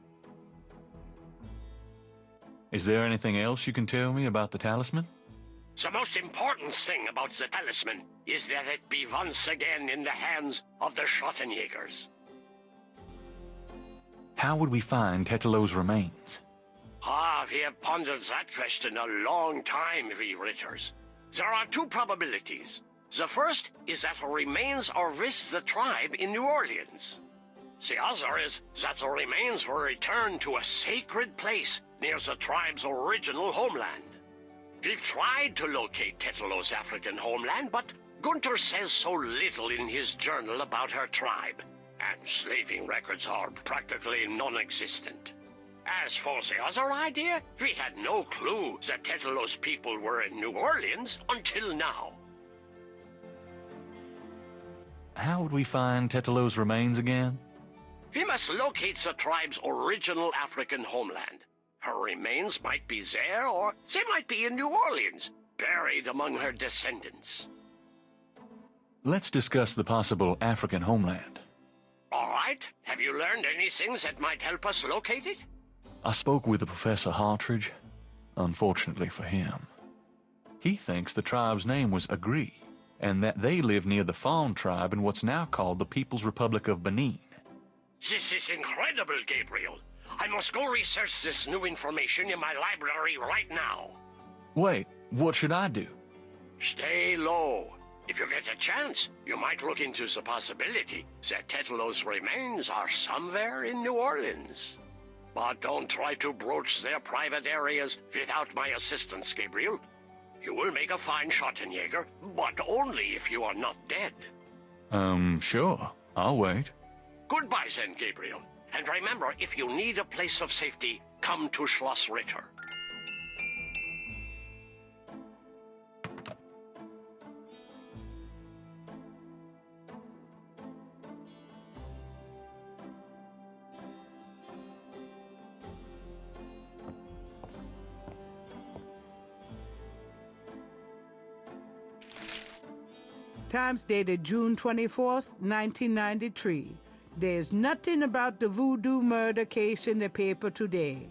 Is there anything else you can tell me about the talisman? The most important thing about the talisman is that it be once again in the hands of the Schottenjägers. How would we find Tetelo's remains? We have pondered that question a long time, we Ritters. There are two probabilities. The first is that her remains are with the tribe in New Orleans. The other is that the remains were returned to a sacred place near the tribe's original homeland. We've tried to locate Tetelo's African homeland, but Gunther says so little in his journal about her tribe, and slaving records are practically non-existent. As for the other idea, we had no clue that Tetelo's people were in New Orleans until now. How would we find Tetelo's remains again? We must locate the tribe's original African homeland. Her remains might be there, or they might be in New Orleans, buried among her descendants. Let's discuss the possible African homeland. All right. Have you learned anything that might help us locate it? I spoke with Professor Hartridge. Unfortunately for him. He thinks the tribe's name was Agree, and that they live near the Fawn tribe in what's now called the People's Republic of Benin. This is incredible, Gabriel. I must go research this new information in my library right now. Wait, what should I do? Stay low. If you get a chance, you might look into the possibility that Tetelo's remains are somewhere in New Orleans. But don't try to broach their private areas without my assistance, Gabriel. You will make a fine Schottenjäger, but only if you are not dead. Sure. I'll wait. Goodbye then, Gabriel. And remember, if you need a place of safety, come to Schloss Ritter. Times dated June 24th, 1993. There's nothing about the Voodoo murder case in the paper today.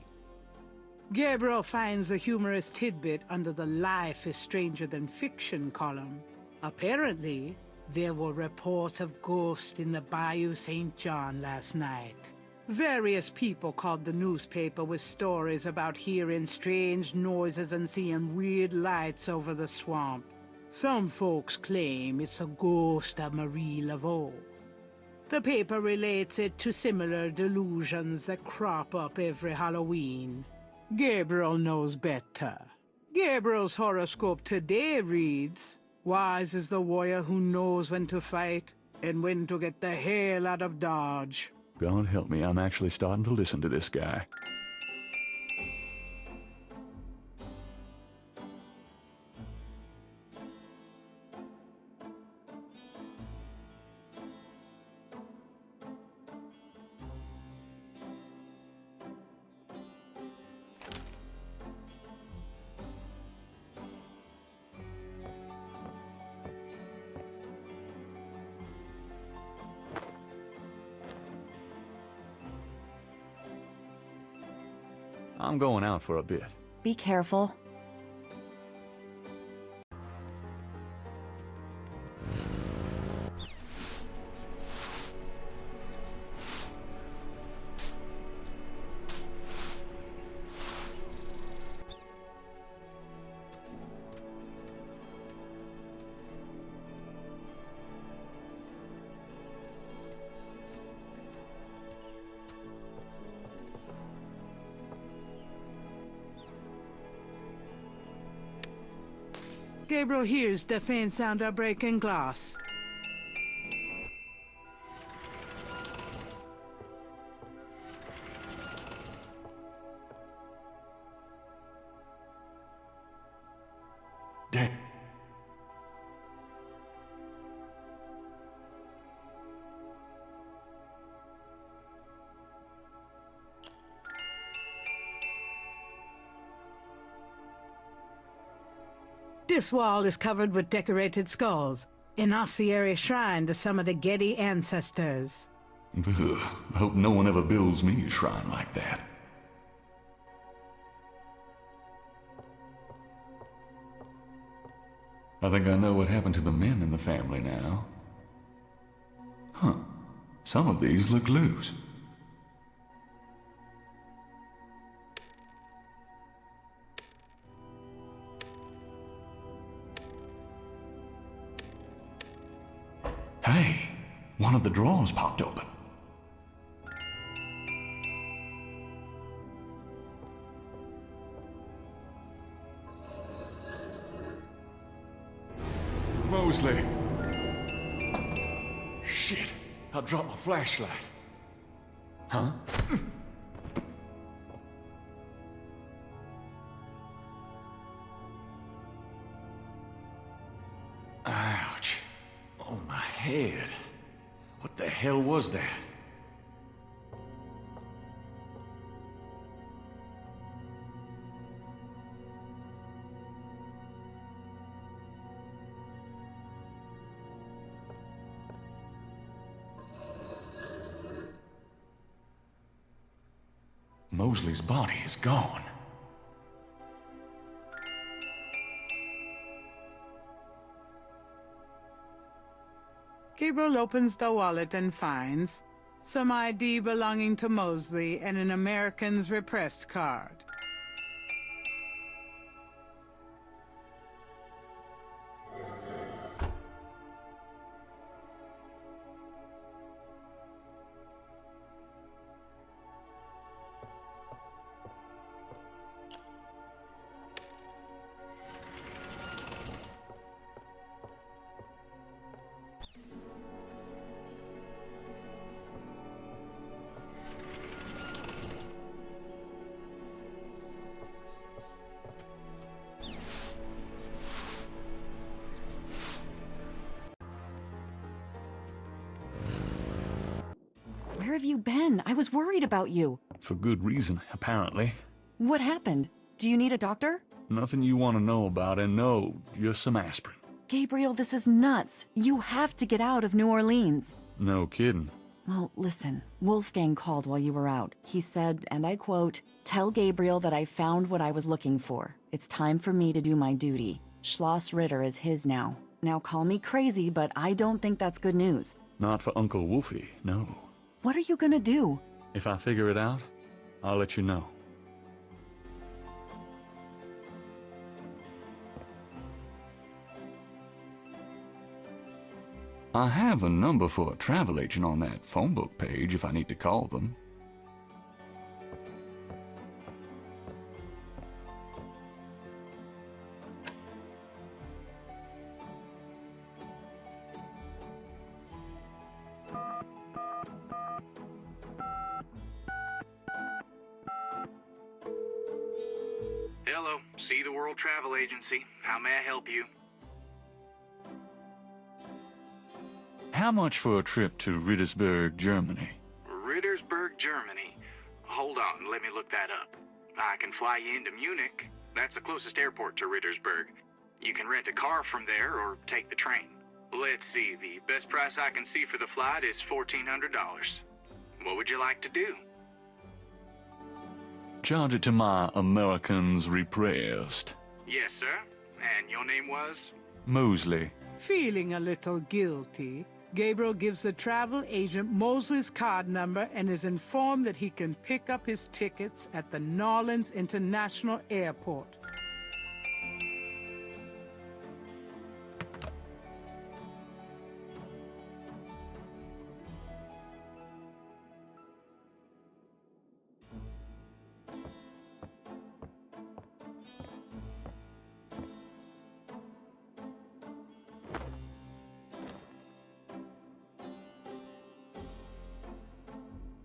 Gabriel finds a humorous tidbit under the Life is Stranger Than Fiction column. Apparently, there were reports of ghosts in the Bayou St. John last night. Various people called the newspaper with stories about hearing strange noises and seeing weird lights over the swamp. Some folks claim it's a ghost of Marie Laveau. The paper relates it to similar delusions that crop up every Halloween. Gabriel knows better. Gabriel's horoscope today reads, "Wise is the warrior who knows when to fight and when to get the hell out of Dodge." God help me, I'm actually starting to listen to this guy. I'm going out for a bit. Be careful. Gabriel hears the faint sound of breaking glass. Dead. This wall is covered with decorated skulls, an ossuary shrine to some of the Getty ancestors. Ugh, I hope no one ever builds me a shrine like that. I think I know what happened to the men in the family now. Huh. Some of these look loose. Hey, one of the drawers popped open. Mosley. Shit, I dropped my flashlight. Huh? Ouch. Oh, my head. What the hell was that? Mosley's body is gone. Gabriel opens the wallet and finds some ID belonging to Mosley and an American's repressed card. Where have you been? I was worried about you. For good reason, apparently. What happened? Do you need a doctor? Nothing you want to know about, and no, just some aspirin. Gabriel, this is nuts. You have to get out of New Orleans. No kidding. Well, listen, Wolfgang called while you were out. He said, and I quote, "Tell Gabriel that I found what I was looking for. It's time for me to do my duty. Schloss Ritter is his now. Now call me crazy, but I don't think that's good news." Not for Uncle Wolfie, no. What are you gonna do? If I figure it out, I'll let you know. I have a number for a travel agent on that phone book page if I need to call them. Hello, See the World Travel Agency. How may I help you? How much for a trip to Rittersberg, Germany? Rittersberg, Germany. Hold on, let me look that up. I can fly you into Munich. That's the closest airport to Rittersberg. You can rent a car from there or take the train. Let's see, the best price I can see for the flight is $1,400. What would you like to do? Charge it to my Americans repressed. Yes, sir. And your name was? Mosley. Feeling a little guilty, Gabriel gives the travel agent Mosley's card number and is informed that he can pick up his tickets at the Nolens International Airport.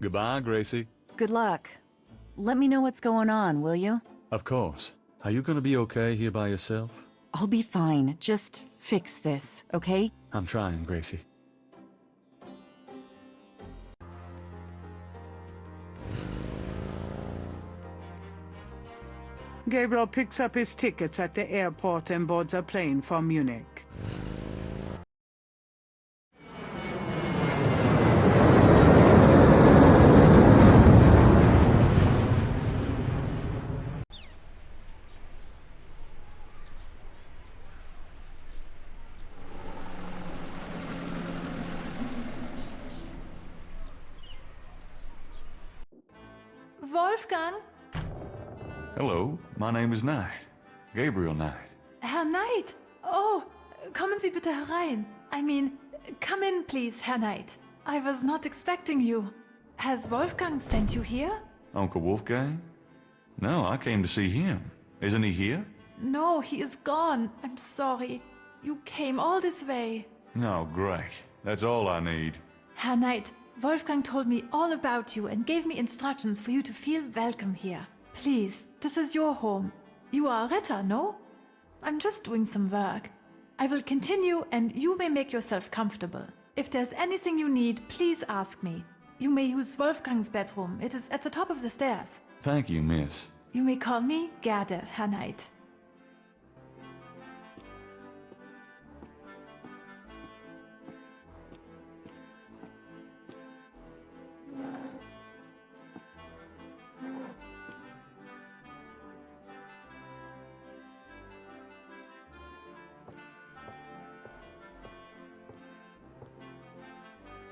Goodbye, Gracie. Good luck. Let me know what's going on, will you? Of course. Are you gonna be okay here by yourself? I'll be fine. Just fix this, okay? I'm trying, Gracie. Gabriel picks up his tickets at the airport and boards a plane for Munich. Wolfgang? Hello, my name is Knight. Gabriel Knight. Herr Knight! Oh, kommen Sie bitte herein. I mean, come in, please, Herr Knight. I was not expecting you. Has Wolfgang sent you here? Uncle Wolfgang? No, I came to see him. Isn't he here? No, he is gone. I'm sorry. You came all this way. No, great. That's all I need. Herr Knight, Wolfgang told me all about you and gave me instructions for you to feel welcome here. Please, this is your home. You are a Ritter, no? I'm just doing some work. I will continue and you may make yourself comfortable. If there's anything you need, please ask me. You may use Wolfgang's bedroom. It is at the top of the stairs. Thank you, miss. You may call me Gerde, Herr Knight.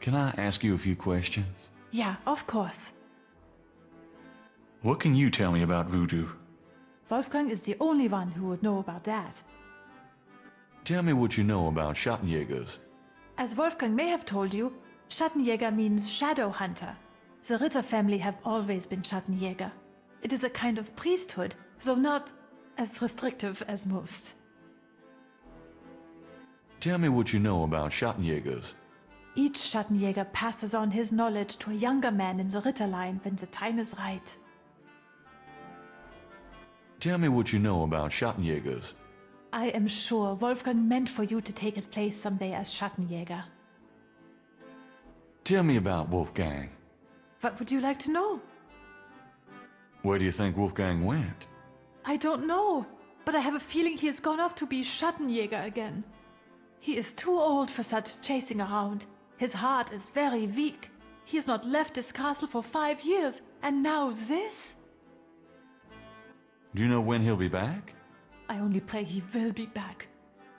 Can I ask you a few questions? Yeah, of course. What can you tell me about voodoo? Wolfgang is the only one who would know about that. Tell me what you know about Schattenjägers. As Wolfgang may have told you, Schattenjäger means shadow hunter. The Ritter family have always been Schattenjäger. It is a kind of priesthood, though not as restrictive as most. Tell me what you know about Schattenjägers. Each Schattenjäger passes on his knowledge to a younger man in the Ritter line when the time is right. Tell me what you know about Schattenjägers. I am sure Wolfgang meant for you to take his place someday as Schattenjäger. Tell me about Wolfgang. What would you like to know? Where do you think Wolfgang went? I don't know, but I have a feeling he has gone off to be Schattenjäger again. He is too old for such chasing around. His heart is very weak. He has not left this castle for 5 years, and now this? Do you know when he'll be back? I only pray he will be back.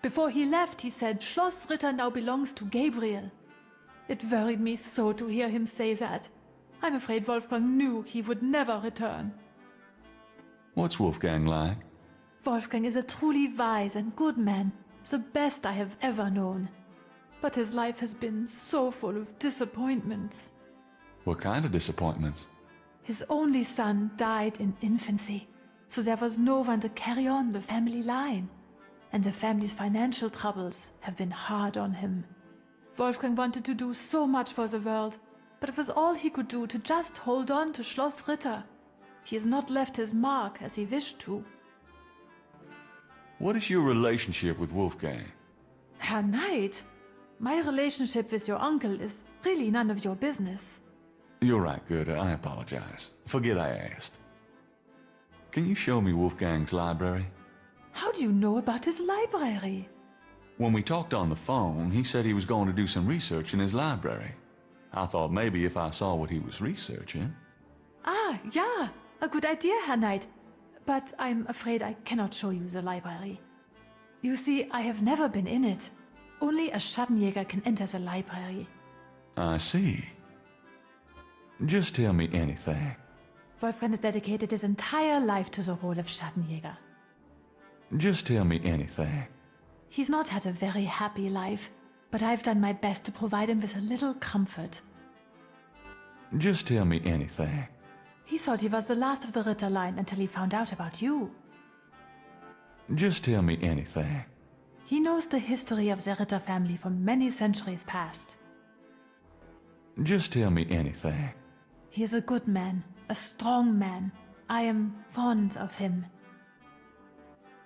Before he left, he said Schloss Ritter now belongs to Gabriel. It worried me so to hear him say that. I'm afraid Wolfgang knew he would never return. What's Wolfgang like? Wolfgang is a truly wise and good man, the best I have ever known. But his life has been so full of disappointments. What kind of disappointments? His only son died in infancy, so there was no one to carry on the family line. And the family's financial troubles have been hard on him. Wolfgang wanted to do so much for the world, but it was all he could do to just hold on to Schloss Ritter. He has not left his mark as he wished to. What is your relationship with Wolfgang? Herr Knight, my relationship with your uncle is really none of your business. You're right, Goethe. I apologize. Forget I asked. Can you show me Wolfgang's library? How do you know about his library? When we talked on the phone, he said he was going to do some research in his library. I thought maybe if I saw what he was researching... Ah, yeah, a good idea, Herr Knight. But I'm afraid I cannot show you the library. You see, I have never been in it. Only a Schattenjäger can enter the library. I see. Just tell me anything. Wolfgang has dedicated his entire life to the role of Schattenjäger. Just tell me anything. He's not had a very happy life, but I've done my best to provide him with a little comfort. Just tell me anything. He thought he was the last of the Ritter line until he found out about you. Just tell me anything. He knows the history of the Ritter family from many centuries past. Just tell me anything. He is a good man, a strong man. I am fond of him.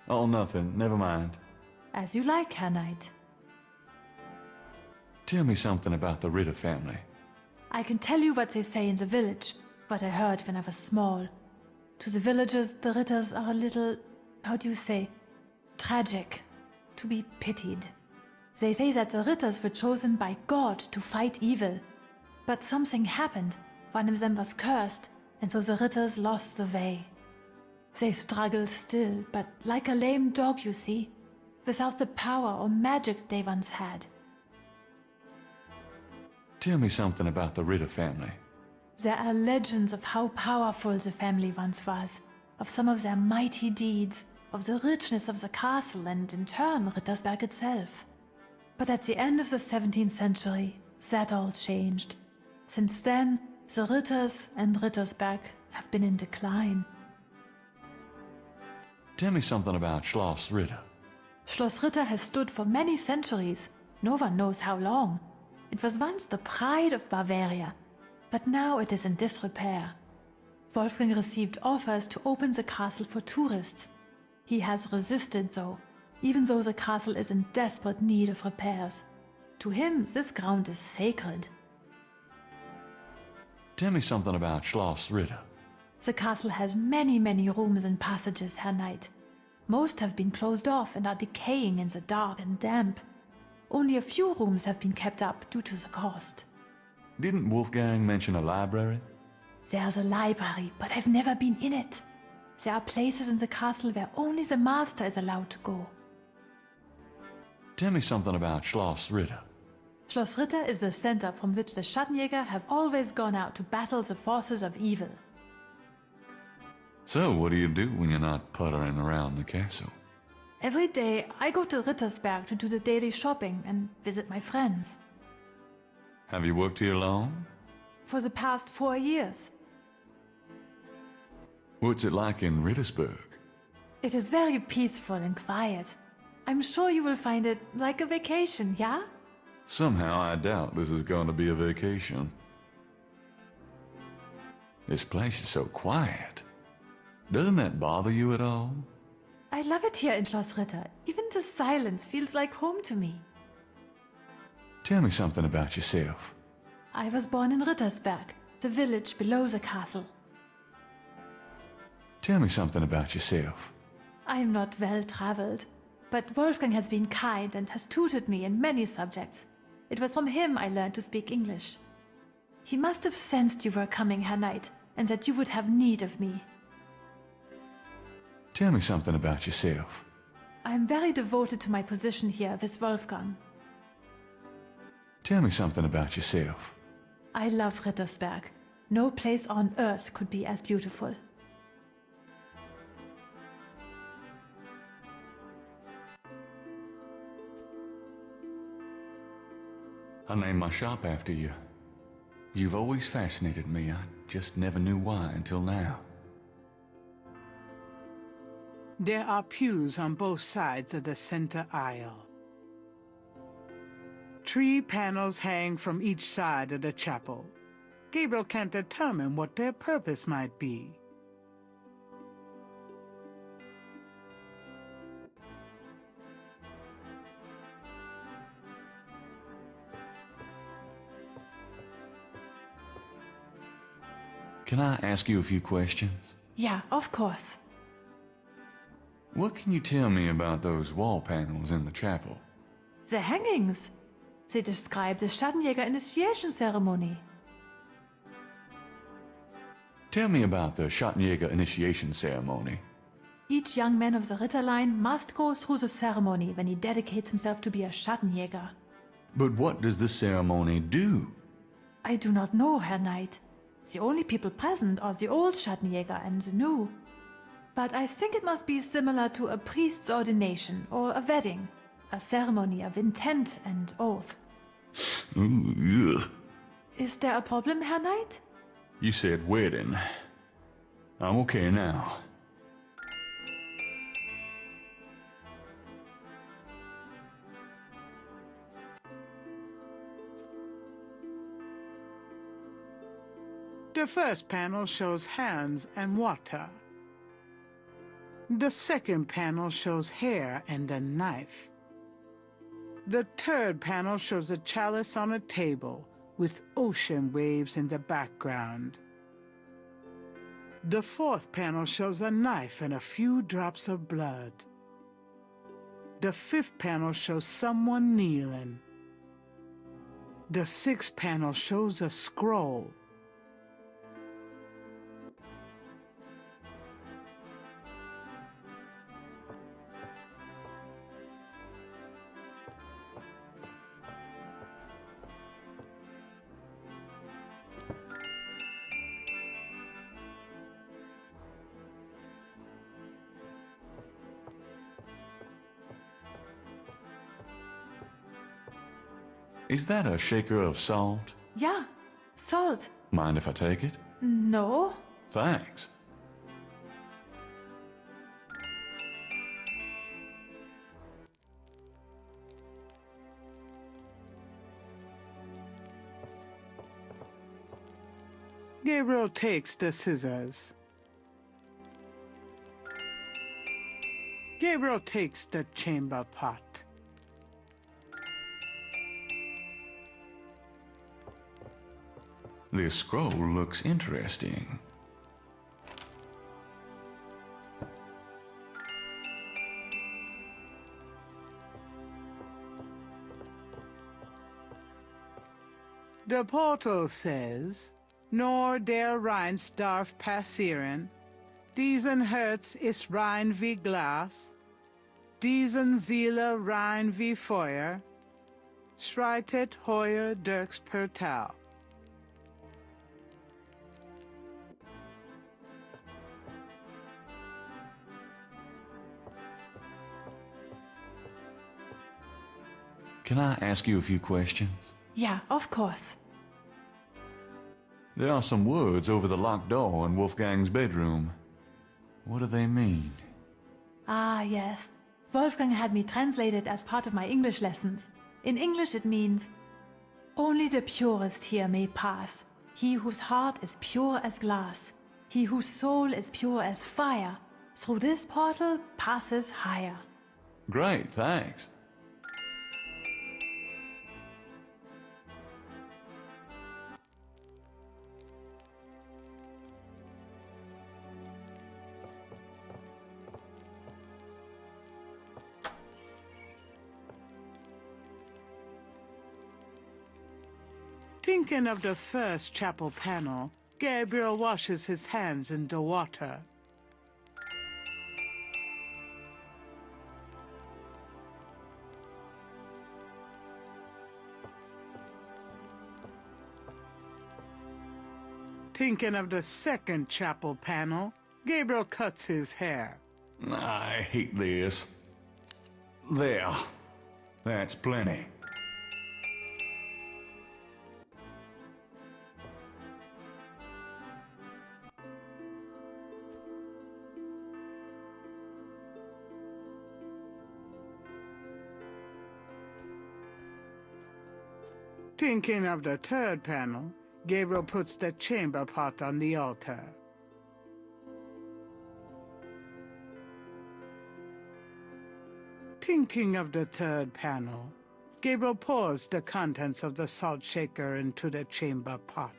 Oh, nothing. Never mind. As you like, Herr Knight. Tell me something about the Ritter family. I can tell you what they say in the village, what I heard when I was small. To the villagers, the Ritters are a little, how do you say, tragic, to be pitied. They say that the Ritters were chosen by God to fight evil. But something happened. One of them was cursed, and so the Ritters lost the way. They struggle still, but like a lame dog, you see, without the power or magic they once had. Tell me something about the Ritter family. There are legends of how powerful the family once was, of some of their mighty deeds, of the richness of the castle and, in turn, Rittersberg itself. But at the end of the 17th century, that all changed. Since then, the Ritters and Rittersberg have been in decline. Tell me something about Schloss Ritter. Schloss Ritter has stood for many centuries. No one knows how long. It was once the pride of Bavaria, but now it is in disrepair. Wolfgang received offers to open the castle for tourists. He has resisted, though, even though the castle is in desperate need of repairs. To him, this ground is sacred. Tell me something about Schloss Ritter. The castle has many, many rooms and passages, Herr Knight. Most have been closed off and are decaying in the dark and damp. Only a few rooms have been kept up due to the cost. Didn't Wolfgang mention a library? There's a library, but I've never been in it. There are places in the castle where only the master is allowed to go. Tell me something about Schloss Ritter. Schloss Ritter is the center from which the Schattenjäger have always gone out to battle the forces of evil. So, what do you do when you're not puttering around the castle? Every day, I go to Rittersberg to do the daily shopping and visit my friends. Have you worked here long? For the past 4 years. What's it like in Rittersberg? It is very peaceful and quiet. I'm sure you will find it like a vacation, yeah? Somehow I doubt this is going to be a vacation. This place is so quiet. Doesn't that bother you at all? I love it here in Schloss Ritter. Even the silence feels like home to me. Tell me something about yourself. I was born in Rittersberg, the village below the castle. Tell me something about yourself. I am not well traveled, but Wolfgang has been kind and has tutored me in many subjects. It was from him I learned to speak English. He must have sensed you were coming, Herr Knight, and that you would have need of me. Tell me something about yourself. I am very devoted to my position here with Wolfgang. Tell me something about yourself. I love Rittersberg. No place on earth could be as beautiful. I named my shop after you. You've always fascinated me. I just never knew why until now. There are pews on both sides of the center aisle. 3 panels hang from each side of the chapel. Gabriel can't determine what their purpose might be. Can I ask you a few questions? Yeah, of course. What can you tell me about those wall panels in the chapel? The hangings. They describe the Schattenjäger initiation ceremony. Tell me about the Schattenjäger initiation ceremony. Each young man of the Ritter line must go through the ceremony when he dedicates himself to be a Schattenjäger. But what does the ceremony do? I do not know, Herr Knight. The only people present are the old Schattenjäger and the new. But I think it must be similar to a priest's ordination or a wedding, a ceremony of intent and oath. Ooh, ugh. Is there a problem, Herr Knight? You said wedding. I'm okay now. The first panel shows hands and water. The second panel shows hair and a knife. The third panel shows a chalice on a table with ocean waves in the background. The fourth panel shows a knife and a few drops of blood. The fifth panel shows someone kneeling. The sixth panel shows a scroll. Is that a shaker of salt? Yeah, salt. Mind if I take it? No. Thanks. Gabriel takes the scissors. Gabriel takes the chamber pot. This scroll looks interesting. The portal says, Nor der Rheins darf passieren, diesen Herz ist rein wie Glas, diesen Seele rein wie Feuer, schreitet heuer durchs Portal. Can I ask you a few questions? Yeah, of course. There are some words over the locked door in Wolfgang's bedroom. What do they mean? Ah, yes. Wolfgang had me translated as part of my English lessons. In English it means, only the purest here may pass. He whose heart is pure as glass. He whose soul is pure as fire. Through this portal passes higher. Great, thanks. Thinking of the first chapel panel, Gabriel washes his hands in the water. Thinking of the second chapel panel, Gabriel cuts his hair. I hate this. There. That's plenty. Thinking of the third panel, Gabriel puts the chamber pot on the altar. Thinking of the third panel, Gabriel pours the contents of the salt shaker into the chamber pot.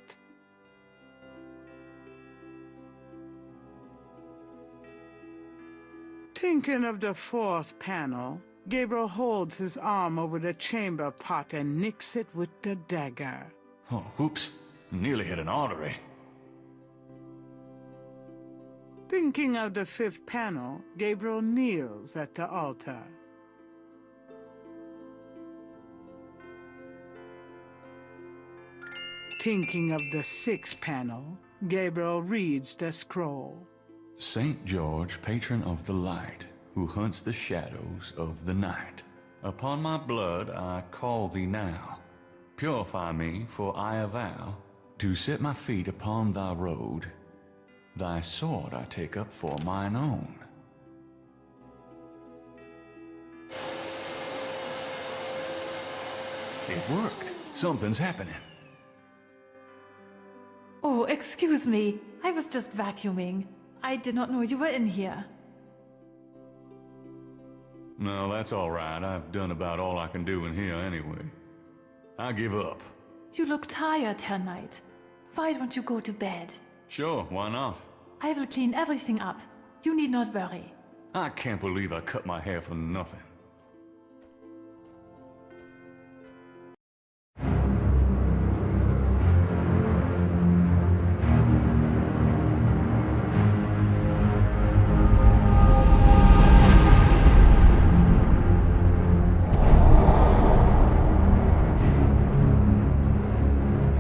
Thinking of the fourth panel, Gabriel holds his arm over the chamber pot and nicks it with the dagger. Oh, oops. Nearly hit an artery. Thinking of the fifth panel, Gabriel kneels at the altar. Thinking of the sixth panel, Gabriel reads the scroll. Saint George, patron of the light, who hunts the shadows of the night. Upon my blood I call thee now. Purify me, for I avow to set my feet upon thy road. Thy sword I take up for mine own. It worked. Something's happening. Oh, excuse me. I was just vacuuming. I did not know you were in here. No, that's all right. I've done about all I can do in here anyway. I give up. You look tired, Herr Knight. Why don't you go to bed? Sure, why not? I will clean everything up. You need not worry. I can't believe I cut my hair for nothing.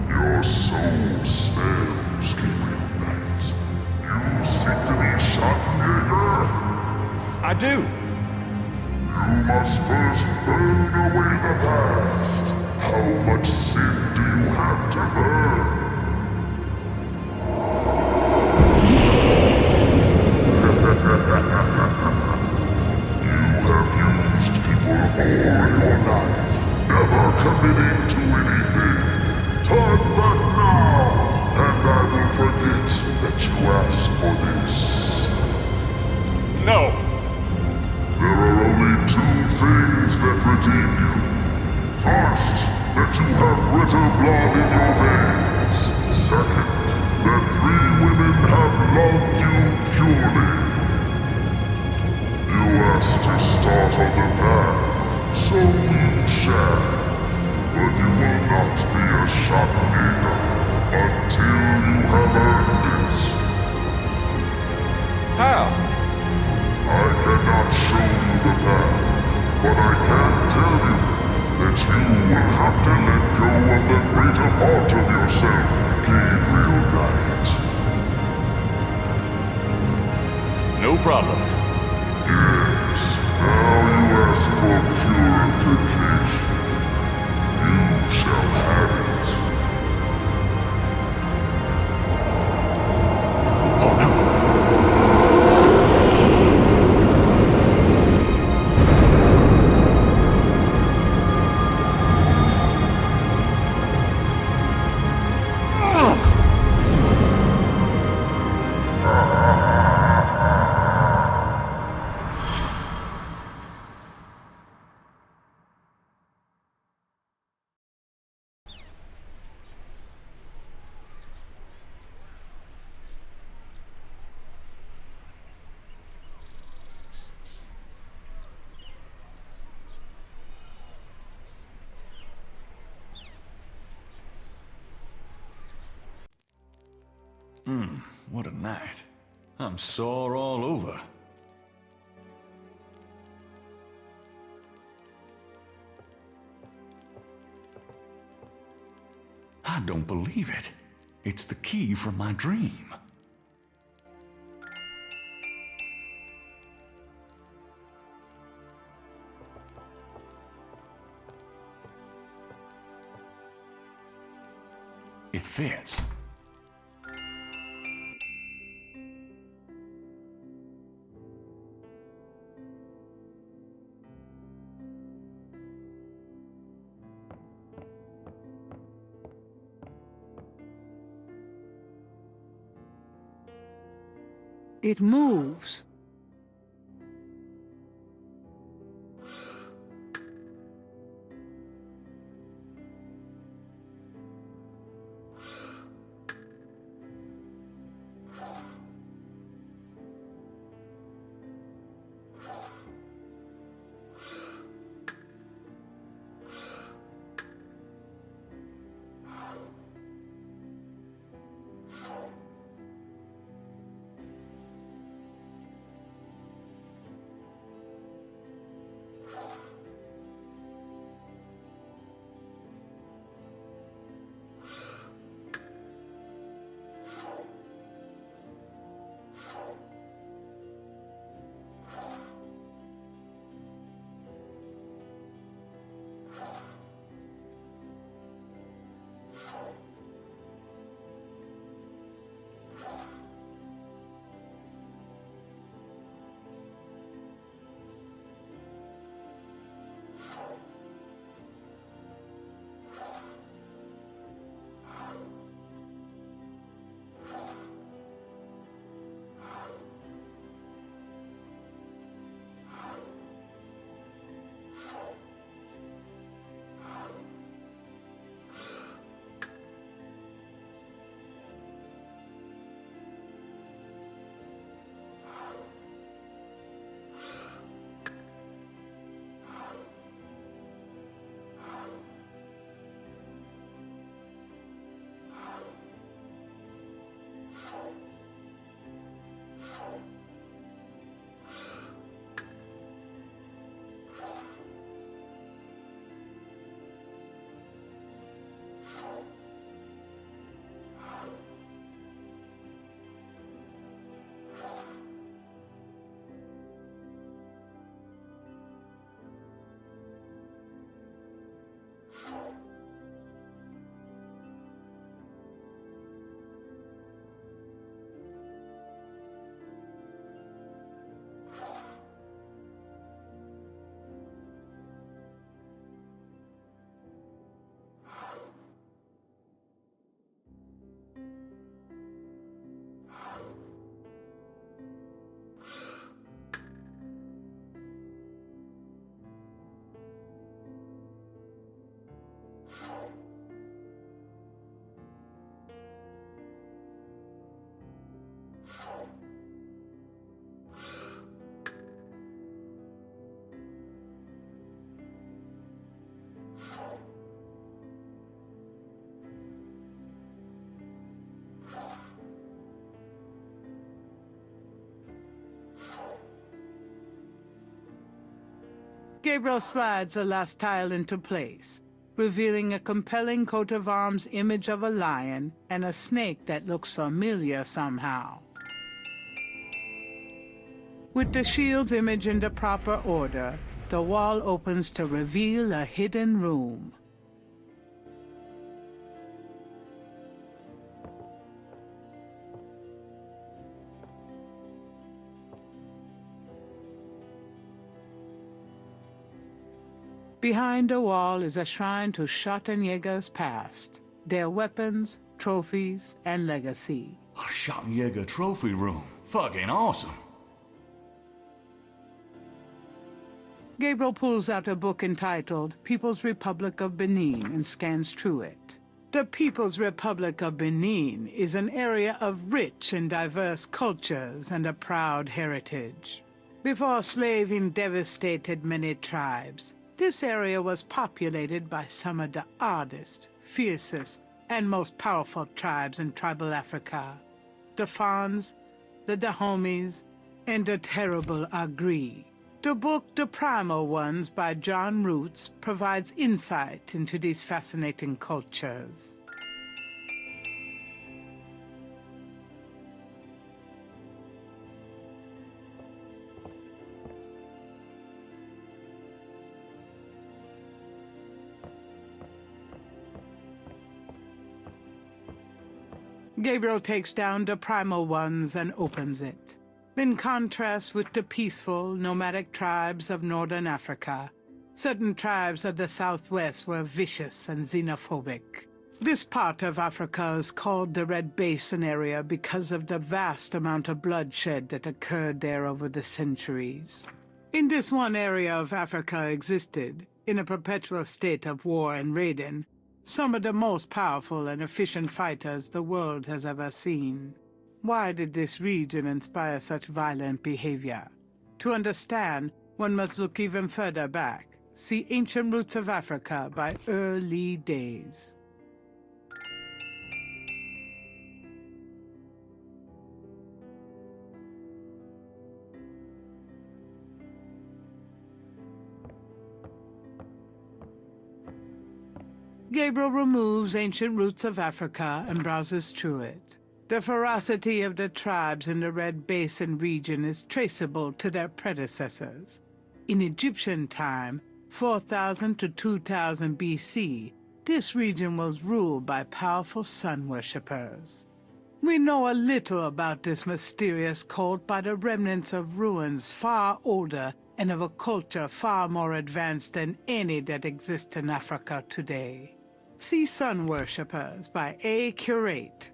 Your soul smells, Gabriel Knight. You seek to be Schattenjäger? I do. You must first burn away the past. How much sin do you have to burn? You have used people all your life, never committing to anything. Turn back now, and I will forget that you asked for this. No! There are only two things that redeem you. First, that you have Ritter blood in your veins. Second, that 3 women have loved you purely. You asked to start on the path, so you shall. But you will not be a Schattenjäger until you have earned it. How? I cannot show you the path, but I can tell you that you will have to let go of the greater part of yourself, Gabriel Knight. No problem. Yes, now you ask for purification. You shall have it. Oh no! What a night. I'm sore all over. I don't believe it. It's the key from my dream. It fits. It moves. Gabriel slides the last tile into place, revealing a compelling coat of arms image of a lion and a snake that looks familiar somehow. With the shield's image in the proper order, the wall opens to reveal a hidden room. Behind the wall is a shrine to Schottenjäger's past, their weapons, trophies, and legacy. A Schottenjäger trophy room. Fucking awesome. Gabriel pulls out a book entitled People's Republic of Benin and scans through it. The People's Republic of Benin is an area of rich and diverse cultures and a proud heritage. Before slaving devastated many tribes, this area was populated by some of the oddest, fiercest, and most powerful tribes in tribal Africa. the Fawns, the Dahomies, and the Terrible Agree. The book The Primal Ones by John Roots provides insight into these fascinating cultures. Gabriel takes down the Primal Ones and opens it. In contrast with the peaceful, nomadic tribes of northern Africa, certain tribes of the southwest were vicious and xenophobic. This part of Africa is called the Red Basin area because of the vast amount of bloodshed that occurred there over the centuries. In this one area of Africa existed, in a perpetual state of war and raiding, some of the most powerful and efficient fighters the world has ever seen. Why did this region inspire such violent behavior? To understand, one must look even further back. See Ancient Roots of Africa by Early Days. Gabriel removes Ancient Roots of Africa and browses through it. The ferocity of the tribes in the Red Basin region is traceable to their predecessors. In Egyptian time, 4000 to 2000 BC, this region was ruled by powerful sun worshippers. We know a little about this mysterious cult by the remnants of ruins far older and of a culture far more advanced than any that exists in Africa today. See Sun Worshippers by A. Curate.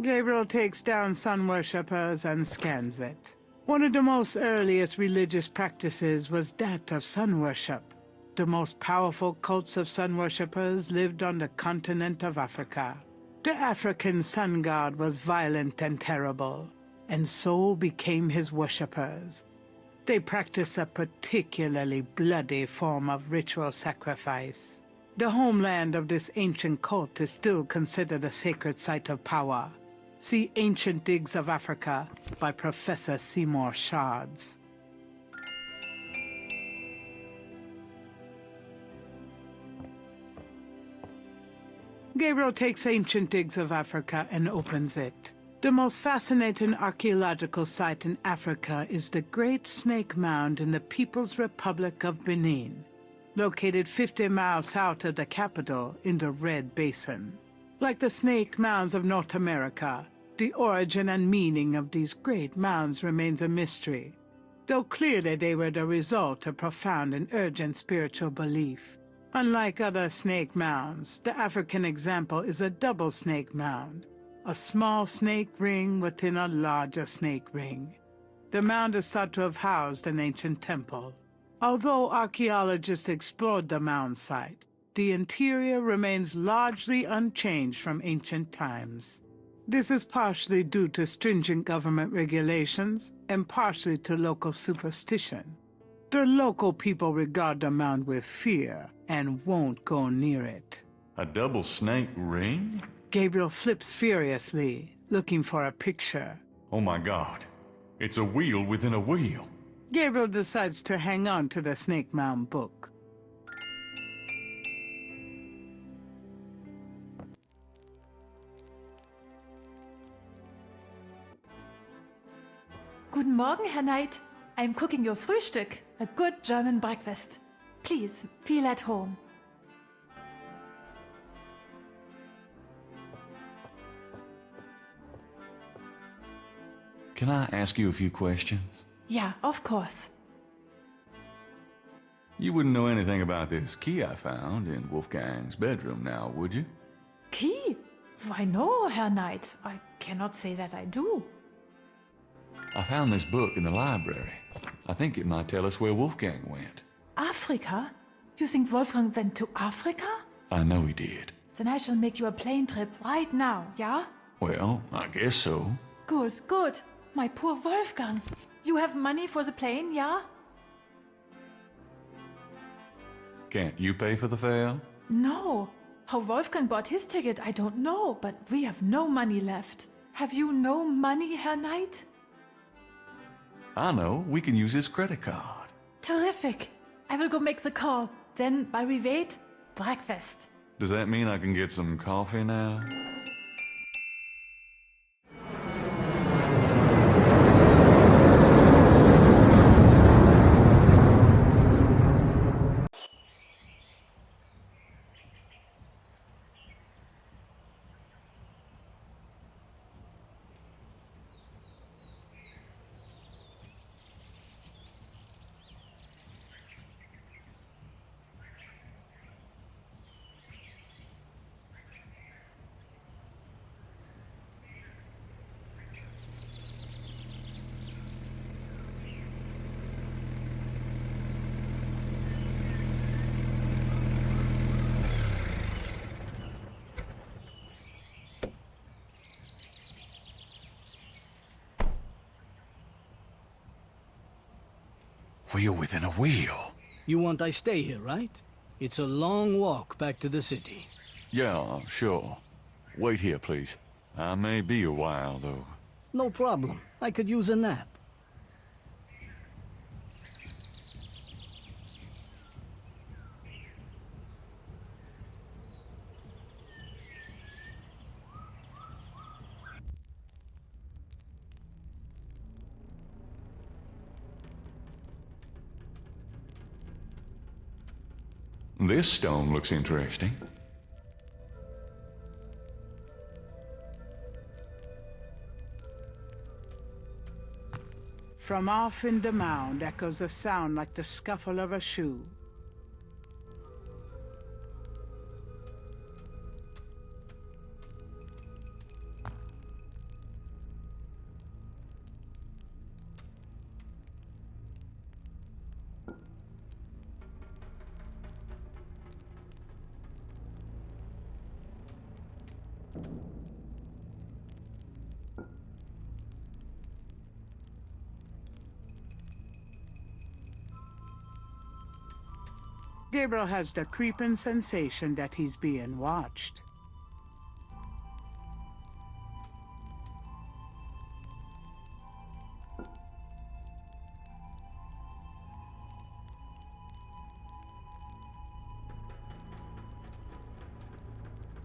Gabriel takes down Sun Worshippers and scans it. One of the most earliest religious practices was that of sun worship. The most powerful cults of sun worshippers lived on the continent of Africa. The African sun god was violent and terrible, and so became his worshippers. They practiced a particularly bloody form of ritual sacrifice. The homeland of this ancient cult is still considered a sacred site of power. See Ancient Digs of Africa by Professor Seymour Shards. Gabriel takes Ancient Digs of Africa and opens it. The most fascinating archaeological site in Africa is the Great Snake Mound in the People's Republic of Benin, located 50 miles south of the capital in the Red Basin. Like the snake mounds of North America, the origin and meaning of these great mounds remains a mystery, though clearly they were the result of profound and urgent spiritual belief. Unlike other snake mounds, the African example is a double snake mound, a small snake ring within a larger snake ring. The mound is thought to have housed an ancient temple. Although archaeologists explored the mound site, the interior remains largely unchanged from ancient times. This is partially due to stringent government regulations and partially to local superstition. The local people regard the mound with fear and won't go near it. A double snake ring? Gabriel flips furiously, looking for a picture. Oh my god. It's a wheel within a wheel. Gabriel decides to hang on to the Snake Mound book. Guten Morgen, Herr Knight. I'm cooking your Frühstück, a good German breakfast. Please, feel at home. Can I ask you a few questions? Yeah, of course. You wouldn't know anything about this key I found in Wolfgang's bedroom now, would you? Key? Why no, Herr Knight. I cannot say that I do. I found this book in the library. I think it might tell us where Wolfgang went. Africa? You think Wolfgang went to Africa? I know he did. Then I shall make you a plane trip right now, yeah? Well, I guess so. Good, good. My poor Wolfgang. You have money for the plane, yeah? Can't you pay for the fare? No. How Wolfgang bought his ticket, I don't know, but we have no money left. Have you no money, Herr Knight? I know, we can use his credit card. Terrific. I will go make the call. Then, while we wait, breakfast. Does that mean I can get some coffee now? Wheel within a wheel. You want I stay here, right? It's a long walk back to the city. Yeah, sure. Wait here, please. I may be a while, though. No problem. I could use a nap. This stone looks interesting. From off in the mound echoes a sound like the scuffle of a shoe. Gabriel has the creeping sensation that he's being watched.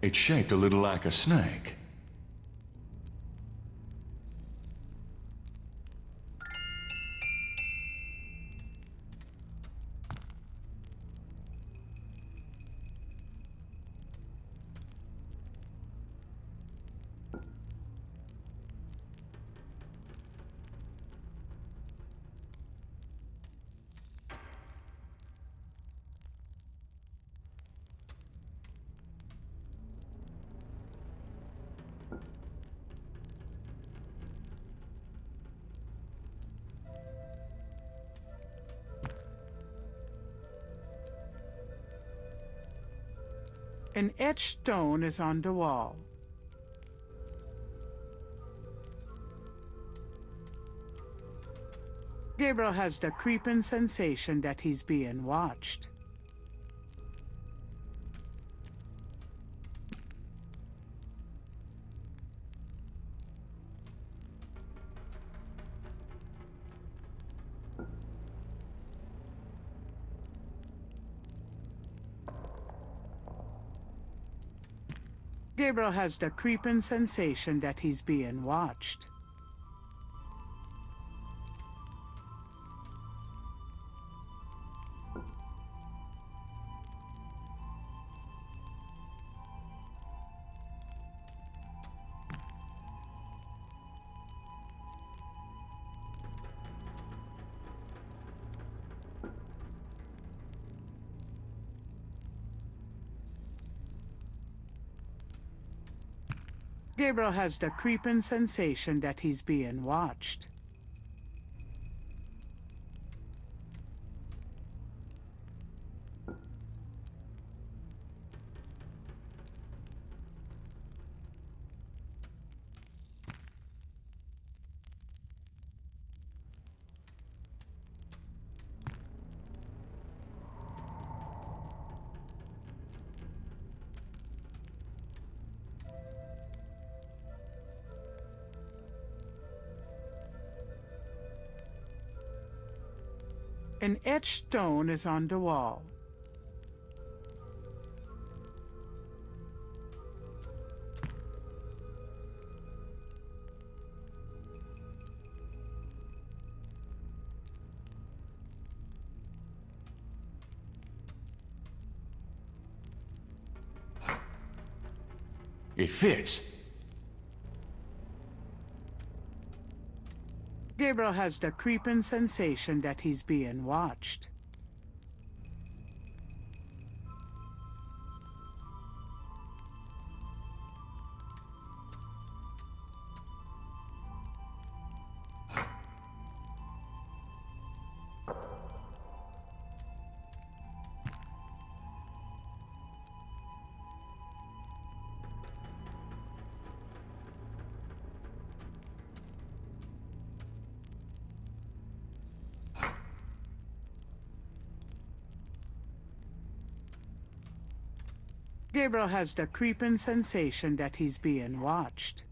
It's shaped a little like a snake. An etched stone is on the wall. Gabriel has the creeping sensation that he's being watched. Gabriel has the creeping sensation that he's being watched. Gabriel has the creeping sensation that he's being watched. An etched stone is on the wall. It fits. Gabriel has the creeping sensation that he's being watched. Gabriel has the creeping sensation that he's being watched.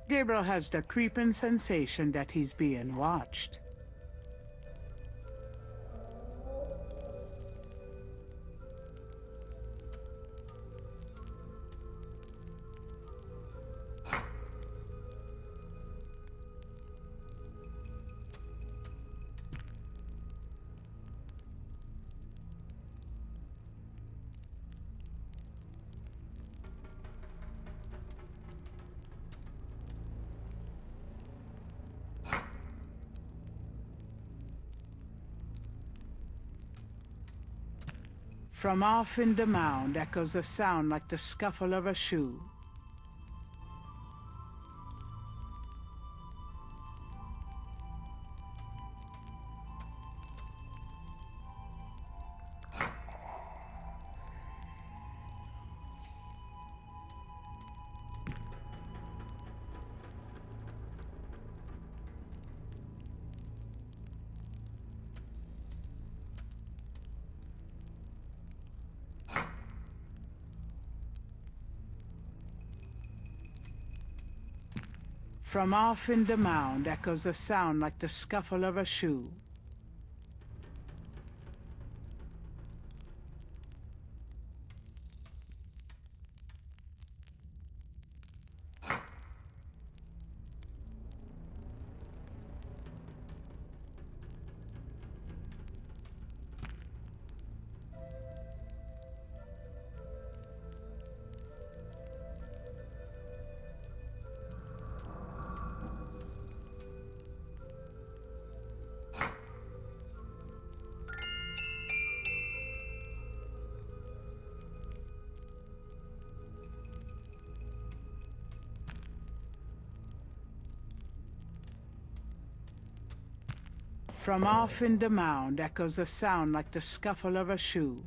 Gabriel has the creeping sensation that he's being watched. From off in the mound echoes a sound like the scuffle of a shoe. From off in the mound echoes a sound like the scuffle of a shoe. From off in the mound echoes a sound like the scuffle of a shoe.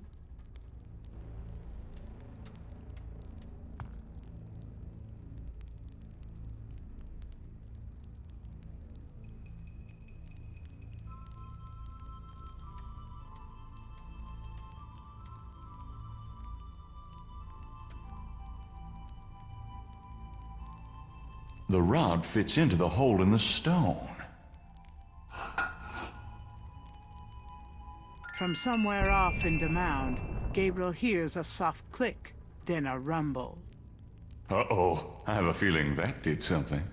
The rod fits into the hole in the stone. From somewhere off in the mound, Gabriel hears a soft click, then a rumble. Uh-oh, I have a feeling that did something.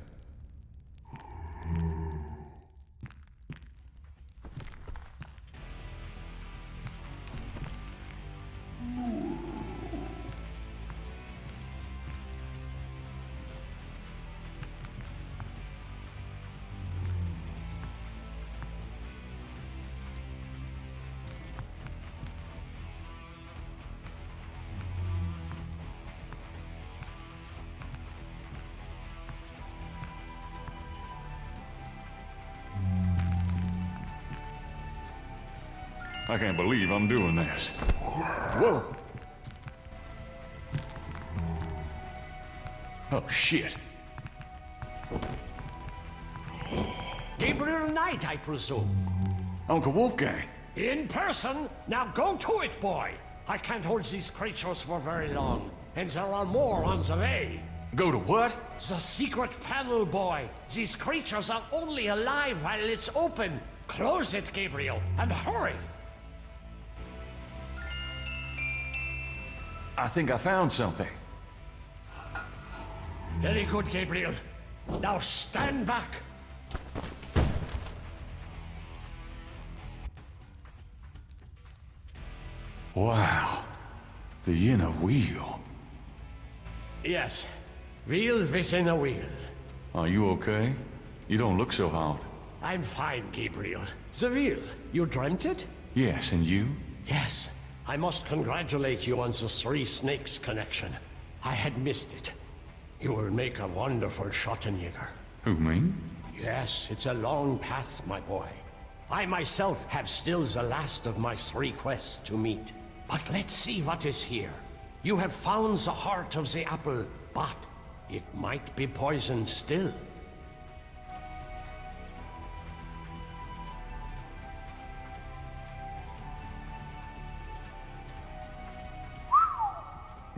I can't believe I'm doing this. Whoa! Oh, shit. Gabriel Knight, I presume. Uncle Wolfgang. In person? Now go to it, boy! I can't hold these creatures for very long, and there are more on the way. Go to what? The secret panel, boy. These creatures are only alive while it's open. Close it, Gabriel, and hurry! I think I found something. Very good, Gabriel. Now stand back. Wow. The inner wheel. Yes. Wheel within a wheel. Are you okay? You don't look so hot. I'm fine, Gabriel. The wheel. You dreamt it? Yes, and you? Yes. I must congratulate you on the Three Snakes connection. I had missed it. You will make a wonderful Schottenjäger. Who, me? Yes, it's a long path, my boy. I myself have still the last of my 3 quests to meet. But let's see what is here. You have found the heart of the apple, but it might be poisoned still.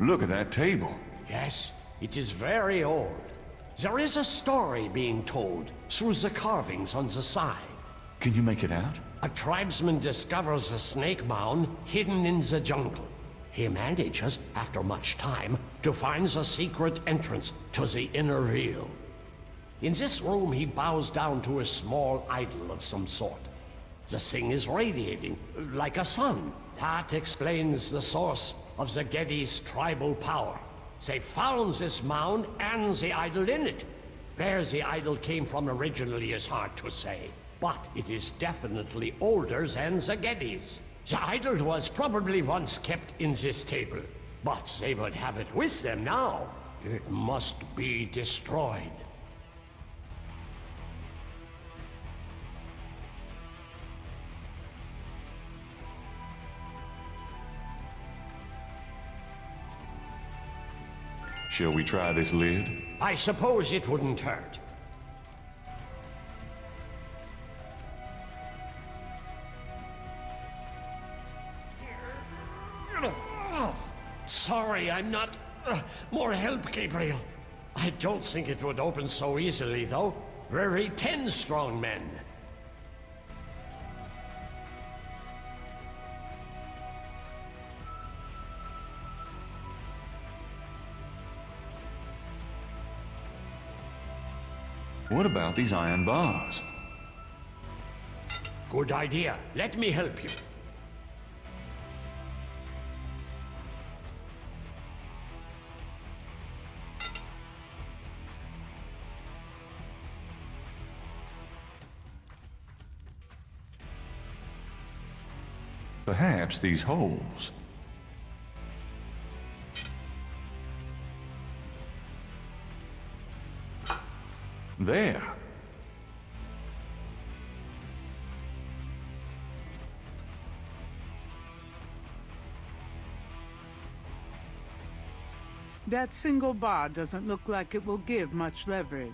Look at that table. Yes, it is very old. There is a story being told through the carvings on the side. Can you make it out? A tribesman discovers a snake mound hidden in the jungle. He manages, after much time, to find the secret entrance to the inner wheel. In this room, he bows down to a small idol of some sort. The thing is radiating, like a sun. That explains the source of the Getty's tribal power. They found this mound and the idol in it. Where the idol came from originally is hard to say, but it is definitely older than the Getty's. The idol was probably once kept in this table, but they would have it with them now. It must be destroyed. Shall we try this lid? I suppose it wouldn't hurt. Sorry, I'm not... more help, Gabriel. I don't think it would open so easily, though. We're 10 strong men. What about these iron bars? Good idea. Let me help you. Perhaps these holes. There. That single bar doesn't look like it will give much leverage.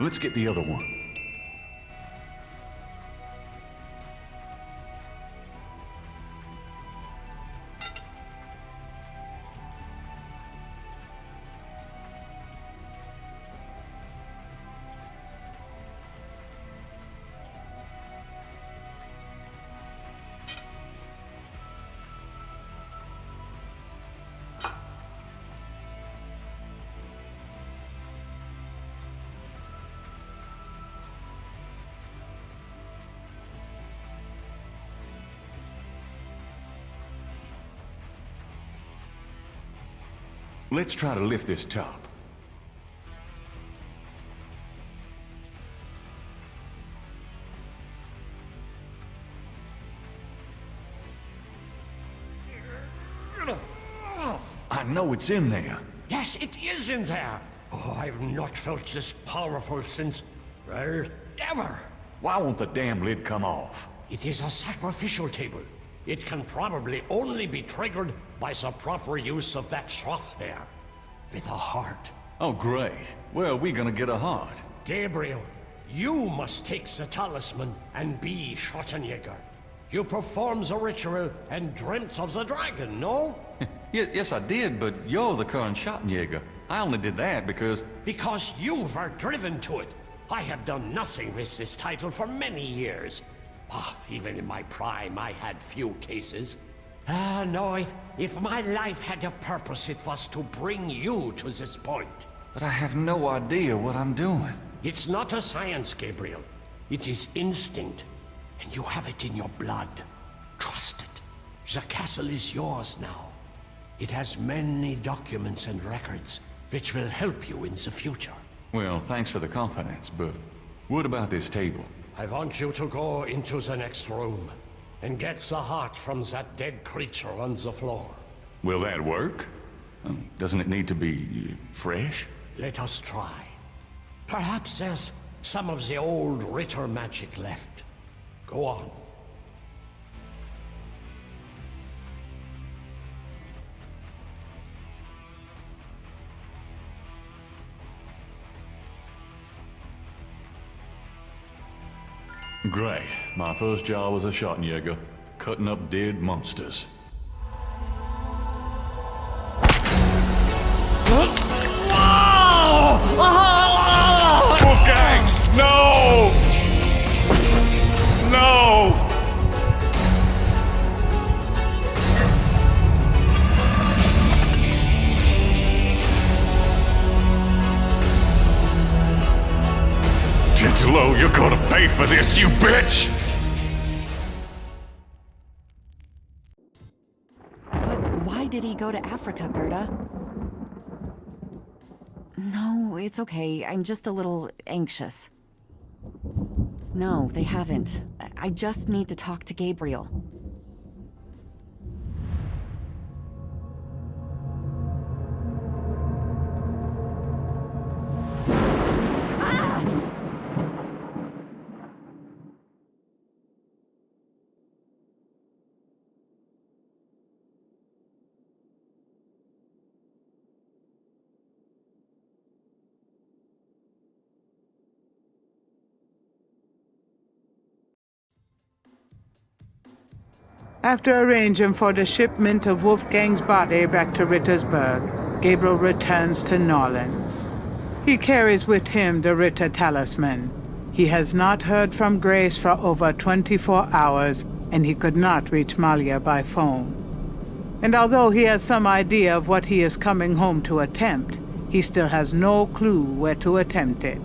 Let's get the other one. Let's try to lift this top. I know it's in there. Yes, it is in there. Oh, I've not felt this powerful since, well, ever. Why won't the damn lid come off? It is a sacrificial table. It can probably only be triggered by the proper use of that trough there. With a heart. Oh, great. Where are we gonna get a heart? Gabriel, you must take the talisman and be Schottenjäger. You performed the ritual and dreamt of the dragon, no? Yes, I did, but you're the current Schottenjäger. I only did that because... Because you were driven to it. I have done nothing with this title for many years. Even in my prime, I had few cases. No, if my life had a purpose, it was to bring you to this point. But I have no idea what I'm doing. It's not a science, Gabriel. It is instinct. And you have it in your blood. Trust it. The castle is yours now. It has many documents and records which will help you in the future. Well, thanks for the confidence, but what about this table? I want you to go into the next room and get the heart from that dead creature on the floor. Will that work? Doesn't it need to be fresh? Let us try. Perhaps there's some of the old Ritter magic left. Go on. Great. My first job was a Schottenjäger, cutting up dead monsters. Wolfgang! No! No! Titolo, you're gonna pay for this, you bitch! But why did he go to Africa, Gerda? No, it's okay. I'm just a little anxious. No, they haven't. I just need to talk to Gabriel. After arranging for the shipment of Wolfgang's body back to Rittersburg, Gabriel returns to Norlands. He carries with him the Ritter talisman. He has not heard from Grace for over 24 hours, and he could not reach Malia by phone. And although he has some idea of what he is coming home to attempt, he still has no clue where to attempt it.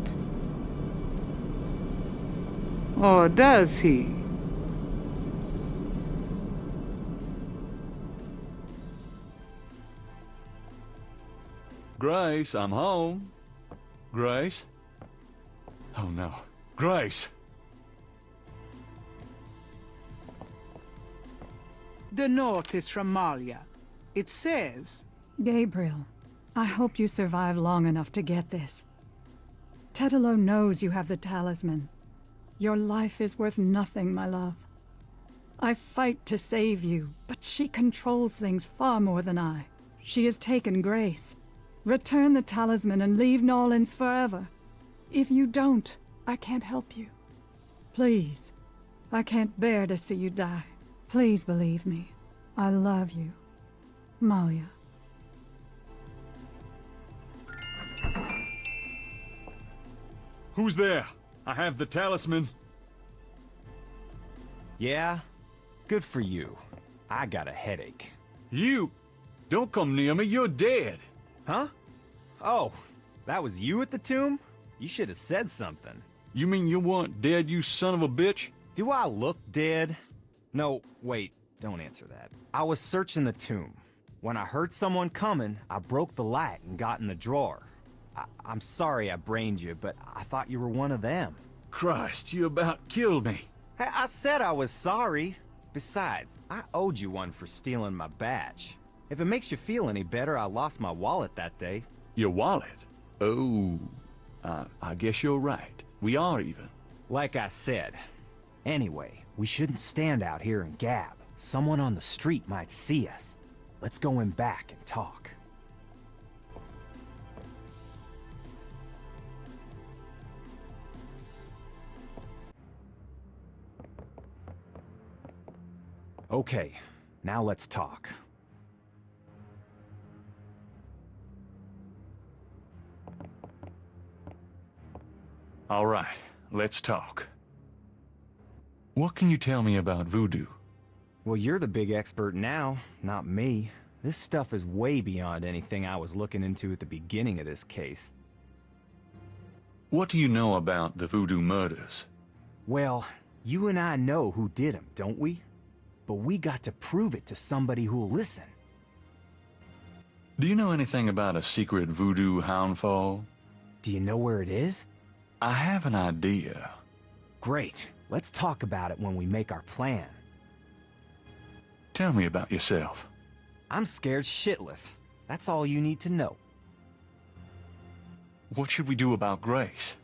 Or does he? Grace, I'm home. Grace? Oh no. Grace! The note is from Malia. It says... Gabriel, I hope you survive long enough to get this. Titolo knows you have the talisman. Your life is worth nothing, my love. I fight to save you, but she controls things far more than I. She has taken Grace. Return the talisman and leave Norlands forever. If you don't, I can't help you. Please, I can't bear to see you die. Please believe me. I love you. Malia. Who's there? I have the talisman. Yeah? Good for you. I got a headache. You? Don't come near me, you're dead. Huh? Oh, that was you at the tomb? You should have said something. You mean you weren't dead, you son of a bitch? Do I look dead? No, wait, don't answer that. I was searching the tomb. When I heard someone coming, I broke the light and got in the drawer. I'm sorry I brained you, but I thought you were one of them. Christ, you about killed me. Hey, I said I was sorry. Besides, I owed you one for stealing my badge. If it makes you feel any better, I lost my wallet that day. Your wallet? Oh, I guess you're right. We are even. Like I said. Anyway, We shouldn't stand out here and gab. Someone on the street might see us. Let's go in back and talk. Okay, now let's talk. All right, let's talk. What can you tell me about voodoo? Well, you're the big expert now, not me. This stuff is way beyond anything I was looking into at the beginning of this case. What do you know about the voodoo murders? Well, you and I know who did them, don't we? But we got to prove it to somebody who'll listen. Do you know anything about a secret voodoo houndfall? Do you know where it is? I have an idea. Great. Let's talk about it when we make our plan. Tell me about yourself. I'm scared shitless. That's all you need to know. What should we do about Grace?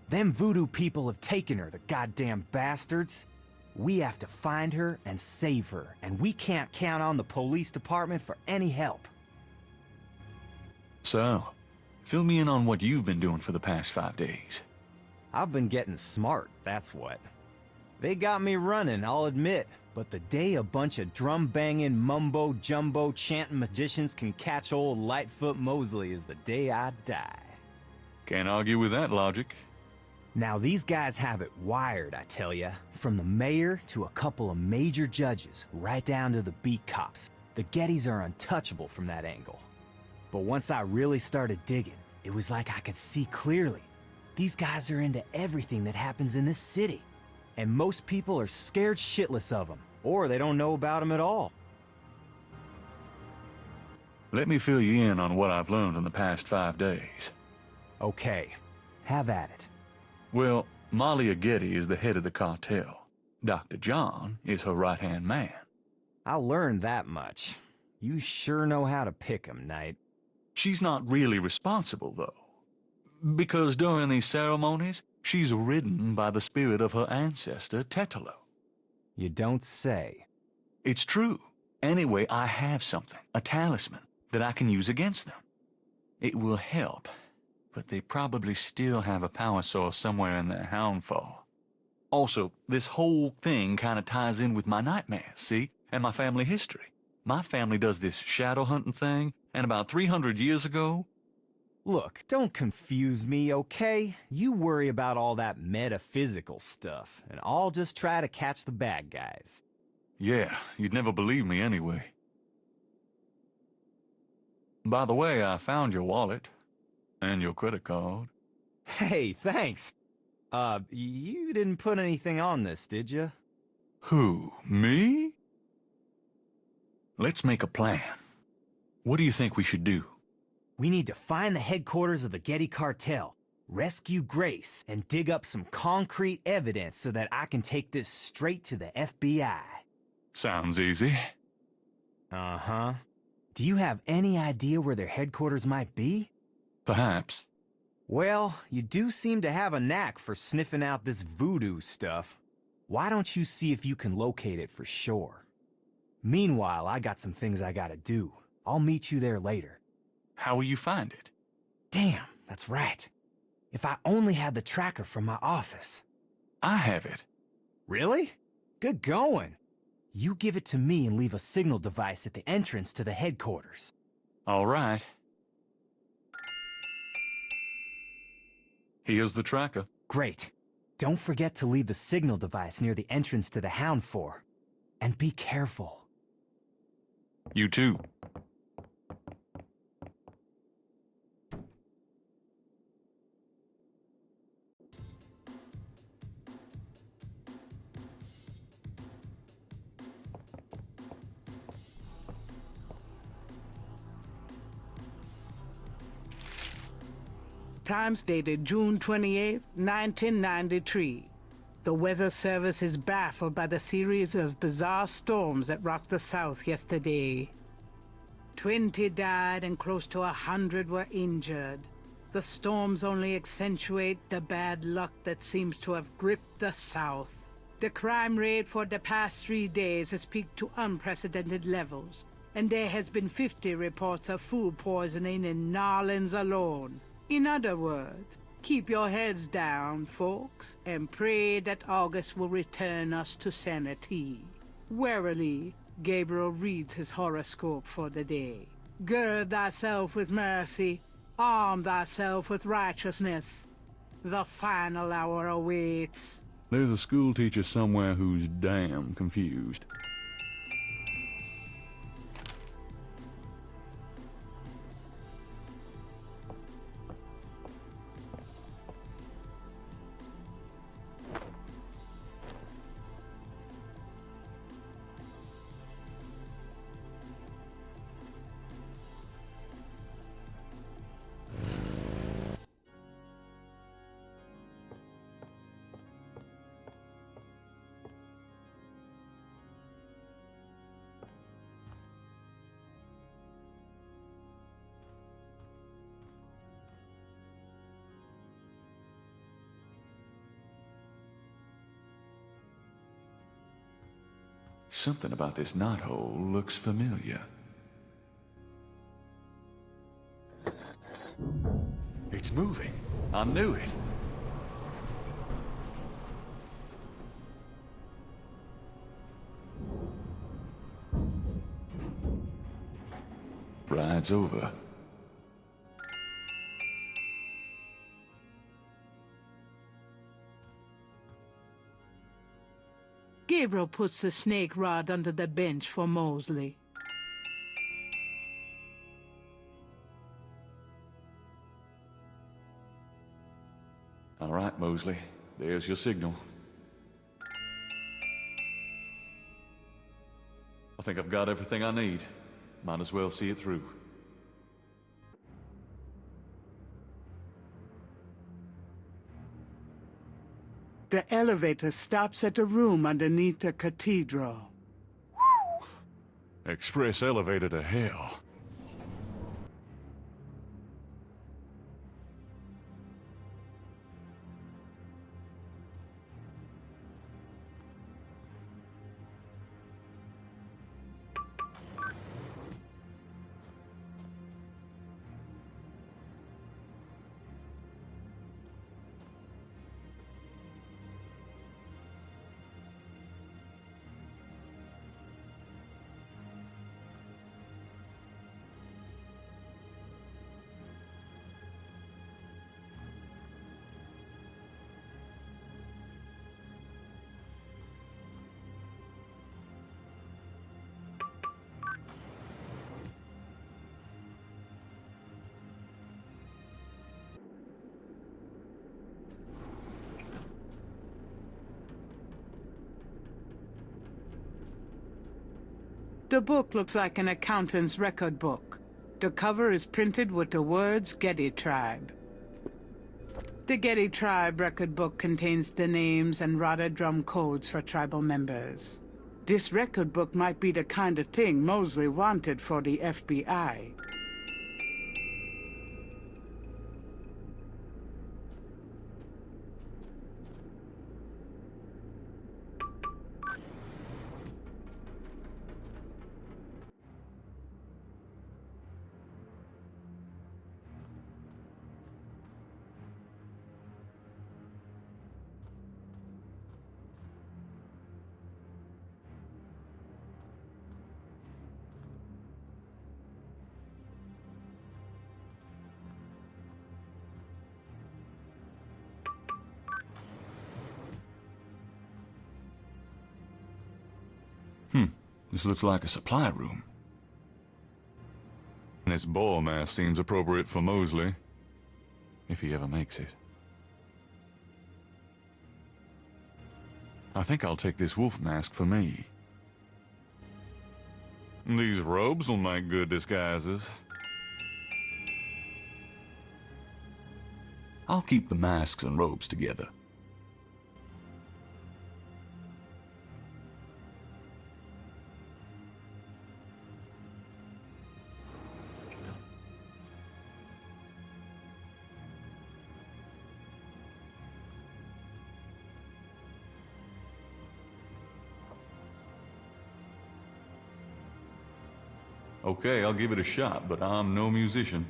Them voodoo people have taken her, the goddamn bastards. We have to find her and save her, and we can't count on the police department for any help. So, fill me in on what you've been doing for the past 5 days. I've been getting smart, that's what. They got me running, I'll admit, but the day a bunch of drum-banging, mumbo-jumbo chanting magicians can catch old Lightfoot Mosley is the day I die. Can't argue with that logic. Now these guys have it wired, I tell ya. From the mayor to a couple of major judges, right down to the beat cops. The Gettys are untouchable from that angle. But once I really started digging, it was like I could see clearly. These guys are into everything that happens in this city. And most people are scared shitless of them, or they don't know about them at all. Let me fill you in on what I've learned in the past 5 days. Okay, have at it. Well, Malia Getty is the head of the cartel. Dr. John is her right-hand man. I learned that much. You sure know how to pick 'em, Knight. She's not really responsible, though. Because during these ceremonies, she's ridden by the spirit of her ancestor, Tetelo. You don't say. It's true. Anyway, I have something, a talisman, that I can use against them. It will help, but they probably still have a power source somewhere in their houndfall. Also, this whole thing kind of ties in with my nightmares, see? And my family history. My family does this shadow hunting thing, and about 300 years ago... Look, don't confuse me, okay? You worry about all that metaphysical stuff, and I'll just try to catch the bad guys. Yeah, you'd never believe me anyway. By the way, I found your wallet. And your credit card. Hey, thanks. You didn't put anything on this, did you? Who, me? Let's make a plan. What do you think we should do? We need to find the headquarters of the Getty cartel, rescue Grace, and dig up some concrete evidence so that I can take this straight to the FBI. Sounds easy. Uh-huh. Do you have any idea where their headquarters might be? Perhaps. Well, you do seem to have a knack for sniffing out this voodoo stuff. Why don't you see if you can locate it for sure? Meanwhile, I got some things I gotta do. I'll meet you there later. How will you find it? Damn, that's right. If I only had the tracker from my office. I have it. Really? Good going. You give it to me and leave a signal device at the entrance to the headquarters. All right. Here's the tracker. Great. Don't forget to leave the signal device near the entrance to the Houndfort. And be careful. You too. Times dated June 28, 1993. The Weather Service is baffled by the series of bizarre storms that rocked the South yesterday. 20 died and close to 100 were injured. The storms only accentuate the bad luck that seems to have gripped the South. The crime rate for the past 3 days has peaked to unprecedented levels, and there has been 50 reports of food poisoning in Narlands alone. In other words, keep your heads down, folks, and pray that August will return us to sanity. Warily, Gabriel reads his horoscope for the day. Gird thyself with mercy, arm thyself with righteousness. The final hour awaits. There's a school teacher somewhere who's damn confused. Something about this knothole looks familiar. It's moving. I knew it. Ride's over. Gabriel puts the snake rod under the bench for Mosley. All right, Mosley. There's your signal. I think I've got everything I need. Might as well see it through. The elevator stops at a room underneath the cathedral. Express elevator to hell. The book looks like an accountant's record book. The cover is printed with the words Getty Tribe. The Getty Tribe record book contains the names and Rotterdam codes for tribal members. This record book might be the kind of thing Mosley wanted for the FBI. This looks like a supply room. This boar mask seems appropriate for Mosley, if he ever makes it. I think I'll take this wolf mask for me. These robes will make good disguises. I'll keep the masks and robes together. Okay, I'll give it a shot, but I'm no musician.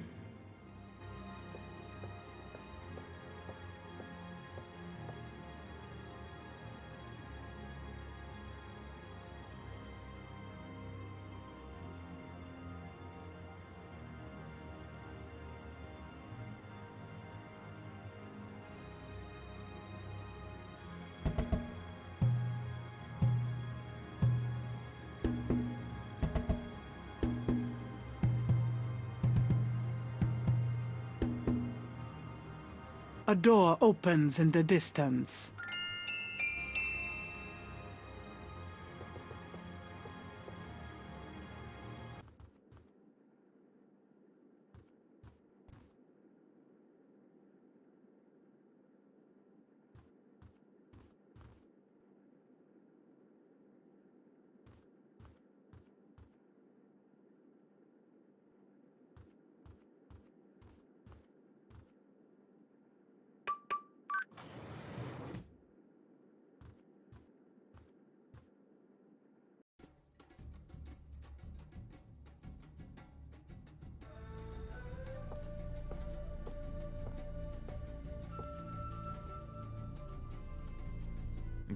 A door opens in the distance.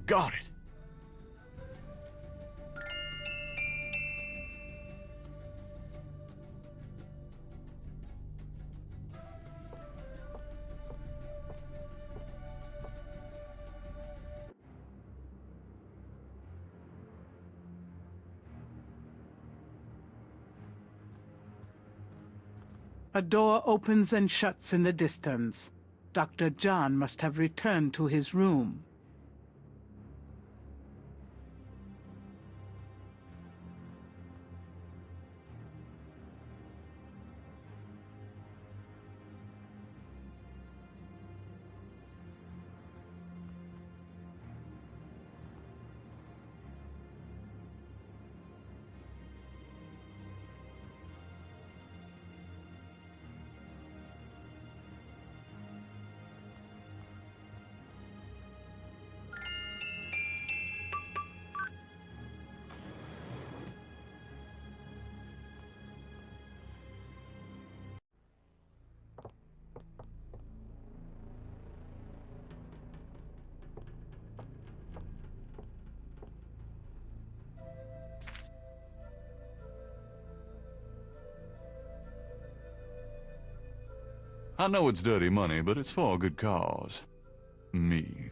Got it! A door opens and shuts in the distance. Dr. John must have returned to his room. I know it's dirty money, but it's for a good cause. Me.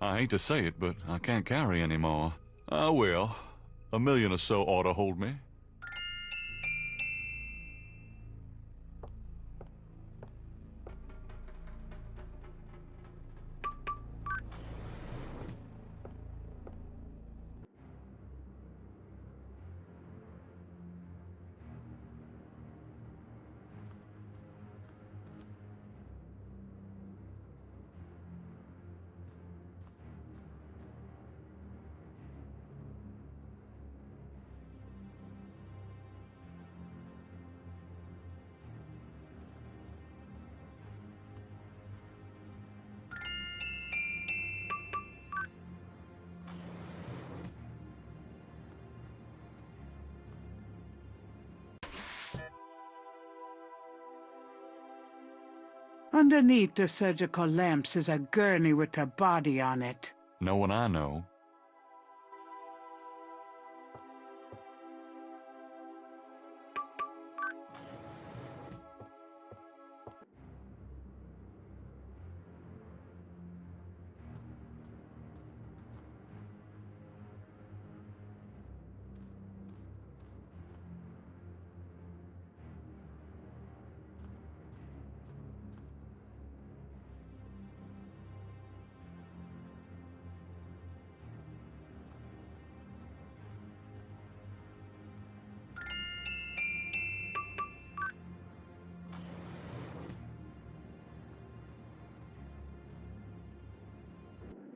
I hate to say it, but I can't carry anymore. I will. $1 million or so ought to hold me. Underneath the surgical lamps is a gurney with a body on it. No one I know.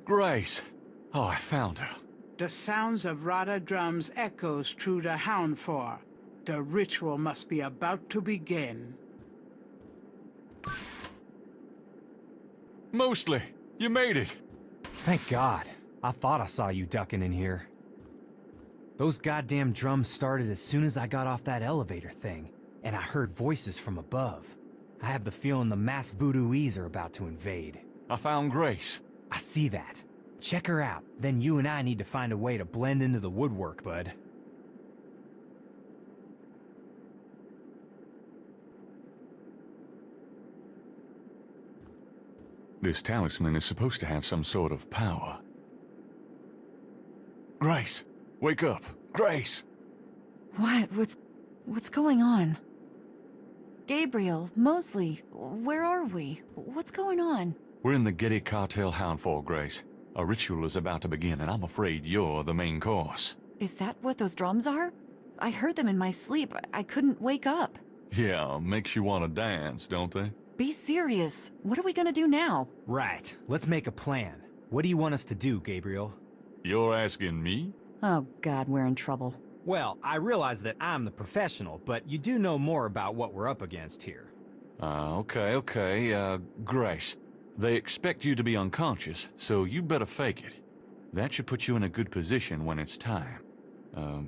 Grace! Oh, I found her. The sounds of Ritter drums echoes through the Houndfor. The ritual must be about to begin. Mostly. You made it. Thank God. I thought I saw you ducking in here. Those goddamn drums started as soon as I got off that elevator thing, and I heard voices from above. I have the feeling the masked voodooese are about to invade. I found Grace. I see that. Check her out, then you and I need to find a way to blend into the woodwork, bud. This talisman is supposed to have some sort of power. Grace! Wake up! Grace! What? What's going on? Gabriel, Mosley, where are we? What's going on? We're in the Getty cartel hound for Grace. A ritual is about to begin, and I'm afraid you're the main course. Is that what those drums are? I heard them in my sleep. I couldn't wake up. Yeah, makes you want to dance, don't they? Be serious. What are we gonna do now? Right. Let's make a plan. What do you want us to do, Gabriel? You're asking me? Oh God, we're in trouble. Well, I realize that I'm the professional, but you do know more about what we're up against here. Okay. Grace. They expect you to be unconscious, so you better fake it. That should put you in a good position when it's time.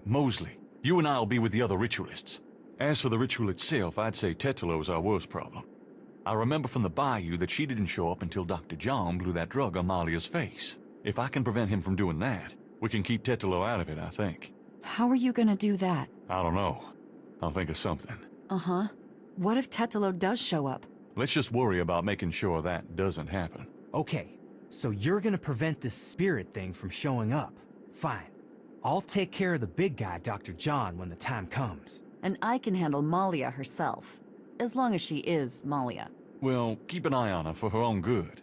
Mosley, you and I'll be with the other ritualists. As for the ritual itself, I'd say Tetalo's our worst problem. I remember from the bayou that she didn't show up until Dr. John blew that drug on Malia's face. If I can prevent him from doing that, we can keep Tetalo out of it, I think. How are you gonna do that? I don't know. I'll think of something. Uh-huh. What if Tetalo does show up? Let's just worry about making sure that doesn't happen. Okay, so you're gonna prevent this spirit thing from showing up. Fine. I'll take care of the big guy, Dr. John, when the time comes. And I can handle Malia herself. As long as she is Malia. Well, keep an eye on her for her own good.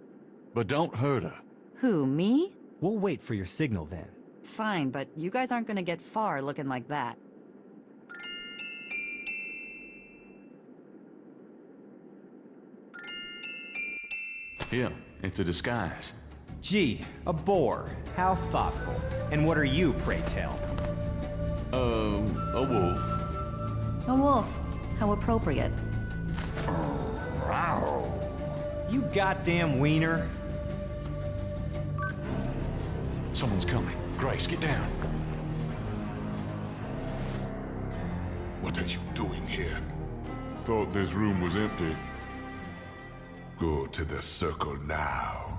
But don't hurt her. Who, me? We'll wait for your signal then. Fine, but you guys aren't gonna get far looking like that. Here, it's a disguise. Gee, a boar. How thoughtful. And what are you, pray tell? A wolf. A wolf. How appropriate. You goddamn wiener. Someone's coming. Grace, get down. What are you doing here? Thought this room was empty. Go to the circle now.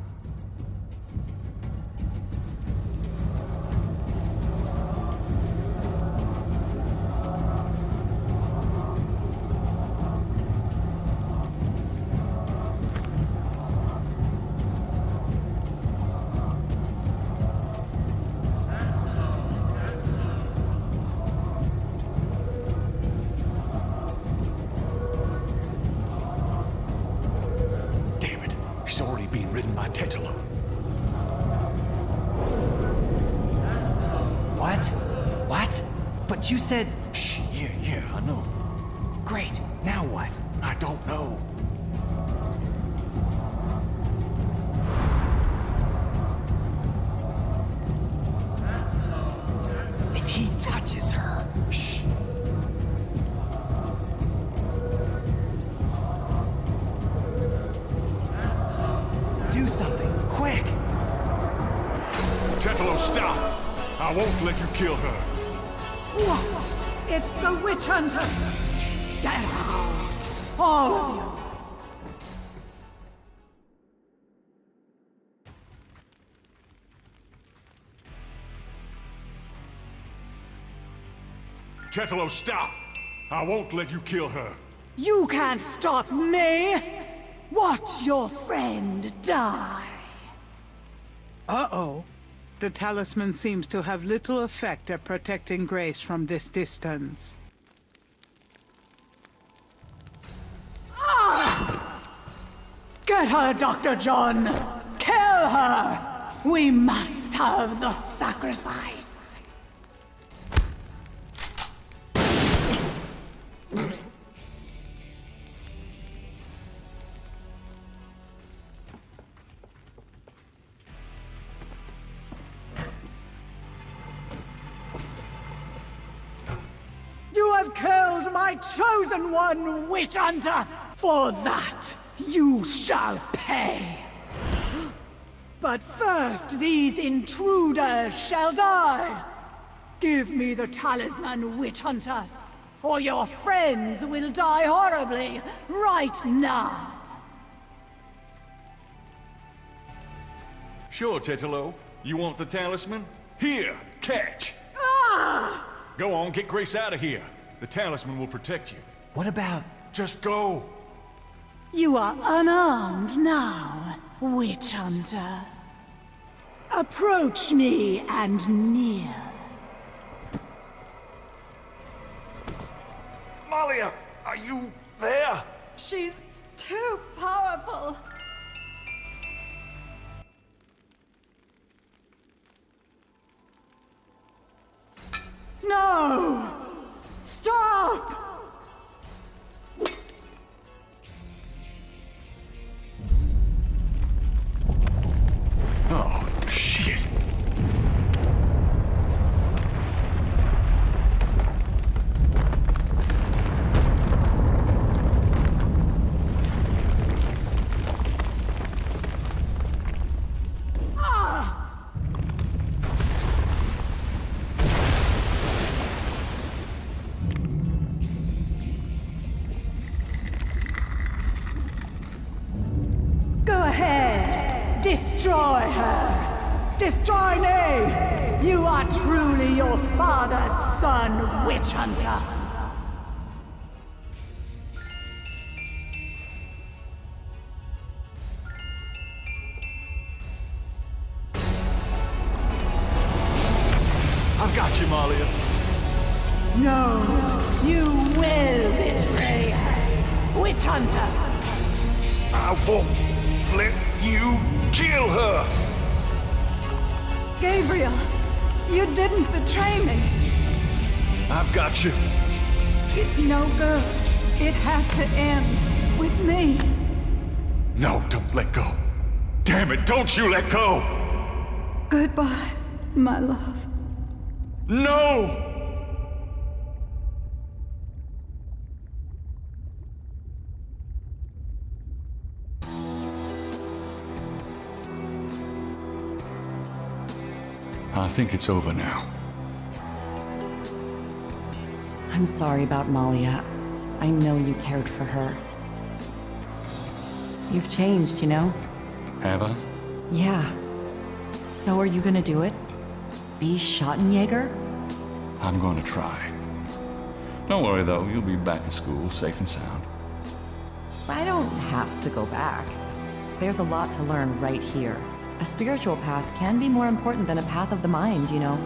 But you said... Shh, yeah, I know. Great, now what? I don't know. If he touches her... Shh. Do something, quick! Tetalo, stop! I won't let you kill her. What? It's the witch hunter! Get out! All of you! Tetalo, stop! I won't let you kill her. You can't stop me! Watch your friend die! Uh-oh. The talisman seems to have little effect at protecting Grace from this distance. Ah! Get her, Dr. John! Kill her! We must have the sacrifice! You have killed my chosen one, witch hunter! For that, you shall pay! But first... First, these intruders shall die. Give me the talisman, witch hunter, or your friends will die horribly right now. Sure, Tetelo. You want the talisman? Here, catch! Ah! Go on, get Grace out of here. The talisman will protect you. What about... Just go! You are unarmed now, witch hunter. Approach me and kneel. Malia, are you there? She's too powerful. No! Stop! Oh, shit. Go ahead! Destroy her! Destroy me! You are truly your father's son, witch hunter! I've got you, Malia. No, you will betray her, witch hunter! I won't let you kill her! Gabriel, you didn't betray me. I've got you. It's no good. It has to end with me. No, don't let go. Damn it, don't you let go! Goodbye, my love. No! I think it's over now. I'm sorry about Malia. I know you cared for her. You've changed, you know? Have I? Yeah. So are you gonna do it? Be Schottenjäger? I'm going to try. Don't worry, though. You'll be back at school, safe and sound. I don't have to go back. There's a lot to learn right here. A spiritual path can be more important than a path of the mind, you know?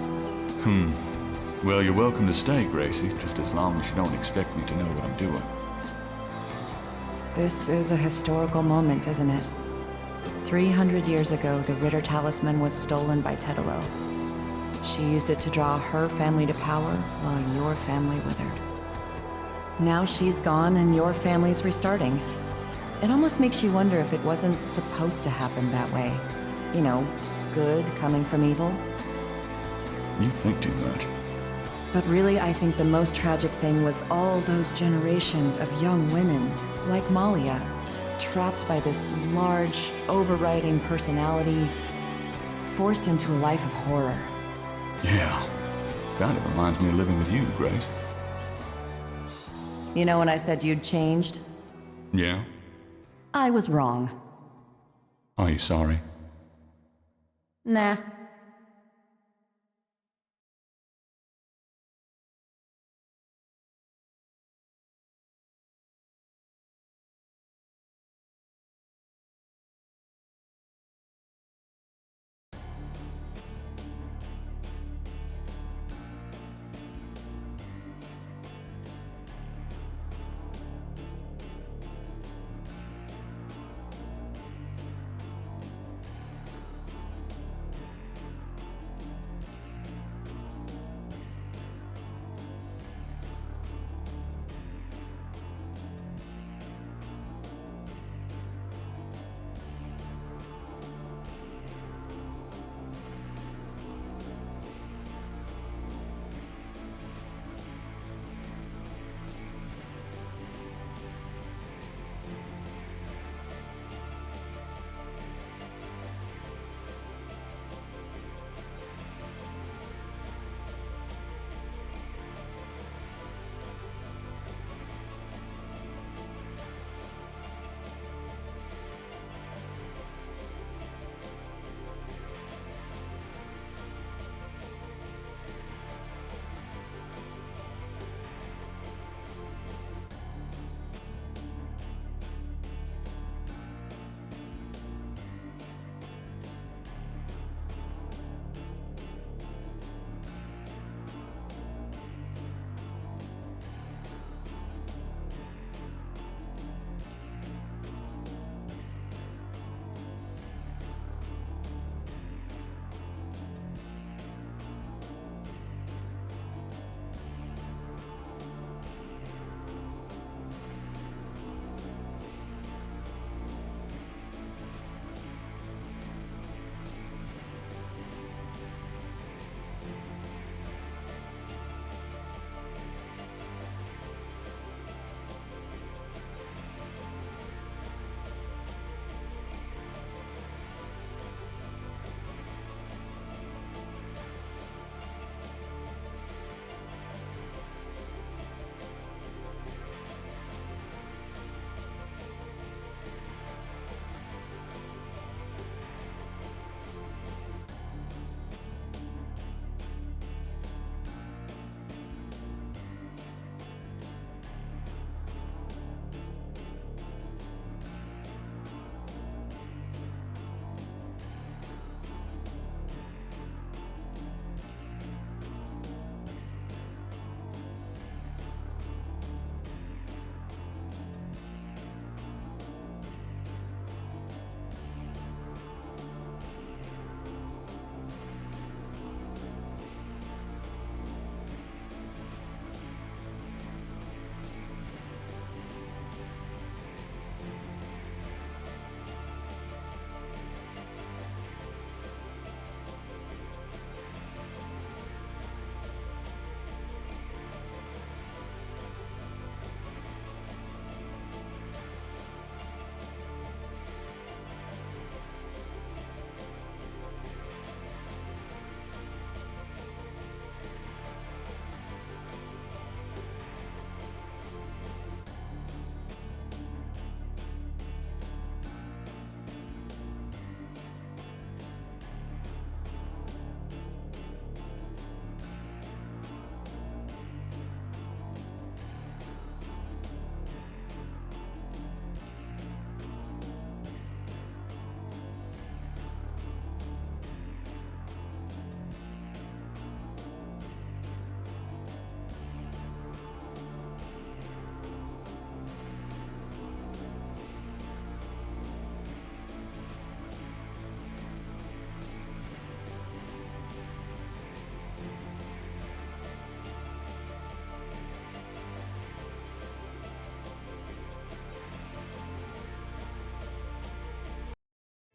Well, you're welcome to stay, Gracie, just as long as you don't expect me to know what I'm doing. This is a historical moment, isn't it? 300 years ago, the Ritter talisman was stolen by Tetelo. She used it to draw her family to power, while your family withered. Now she's gone and your family's restarting. It almost makes you wonder if it wasn't supposed to happen that way. You know, good coming from evil. You think too much. But really, I think the most tragic thing was all those generations of young women, like Malia, trapped by this large, overriding personality, forced into a life of horror. Yeah. Kind of reminds me of living with you, Grace. You know when I said you'd changed? Yeah? I was wrong. Are you sorry? Nah,